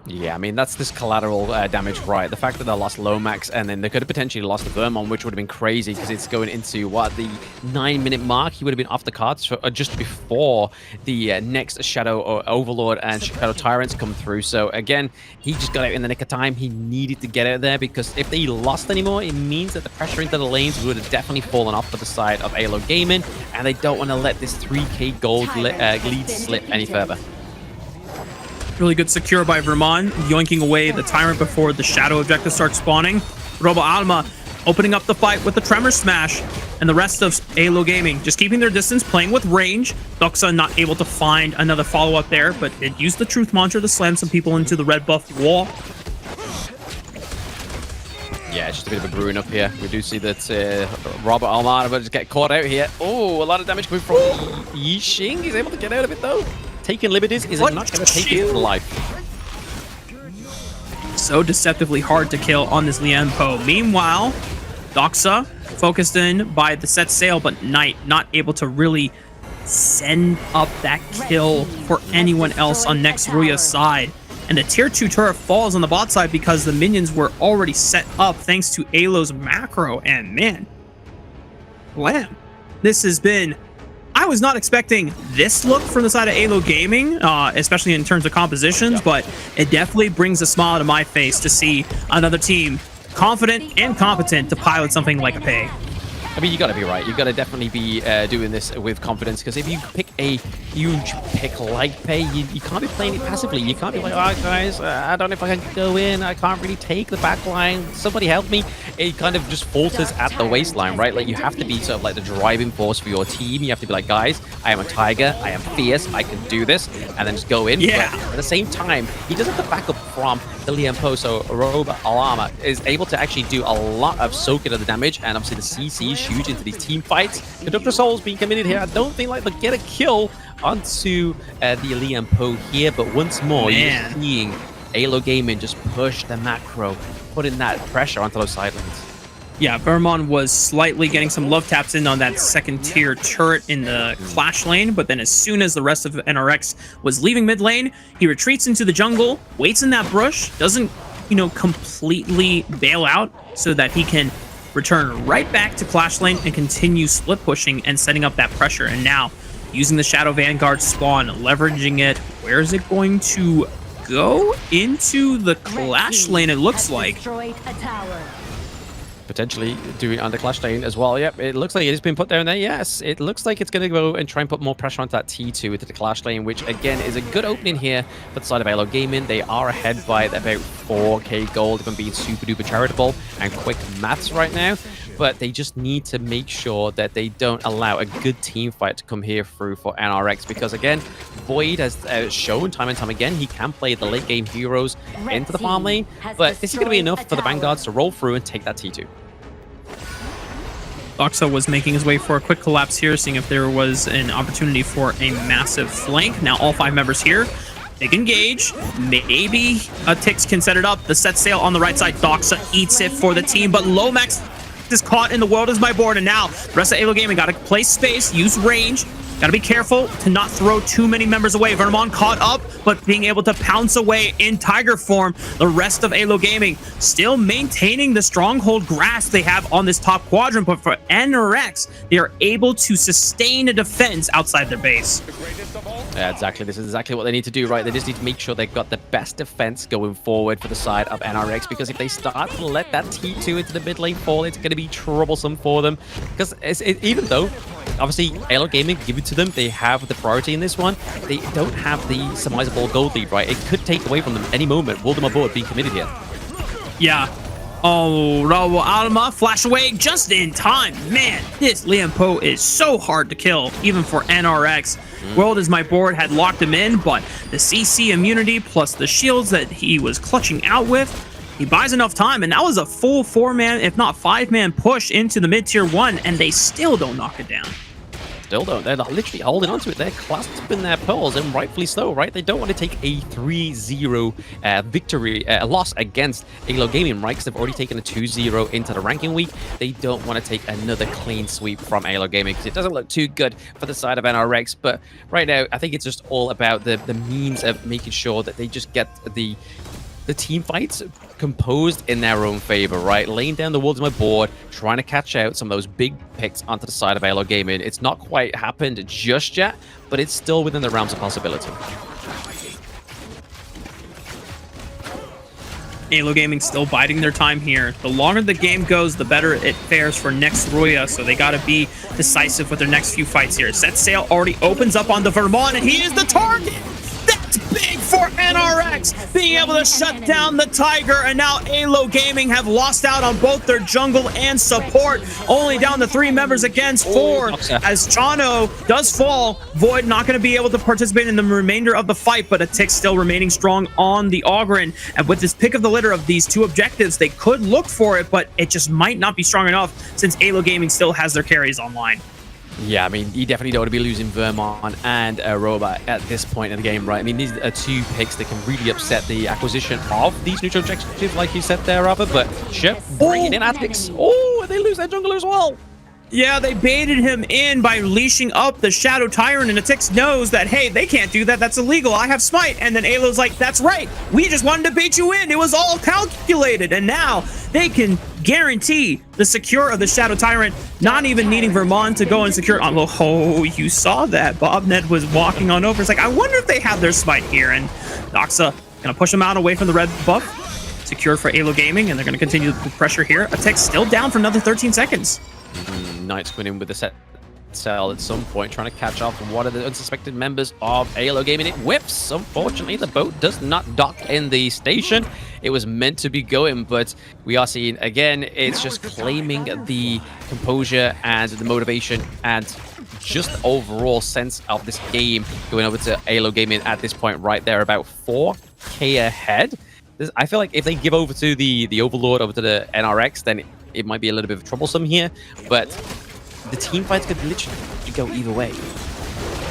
Yeah, I mean, that's this collateral damage, right? The fact that they lost Lomax, and then they could have potentially lost the Vermont, which would have been crazy, because it's going into, the 9-minute mark. He would have been off the cards for, just before the next Shadow Overlord and Shadow Tyrants come through. So, again, he just got out in the nick of time. He needed to get out there, because if they lost anymore, it means that the pressure into the lanes would have definitely fallen off for the side of AYLO Gaming, and they don't want to let this 3k gold lead slip any further. Really good secure by Vermont, yoinking away the Tyrant before the Shadow objective starts spawning. Roma Alma opening up the fight with the Tremor Smash, and the rest of AYLO Gaming just keeping their distance, playing with range. Doxa not able to find another follow-up there, but it used the Truth Mantra to slam some people into the red buff wall. Yeah, it's just a bit of a brewing up here. We do see that Robert Almada will just get caught out here. Oh, a lot of damage coming from Yixing. He's able to get out of it, though. Taking liberties is not going to take his life. So deceptively hard to kill on this Lian Po. Meanwhile, Doxa focused in by the set sail, but Knight not able to really send up that kill for anyone else on next RÜYA's side. And the tier 2 turret falls on the bot side because the minions were already set up thanks to AYLO's macro. And man, Blam, this has been... I was not expecting this look from the side of AYLO Gaming, especially in terms of compositions, but it definitely brings a smile to my face to see another team confident and competent to pilot something like a pay. I mean, you got to be right. You got to definitely be doing this with confidence, because if you pick a huge pick like Pay, you can't be playing it passively. You can't be like, oh, guys, I don't know if I can go in. I can't really take the back line. Somebody help me. It kind of just falters at the waistline, right? Like, you have to be sort of like the driving force for your team. You have to be like, guys, I am a tiger. I am fierce. I can do this. And then just go in. Yeah. But at the same time, he does have the backup from the Lian Po, so Roba Alama is able to actually do a lot of soaking of the damage, and obviously the CC is huge into these team fights. Conductor Souls being committed here. I don't think like they'll get a kill onto the Lian Po here, but once more, you're seeing AYLO Gaming just push the macro, putting that pressure onto those side lanes. Yeah, Vermont was slightly getting some love taps in on that second tier turret in the clash lane, but then as soon as the rest of NRX was leaving mid lane, he retreats into the jungle, waits in that brush, doesn't, completely bail out so that he can return right back to clash lane and continue split pushing and setting up that pressure. And now, using the Shadow Vanguard spawn, leveraging it, where is it going to go? Into the clash lane, it looks like. Potentially doing under Clash Lane as well. Yep, it looks like it has been put down there. Yes, it looks like it's going to go and try and put more pressure onto that T2 into the Clash Lane, which again is a good opening here for the side of AYLO Gaming. They are ahead by about 4k gold, if I'm being super duper charitable and quick maths right now. But they just need to make sure that they don't allow a good team fight to come here through for NRX, because again, Void has shown time and time again he can play the late game heroes into the farm lane, but this is going to be enough for the Vanguards to roll through and take that T2. Doxa was making his way for a quick collapse here, seeing if there was an opportunity for a massive flank. Now all 5 members here. They can engage. Maybe Tix can set it up. The set sail on the right side. Doxa eats it for the team, but Lomax is caught in the world is my board, and now the rest of AYLO Gaming got to play space, use range. Got to be careful to not throw too many members away. Vermont caught up, but being able to pounce away in Tiger form. The rest of AYLO Gaming still maintaining the stronghold grasp they have on this top quadrant, but for NRX, they are able to sustain a defense outside their base. Yeah, exactly. This is exactly what they need to do, right? They just need to make sure they've got the best defense going forward for the side of NRX, because if they start to let that T2 into the mid lane fall, it's going to be troublesome for them. Because even though, obviously, AYLO Gaming, give it to them, they have the priority in this one, they don't have the surmisable gold lead, right? It could take away from them any moment. Will them aboard being committed here? Yeah. Oh, Raul Alma flash away just in time. Man, this Liam Poe is so hard to kill, even for NRX. World is my board had locked him in, but the CC immunity plus the shields that he was clutching out with, he buys enough time, and that was a full 4-man, if not 5-man push into the mid-tier 1, and they still don't knock it down. Still don't. They're literally holding onto it. They're clasping their pearls, and rightfully so, right? They don't want to take a 3-0 victory, loss against AYLO Gaming, right? Because they've already taken a 2-0 into the ranking week. They don't want to take another clean sweep from AYLO Gaming, because it doesn't look too good for the side of NRX. But right now, I think it's just all about the means of making sure that they just get the team fights composed in their own favor, right? Laying down the walls on my board, trying to catch out some of those big picks onto the side of AYLO Gaming. It's not quite happened just yet, but it's still within the realms of possibility. AYLO Gaming still biding their time here. The longer the game goes, the better it fares for next RÜYA, so they got to be decisive with their next few fights here. Set sail already opens up on the Vermont, and he is the target! That's big for NRX, being able to shut down the Tiger, and now AYLO Gaming have lost out on both their jungle and support, only down to 3 members against 4, as Chano does fall. Void not going to be able to participate in the remainder of the fight, but a tick still remaining strong on the Ogryn, and with this pick of the litter of these 2 objectives, they could look for it, but it just might not be strong enough since AYLO Gaming still has their carries online. Yeah, I mean, you definitely don't want to be losing Vermont and Robot at this point in the game, right? I mean, these are 2 picks that can really upset the acquisition of these neutral objectives, like you said there, Robert. But Shep bringing in Atix. Oh, and they lose their jungler as well. Yeah, they baited him in by leashing up the Shadow Tyrant, and Atix knows that, hey, they can't do that. That's illegal. I have Smite. And then AYLO's like, that's right. We just wanted to bait you in. It was all calculated. And now they can guarantee the secure of the Shadow Tyrant, not even needing Vermont to go and secure. Oh, you saw that. Bobnet was walking on over. It's like, I wonder if they have their Smite here. And Doxa going to push him out away from the red buff. Secured for AYLO Gaming, and they're going to continue the pressure here. Atix still down for another 13 seconds. Knight's going in with the set sail at some point, trying to catch up one of the unsuspected members of AYLO Gaming. It whips. Unfortunately, the boat does not dock in the station. It was meant to be going, but we are seeing, again, it's just claiming the composure and the motivation and just overall sense of this game going over to AYLO Gaming at this point right there, about 4k ahead. I feel like if they give over to the Overlord, over to the NRX, then it might be a little bit troublesome here, but the team fights could literally go either way.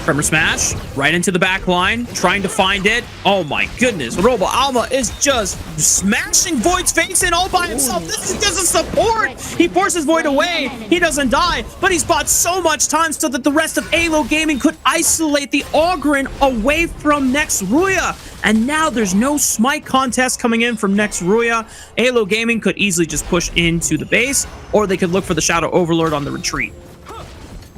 Tremor Smash, right into the back line, trying to find it. Oh my goodness, Robo Alma is just smashing Void's face in all by himself. This is just a support. He forces Void away. He doesn't die, but he's bought so much time so that the rest of AYLO Gaming could isolate the Ogryn away from next RÜYA. And now there's no Smite contest coming in from next RÜYA. AYLO Gaming could easily just push into the base, or they could look for the Shadow Overlord on the retreat.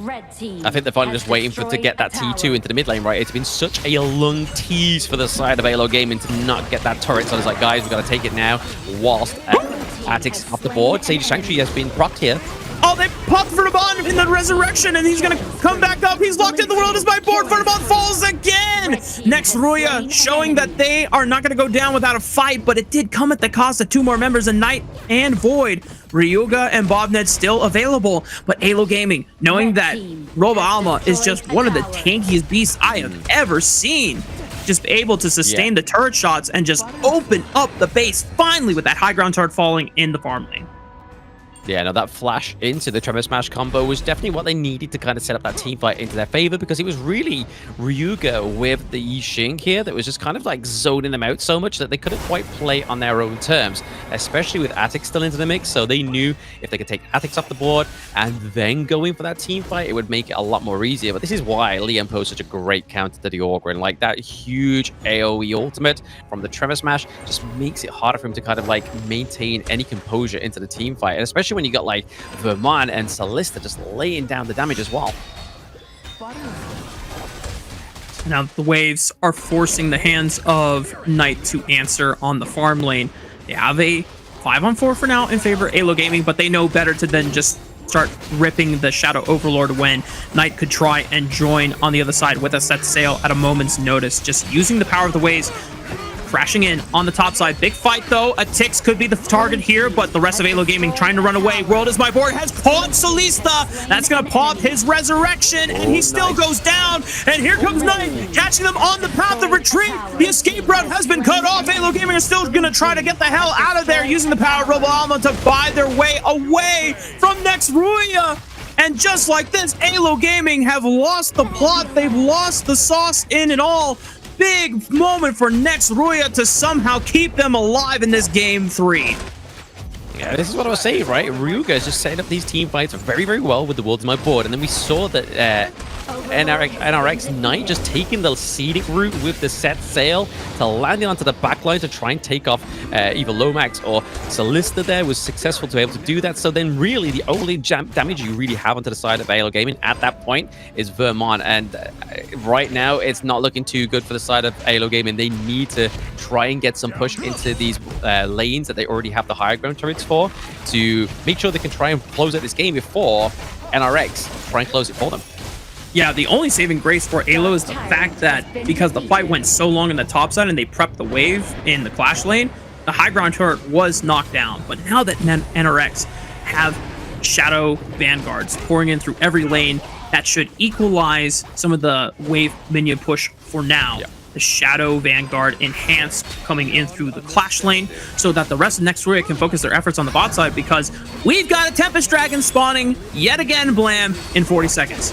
I think they're finally just waiting to get that T2 into the mid lane, right? It's been such a long tease for the side of AYLO Gaming to not get that turret. So it's like, guys, we've got to take it now whilst Atix off the board. Sage Sanctuary has been procced here. Oh, they popped Vermont in the resurrection, and he's gonna come back up. He's locked in. The world is my board. Vermont falls again. Next, RÜYA showing that they are not gonna go down without a fight, but it did come at the cost of 2 more members, a Knight and Void. Ryuga and Bobnet still available, but AYLO Gaming, knowing that Roba Alma is just one of the tankiest beasts I have ever seen, just able to sustain the turret shots and just open up the base finally with that high ground turret falling in the farm lane. Yeah, no, that flash into the Tremor Smash combo was definitely what they needed to kind of set up that team fight into their favor, because it was really Ryuga with the Yixing here that was just kind of like zoning them out so much that they couldn't quite play on their own terms, especially with Atix still into the mix. So they knew if they could take Atix off the board and then go in for that team fight, it would make it a lot more easier. But this is why Liam posed such a great counter to the Orgrin. Like that huge AoE ultimate from the Tremor Smash just makes it harder for him to kind of like maintain any composure into the team fight, and especially when you got like Vermont and Celista just laying down the damage as well. Now the waves are forcing the hands of Knight to answer on the farm lane. They have a 5-on-4 for now in favor of AYLO Gaming, but they know better to then just start ripping the Shadow Overlord when Knight could try and join on the other side with a set sail at a moment's notice, just using the power of the waves. Crashing in on the top side. Big fight, though. A Tix could be the target here, but the rest of AYLO Gaming trying to run away. World is my board has pawned Celista. That's going to pop his resurrection, and he still goes down. And here comes Knight, catching them on the path of retreat. The escape route has been cut off. AYLO Gaming are still going to try to get the hell out of there, using the power of Robo Alma to buy their way away from next RÜYA. And just like this, AYLO Gaming have lost the plot. They've lost the sauce in it all. Big moment for next RÜYA to somehow keep them alive in this game 3. Yeah, this is what I was saying, right? Ryuga is just setting up these team fights very, very well with the World's My Board. And then we saw that NRX Knight just taking the scenic route with the set sail to landing onto the backline to try and take off either Lomax or Celista there, was successful to be able to do that. So then really the only damage you really have onto the side of AYLO Gaming at that point is Vermont. And right now it's not looking too good for the side of AYLO Gaming. They need to try and get some push into these lanes that they already have the higher ground turrets for, to make sure they can try and close out this game before NRX try and close it for them. Yeah, the only saving grace for AYLO is the fact that because the fight went so long in the top side and they prepped the wave in the clash lane, the high ground turret was knocked down. But now that NRX have Shadow Vanguards pouring in through every lane, that should equalize some of the wave minion push for now. Yeah. The Shadow Vanguard enhanced coming in through the clash lane so that the rest of next RÜYA can focus their efforts on the bot side, because we've got a Tempest Dragon spawning yet again, Blam, in 40 seconds.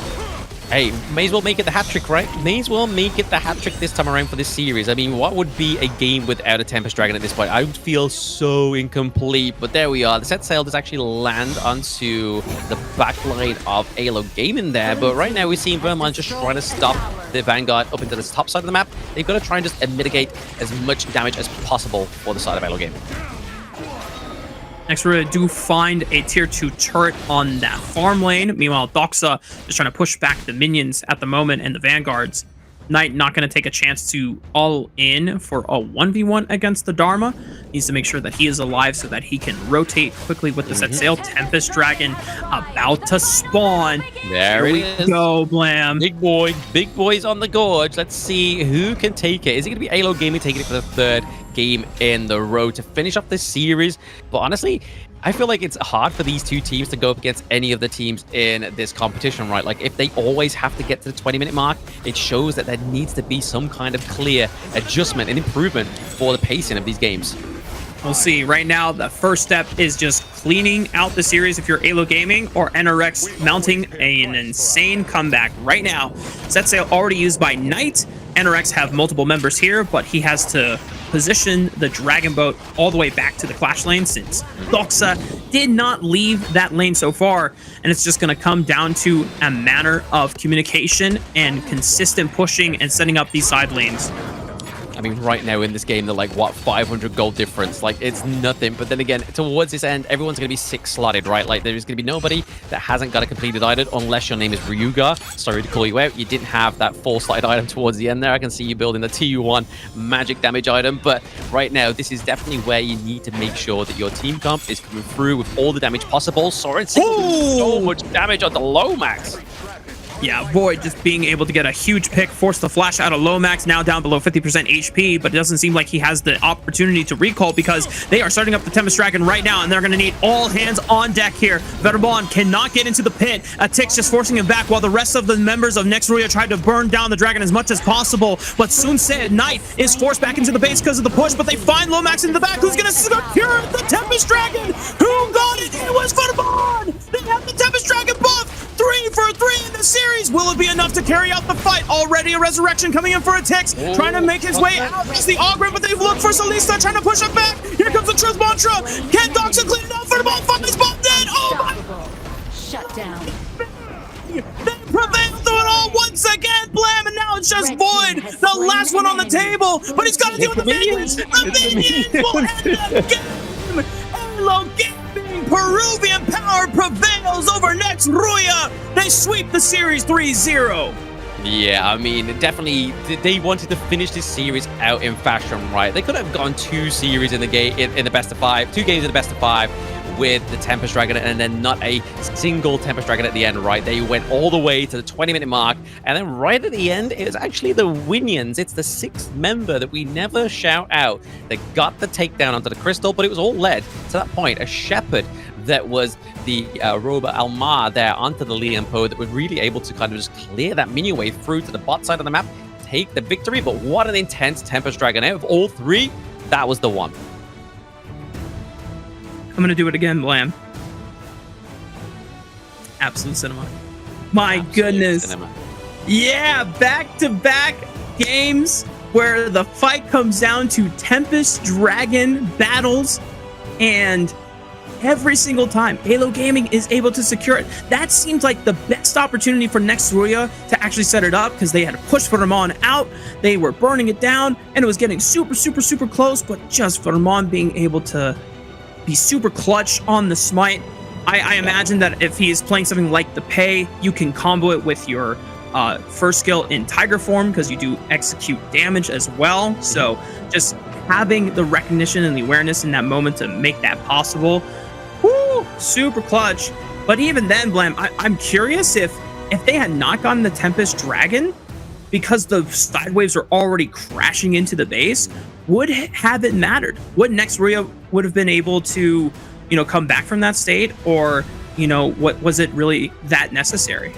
Hey, may as well make it the hat-trick, right? May as well make it the hat-trick this time around for this series. I mean, what would be a game without a Tempest Dragon at this point? I would feel so incomplete, but there we are. The set sail does actually land onto the backline of AYLO Gaming there, but right now we're seeing Vermont just trying to stop the Vanguard up into the top side of the map. They've got to try and just mitigate as much damage as possible for the side of AYLO Gaming. Next, RÜYA do find a tier 2 turret on that farm lane. Meanwhile, Doxa is trying to push back the minions at the moment and the Vanguards. Knight not going to take a chance to all in for a 1v1 against the Dharma. Needs to make sure that he is alive so that he can rotate quickly with the set sail. Tempest Dragon about to spawn. There we go, Blam. Big boys on the gorge. Let's see who can take it. Is it going to be AYLO Gaming taking it for the 3rd game in the row to finish off this series? But honestly, I feel like it's hard for these two teams to go up against any of the teams in this competition, right? Like, if they always have to get to the 20-minute mark, it shows that there needs to be some kind of clear adjustment and improvement for the pacing of these games. We'll see. Right now, the first step is just cleaning out the series if you're AYLO Gaming, or NRX mounting an insane comeback right now. Set sail already used by Knight. NRX have multiple members here, but he has to position the Dragon Boat all the way back to the clash lane, since Doxa did not leave that lane so far, and it's just going to come down to a matter of communication and consistent pushing and setting up these side lanes. mean, right now in this game, they're like, what, 500 gold difference? Like, it's nothing. But then again, towards this end, everyone's going to be 6-slotted, right? Like, there's going to be nobody that hasn't got a completed item unless your name is RÜYA. Sorry to call you out. You didn't have that 4-slotted item towards the end there. I can see you building the TU1 magic damage item. But right now, this is definitely where you need to make sure that your team comp is coming through with all the damage possible. Soren so much damage on the Lomax. Yeah, Void just being able to get a huge pick, force the flash out of Lomax, now down below 50% HP, but it doesn't seem like he has the opportunity to recall because they are starting up the Tempest Dragon right now, and they're going to need all hands on deck here. Veterbon cannot get into the pit. Tix just forcing him back while the rest of the members of Next RÜYA tried to burn down the dragon as much as possible, but Sunset Knight is forced back into the base because of the push, but they find Lomax in the back, who's going to secure the Tempest Dragon. Who got it? It was Veterbon! They have the Tempest Dragon buff! 3 for 3 in the series. Will it be enough to carry out the fight? Already a resurrection coming in for a Tix, trying to make his way out. It's the Ogre, but they've looked for Salista, trying to push him back. Here comes the Truth Mantra. Ken Doxon clean it out for the ball. Finds bomb dead. Oh my! Shut down. They prevail through it all once again, Blam, and now it's just Void, the last one on the table. But he's got to deal with the minions. The minions will end the game. AYLO Gaming, Peruvian power prevails over Next RÜYA. They sweep the series 3-0. Yeah, I mean, definitely, they wanted to finish this series out in fashion, right? They could have gone 2 series in the game, in the best of 5, 2 games in the best of 5 with the Tempest Dragon, and then not a single Tempest Dragon at the end, right? They went all the way to the 20-minute mark, and then right at the end, it was actually the Winions. It's the 6th member that we never shout out that got the takedown onto the crystal, but it was all led to that point. A Shepherd that was the Roba Almar there onto the Liam Poe that was really able to kind of just clear that minion wave through to the bot side of the map, take the victory. But what an intense Tempest Dragon. Out of all 3, that was the one. I'm going to do it again, Blam. Absolute cinema. My goodness. Cinema. Yeah, back-to-back games where the fight comes down to Tempest Dragon battles, and every single time AYLO Gaming is able to secure it. That seems like the best opportunity for Next RÜYA to actually set it up, because they had to push Vermon out. They were burning it down, and it was getting super, super, super close, but just Vermon being able to be super clutch on the smite. I imagine that if he is playing something like the Pei, you can combo it with your first skill in Tiger form, because you do execute damage as well. So just having the recognition and the awareness in that moment to make that possible, woo, super clutch. But even then, Blam, I'm curious if they had not gotten the Tempest Dragon, because the side waves are already crashing into the base, would have it mattered? Would Next RÜYA would have been able to, you know, come back from that state, or, you know, what was it really that necessary?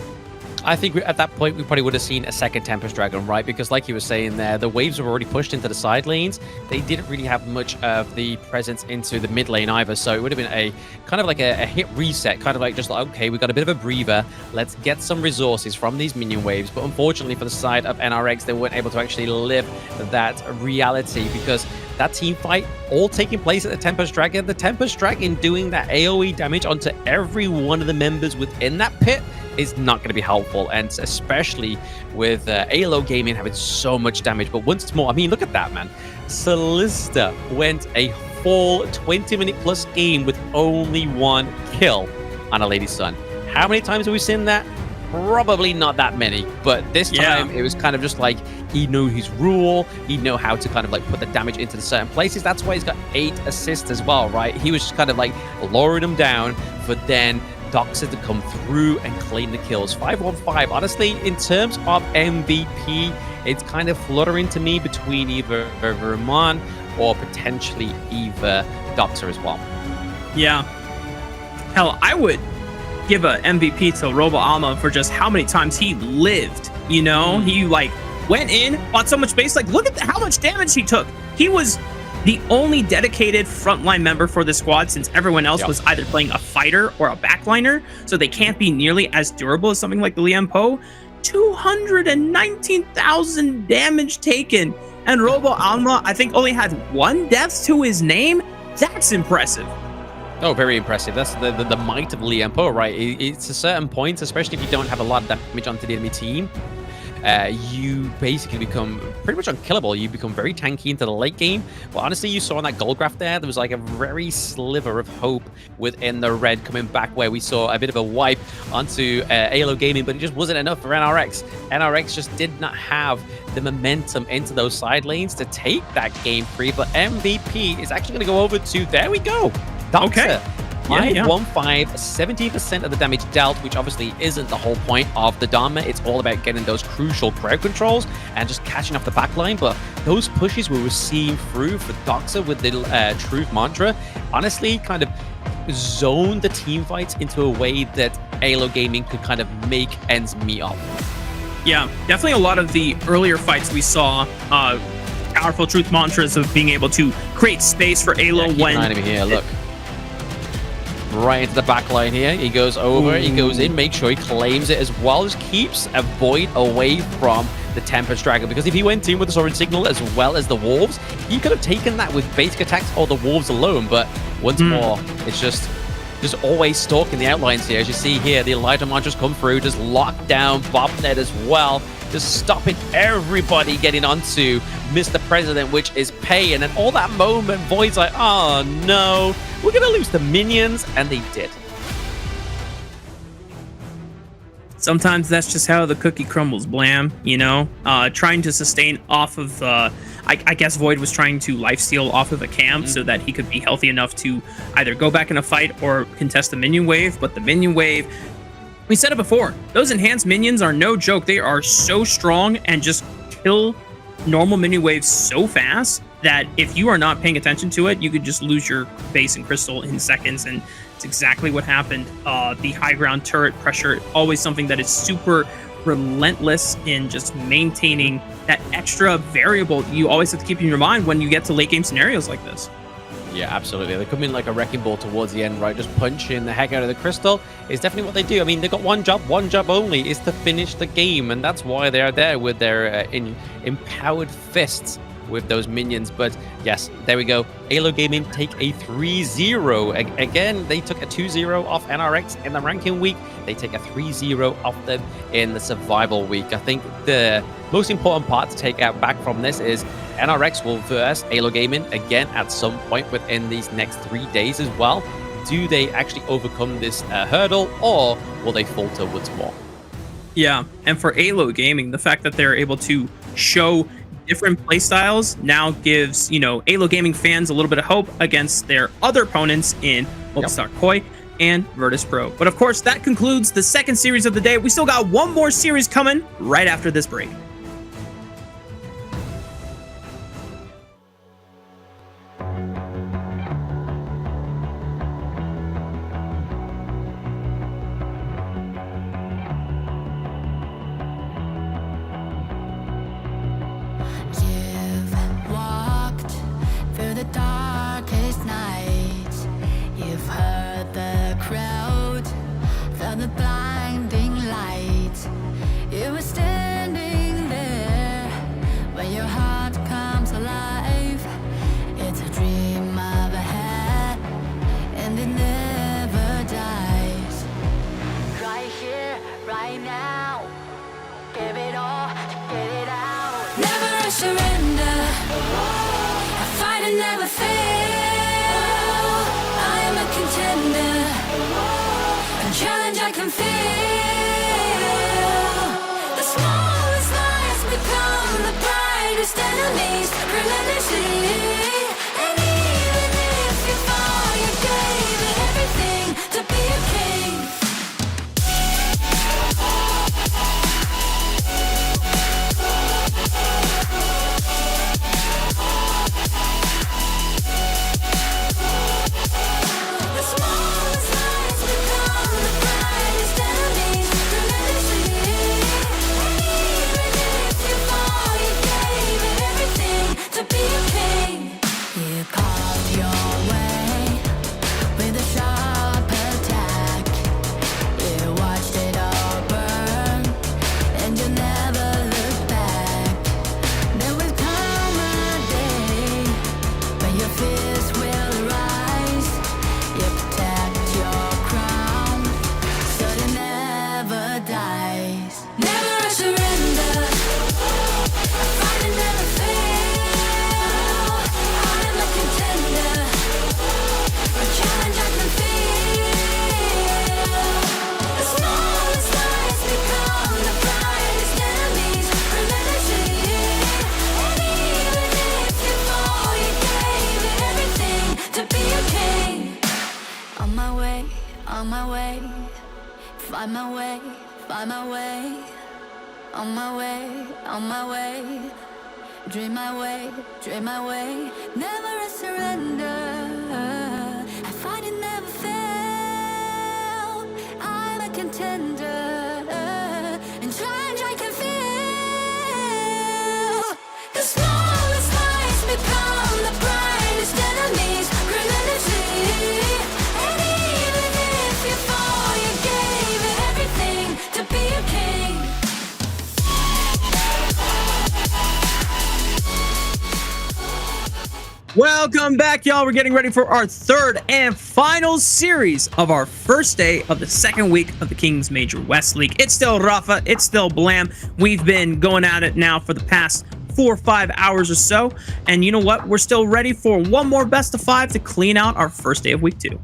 I think at that point, we probably would have seen a second Tempest Dragon, right? Because like you were saying there, the waves were already pushed into the side lanes. They didn't really have much of the presence into the mid lane either. So it would have been a kind of like a hit reset, kind of like just like, okay, we got a bit of a breather. Let's get some resources from these minion waves. But unfortunately for the side of NRX, they weren't able to actually live that reality, because that team fight all taking place at the Tempest Dragon. The Tempest Dragon doing that AoE damage onto every one of the members within that pit is not going to be helpful, and especially with AYLO Gaming having so much damage. But once more, I mean, look at that, man. Salista went a full 20-minute plus game with only 1 kill on a Lady Sun. How many times have we seen that? Probably not that many, but this time it was kind of just like he knew his rule, he knew how to kind of like put the damage into the certain places. That's why he's got 8 assists as well, right? He was just kind of like lowering them down for then Doxer to come through and claim the kills. 5-1-5. Honestly, in terms of MVP, it's kind of fluttering to me between either Vermon or potentially either Doxer as well. Yeah. Hell, I would give a MVP to Robo Alma for just how many times he lived. You know, he like went in, bought so much base. Like, look at how much damage he took. He was the only dedicated frontline member for the squad, since everyone else was either playing a fighter or a backliner, so they can't be nearly as durable as something like the Liam Poe. 219,000 damage taken, and Robo Alma, I think, only had 1 death to his name. That's impressive. Oh, very impressive. That's the might of Liam Poe, right? It's a certain point, especially if you don't have a lot of damage onto the enemy team, you basically become pretty much unkillable. You become very tanky into the late game. Well, honestly, you saw in that gold graph there was like a very sliver of hope within the red coming back, where we saw a bit of a wipe onto AYLO Gaming, but it just wasn't enough for NRX. NRX just did not have the momentum into those side lanes to take that game free, but MVP is actually going to go over to, there we go, Doctor. Okay. 5-1-5, 70% of the damage dealt, which obviously isn't the whole point of the Dharma. It's all about getting those crucial crowd controls and just catching off the backline. But those pushes we were seeing through for Doxa with the Truth Mantra, honestly, kind of zoned the team fights into a way that AYLO Gaming could kind of make ends meet up. Yeah, definitely a lot of the earlier fights we saw, powerful Truth Mantras of being able to create space for AYLO Keep an eye on him here, look. Right into the back line here. He goes over, he goes in, make sure he claims it as well. Just keeps a void away from the Tempest Dragon, because if he went in with the Sovereign Signal as well as the Wolves, he could have taken that with basic attacks or the Wolves alone. But once more, it's just always stalking the outlines here. As you see here, the Elijah Mantras come through, just lock down Bobnet as well, just stopping everybody getting onto Mr. President, which is Pei. And then all that moment, Void's like, oh no, we're gonna lose the minions, and they did. Sometimes that's just how the cookie crumbles, Blam, you know? Trying to sustain off of, I guess Void was trying to lifesteal off of a camp so that he could be healthy enough to either go back in a fight or contest the minion wave. But the minion wave, we said it before, those enhanced minions are no joke. They are so strong and just kill normal minion waves so fast that if you are not paying attention to it, you could just lose your base and crystal in seconds. And it's exactly what happened. The high ground turret pressure, always something that is super relentless in just maintaining that extra variable you always have to keep in your mind when you get to late game scenarios like this. Yeah, absolutely. They come in like a wrecking ball towards the end, right? Just punching the heck out of the crystal is definitely what they do. I mean, they've got one job only, is to finish the game. And that's why they're there with their empowered fists with those minions. But yes, there we go. AYLO Gaming take a 3-0. Again, they took a 2-0 off NRX in the ranking week. They take a 3-0 off them in the survival week. I think the most important part to take out back from this is NRX will verse AYLO Gaming again at some point within these next 3 days as well. Do they actually overcome this hurdle, or will they falter once more? Yeah, and for AYLO Gaming, the fact that they're able to show different playstyles now gives, you know, AYLO Gaming fans a little bit of hope against their other opponents in Movistar Koi and Virtus Pro. But of course, that concludes the second series of the day. We still got one more series coming right after this break. On my way, find my way, find my way. On my way, on my way. Dream my way, dream my way. Never a surrender. I find it never fail. I'm a contender. And change I can feel. The smallest lies become the brightest enemies. Relentlessly. And even if you fall, you gave it everything to be a king. Welcome back, y'all. We're getting ready for our third and final series of our first day of the second week of the Kings Major West League. It's still Rafa, it's still Blam. We've been going at it now for the past 4 or 5 hours or so. And you know what? We're still ready for one more best of 5 to clean out our first day of week 2.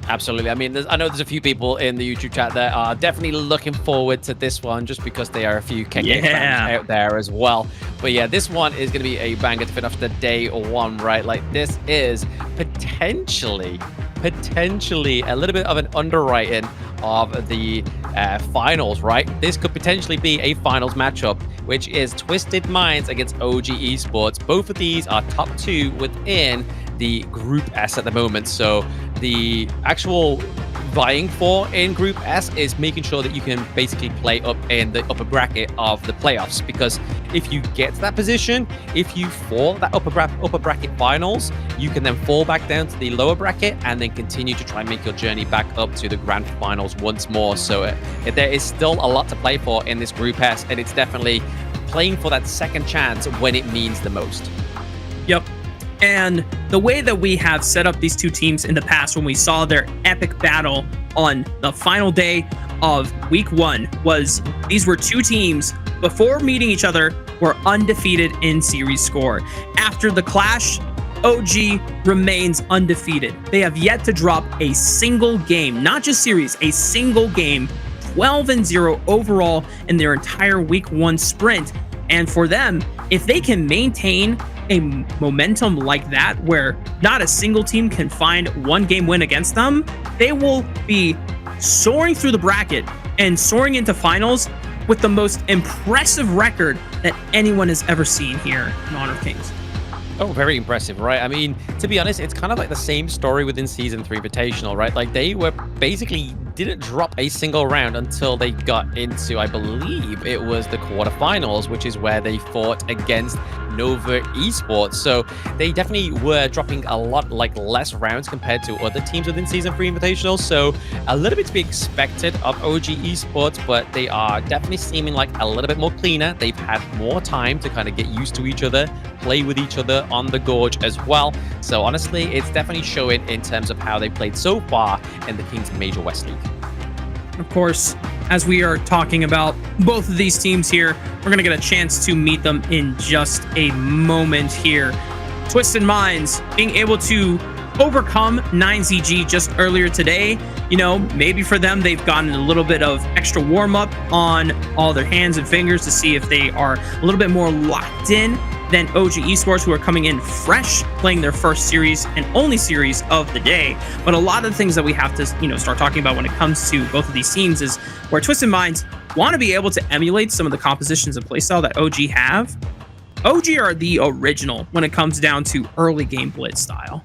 Absolutely. I mean, I know there's a few people in the YouTube chat that are definitely looking forward to this one just because there are a few KK fans out there as well. But yeah, this one is going to be a banger to finish off the day 1, right? Like, this is potentially a little bit of an underwriting of the finals, right? This could potentially be a finals matchup, which is Twisted Minds against OG Esports. Both of these are top 2 within the Group S at the moment. So the actual vying for in Group S is making sure that you can basically play up in the upper bracket of the playoffs, because if you get to that position, if you fall that upper bracket finals, you can then fall back down to the lower bracket and then continue to try and make your journey back up to the grand finals once more. So there is still a lot to play for in this Group S, and it's definitely playing for that second chance when it means the most. Yep. And the way that we have set up these two teams in the past when we saw their epic battle on the final day of week 1 was these were two teams before meeting each other were undefeated in series score. After the clash, OG remains undefeated. They have yet to drop a single game, not just series, a single game, 12-0 overall in their entire week 1 sprint. And for them, if they can maintain a momentum like that, where not a single team can find one game win against them, they will be soaring through the bracket and soaring into finals with the most impressive record that anyone has ever seen here in Honor of Kings. Oh, very impressive, right? I mean, to be honest, it's kind of like the same story within Season 3 Invitational, right? Like, they were basically didn't drop a single round until they got into, I believe it was the quarterfinals, which is where they fought against Nova Esports. So they definitely were dropping a lot less rounds compared to other teams within Season 3 Invitational. So a little bit to be expected of OG Esports, but they are definitely seeming like a little bit more cleaner. They've had more time to kind of get used to each other, play with each other on the Gorge as well. So honestly, it's definitely showing in terms of how they played so far in the Kings Major West League. Of course, as we are talking about both of these teams here, we're going to get a chance to meet them in just a moment here. Twisted Minds being able to overcome 9ZG just earlier today. You know, maybe for them, they've gotten a little bit of extra warm-up on all their hands and fingers to see if they are a little bit more locked in than OG Esports, who are coming in fresh, playing their first series and only series of the day. But a lot of the things that we have to, start talking about when it comes to both of these teams is where Twisted Minds want to be able to emulate some of the compositions and playstyle that OG have. OG are the original when it comes down to early game blitz style.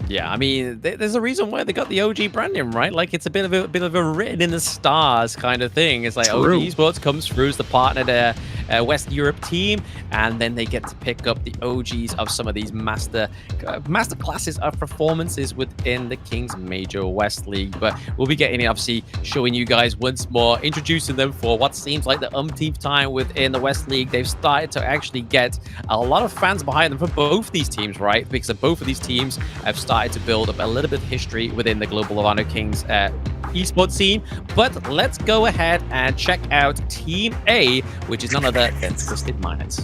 Yeah, I mean, there's a reason why they got the OG branding, right? Like, it's a bit of a written in the stars kind of thing. It's like True. OG Esports comes through as the partner to West Europe team, and then they get to pick up the OGs of some of these master classes of performances within the Kings Major West League. But we'll be getting it, obviously, showing you guys once more, introducing them for what seems like the umpteenth time within the West League. They've started to actually get a lot of fans behind them for both these teams, right? Because both of these teams have started to build up a little bit of history within the Global of Honor Kings esports scene. But let's go ahead and check out Team A, which is none other than Twisted Minds.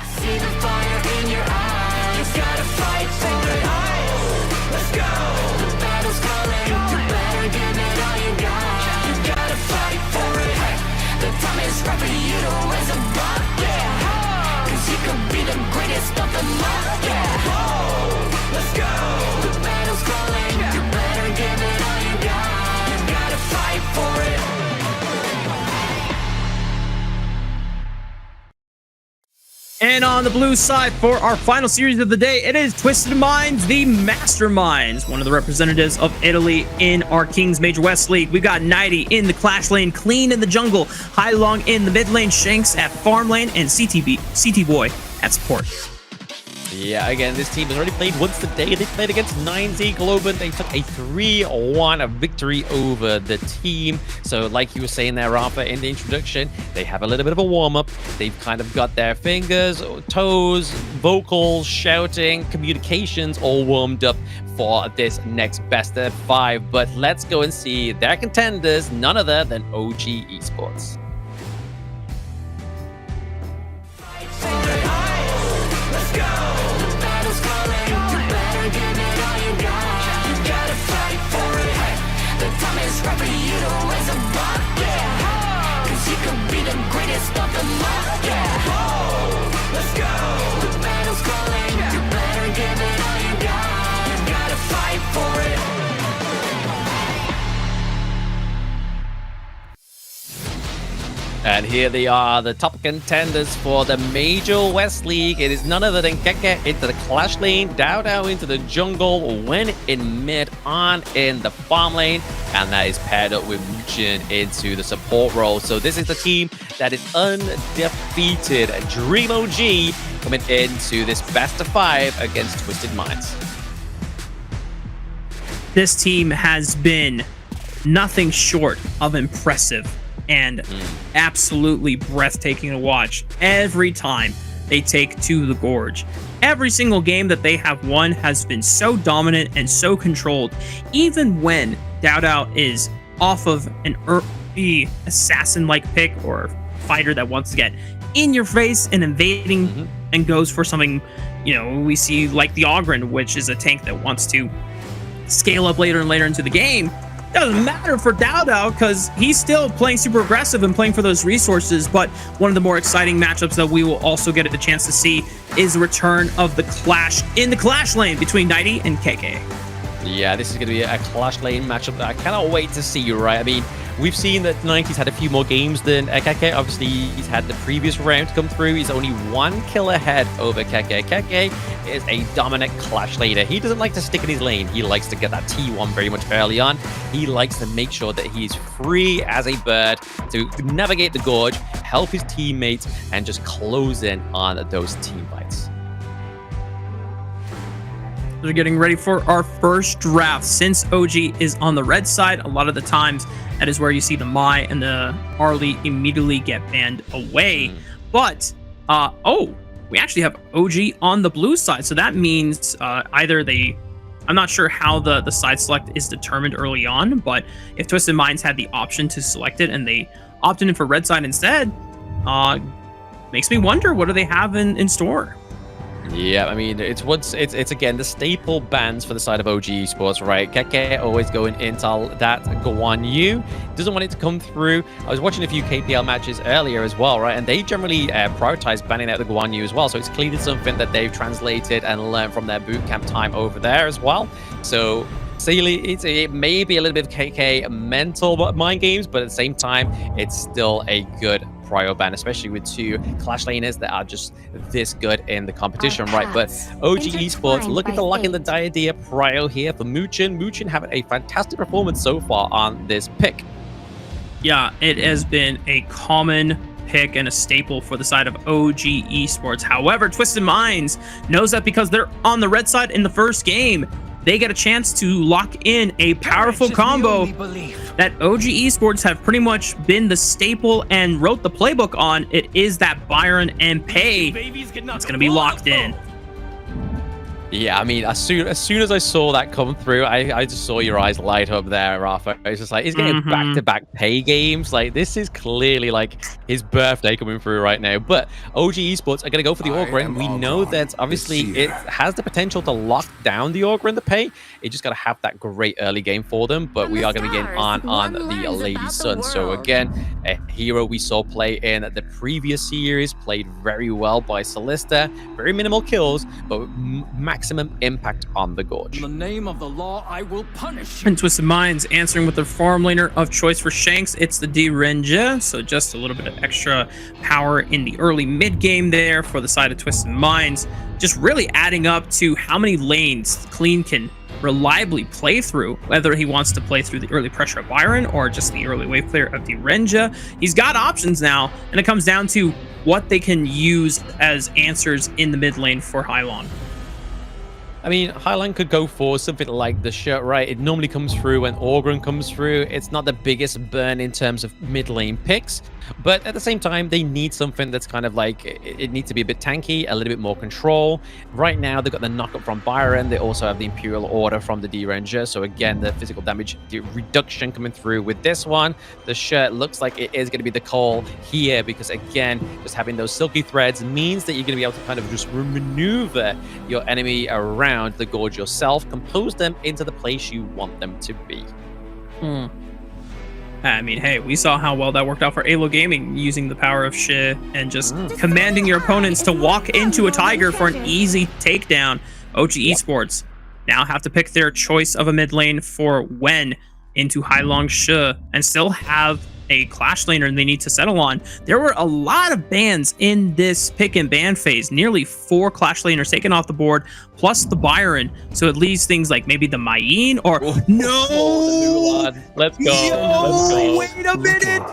See the fire in your eyes. Gotta fight for it. Let's go. The battle's calling. You better give it all you got. You gotta fight for it. The time is right for you to raise a bar. Yeah. Cause you could be the greatest of them all. Yeah. Let's go. And on the blue side for our final series of the day, it is Twisted Minds, the Masterminds, one of the representatives of Italy in our Kings Major West League. We've got Nighty in the Clash lane, Clean in the jungle, High Long in the mid lane, Shanks at farm lane, and CT Boy at support. Yeah, again, this team has already played once today. They played against 9Z Globin. They took a 3-1 victory over the team. So like you were saying there, Rafa, in the introduction, they have a little bit of a warm-up. They've kind of got their fingers, toes, vocals, shouting, communications all warmed up for this next best of 5. But let's go and see their contenders, none other than OG Esports. And here they are, the top contenders for the Major West League. It is none other than Keke into the Clash lane, Dao into the jungle, Wen in mid, On in the farm lane, and that is paired up with Muchin into the support role. So this is the team that is undefeated. Dream OG coming into this best of 5 against Twisted Minds. This team has been nothing short of impressive and absolutely breathtaking to watch every time they take to the Gorge. Every single game that they have won has been so dominant and so controlled, even when Dao is off of an early assassin-like pick or fighter that wants to get in your face and invading and goes for something, you know, we see like the Ogren, which is a tank that wants to scale up later and later into the game. Doesn't matter for Dao because he's still playing super aggressive and playing for those resources. But one of the more exciting matchups that we will also get a chance to see is the return of the clash in the Clash lane between Nighty and KK. Yeah, this is going to be a Clash lane matchup that I cannot wait to see, right? I mean, we've seen that 90's had a few more games than Keke. Obviously, he's had the previous round come through. He's only 1 kill ahead over Keke. Keke is a dominant Clash laner. He doesn't like to stick in his lane. He likes to get that T1 very much early on. He likes to make sure that he's free as a bird to navigate the Gorge, help his teammates, and just close in on those team fights. We're getting ready for our first draft. Since OG is on the red side, a lot of the times that is where you see the Mai and the Arlie immediately get banned away. But we actually have OG on the blue side, so that means either they, I'm not sure how the side select is determined early on, but if Twisted Minds had the option to select it and they opted in for red side instead, makes me wonder, what do they have in store? Yeah, I mean, it's again the staple bans for the side of OG Esports, right? Keke always going into that Guan Yu. Doesn't want it to come through. I was watching a few KPL matches earlier as well, right? And they generally prioritize banning out the Guan Yu as well. So it's clearly something that they've translated and learned from their bootcamp time over there as well. So it may be a little bit of KK mental mind games, but at the same time, it's still a good prio ban, especially with 2 Clash laners that are just this good in the competition, right? But OG Esports looking to lock in the Diadea prio here for Muchin. Muchin having a fantastic performance so far on this pick. Yeah, it has been a common pick and a staple for the side of OG Esports. However, Twisted Minds knows that because they're on the red side in the first game, they get a chance to lock in a powerful combo that OG Esports have pretty much been the staple and wrote the playbook on. It is that Byron and Pei. It's going to be locked in. Yeah, I mean, as soon as I saw that come through, I just saw your eyes light up there, Rafa. I was just like, he's getting back-to-back Pei games. Like, this is clearly like his birthday coming through right now. But OG Esports are going to go for the Ogre. We know that obviously it has the potential to lock down the Ogre and the Pei. It just got to have that great early game for them. But we are going to get on the Lady Sun. So again, a hero we saw play in the previous series, played very well by Solista. Very minimal kills, but max maximum impact on the Gorge. In the name of the law, I will punish you. And Twisted Minds answering with their farm laner of choice for Shanks. It's the D-Renja, so just a little bit of extra power in the early mid game there for the side of Twisted Minds. Just really adding up to how many lanes Clean can reliably play through, whether he wants to play through the early pressure of Byron or just the early wave clear of D-Renja. He's got options now, and it comes down to what they can use as answers in the mid lane for Hylon. I mean, Highline could go for something like the shirt, right? It normally comes through when Orgrim comes through. It's not the biggest burn in terms of mid lane picks, but at the same time, they need something that's kind of like, it needs to be a bit tanky, a little bit more control. Right now, they've got the knockup from Byron. They also have the Imperial Order from the D-Ranger. So again, the physical damage reduction coming through with this one. The shirt looks like it is going to be the call here because again, just having those silky threads means that you're going to be able to kind of just maneuver your enemy around the Gorge yourself, compose them into the place you want them to be. I mean, hey, we saw how well that worked out for AYLO Gaming, using the power of Shi and just commanding your opponents to walk into a Tiger for an easy takedown. OG Esports now have to pick their choice of a mid lane for when into Hylong Shi and still have a Clash laner they need to settle on. There were a lot of bans in this pick and ban phase. Nearly 4 Clash laners taken off the board, plus the Byron. So it leaves things like maybe the Mayeen or no. Let's go. Let's go. Wait a minute.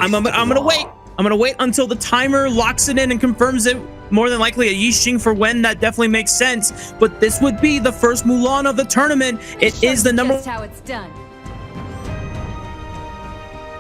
I'm gonna wait. I'm gonna wait until the timer locks it in and confirms it. More than likely a Yixing for when that definitely makes sense. But this would be the first Mulan of the tournament. It is the number That's how it's done.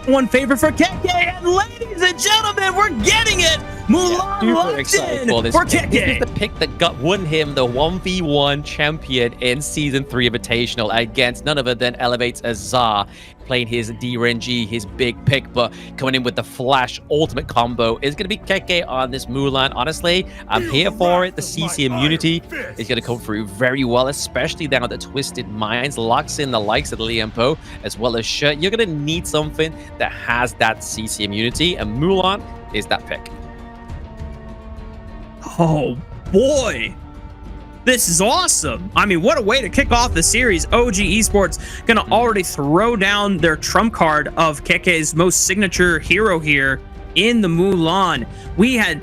one favorite for KK, and ladies and gentlemen, we're getting it. Mulan locked in for KK. This is the pick that won him the 1v1 champion in Season 3 Invitational against none other than Elevates Azar, playing his D-Renji, his big pick, but coming in with the Flash ultimate combo is going to be KK on this Mulan. Honestly, I'm here for it. The CC immunity is going to come through very well, especially now that Twisted Minds locks in the likes of Liam Poe as well as Shirt. You're going to need something that has that CC immunity, and Mulan is that pick. Oh boy, this is awesome. I mean, what a way to kick off the series. OG Esports gonna already throw down their trump card of KK's most signature hero here in the Mulan. We had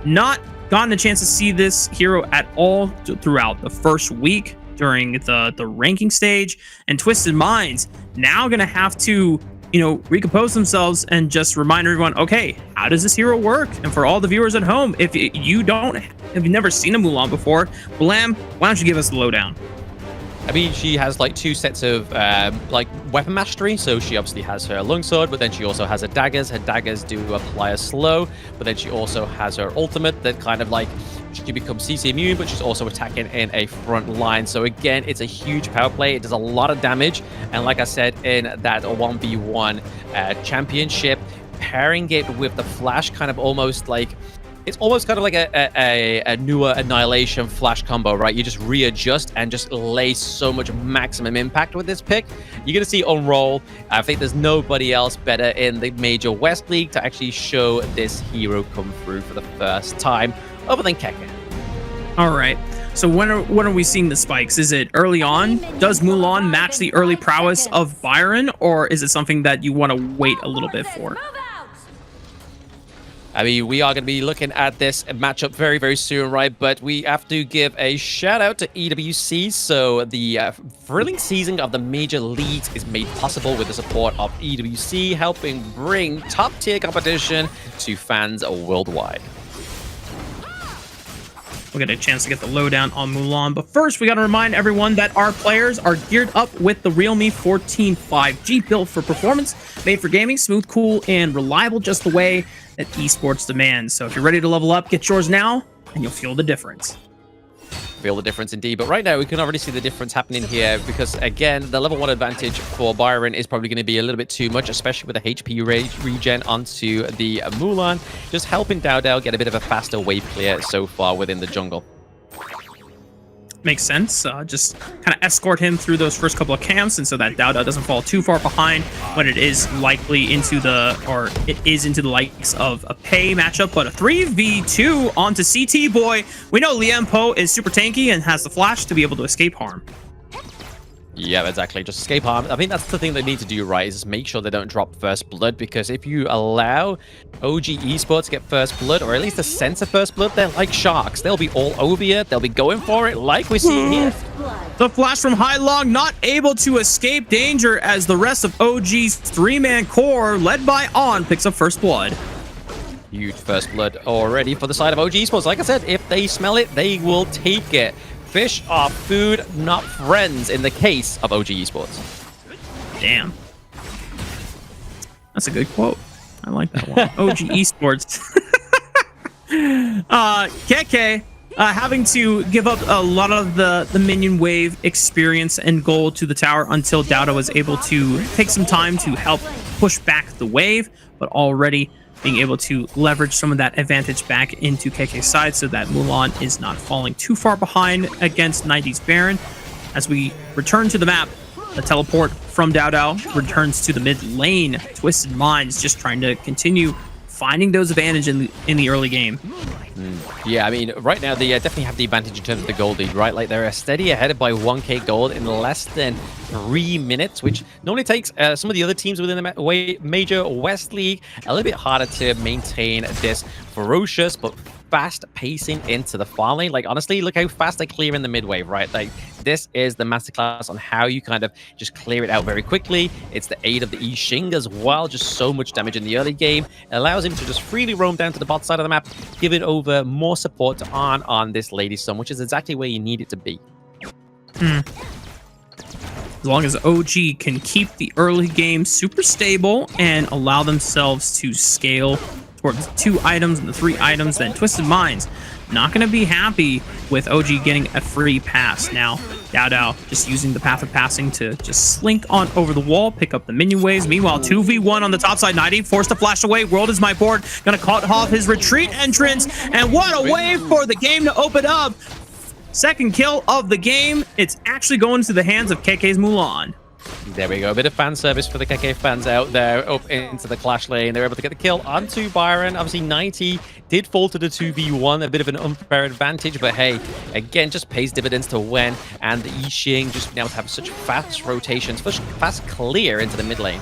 not gotten a chance to see this hero at all throughout the first week during the ranking stage, and Twisted Minds now gonna have to, you know, recompose themselves and just remind everyone, okay, how does this hero work? And for all the viewers at home, if you've never seen a Mulan before, Blam, why don't you give us the lowdown? I mean, she has like 2 sets of like weapon mastery. So she obviously has her longsword, but then she also has her daggers. Her daggers do apply a slow, but then she also has her ultimate that kind of like, she becomes CC immune, but she's also attacking in a front line. So again, it's a huge power play. It does a lot of damage. And like I said, in that 1v1 championship, pairing it with the Flash kind of almost like, it's almost kind of like a newer Annihilation Flash combo, right? You just readjust and just lay so much maximum impact with this pick. You're going to see on roll. I think there's nobody else better in the Major West League to actually show this hero come through for the first time, other than Keke. All right. So when are we seeing the spikes? Is it early on? Does Mulan match the early prowess of Byron, or is it something that you want to wait a little bit for? I mean, we are going to be looking at this matchup very, very soon, right? But we have to give a shout out to EWC. So the thrilling season of the major leagues is made possible with the support of EWC, helping bring top tier competition to fans worldwide. We'll get a chance to get the lowdown on Mulan, but first we got to remind everyone that our players are geared up with the Realme 14 5G, built for performance, made for gaming, smooth, cool, and reliable, just the way that esports demands. So if you're ready to level up, get yours now, and you'll feel the difference. Feel the difference indeed, but right now we can already see the difference happening here because again, the level 1 advantage for Byron is probably going to be a little bit too much, especially with the HP regen onto the Mulan, just helping Dao Dao get a bit of a faster wave clear so far within the jungle. makes sense. Just kind of escort him through those first couple of camps, and so that Dao Dao doesn't fall too far behind when it is likely into the, or it is into the likes of a Pei matchup. But a 3v2 onto CT Boy. We know Liam Po is super tanky and has the flash to be able to escape harm. Yeah, exactly. Just escape harm. I think that's the thing they need to do, right, is just make sure they don't drop first blood, because if you allow OG Esports to get first blood, or at least a sense of first blood, they're like sharks. They'll be all over you. They'll be going for it like we see here. The flash from Hai Long not able to escape danger as the rest of OG's three-man core, led by On, picks up first blood. Huge first blood already for the side of OG Esports. Like I said, if they smell it, they will take it. Fish are food, not friends, in the case of OG Esports. Damn. That's a good quote. I like that one. OG Esports. KK having to give up a lot of the minion wave experience and gold to the tower until Dao Dao was able to take some time to help push back the wave, but already being able to leverage some of that advantage back into KK's side so that Mulan is not falling too far behind against 90s Baron. As we return to the map, the teleport from Dao Dao returns to the mid lane. Twisted Minds just trying to continue finding those advantage in the early game. Yeah, I mean, right now they definitely have the advantage in terms of the gold lead, right? Like, they're steady ahead by 1k gold in less than 3 minutes, which normally takes some of the other teams within the Major West League a little bit harder to maintain this ferocious but fast pacing into the far lane. Like, honestly, look how fast they clear in the mid wave, right? Like, this is the masterclass on how you kind of just clear it out very quickly. It's the aid of the I Ching as well. Just so much damage in the early game. It allows him to just freely roam down to the bot side of the map, giving over more support to on this Lady Sun, which is exactly where you need it to be. As long as OG can keep the early game super stable and allow themselves to scale towards 2 items and the 3 items, then Twisted Minds not going to be happy with OG getting a free pass. Now, Dao Dao just using the path of passing to just slink on over the wall, pick up the minion waves. Meanwhile, 2v1 on the top side. 90 forced to flash away. World is my board. Gonna cut off his retreat entrance. And what a way for the game to open up. Second kill of the game. It's actually going to the hands of KK's Mulan. There we go. A bit of fan service for the KK fans out there up into the clash lane. They're able to get the kill onto Byron. Obviously, 90 did fall to the 2v1. A bit of an unfair advantage, but hey, again, just pays dividends to Wen and the I Ching just now have such fast rotations, such fast clear into the mid lane.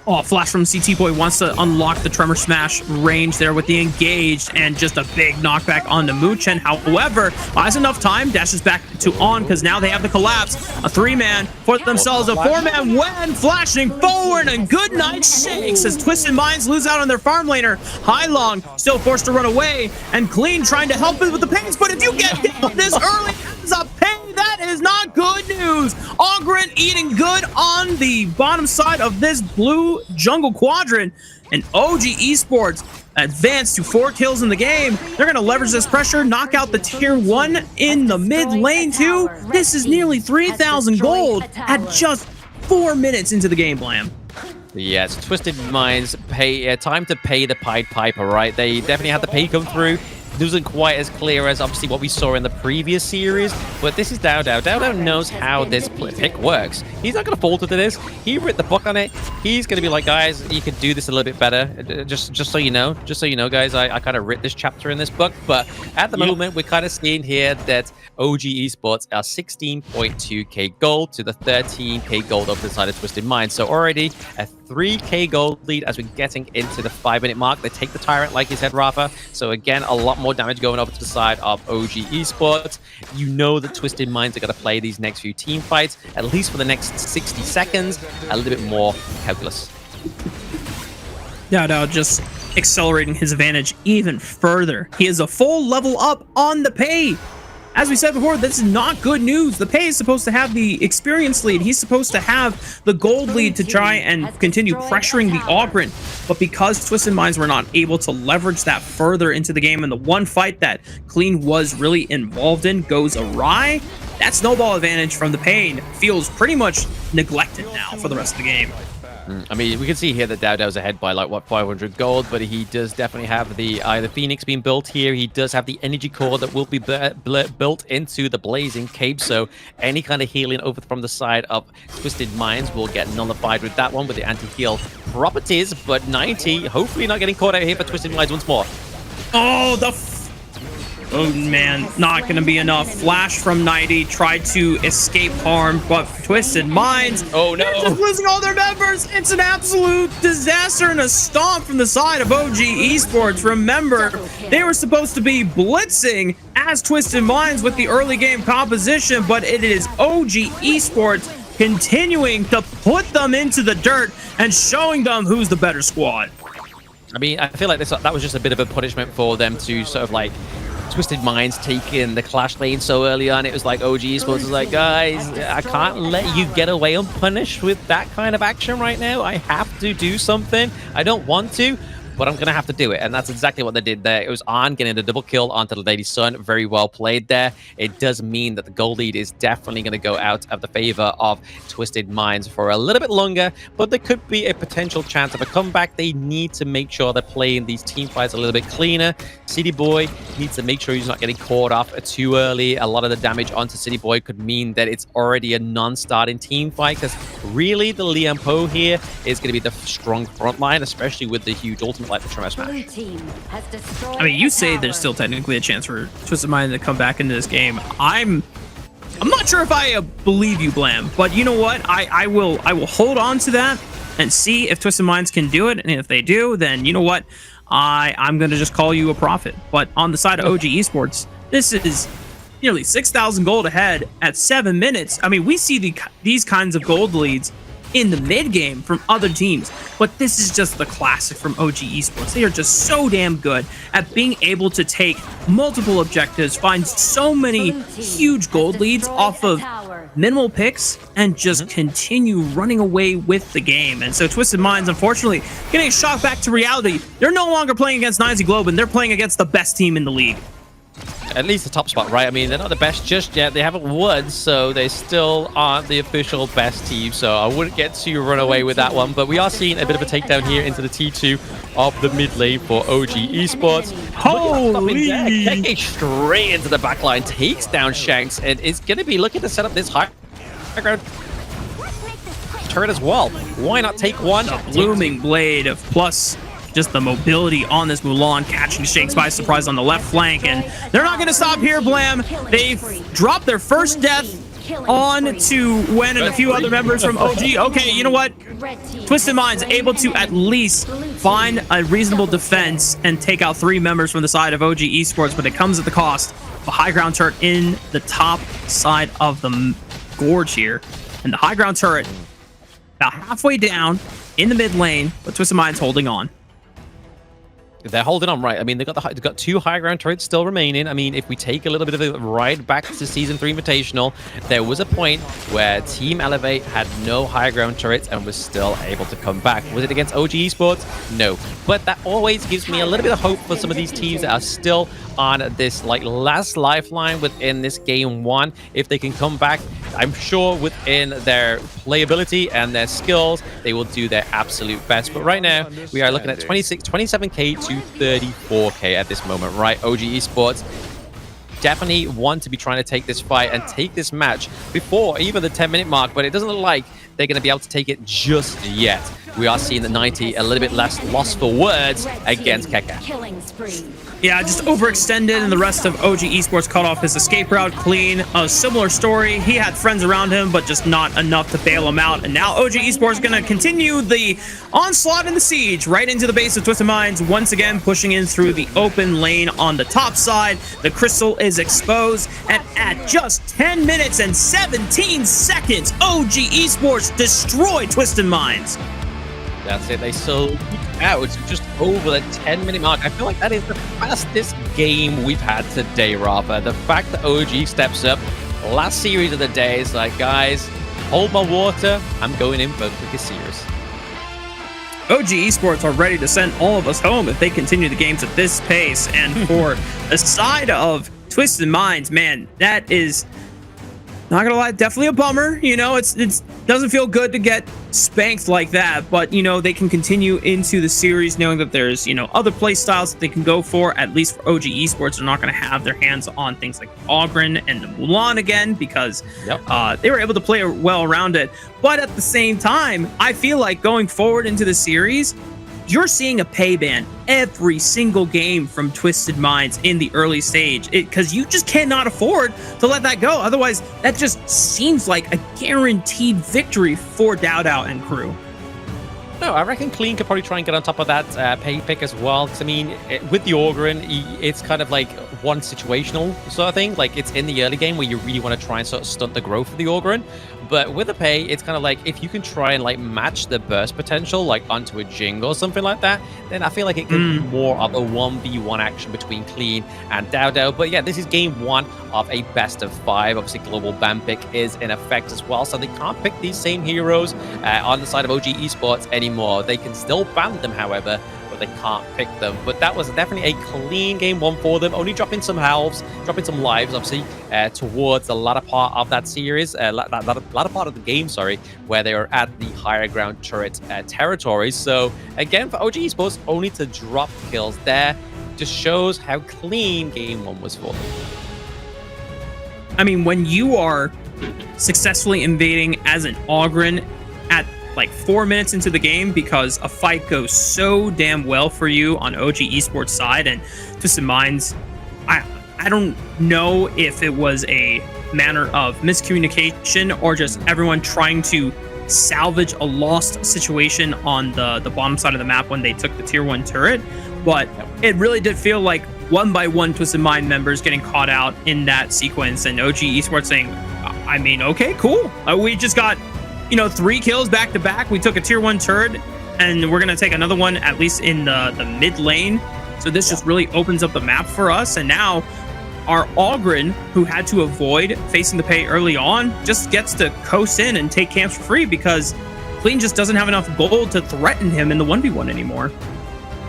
Oh, flash from CT Boy wants to unlock the Tremor Smash range there with the engaged, and just a big knockback onto Muchen. However, buys enough time, dashes back to On because now they have the collapse. A 3-man for themselves, a 4-man Wen flashing forward, and good night shakes as Twisted Minds lose out on their farm laner. Hai Long still forced to run away, and Clean trying to help it with the pace, but if you get hit this early as a pain, that is not good news. Ogren eating good on the bottom side of this blue jungle quadrant, and OG Esports advanced to 4 kills in the game. They're going to leverage this pressure, knock out the tier 1 in the mid lane too. This is nearly 3,000 gold at just 4 minutes into the game, Blam. Yes, Twisted Minds time to pay the Pied Piper, right? They definitely had the pay come through. It wasn't quite as clear as obviously what we saw in the previous series, but this is Dao Dao. Dao Dao knows how this pick works. He's not going to falter to this. He writ the book on it. He's going to be like, guys, you could do this a little bit better. Just so you know, guys, I kind of writ this chapter in this book, but at the moment, we're kind of seeing here that OG Esports are 16.2k gold to the 13k gold over the side of Twisted Minds. So already a 3k gold lead as we're getting into the 5-minute mark. They take the Tyrant, like you said, Rafa. So again, a lot more damage going over to the side of OG Esports. You know that Twisted Minds are going to play these next few team fights, at least for the next 60 seconds, a little bit more calculus. Dao Dao just accelerating his advantage even further. He is a full level up on the pay. As we said before, this is not good news. The Pei is supposed to have the experience lead. He's supposed to have the gold lead to try and continue pressuring the Ogren. But because Twisted Minds were not able to leverage that further into the game, and the one fight that Clean was really involved in goes awry, that snowball advantage from the Pei feels pretty much neglected now for the rest of the game. I mean, we can see here that Dowdow's ahead by like, what, 500 gold, but he does definitely have the Phoenix being built here. He does have the energy core that will be built into the Blazing Cape, so any kind of healing over from the side of Twisted Minds will get nullified with that one, with the anti-heal properties, but 90, hopefully not getting caught out here for Twisted Minds once more. Oh, oh man, not gonna be enough. Flash from 90, tried to escape harm, but Twisted Minds, oh no, they're just losing all their members. It's an absolute disaster and a stomp from the side of OG Esports. Remember, they were supposed to be blitzing as Twisted Minds with the early game composition, but it is OG Esports continuing to put them into the dirt and showing them who's the better squad. I mean, I feel like that was just a bit of a punishment for them to sort of like Twisted Minds taking the clash lane so early on. It was like OG Esports was like, guys, I can't let you get away unpunished with that kind of action right now. I have to do something. I don't want to, but I'm going to have to do it. And that's exactly what they did there. It was on getting the double kill onto the Lady Sun. Very well played there. It does mean that the gold lead is definitely going to go out of the favor of Twisted Minds for a little bit longer, but there could be a potential chance of a comeback. They need to make sure they're playing these team fights a little bit cleaner. City Boy needs to make sure he's not getting caught off too early. A lot of the damage onto City Boy could mean that it's already a non-starting team fight, because really the Liam Poe here is going to be the strong front line, especially with the huge ultimate like the Tremor Smash. I mean, you say there's still technically a chance for Twisted Mind to come back into this game. I'm not sure if I believe you, Blam, but you know what? I will hold on to that and see if Twisted Minds can do it, and if they do, then you know what? I'm gonna just call you a prophet. But on the side of OG Esports, this is nearly 6,000 gold ahead at 7 minutes. I mean, we see these kinds of gold leads in the mid game from other teams, but this is just the classic from OG Esports. They are just so damn good at being able to take multiple objectives, find so many huge gold leads off of minimal picks, and just continue running away with the game. And so Twisted Minds, unfortunately, getting shocked back to reality. They're no longer playing against Nizzy Globin. They're playing against the best team in the league. At least the top spot, right? I mean, they're not the best just yet. They haven't won, so they still aren't the official best team. So I wouldn't get too run away with that one. But we are seeing a bit of a takedown here into the T2 of the mid lane for OG Esports. Holy! Keke straight into the back line, takes down Shanks, and is going to be looking to set up this high ground turret as well. Why not take one? The Blooming Blade of plus just the mobility on this Mulan, catching Shanks by surprise on the left flank, and they're not going to stop here, Blam. They've dropped their first death on to Wen and a few other members from OG. Okay, you know what? Twisted Minds able to at least find a reasonable defense and take out 3 members from the side of OG Esports, but it comes at the cost of a high ground turret in the top side of the gorge here. And the high ground turret about halfway down in the mid lane, but Twisted Minds holding on. They're holding on, right? I mean, they've got 2 high ground turrets still remaining. I mean, if we take a little bit of a ride back to Season 3 Invitational, there was a point where Team Elevate had no high ground turrets and was still able to come back. Was it against OG Esports? No. But that always gives me a little bit of hope for some of these teams that are still on this like last lifeline within this game 1. If they can come back, I'm sure within their playability and their skills, they will do their absolute best. But right now, we are looking at 27k to 34k at this moment, right? OG Esports definitely want to be trying to take this fight and take this match before even the 10-minute mark, but it doesn't look like they're going to be able to take it just yet. We are seeing the 90 a little bit less lost for words against Keke. Yeah, just overextended, and the rest of OG Esports cut off his escape route clean. A similar story. He had friends around him, but just not enough to bail him out. And now OG Esports is going to continue the onslaught and the siege right into the base of Twisted Minds, once again pushing in through the open lane on the top side. The crystal is exposed, and at just 10 minutes and 17 seconds, OG Esports destroyed Twisted Minds. That's it. They sold out just over the 10-minute mark. I feel like that is the fastest game we've had today, Rafa. The fact that OG steps up, last series of the day, is like, guys, hold my water. I'm going in for the quickest series. OG Esports are ready to send all of us home if they continue the games at this pace. And for the side of Twisted Minds, man, that is Not gonna lie, definitely a bummer. You know, it's doesn't feel good to get spanked like that, but you know, they can continue into the series knowing that there's, you know, other play styles that they can go for. At least for OG Esports, they're not gonna have their hands on things like Ogren and the Mulan again because they were able to play well around it. But at the same time, I feel like going forward into the series, you're seeing a pay ban every single game from Twisted Minds in the early stage because you just cannot afford to let that go. Otherwise, that just seems like a guaranteed victory for Dowdow and crew. No, I reckon Clean could probably try and get on top of that pay pick as well. Because, I mean, with the Ogren, it's kind of like one situational sort of thing. Like, it's in the early game where you really want to try and sort of stunt the growth of the Ogren. But with the pay, it's kind of like if you can try and like match the burst potential like onto a Jing or something like that, then I feel like it can be more of a 1v1 action between Clean and Dowdow. But yeah, this is game 1 of a best of 5. Obviously, global ban pick is in effect as well, so they can't pick these same heroes on the side of OG Esports anymore. They can still ban them, however, but they can't pick them. But that was definitely a clean game 1 for them, only dropping some healths, dropping some lives, obviously, towards the latter part of that series, latter part of the game, sorry, where they were at the higher ground turret territory. So again, for OG Esports, only to drop kills there just shows how clean game 1 was for them. I mean, when you are successfully invading as an Ogren at like 4 minutes into the game because a fight goes so damn well for you on OG Esports side, and Twisted Minds, I don't know if it was a manner of miscommunication or just everyone trying to salvage a lost situation on the bottom side of the map when they took the tier 1 turret, but it really did feel like one by one Twisted Mind members getting caught out in that sequence, and OG Esports saying, I mean, okay, cool. We just got, you know, 3 kills back to back. We took a tier 1 turret, and we're going to take another one, at least in the mid lane. So this just really opens up the map for us. And now our Ogren, who had to avoid facing the pay early on, just gets to coast in and take camps for free because Clean just doesn't have enough gold to threaten him in the 1v1 anymore.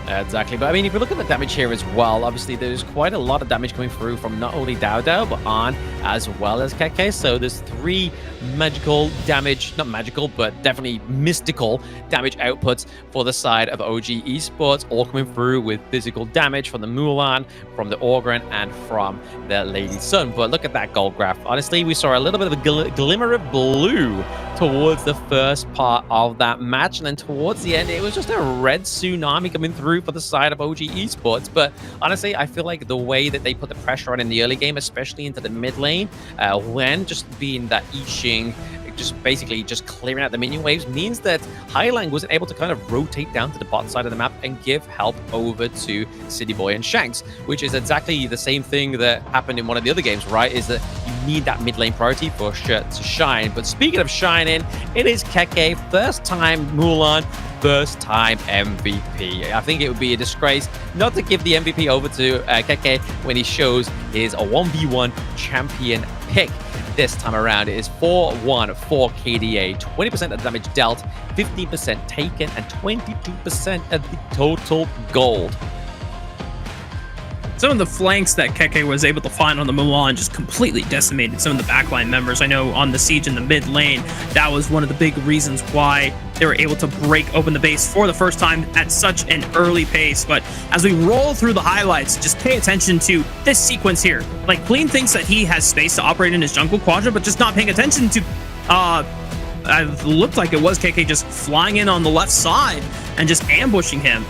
Exactly, but I mean, if you look at the damage here as well, obviously there's quite a lot of damage coming through from not only Dowdow, but On as well as KK. So there's 3 magical damage, not magical, but definitely mystical damage outputs for the side of OG Esports, all coming through with physical damage from the Mulan, from the Ogren, and from the Lady Sun. But look at that gold graph. Honestly, we saw a little bit of a glimmer of blue towards the first part of that match, and then towards the end, it was just a red tsunami coming through for the side of OG Esports. But honestly, I feel like the way that they put the pressure on in the early game, especially into the mid lane, when just being that I Ching, just basically just clearing out the minion waves, means that Highline wasn't able to kind of rotate down to the bot side of the map and give help over to City Boy and Shanks, which is exactly the same thing that happened in one of the other games, right? Is that you need that mid lane priority for shit to shine. But speaking of shining, it is Keke, first time Mulan, first time MVP. I think it would be a disgrace not to give the MVP over to Keke when he shows his 1v1 champion pick. This time around, it is 4-1 for KDA, 20% of the damage dealt, 15% taken, and 22% of the total gold. Some of the flanks that Keke was able to find on the Mulan just completely decimated some of the backline members. I know on the siege in the mid lane, that was one of the big reasons why they were able to break open the base for the first time at such an early pace. But as we roll through the highlights, just pay attention to this sequence here. Like, Clean thinks that he has space to operate in his jungle quadrant, but just not paying attention to it looked like it was KK just flying in on the left side and just ambushing him.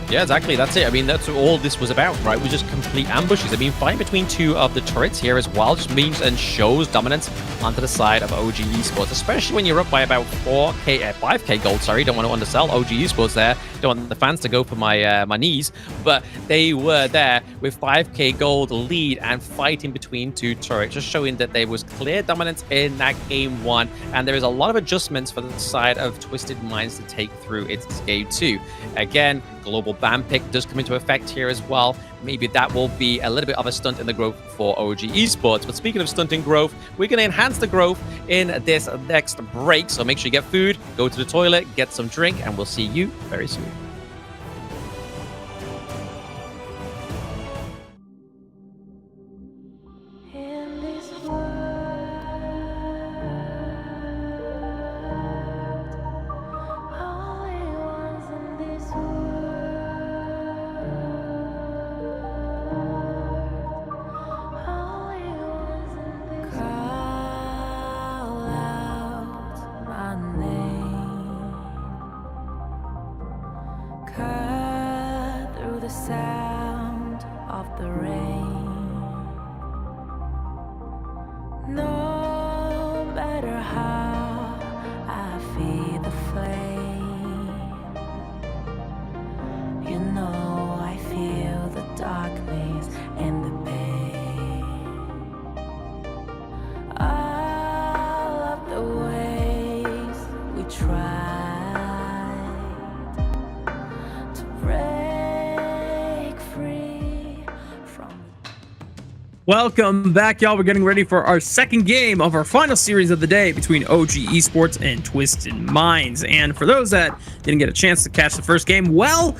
Yeah, exactly. That's it. I mean, that's all this was about, right? We just complete ambushes. I mean, fighting between 2 of the turrets here as well just means and shows dominance onto the side of OG Esports, especially when you're up by about 5k gold. Sorry, don't want to undersell OG Esports there. Don't want the fans to go for my knees, but they were there with 5k gold lead and fighting between 2 turrets, just showing that there was clear dominance in that game 1, and there is a lot of adjustments for the side of Twisted Minds to take through its game 2. Again, global ban pick does come into effect here as well. Maybe that will be a little bit of a stunt in the growth for OG Esports. But speaking of stunting growth, we're going to enhance the growth in this next break. So make sure you get food, go to the toilet, get some drink, and we'll see you very soon. In this world Cut through the sound of the rain. No matter how I feed the flame, you know I feel the darkness and the pain. All of the ways we tried to break free from. Welcome back, y'all. We're getting ready for our second game of our final series of the day between OG Esports and Twisted Minds. And for those that didn't get a chance to catch the first game, well,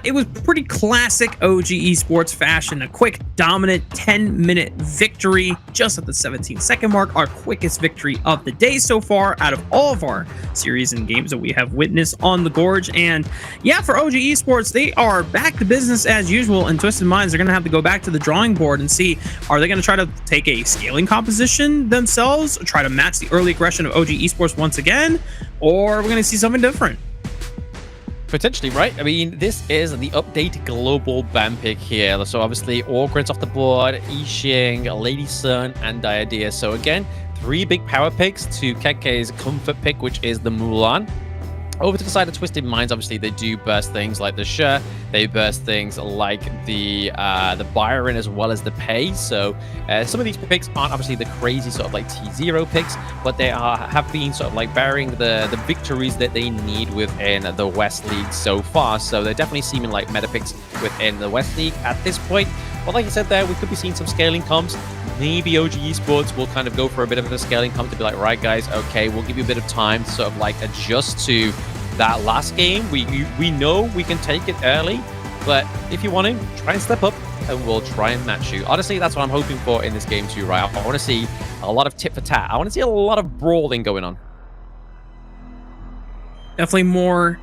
it was pretty classic OG Esports fashion. A quick, dominant 10-minute victory just at the 17-second mark. Our quickest victory of the day so far out of all of our series and games that we have witnessed on the Gorge. And yeah, for OG Esports, they are back to business as usual. And Twisted Minds are going to have to go back to the drawing board and see, are they going to try to take a scaling composition themselves, try to match the early aggression of OG Esports once again, or are we going to see something different? Potentially, right? I mean, this is the update global ban pick here. So obviously, Orgrin's off the board, Yixing, Lady Sun, and Diadea. So again, 3 big power picks to Keke's comfort pick, which is the Mulan. Over to the side of Twisted Minds, obviously they do burst things like the Sher, they burst things like the Byron as well as the Pei. So some of these picks aren't obviously the crazy sort of like T0 picks, but they have been sort of like bearing the victories that they need within the West League so far. So they're definitely seeming like meta picks within the West League at this point. But like I said there, we could be seeing some scaling comps. Maybe OG Esports will kind of go for a bit of a scaling comp to be like, right guys, okay, we'll give you a bit of time to sort of like adjust to that last game. We know we can take it early, but if you want to, try and step up and we'll try and match you. Honestly, that's what I'm hoping for in this game too, right? I want to see a lot of tit for tat. I want to see a lot of brawling going on. Definitely more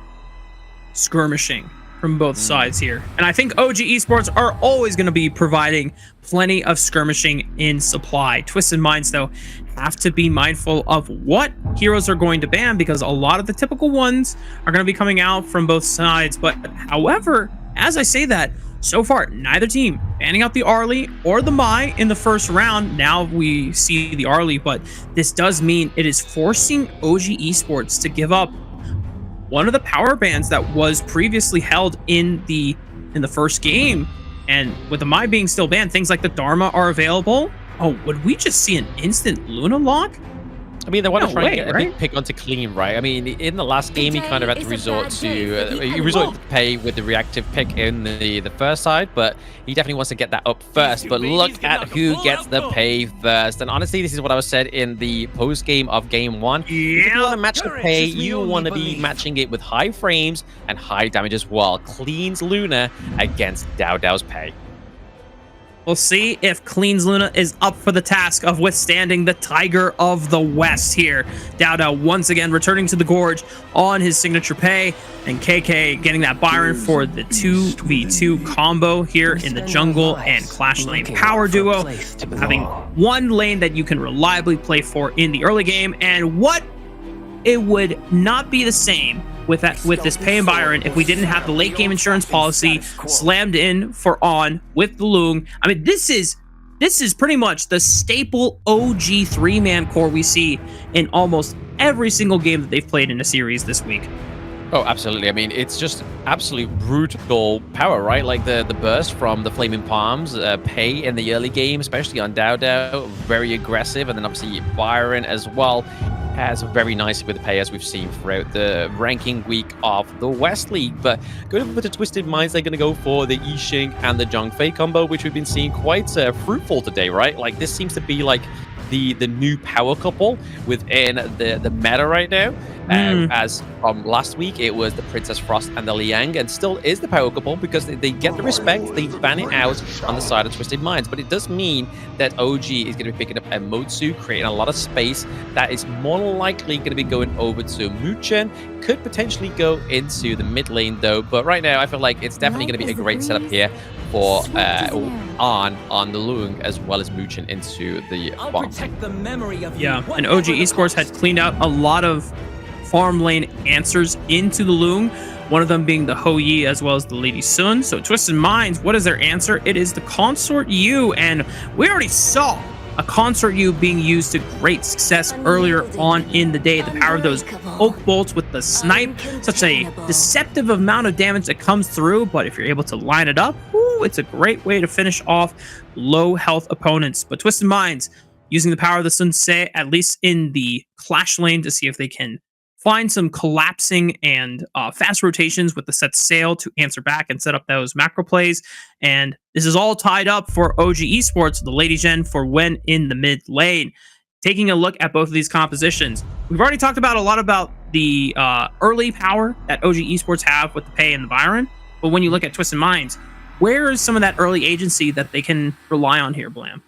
skirmishing from both sides here. And I think OG Esports are always going to be providing plenty of skirmishing in supply. Twisted Minds, though, have to be mindful of what heroes are going to ban, because a lot of the typical ones are going to be coming out from both sides. But however, as I say that, so far, neither team banning out the Arlie or the Mai in the first round. Now we see the Arlie, but this does mean it is forcing OG Esports to give up one of the power bans that was previously held in the first game. And with the Mai being still banned, things like the Dharma are available. Oh, would we just see an instant Luna lock? I mean, they want to try and get a big pick onto Clean, right? I mean, in the last game, he kind of had to resort to Pei with the reactive pick in the first side, but he definitely wants to get that up first. But look at who gets the Pei first. And honestly, this is what I was said in the post game of game 1. If you want to match the Pei, you want to be matching it with high frames and high damage as well. Clean's Luna against Dao Dao's Pei. We'll see if Clean's Luna is up for the task of withstanding the Tiger of the West here. Dao Dao once again returning to the Gorge on his signature Pei, and KK getting that Byron for the 2v2 combo here in the jungle and Clash Lane power duo, having one lane that you can reliably play for in the early game. And what it would not be the same with this Pei and Byron if we didn't have the late game insurance policy slammed in for On with the Lung. I mean, this is pretty much the staple OG 3-man core we see in almost every single game that they've played in a series this week. Oh, absolutely. I mean, it's just absolute brutal power, right? Like the burst from the Flaming Palms, Pei in the early game, especially on Dao Dao, very aggressive, and then obviously Byron as well has very nicely with the Pei, as we've seen throughout the ranking week of the West League. But going over to Twisted Minds, they're going to go for the Yixing and the Zhongfei combo, which we've been seeing quite fruitful today, right? Like, this seems to be like the new power couple within the meta right now. As from last week, it was the Princess Frost and the Liang, and still is the power couple because they get the respect, they ban it out on the side of Twisted Minds. But it does mean that OG is going to be picking up a Motsu, creating a lot of space that is more likely going to be going over to Muchen. Could potentially go into the mid lane though, but right now I feel like it's definitely going to be a great setup here for on the Lung as well as Muchen into the bomb. Yeah, and OG Esports had cleaned out a lot of farm lane answers into the Lung. one of them being the Ho Yi as well as the Lady Sun. So Twisted Minds, what is their answer? It is the Consort U, and we already saw a Consort U being used to great success earlier on in the day. The power of those oak bolts with the snipe, such a deceptive amount of damage that comes through, but if you're able to line it up, whoo, it's a great way to finish off low health opponents. But Twisted Minds using the power of the Sensei, at least in the clash lane, to see if they can find some collapsing and fast rotations with the set sail to answer back and set up those macro plays. And this is all tied up for OG Esports, the Lady Gen, for when in the mid lane. Taking a look at both of these compositions, we've already talked about a lot about the early power that OG Esports have with the Pei and the Byron. But when you look at Twisted Minds, where is some of that early agency that they can rely on here, Blam?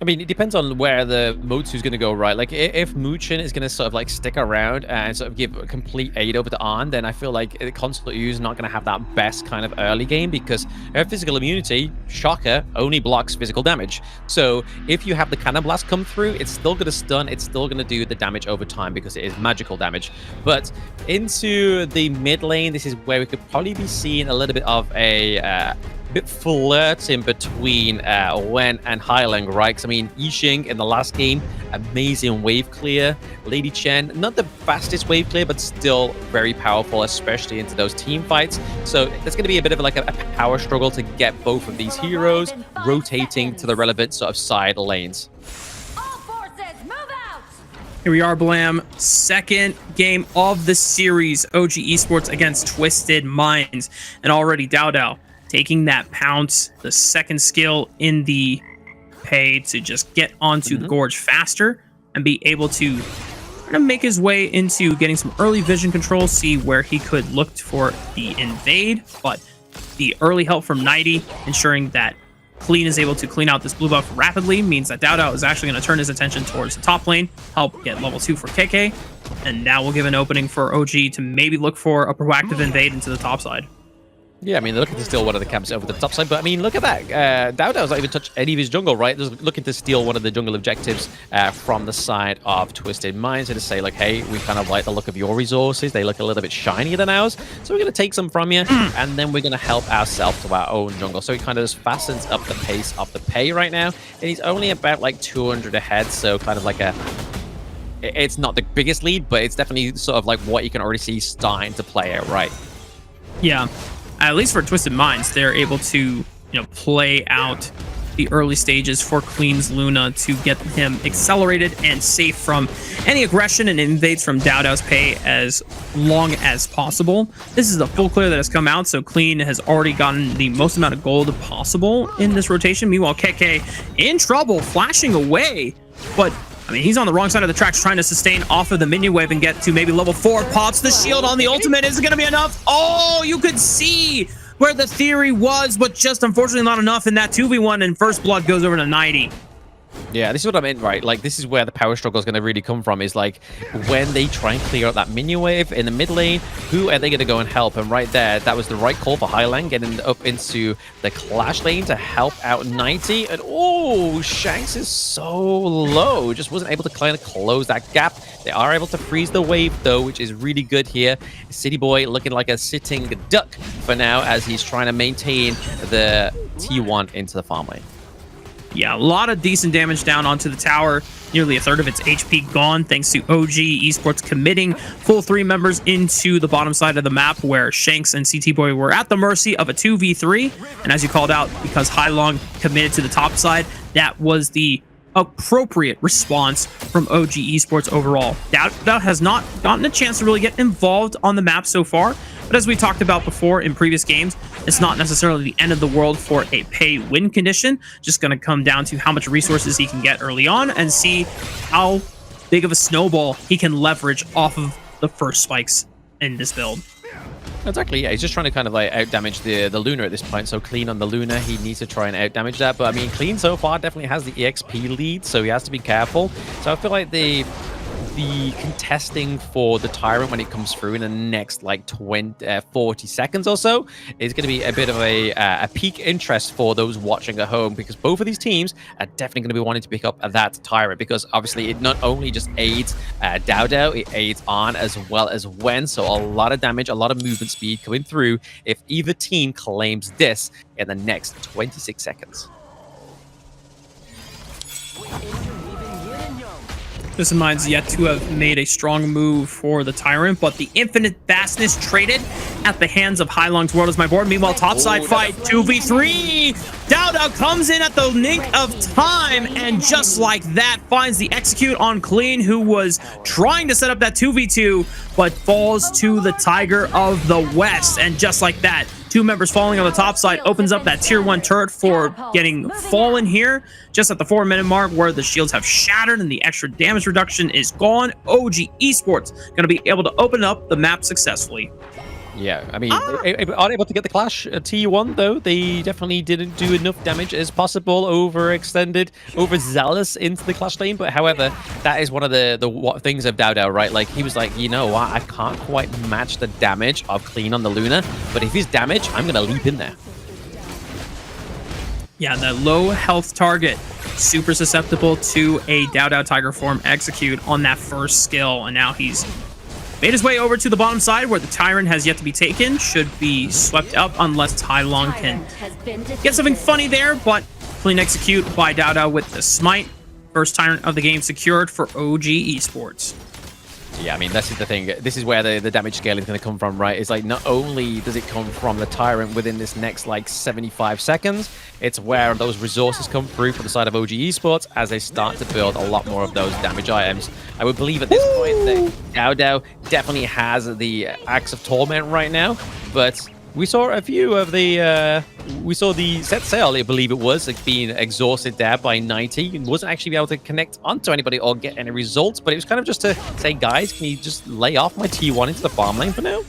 I mean, it depends on where the Motsu's going to go, right? Like, if Muchin is going to sort of like stick around and sort of give a complete aid over to Arn, then I feel like the Constant U is not going to have that best kind of early game because her physical immunity, shocker, only blocks physical damage. So if you have the Cannon Blast come through, it's still going to stun, it's still going to do the damage over time because it is magical damage. But into the mid lane, this is where we could probably be seeing a little bit of a bit flirting between Wen and Highlang, right? Because I mean, Yixing in the last game, amazing wave clear. Lady Chen, not the fastest wave clear, but still very powerful, especially into those team fights. So there's going to be a bit of like a power struggle to get both of these heroes rotating to the relevant sort of side lanes. Here we are, Blam. Second game of the series, OG Esports against Twisted Minds. And already Dao taking that pounce, the second skill in the Pei to just get onto the Gorge faster and be able to kind of make his way into getting some early vision control, see where he could look for the invade. But the early help from 90, ensuring that Clean is able to clean out this blue buff rapidly, means that Dao is actually going to turn his attention towards the top lane, help get level 2 for KK, and now we'll give an opening for OG to maybe look for a proactive invade into the top side. Yeah, I mean, they're looking to steal one of the camps over the top side, but I mean, look at that. Dao's not even touched any of his jungle, right? They're looking to steal one of the jungle objectives from the side of Twisted Minds, and to say, like, hey, we kind of like the look of your resources. They look a little bit shinier than ours, so we're going to take some from you, and then we're going to help ourselves to our own jungle. So he kind of just fastens up the pace of the Pei right now, and he's only about, like, 200 ahead, so kind of like a... It's not the biggest lead, but it's definitely sort of like what you can already see starting to play out, right? Yeah. At least for Twisted Minds, they're able to, play out the early stages for Clean's Luna to get him accelerated and safe from any aggression and invades from Dao's Pei as long as possible. This is a full clear that has come out, so Clean has already gotten the most amount of gold possible in this rotation. Meanwhile, KK in trouble, flashing away, but I mean, he's on the wrong side of the tracks trying to sustain off of the minion wave and get to maybe level 4. Pops the shield on the ultimate. Is it going to be enough? Oh, you could see where the theory was, but just unfortunately not enough in that 2v1, and First Blood goes over to 90. Yeah, this is what I meant, right? Like, this is where the power struggle is going to really come from, is like when they try and clear out that minion wave in the mid lane, who are they going to go and help? And right there, that was the right call for Highlang, getting up into the clash lane to help out 90. And oh, Shanks is so low, just wasn't able to kind of close that gap. They are able to freeze the wave though, which is really good here. City Boy looking like a sitting duck for now as he's trying to maintain the T1 into the farm lane. Yeah, a lot of decent damage down onto the tower. Nearly a third of its HP gone thanks to OG Esports committing full 3 members into the bottom side of the map where Shanks and CT Boy were at the mercy of a 2v3. And as you called out, because Hailong committed to the top side, that was the appropriate response from OG Esports overall. That has not gotten a chance to really get involved on the map so far, but as we talked about before in previous games, it's not necessarily the end of the world for a pay win condition. Just going to come down to how much resources he can get early on and see how big of a snowball he can leverage off of the first spikes in this build. Exactly, yeah. He's just trying to kind of like out-damage the Luna at this point. So Clean on the Luna, he needs to try and out-damage that. But I mean, Clean so far definitely has the EXP lead, so he has to be careful. So I feel like the the contesting for the Tyrant when it comes through in the next like 40 seconds or so is going to be a bit of a peak interest for those watching at home, because both of these teams are definitely going to be wanting to pick up that Tyrant, because obviously it not only just aids Dowdow, it aids on as well as Wen, so a lot of damage, a lot of movement speed coming through if either team claims this in the next 26 seconds. Twisted Mind's yet to have made a strong move for the Tyrant, but the infinite vastness traded at the hands of Hailong's World is my board. Meanwhile, topside fight, 2v3. Dowdow comes in at the nick of time, and just like that, finds the execute on Clean, who was trying to set up that 2v2, but falls to the Tiger of the West. And just like that, two members falling on the top side opens up that tier 1 turret for getting fallen here just at the 4-minute mark, where the shields have shattered and the extra damage reduction is gone. OG Esports going to be able to open up the map successfully. Yeah, I mean, unable to get the clash at T1, though. They definitely didn't do enough damage as possible, overextended, overzealous into the clash lane. But however, that is one of the things of Dowdow, right? Like, he was like, you know what, I can't quite match the damage of Clean on the Luna, but if he's damaged, I'm going to leap in there. Yeah, that low health target, super susceptible to a Dowdow Tiger form execute on that first skill, and now he's made his way over to the bottom side where the Tyrant has yet to be taken. Should be swept up unless Hailong can get something funny there, but clean execute by Dowdow with the smite. First Tyrant of the game secured for OG Esports. Yeah, I mean, this is the thing. This is where the damage scaling is going to come from, right? It's like, not only does it come from the Tyrant within this next, like, 75 seconds, it's where those resources come through for the side of OG Esports as they start to build a lot more of those damage items. I would believe at this point that Dowdow definitely has the Axe of Torment right now, but we saw a few of the we saw the set sail, I believe it was, like being exhausted there by 90 and wasn't actually able to connect onto anybody or get any results, but it was kind of just to say, guys, can you just lay off my T1 into the farm lane for now?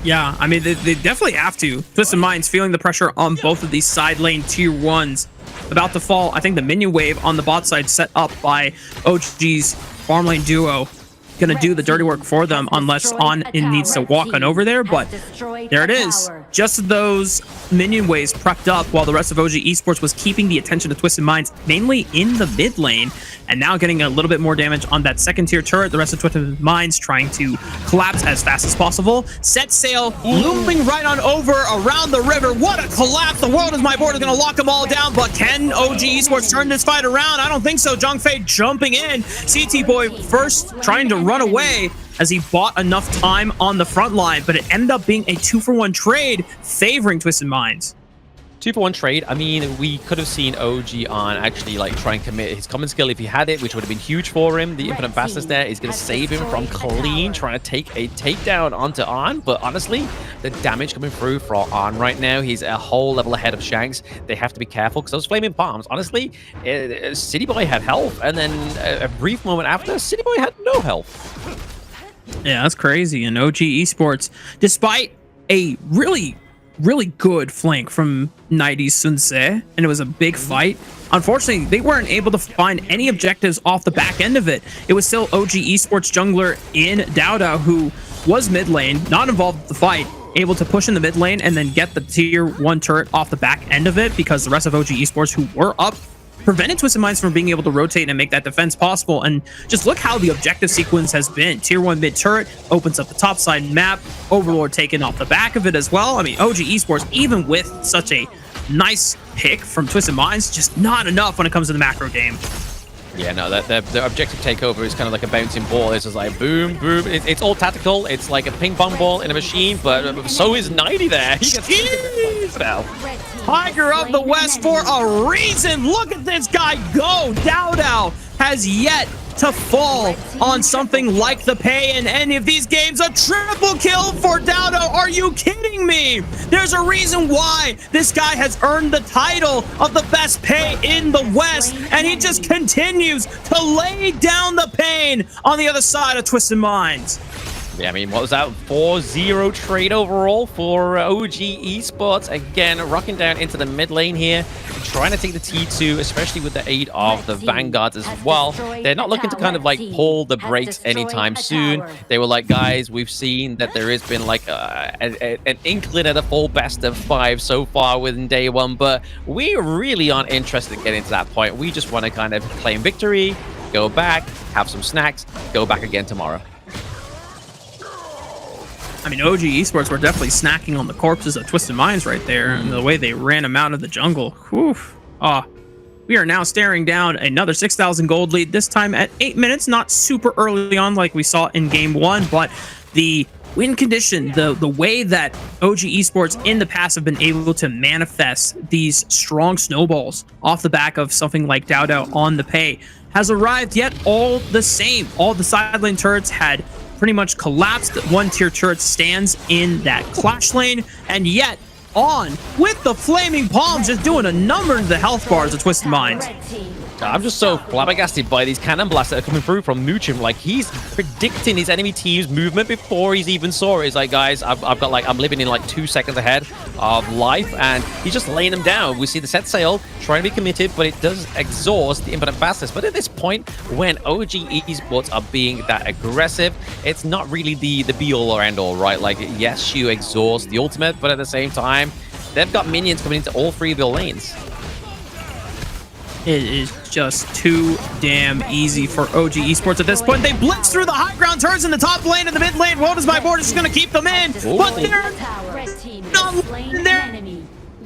Yeah, I mean, they definitely have to. Twisted Mind's feeling the pressure on both of these side lane tier 1s. About to fall, I think the minion wave on the bot side set up by OG's farm lane duo gonna do the dirty work for them, unless On-In needs to walk on over there, but there it is. Just those minion waves prepped up while the rest of OG Esports was keeping the attention of Twisted Minds mainly in the mid lane, and now getting a little bit more damage on that second tier turret. The rest of Twisted Minds trying to collapse as fast as possible. Set sail, looming right on over around the river. What a collapse. The World is my board is gonna lock them all down, but can OG Esports turn this fight around? I don't think so. Zhongfei jumping in. CT Boy first trying to run away as he bought enough time on the front line, but it ended up being a 2-for-1 trade favoring Twisted Minds. 2-for-1 trade. I mean, we could have seen OG on actually like try and commit his common skill if he had it, which would have been huge for him. The infinite fastness there is going to save him from Clean trying to take a takedown onto On. But honestly, the damage coming through for On right now, he's a whole level ahead of Shanks. They have to be careful because those flaming palms, honestly, City Boy had health, and then a brief moment after, City Boy had no health. Yeah, that's crazy. And OG Esports, despite a really good flank from 90's Sunse, and it was a big fight, unfortunately, they weren't able to find any objectives off the back end of it. It was still OG Esports jungler in Dowdow, who was mid lane, not involved with the fight, able to push in the mid lane and then get the tier 1 turret off the back end of it, because the rest of OG Esports, who were up, prevented Twisted Minds from being able to rotate and make that defense possible. And just look how the objective sequence has been. Tier 1 mid turret opens up the top side map, Overlord taken off the back of it as well. I mean, OG Esports, even with such a nice pick from Twisted Minds, just not enough when it comes to the macro game. Yeah, no, the objective takeover is kind of like a bouncing ball. It's just like boom, boom. It's all tactical. It's like a ping pong ball in a machine, but so is 90 there. He gets now. Tiger of the West for a reason. Look at this guy go. Dowdow has yet to fall on something like the pay in any of these games. A triple kill for Dowdow. Are you kidding me? There's a reason why this guy has earned the title of the best pay in the West, and he just continues to lay down the pain on the other side of Twisted Minds. Yeah, I mean, what was that? 4-0 trade overall for OG Esports. Again, rocking down into the mid lane here, trying to take the T2, especially with the aid of the Vanguards as well. They're not looking to kind of like pull the brakes anytime soon. They were like, guys, we've seen that there has been like an inkling at a full best of 5 so far within day 1, but we really aren't interested in getting to that point. We just want to kind of claim victory, go back, have some snacks, go back again tomorrow. I mean, OG Esports were definitely snacking on the corpses of Twisted Minds right there, and the way they ran them out of the jungle. Whew. We are now staring down another 6,000 gold lead, this time at 8 minutes, not super early on like we saw in game 1, but the win condition, the way that OG Esports in the past have been able to manifest these strong snowballs off the back of something like Dowdow on the pay has arrived, yet all the same. All the side lane turrets had pretty much collapsed. 1-tier turret stands in that clash lane, and yet on with the flaming palms, just doing a number to the health bars of Twisted Minds. I'm just so flabbergasted by these cannon blasts that are coming through from Muchin. Like, he's predicting his enemy team's movement before he's even saw it. He's like, guys, I'm living in like 2 seconds ahead of life, and he's just laying them down. We see the set sail trying to be committed, but it does exhaust the infinite fastness. But at this point, when OG Esports are being that aggressive, it's not really the be-all or end-all, right? Like, yes, you exhaust the ultimate, but at the same time, they've got minions coming into all 3 of their lanes. It is just too damn easy for OG Esports at this point. They blitz through the high ground turrets in the top lane and the mid lane. What is my board? Is going to keep them in, but they're not there.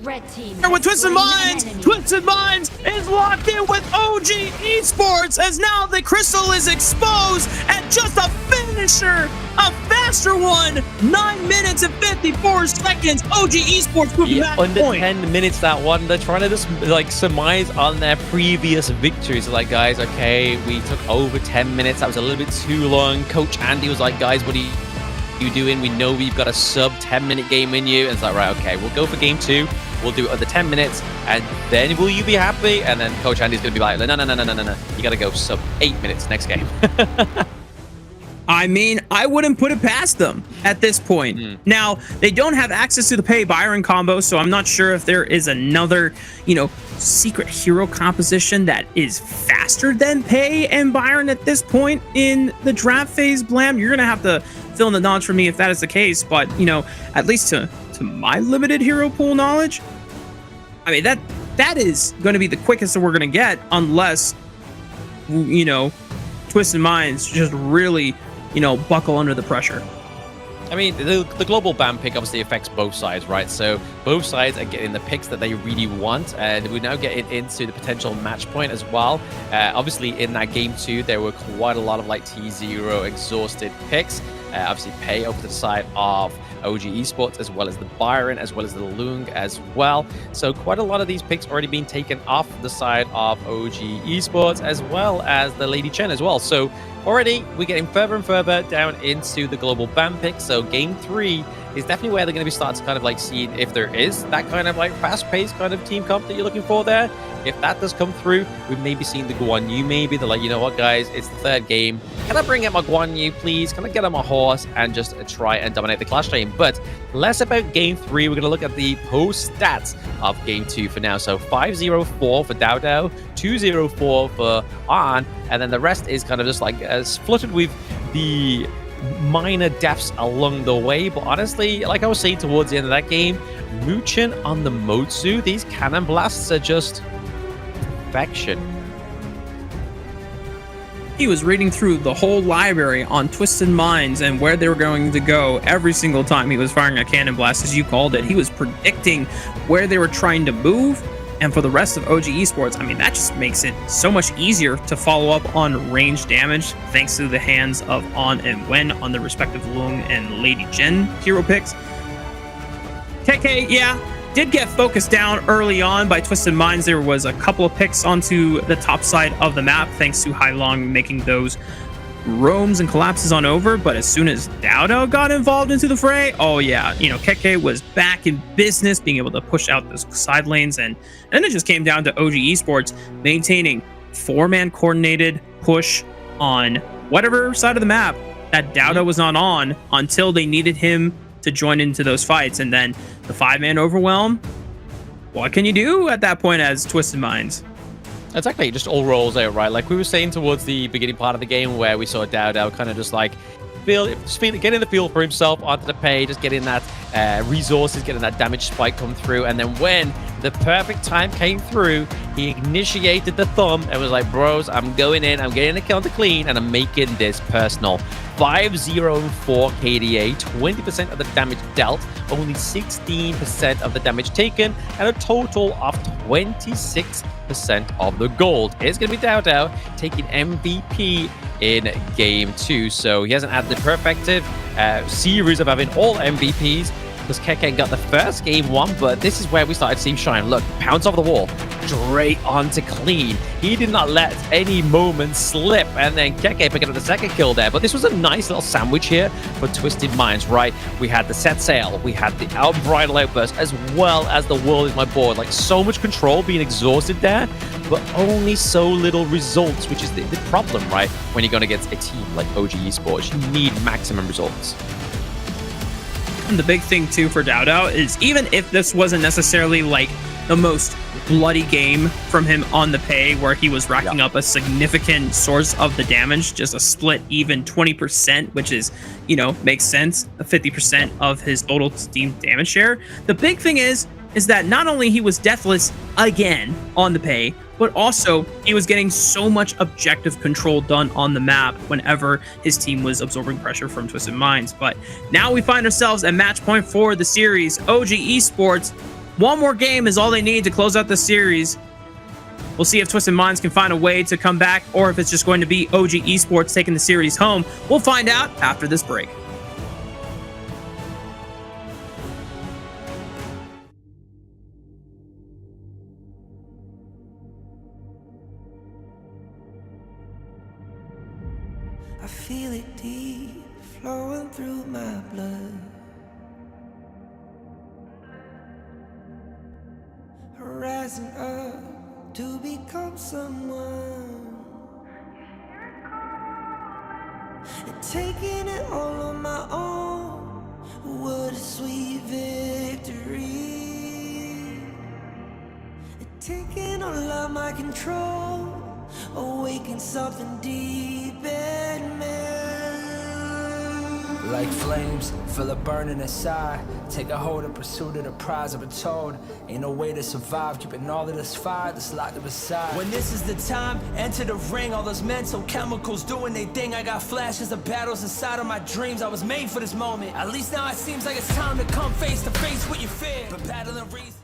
With Twisted Minds, Twisted Minds is locked in with OG Esports as now the crystal is exposed at just a finisher, a faster one. 9 minutes and 54 seconds. OG Esports moving back under point. 10 minutes that one. They're trying to just like surmise on their previous victories. Like, guys, okay, we took over 10 minutes. That was a little bit too long. Coach Andy was like, guys, what are you doing? We know we've got a sub 10-minute game in you. And it's like, right, okay, we'll go for game 2. We'll do it under 10 minutes, and then will you be happy? And then Coach Andy's going to be like, no. You got to go sub 8 minutes next game. I mean, I wouldn't put it past them at this point. Now, they don't have access to the Pay Byron combo, so I'm not sure if there is another, secret hero composition that is faster than Pay and Byron at this point in the draft phase, Blam. You're going to have to fill in the knowledge for me if that is the case, but, at least to my limited hero pool knowledge, I mean, that is going to be the quickest that we're going to get, unless, Twisted Minds just really, buckle under the pressure. I mean, the global ban pick obviously affects both sides, right? So both sides are getting the picks that they really want, and we're now getting into the potential match point as well. Obviously, in that game 2, there were quite a lot of like T0 exhausted picks. Obviously, Pay over to the side of OG Esports, as well as the Byron, as well as the Lung as well. So quite a lot of these picks already being taken off the side of OG Esports, as well as the Lady Chen as well. So already we're getting further and further down into the global ban pick. So game 3 is definitely where they're going to be starting to kind of like see if there is that kind of like fast-paced kind of team comp that you're looking for there. If that does come through, we've maybe seen the Guan Yu. Maybe they're like, you know what, guys, it's the 3rd game. Can I bring out my Guan Yu, please? Can I get on my horse and just try and dominate the clash lane? But less about game 3. We're going to look at the post stats of game 2 for now. So 504 for Dowdow, 204 for An, and then the rest is kind of just like fluttered with the minor deaths along the way. But honestly, like I was saying towards the end of that game, Muchin on the Motsu, these cannon blasts are just perfection. He was reading through the whole library on Twisted Minds and where they were going to go every single time he was firing a cannon blast, as you called it. He was predicting where they were trying to move. And for the rest of OG Esports, I mean, that just makes it so much easier to follow up on range damage, thanks to the hands of On and Wen on the respective Lung and Lady Jen hero picks. KK, yeah, did get focused down early on by Twisted Minds. There was a couple of picks onto the top side of the map, thanks to Hailong making those roams and collapses on over. But as soon as Dowdow got involved into the fray, oh yeah, KK was back in business, being able to push out those side lanes, and then it just came down to OG Esports maintaining 4-man coordinated push on whatever side of the map that Dowda was not on until they needed him to join into those fights. And then the 5-man overwhelm, what can you do at that point as Twisted Minds? Exactly, it just all rolls out, right? Like we were saying towards the beginning part of the game where we saw Dowda kind of just like getting the feel for himself onto the page, just getting that resources, getting that damage spike come through. And then when the perfect time came through, he initiated the thumb and was like, bros, I'm going in, I'm getting the counter clean, and I'm making this personal. 5-0-4 KDA, 20% of the damage dealt, only 16% of the damage taken, and a total of 26% of the gold. It's going to be Dowda taking MVP in game 2. So he hasn't had the perfective series of having all MVPs, because Keke got the first game 1, but this is where we started to see him shine. Look, pounce off the wall, straight onto clean. He did not let any moment slip, and then Keke picking up the second kill there. But this was a nice little sandwich here for Twisted Minds, right? We had the set sail, we had the unbridled outburst, as well as the world is my board. Like, so much control being exhausted there, but only so little results, which is the problem, right? When you're going against a team like OG Esports, you need maximum results. And the big thing too for Dowda is, even if this wasn't necessarily like the most bloody game from him on the pay, where he was racking up a significant source of the damage, just a split even 20%, which is, you know, makes sense, 50% of his total team damage share. The big thing is that not only he was deathless again on the pay, but also he was getting so much objective control done on the map whenever his team was absorbing pressure from Twisted Minds. But now we find ourselves at match point 4 of the series. OG Esports, one more game is all they need to close out the series. We'll see if Twisted Minds can find a way to come back, or if it's just going to be OG Esports taking the series home. We'll find out after this break. I feel it deep flowing through my blood. Rising up to become someone, and taking it all on my own. What a sweet victory. And taking all of my control, awaken something deep in me. Like flames, feel it burning inside. Take a hold in pursuit of the prize. I've been told ain't no way to survive, keeping all of this fire that's locked up inside. When this is the time, enter the ring. All those mental chemicals doing their thing. I got flashes of battles inside of my dreams. I was made for this moment. At least now it seems like it's time to come face to face with your fear. But battling reason.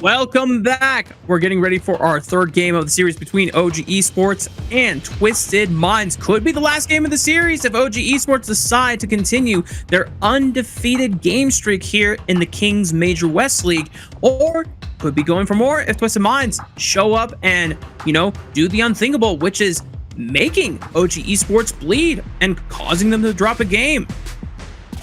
Welcome back. We're getting ready for our third game of the series between OG Esports and Twisted Minds. Could be the last game of the series if OG Esports decide to continue their undefeated game streak here in the Kings Major West League, or could be going for more if Twisted Minds show up and, you know, do the unthinkable, which is making OG Esports bleed and causing them to drop a game.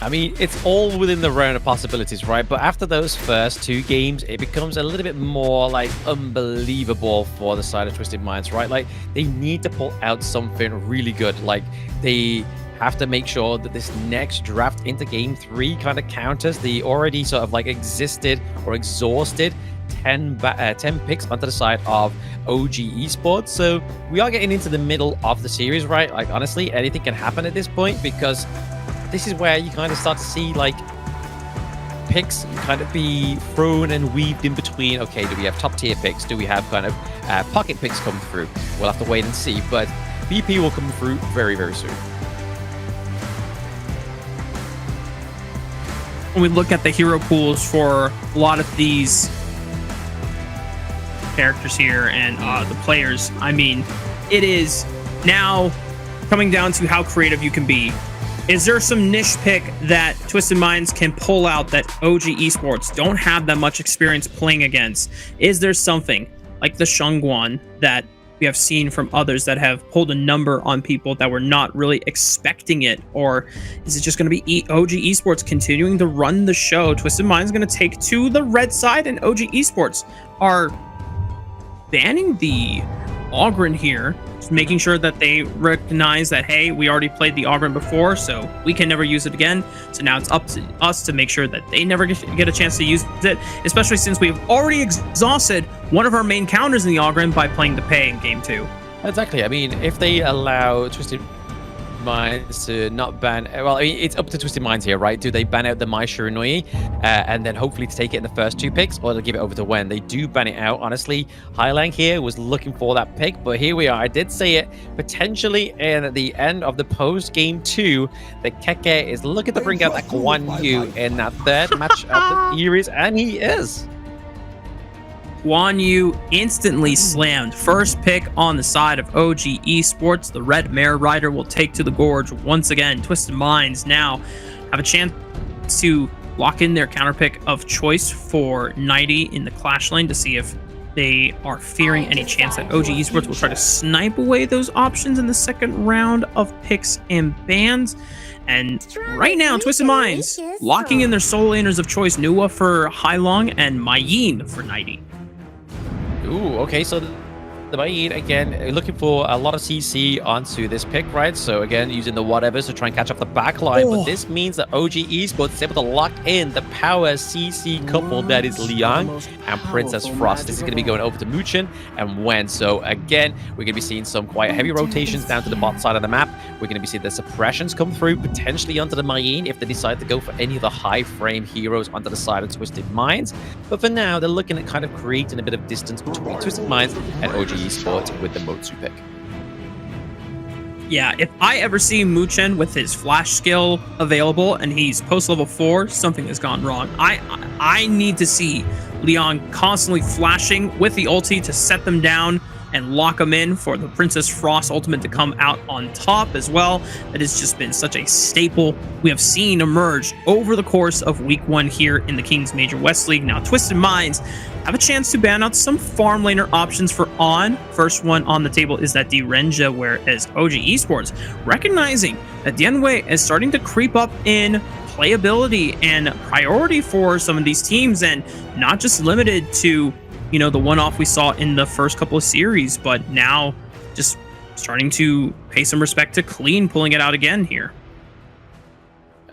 I mean, it's all within the realm of possibilities, right? But after those first 2 games, it becomes a little bit more like unbelievable for the side of Twisted Minds, right? Like, they need to pull out something really good. Like, they have to make sure that this next draft into game 3 kind of counters the already sort of like existed or exhausted 10 picks onto the side of OG Esports. So we are getting into the middle of the series, right? Like, honestly, anything can happen at this point, because this is where you kind of start to see like picks kind of be thrown and weaved in between. Okay, do we have top tier picks? Do we have kind of pocket picks come through? We'll have to wait and see, but BP will come through very, very soon. When we look at the hero pools for a lot of these characters here and the players, I mean, it is now coming down to how creative you can be. Is there some niche pick that Twisted Minds can pull out that OG Esports don't have that much experience playing against? Is there something like the Shungguan that we have seen from others that have pulled a number on people that were not really expecting it? Or is it just going to be OG Esports continuing to run the show? Twisted Minds going to take to the red side, and OG Esports are banning the Ogren here, just making sure that they recognize that, hey, we already played the Ogren before, so we can never use it again. So now it's up to us to make sure that they never get a chance to use it, especially since we've already exhausted one of our main counters in the Ogren by playing the Pei in game 2. Exactly. I mean, if they allow Twisted Minds to not ban, well, I mean, it's up to Twisted Minds here, right? Do they ban out the Mai Shiranui and then hopefully to take it in the first 2 picks, or they'll give it over to Wen? They do ban it out. Honestly, Highlang here was looking for that pick, but here we are. I did say it potentially in the end of the post game 2 that Keke is looking to bring out that Guan Yu in that 3rd match of the series, and he is. Guan Yu instantly slammed. First pick on the side of OG Esports. The Red Mare Rider will take to the Gorge once again. Twisted Minds now have a chance to lock in their counter pick of choice for 90 in the Clash lane to see if they are fearing any chance that OG Esports will try to snipe away those options in the second round of picks and bans. And right now, Twisted Minds locking in their solo laners of choice, Nuwa for Hailong and Mayin for 90. Ooh, okay, so the Mayin, again, looking for a lot of CC onto this pick, right? So again, using the whatevers to try and catch up the backline, but this means that OG Esports is able to lock in the power CC couple that is Liang and Princess Frost. This is going to be going over to Muchen and Wen. So again, we're going to be seeing some quite heavy rotations down to the bot side of the map. We're going to be seeing the suppressions come through, potentially onto the Mayin if they decide to go for any of the high frame heroes onto the side of Twisted Minds. But for now, they're looking at kind of creating a bit of distance between Twisted Minds and OG Esports with the Motsu pick. Yeah, if I ever see Muchen with his flash skill available and he's post level 4, something has gone wrong. I need to see Leon constantly flashing with the ulti to set them down and lock them in for the Princess Frost ultimate to come out on top as well. That has just been such a staple we have seen emerge over the course of week 1 here in the Kings Major West League. Now, Twisted Minds have a chance to ban out some farm laner options for On. First one on the table is that D-Renja, whereas OG Esports recognizing that Dianwei is starting to creep up in playability and priority for some of these teams, and not just limited to, you know, the one-off we saw in the first couple of series, but now just starting to pay some respect to Clean, pulling it out again here.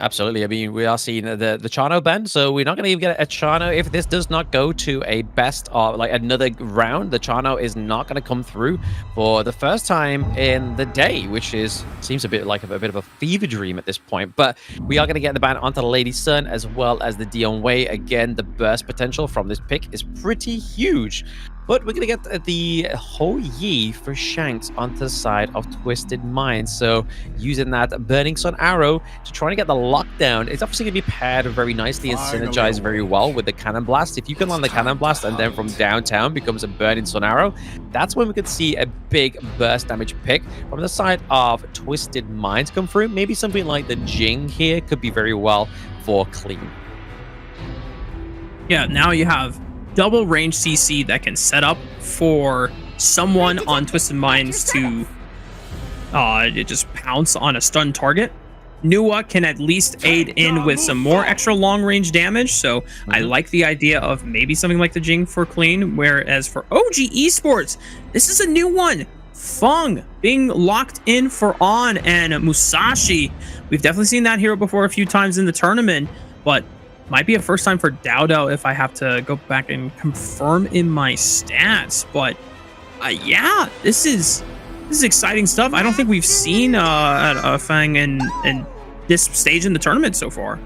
Absolutely. I mean, we are seeing the Chano ban, so we're not going to even get a Chano. If this does not go to a best of like another round, the Chano is not going to come through for the first time in the day, which seems a bit like a bit of a fever dream at this point. But we are going to get the ban onto the Lady Sun as well as the Dion Wei. Again, the burst potential from this pick is pretty huge. But we're going to get the Ho Yi for Shanks onto the side of Twisted Minds. So using that Burning Sun arrow to try to get the lockdown. It's obviously going to be paired very nicely and synergized very well with the Cannon Blast. If you can land the Cannon Blast and then from downtown becomes a Burning Sun arrow, that's when we could see a big burst damage pick from the side of Twisted Minds come through. Maybe something like the Jing here could be very well for Clean. Yeah, now you have double range CC that can set up for someone on Twisted Minds to just pounce on a stun target. Nuwa can at least aid in with some more extra long range damage, so I like the idea of maybe something like the Jing for Clean, whereas for OG Esports, this is a new one. Feng being locked in for On and Musashi. We've definitely seen that hero before a few times in the tournament, but might be a first time for Dowdow if I have to go back and confirm in my stats. But yeah, this is exciting stuff. I don't think we've seen Fang in this stage in the tournament so far.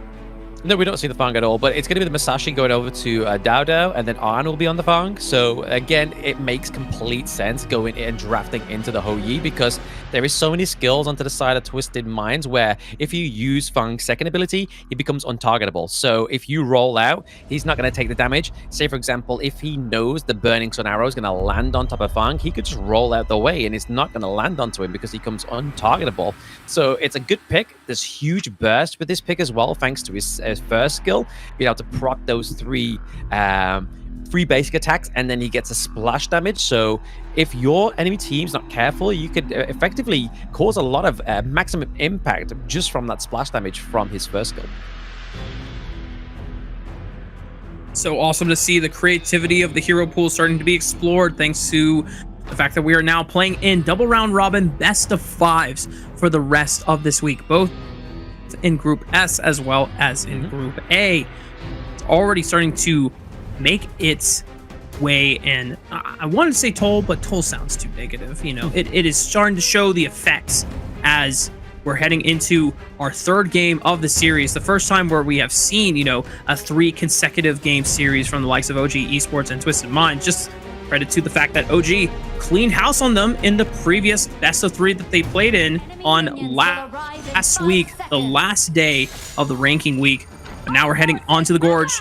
No, we don't see the Fang at all, but it's going to be the Musashi going over to Dowdow, and then Arn will be on the Fang. So again, it makes complete sense going and drafting into the Ho Yi, because there is so many skills onto the side of Twisted Minds where if you use Fang's second ability, he becomes untargetable. So if you roll out, he's not going to take the damage. Say, for example, if he knows the Burning Sun arrow is going to land on top of Fang, he could just roll out the way and it's not going to land onto him because he becomes untargetable. So it's a good pick. There's huge burst with this pick as well, thanks to his first skill, being able to proc those three basic attacks, and then he gets a splash damage. So if your enemy team's not careful, you could effectively cause a lot of maximum impact just from that splash damage from his first skill. So awesome to see the creativity of the hero pool starting to be explored thanks to the fact that we are now playing in double round robin best of 5s for the rest of this week, both in Group S as well as in Group A. It's already starting to make its way, and I wanted to say toll, but toll sounds too negative. You know, it is starting to show the effects as we're heading into our 3rd game of the series, the first time where we have seen, you know, a 3 consecutive game series from the likes of OG Esports and Twisted Minds. Just credit to the fact that OG cleaned house on them in the previous best of 3 that they played in on last week, the last day of the ranking week. But now we're heading onto the Gorge.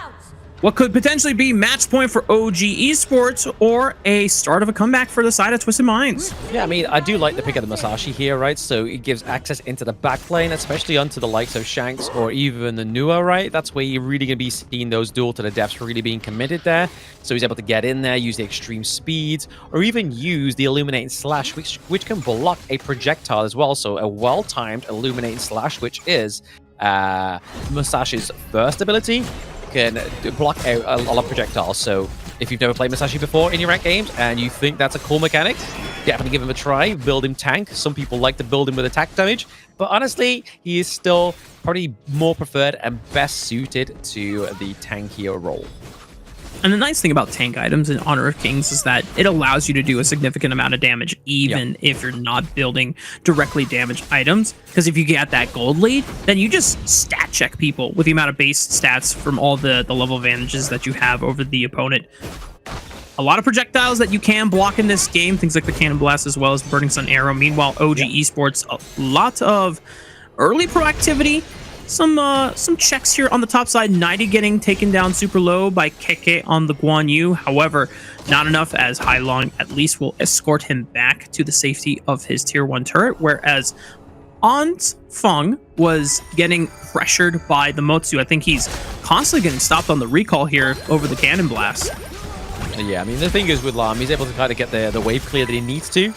What could potentially be match point for OG Esports or a start of a comeback for the side of Twisted Minds. Yeah, I mean, I do like the pick of the Musashi here, right? So it gives access into the back lane, especially onto the likes of Shanks or even the Nua, right? That's where you're really going to be seeing those duel to the depths really being committed there. So he's able to get in there, use the extreme speeds, or even use the Illuminating Slash, which can block a projectile as well. So a well-timed Illuminating Slash, which is Musashi's first ability, can block out a lot of projectiles. So if you've never played Musashi before in your ranked games and you think that's a cool mechanic, definitely give him a try. Build him tank. Some people like to build him with attack damage, but honestly, he is still probably more preferred and best suited to the tankier role. And the nice thing about tank items in Honor of Kings is that it allows you to do a significant amount of damage, even if you're not building directly damaged items. Because if you get that gold lead, then you just stat check people with the amount of base stats from all the level advantages that you have over the opponent. A lot of projectiles that you can block in this game, things like the Cannon Blast as well as the Burning Sun Arrow. Meanwhile, OG Esports, a lot of early proactivity. Some checks here on the top side. 90 getting taken down super low by Keke on the Guan Yu. However, not enough, as Hailong at least will escort him back to the safety of his tier 1 turret, whereas Ans Feng was getting pressured by the Motsu. I think he's constantly getting stopped on the recall here over the Cannon Blast. Yeah, I mean, the thing is with Lam, he's able to kind of get the wave clear that he needs to.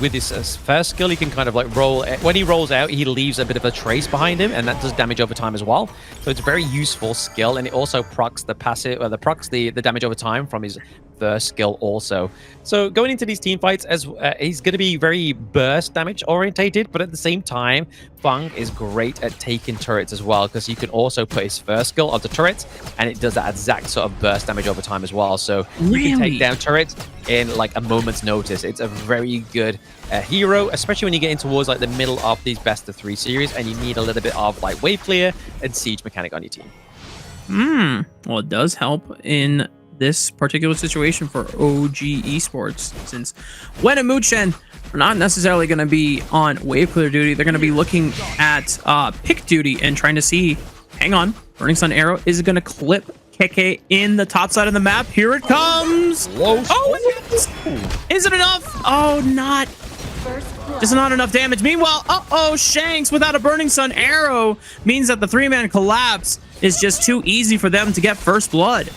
With his first skill, he can kind of like roll. When he rolls out, he leaves a bit of a trace behind him, and that does damage over time as well. So it's a very useful skill, and it also procs the passive, the damage over time from his first skill also. So going into these team fights, as he's going to be very burst damage orientated, but at the same time, Fang is great at taking turrets as well, because he can also put his first skill onto turrets, and it does that exact sort of burst damage over time as well. So you can take down turrets in like a moment's notice. It's a very good hero, especially when you get in towards like the middle of these best of 3 series, and you need a little bit of like wave clear and siege mechanic on your team. Well, it does help in this particular situation for OG Esports, since Wen and Muchen are not necessarily going to be on wave clear duty. They're going to be looking at pick duty and trying to see, hang on, Burning Sun Arrow is going to clip Keke in the top side of the map. Here it comes. Oh, is it enough? Oh, not. Just not enough damage. Meanwhile, Shanks without a Burning Sun Arrow means that the 3-man collapse is just too easy for them to get first blood.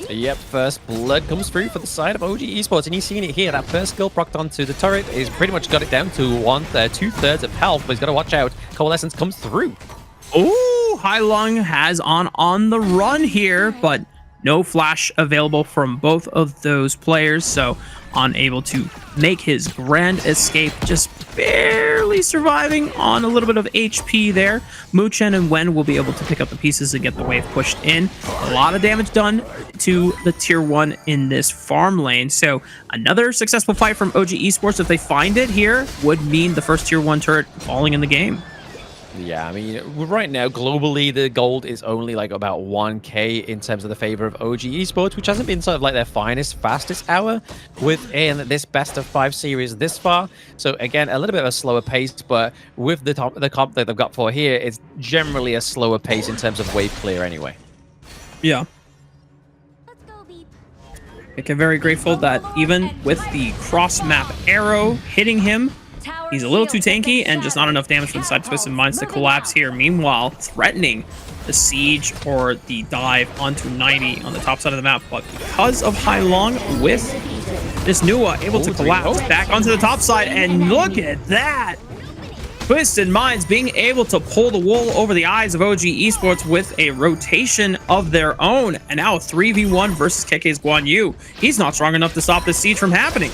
Yep, first blood comes through for the side of OG Esports, and he's seen it here. That first skill procced onto the turret is pretty much got it down to 2/3 of health, but he's got to watch out. Coalescence comes through. Oh, Hailong has on the run here, but no flash available from both of those players, so unable to make his grand escape, just barely surviving on a little bit of HP there. Muchen and Wen will be able to pick up the pieces and get the wave pushed in. A lot of damage done to the tier 1 in this farm lane, so another successful fight from OG Esports. If they find it here, would mean the first tier 1 turret falling in the game. Yeah, I mean, right now, globally, the gold is only like about 1k in terms of the favor of OG Esports, which hasn't been sort of like their fastest hour within this best of 5 series this far. So again, a little bit of a slower pace, but with the comp that they've got for here, it's generally a slower pace in terms of wave clear anyway. Yeah. I'm very grateful that even with the cross-map arrow hitting him, he's a little too tanky and just not enough damage for the side of Twisted Minds to collapse here. Meanwhile, threatening the siege or the dive onto 90 on the top side of the map. But because of Hailong with this Nua able to collapse back onto the top side, and look at that! Twisted Minds being able to pull the wool over the eyes of OG Esports with a rotation of their own. And now a 3v1 versus Keke's Guan Yu. He's not strong enough to stop this siege from happening.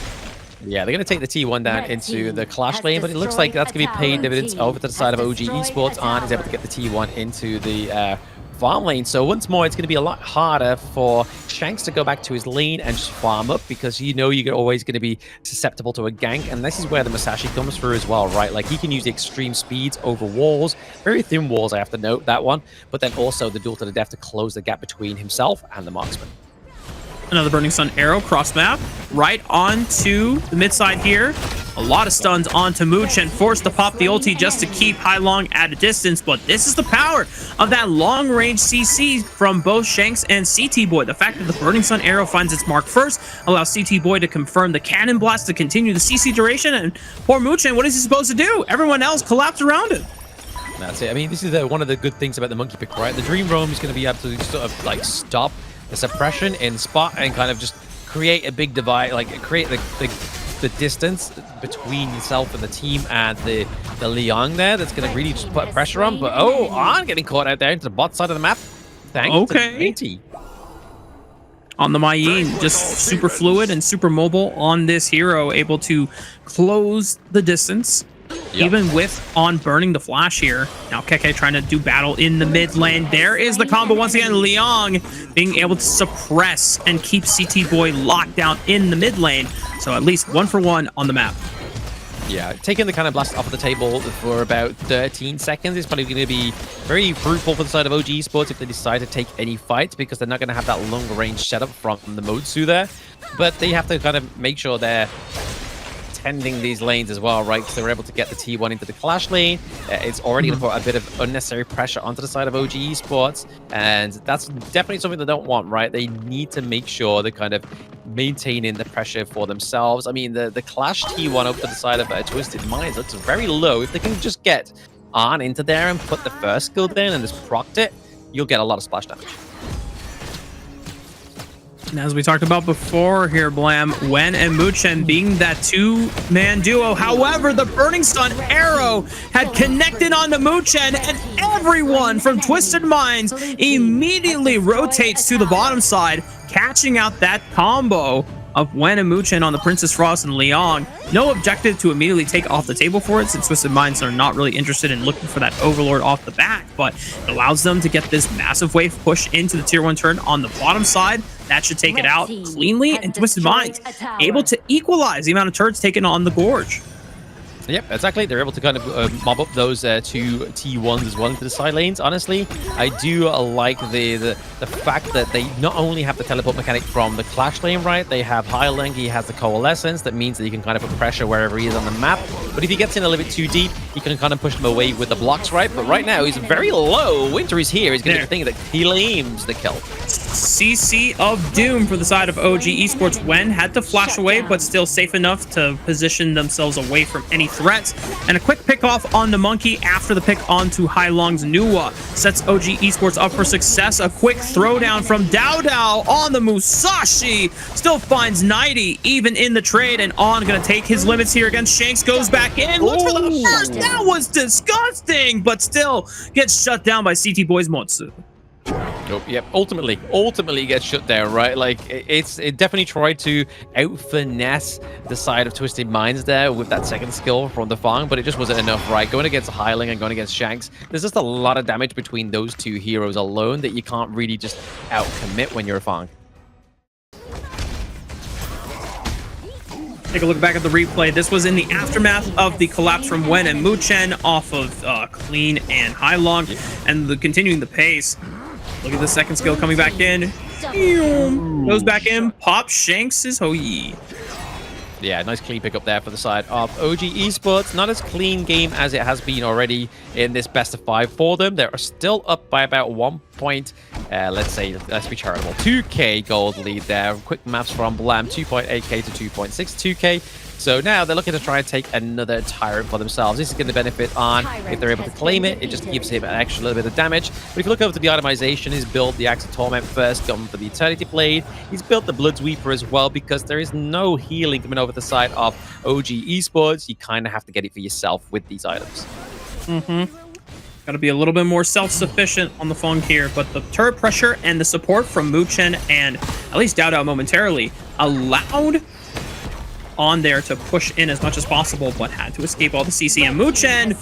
Yeah, they're going to take the T1 down into the Clash lane, but it looks like that's going to be paid dividends over to the side of OG Esports. Arn is able to get the T1 into the farm lane. So once more, it's going to be a lot harder for Shanks to go back to his lane and just farm up, because you know you're always going to be susceptible to a gank. And this is where the Musashi comes through as well, right? Like, he can use the extreme speeds over walls, very thin walls, I have to note that one, but then also the duel to the death to close the gap between himself and the marksman. Another Burning Sun arrow cross map right onto the mid side here. A lot of stuns onto Mooch and forced to pop the ulti just to keep Hailong at a distance. But this is the power of that long range CC from both Shanks and CT Boy. The fact that the Burning Sun arrow finds its mark first allows CT Boy to confirm the cannon blast to continue the CC duration. And poor Mooch, what is he supposed to do? Everyone else collapsed around him. That's it. I mean, this is one of the good things about the monkey pick, right? The Dream Roam is going to be able to sort of like stop the suppression in spot and kind of just create a big divide, like create the distance between yourself and the team and the Liang there. That's going to really just put pressure on. But Arn getting caught out there into the bot side of the map. Thanks to the on the Mei Yin, just super fluid and super mobile on this hero, able to close the distance. Even with on burning the flash here. Now Keke trying to do battle in the mid lane. There is the combo once again. Liang being able to suppress and keep CT Boy locked down in the mid lane. So at least 1 for 1 on the map. Yeah, taking the cannon blast off of the table for about 13 seconds is probably going to be very fruitful for the side of OG Esports if they decide to take any fight, because they're not going to have that long range setup from the Modsu there. But they have to kind of make sure they're tending these lanes as well, right? Because they were able to get the T1 into the Clash lane. It's already going to put a bit of unnecessary pressure onto the side of OG Esports, and that's definitely something they don't want, right? They need to make sure they're kind of maintaining the pressure for themselves. I mean, the Clash T1 up to the side of Twisted Minds looks very low. If they can just get Arn into there and put the first skill in and just procced it, you'll get a lot of splash damage. And as we talked about before here, Blam, Wen and Muchen being that two-man duo. However, the Burning Sun arrow had connected onto Muchen, and everyone from Twisted Minds immediately rotates to the bottom side, catching out that combo of Wen and Muchen on the Princess Frost and Liang. No objective to immediately take off the table for it, since Twisted Minds are not really interested in looking for that Overlord off the back, but it allows them to get this massive wave push into the tier 1 turn on the bottom side. That should take it out cleanly, and Twisted Minds able to equalize the amount of turrets taken on the Gorge. Yep, exactly. They're able to kind of mob up those two T1s as well into the side lanes. Honestly, I do like the fact that they not only have the teleport mechanic from the Clash lane, right? They have Hailong, he has the Coalescence. That means that you can kind of put pressure wherever he is on the map. But if he gets in a little bit too deep, you can kind of push him away with the blocks, right? But right now, he's very low. Winter is here. He's going to get the thing that he aims the kill. CC of Doom for the side of OG Esports. Wen had to flash away, but still safe enough to position themselves away from any threats. And a quick pick off on the Monkey after the pick onto Hailong's Nuwa sets OG Esports up for success. A quick throwdown from Dao Dao on the Musashi. Still finds 90 even in the trade, and On gonna take his limits here against Shanks. Goes back in, looks for the first. That was disgusting, but still gets shut down by CT Boy's Motsu. Oh, yep. Ultimately gets shut down, right? Like, it definitely tried to out-finesse the side of Twisted Minds there with that second skill from the Fang, but it just wasn't enough, right? Going against Hailong and going against Shanks, there's just a lot of damage between those two heroes alone that you can't really just out-commit when you're a Fang. Take a look back at the replay. This was in the aftermath of the collapse from Wen and Muchen off of Clean and Hailong, and continuing the pace. Look at the second skill coming back in. Goes back in, pops Shanks' Hoi. Yeah, nice clean pick up there for the side of OG Esports. Not as clean game as it has been already in this best of 5 for them. They are still up by about 1 point, let's be charitable, 2k gold lead there. Quick maths from Blam, 2.8k to 2.62k. So now they're looking to try and take another Tyrant for themselves. This is going to benefit On if they're able to claim it. It just gives him an extra little bit of damage. But if you look over to the itemization, he's built the Axe of Torment first, gone for the Eternity Blade. He's built the Blood Sweeper as well, because there is no healing coming over the side of OG Esports. You kind of have to get it for yourself with these items. Got to be a little bit more self-sufficient on the Fung here, but the turret pressure and the support from Muchen and at least Dao Dao momentarily allowed on there to push in as much as possible, but had to escape all the CC and Mooch. And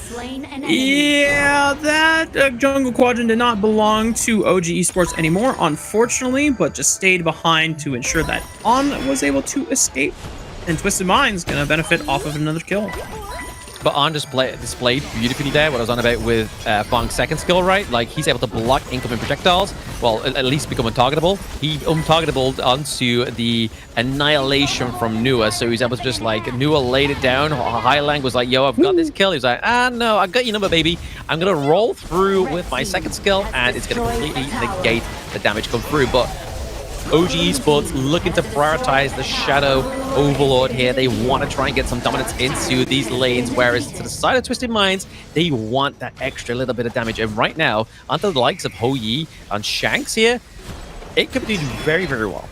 yeah, that jungle quadrant did not belong to OG Esports anymore, unfortunately, but just stayed behind to ensure that On was able to escape. And Twisted Mind's gonna benefit off of another kill. But On displayed beautifully there what I was on about with Fong's second skill, right? Like, he's able to block incoming projectiles, well, at least become untargetable. He untargetable onto the annihilation from Nua, so he's able to just, like, Nua laid it down. Highlang was like, yo, I've got this kill. He was like, no, I got your number, baby. I'm going to roll through with my second skill, and it's going to completely negate the damage come through. But OG Esports looking to prioritize the Shadow Overlord here. They want to try and get some dominance into these lanes, whereas to the side of Twisted Minds, they want that extra little bit of damage. And right now, under the likes of Ho Yi and Shanks here, it could be very, very well.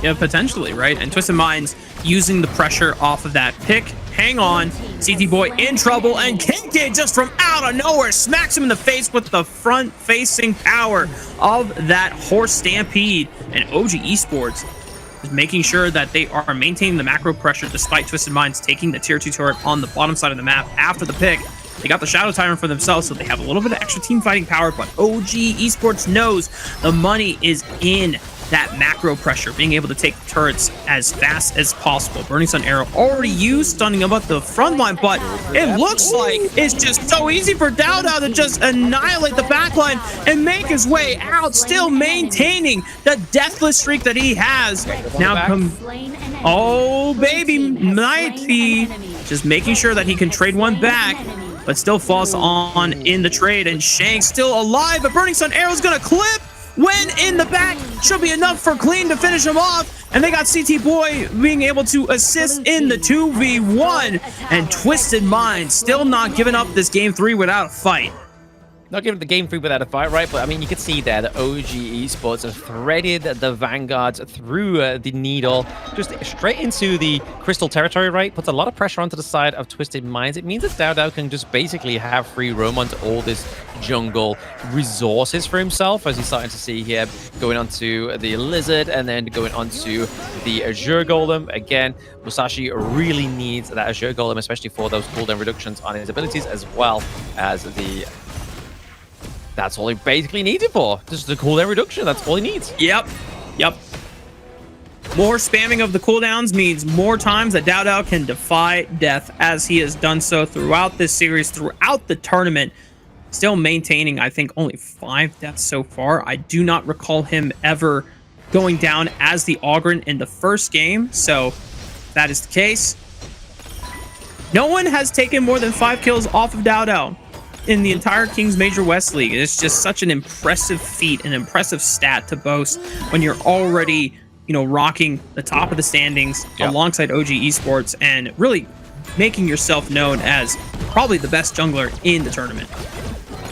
Yeah, potentially, right? And Twisted Minds using the pressure off of that pick. Hang on. CT Boy in trouble, and KK just from out of nowhere smacks him in the face with the front-facing power of that Horse Stampede. And OG Esports is making sure that they are maintaining the macro pressure despite Twisted Minds taking the tier 2 turret on the bottom side of the map after the pick. They got the Shadow Tyrant for themselves, so they have a little bit of extra team fighting power, but OG Esports knows the money is in that macro pressure, being able to take turrets as fast as possible. Burning Sun Arrow already used, stunning about the front line, but it looks like it's just so easy for Dao to just annihilate the backline and make his way out, still maintaining the deathless streak that he has. Now oh baby, Mighty just making sure that he can trade one back, but still falls on in the trade, and Shanks still alive, but Burning Sun Arrow's gonna clip when in the back should be enough for Clean to finish him off. And they got CT Boy being able to assist in the 2v1, and Twisted Mind still not giving up this game 3 without a fight. Not giving the game 3 without a fight, right? But I mean, you can see there that OG Esports have threaded the Vanguards through the needle, just straight into the Crystal territory, right? Puts a lot of pressure onto the side of Twisted Minds. It means that Dao can just basically have free roam onto all this jungle resources for himself, as he's starting to see here, going onto the Lizard and then going onto the Azure Golem. Again, Musashi really needs that Azure Golem, especially for those cooldown reductions on his abilities, as well as the... That's all he basically needs it for. Just a cooldown reduction. That's all he needs. Yep. More spamming of the cooldowns means more times that Dao can defy death, as he has done so throughout this series, throughout the tournament. Still maintaining, I think, only 5 deaths so far. I do not recall him ever going down as the Ogryn in the first game. So if that is the case, no one has taken more than 5 kills off of Dao in the entire Kings Major West League. It's just such an impressive feat, an impressive stat to boast when you're already, you know, rocking the top of the standings alongside OG Esports and really making yourself known as probably the best jungler in the tournament.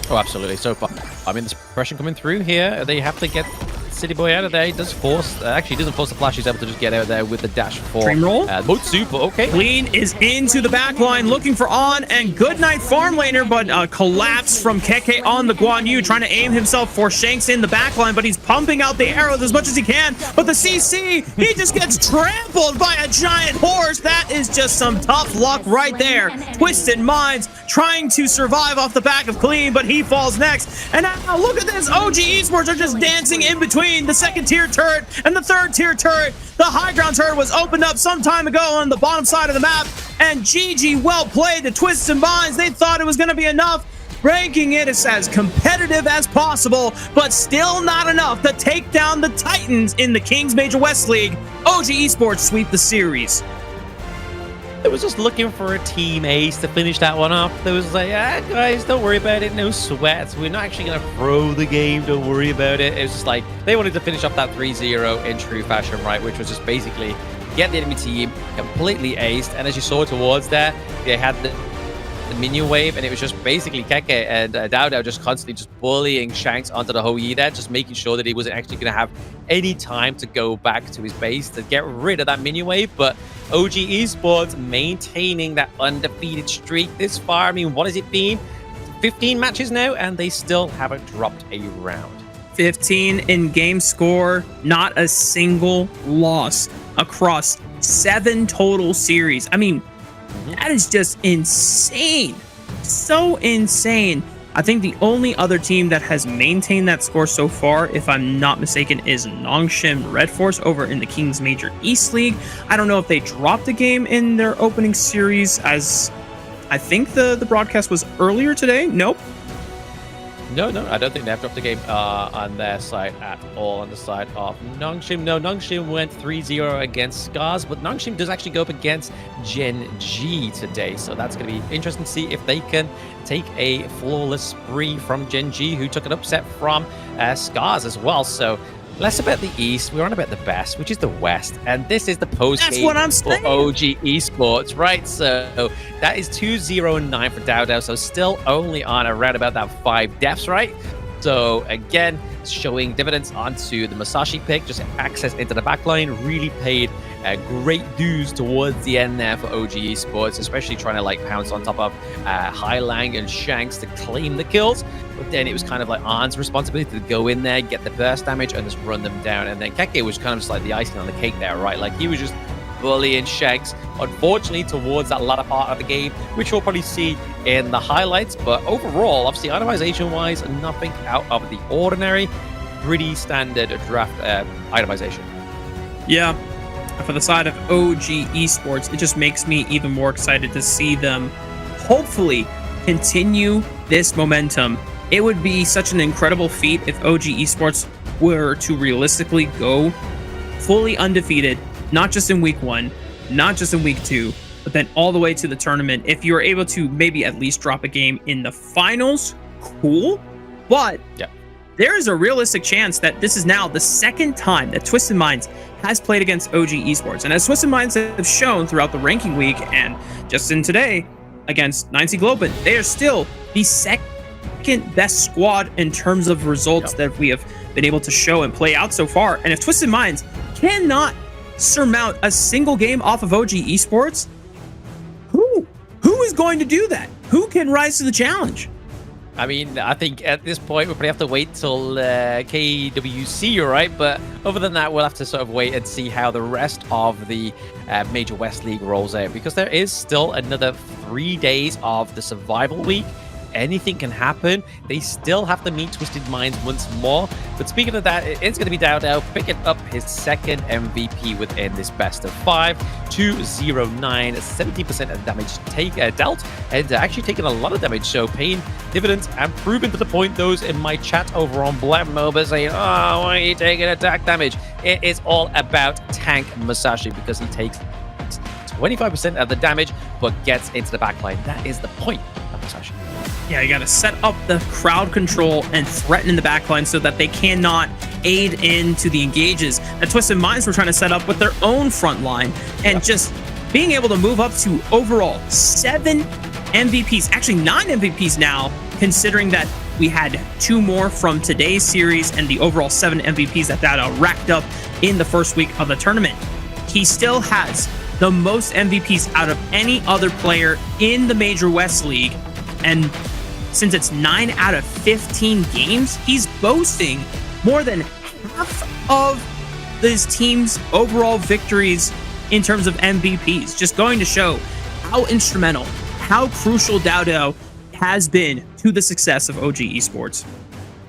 Oh, absolutely. So far, I mean, this pressure coming through here. They have to get City Boy out of there. He does force, actually, he doesn't force the flash. He's able to just get out there with the dash for Dream roll. Both super. Okay. Clean is into the back line looking for On, and Goodnight farm laner, but collapse from Keke on the Guan Yu, trying to aim himself for Shanks in the back line, but he's pumping out the arrows as much as he can. But the CC, he just gets trampled by a giant horse. That is just some tough luck right there. Twisted Minds trying to survive off the back of Clean, but he falls next. And now look at this. OG Esports are just dancing in between the second tier turret and the third tier turret. The high ground turret was opened up some time ago on the bottom side of the map, and GG, well played to Twisted Minds. They thought it was going to be enough, ranking it as competitive as possible, but still not enough to take down the Titans in the Kings Major West League. OG Esports sweep the series. It was just looking for a team ace to finish that one off. There was like, guys, don't worry about it. No sweats. We're not actually going to throw the game. Don't worry about it. It was just like they wanted to finish off that 3-0 in true fashion, right? Which was just basically get the enemy team completely aced. And as you saw towards that, they had the minion wave, and it was just basically Keke and Dao just constantly just bullying Shanks onto the Ho Yi there, just making sure that he wasn't actually going to have any time to go back to his base to get rid of that minion wave. But OG Esports maintaining that undefeated streak this far. I mean, what has it been? 15 matches now, and they still haven't dropped a round. 15 in game score, not a single loss across 7 total series. I mean, that is just insane. So insane. I think the only other team that has maintained that score so far, if I'm not mistaken, is Nongshim Red Force over in the Kings Major East League. I don't know if they dropped a game in their opening series, as I think the broadcast was earlier today. Nope. No, I don't think they've dropped a game on their side at all. On the side of Nongshim, no, Nongshim went 3-0 against Scars, but Nongshim does actually go up against Gen G today, so that's going to be interesting to see if they can take a flawless spree from Gen G, who took an upset from Scars as well. So less about the East, we're on about the best, which is the West, and this is the post game for OG Esports, right? So that is 2-0-9 for Dowdow, so still only on around about that 5 deaths, right? So again, showing dividends onto the Masashi pick, just access into the backline, really paid great dues towards the end there for OG Esports, especially trying to like pounce on top of Highlang and Shanks to claim the kills. But then it was kind of like Arn's responsibility to go in there, get the burst damage, and just run them down. And then Keke was kind of just like the icing on the cake there, right? Like he was just bullying Shanks, unfortunately, towards that latter part of the game, which we'll probably see in the highlights. But overall, obviously, itemization-wise, nothing out of the ordinary. Pretty standard draft itemization. Yeah. For the side of OG Esports, it just makes me even more excited to see them hopefully continue this momentum. It would be such an incredible feat if OG Esports were to realistically go fully undefeated, not just in week 1, not just in week 2, but then all the way to the tournament. If you were able to maybe at least drop a game in the finals, cool. But there is a realistic chance that this is now the second time that Twisted Minds has played against OG Esports. And as Twisted Minds have shown throughout the ranking week and just in today against 9C Globin, they are still the second best squad in terms of results that we have been able to show and play out so far. And if Twisted Minds cannot surmount a single game off of OG Esports, who is going to do that? Who can rise to the challenge? I mean, I think at this point, we'll probably have to wait till KWC, right? But other than that, we'll have to sort of wait and see how the rest of the Major West League rolls out, because there is still another 3 days of the Survival Week. Anything can happen. They still have to meet Twisted Minds once more. But speaking of that, it's going to be Dowdow picking up his second MVP within this best of 5. 209, 70% of damage dealt, and actually taking a lot of damage. So paying dividends and proving to the point those in my chat over on Black MOBA saying, oh, why are you taking attack damage? It is all about Tank Masashi, because he takes 25% of the damage but gets into the backline. That is the point of Masashi. Yeah, you got to set up the crowd control and threaten in the backline so that they cannot aid into the engages that Twisted Minds were trying to set up with their own front line. And just being able to move up to overall 7 MVPs, actually 9 MVPs now, considering that we had 2 more from today's series and the overall 7 MVPs that racked up in the first week of the tournament. He still has the most MVPs out of any other player in the Major West League. And since it's 9 out of 15 games, he's boasting more than half of his team's overall victories in terms of MVPs. Just going to show how instrumental, how crucial Dowdow has been to the success of OG Esports.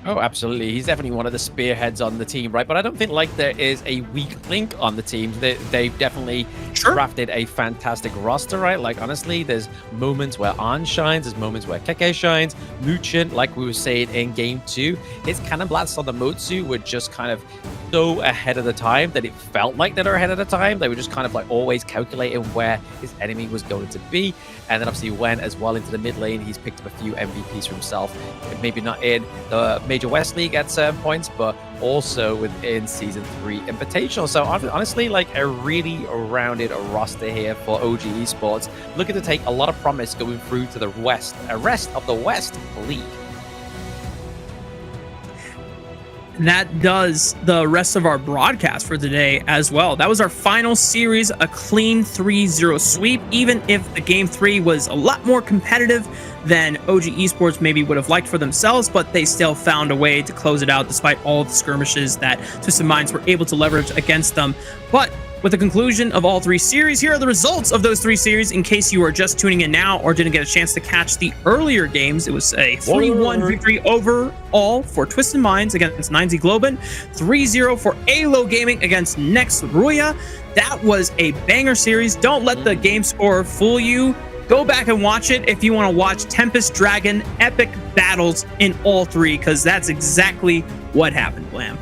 Oh, absolutely. He's definitely one of the spearheads on the team, right? But I don't think like there is a weak link on the team. They've definitely drafted a fantastic roster, right? Like, honestly, there's moments where Arn shines, there's moments where Keke shines. Muchin, like we were saying in Game 2, his Cannon Blasts on the Motsu were just kind of so ahead of the time that it felt like they were ahead of the time. They were just kind of like always calculating where his enemy was going to be. And then obviously went as well into the mid lane. He's picked up a few MVPs for himself. Maybe not in the Major West League at certain points, but also within Season 3 Invitational. So honestly, like a really rounded roster here for OG Esports. Looking to take a lot of promise going through to the rest of the West League. That does the rest of our broadcast for today as well. That was our final series, a clean 3-0 sweep, even if the game 3 was a lot more competitive than OG Esports maybe would have liked for themselves, but they still found a way to close it out despite all the skirmishes that Twisted Minds were able to leverage against them. But With the conclusion of all 3 series, here are the results of those 3 series in case you are just tuning in now or didn't get a chance to catch the earlier games. It was a 3-1 victory overall for Twisted Minds against 9Z Globin, 3-0 for AYLO Gaming against Next RÜYA. That was a banger series. Don't let the game score fool you. Go back and watch it if you want to watch Tempest Dragon epic battles in all 3, because that's exactly what happened, Blam.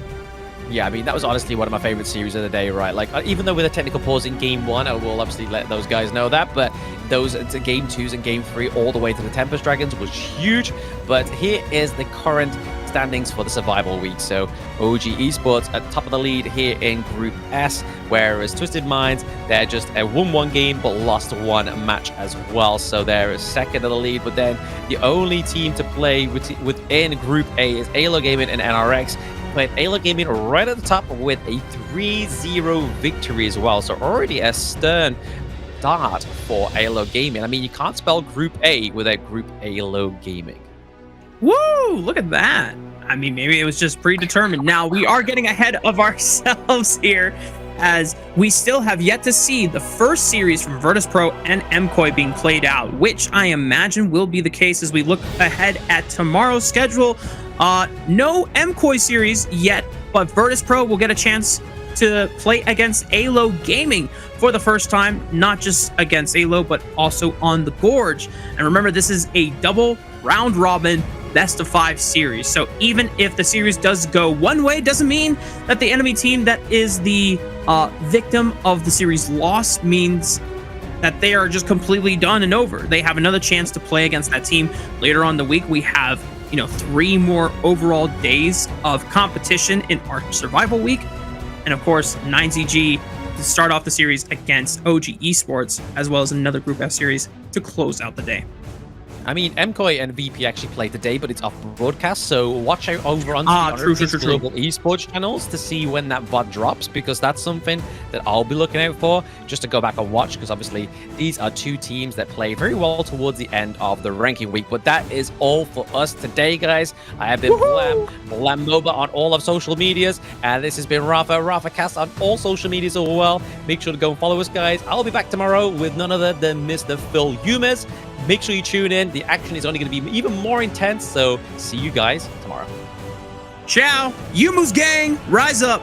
Yeah, I mean, that was honestly one of my favorite series of the day, right? Like, even though with a technical pause in Game 1, I will obviously let those guys know that, but those Game 2s and Game 3 all the way to the Tempest Dragons was huge. But here is the current standings for the Survival Week. So, OG Esports at top of the lead here in Group S, whereas Twisted Minds, they're just a 1-1 game, but lost 1 match as well. So they're second of the lead, but then the only team to play within Group A is AYLO Gaming and NRX. Played AYLO Gaming right at the top with a 3-0 victory as well. So already a stern start for AYLO Gaming. I mean, you can't spell Group A without Group AYLO Gaming. Woo! Look at that. I mean, maybe it was just predetermined. Now, we are getting ahead of ourselves here, as we still have yet to see the first series from Virtus Pro and MKOI being played out, which I imagine will be the case as we look ahead at tomorrow's schedule. No MKOI series yet, but Virtus Pro will get a chance to play against AYLO Gaming for the first time, not just against AYLO, but also on the Gorge. And remember, this is a double round robin best of 5 series. So even if the series does go one way, doesn't mean that the enemy team that is the victim of the series loss means that they are just completely done and over. They have another chance to play against that team later on in the week. We have, 3 more overall days of competition in our Survival Week. And of course, 9ZG to start off the series against OG Esports, as well as another Group F series to close out the day. I mean, MKOI and VP actually played today, but it's off broadcast, so watch out over on the Global Esports channels to see when that VOD drops, because that's something that I'll be looking out for, just to go back and watch, because obviously these are 2 teams that play very well towards the end of the ranking week. But that is all for us today, guys. I have been Blam Moba on all of social medias, and this has been Rafa Cast on all social medias as well. Make sure to go and follow us, guys. I'll be back tomorrow with none other than Mr. Phil Humes. Make sure you tune in. The action is only going to be even more intense, so see you guys tomorrow. Ciao. Yumus gang, rise up.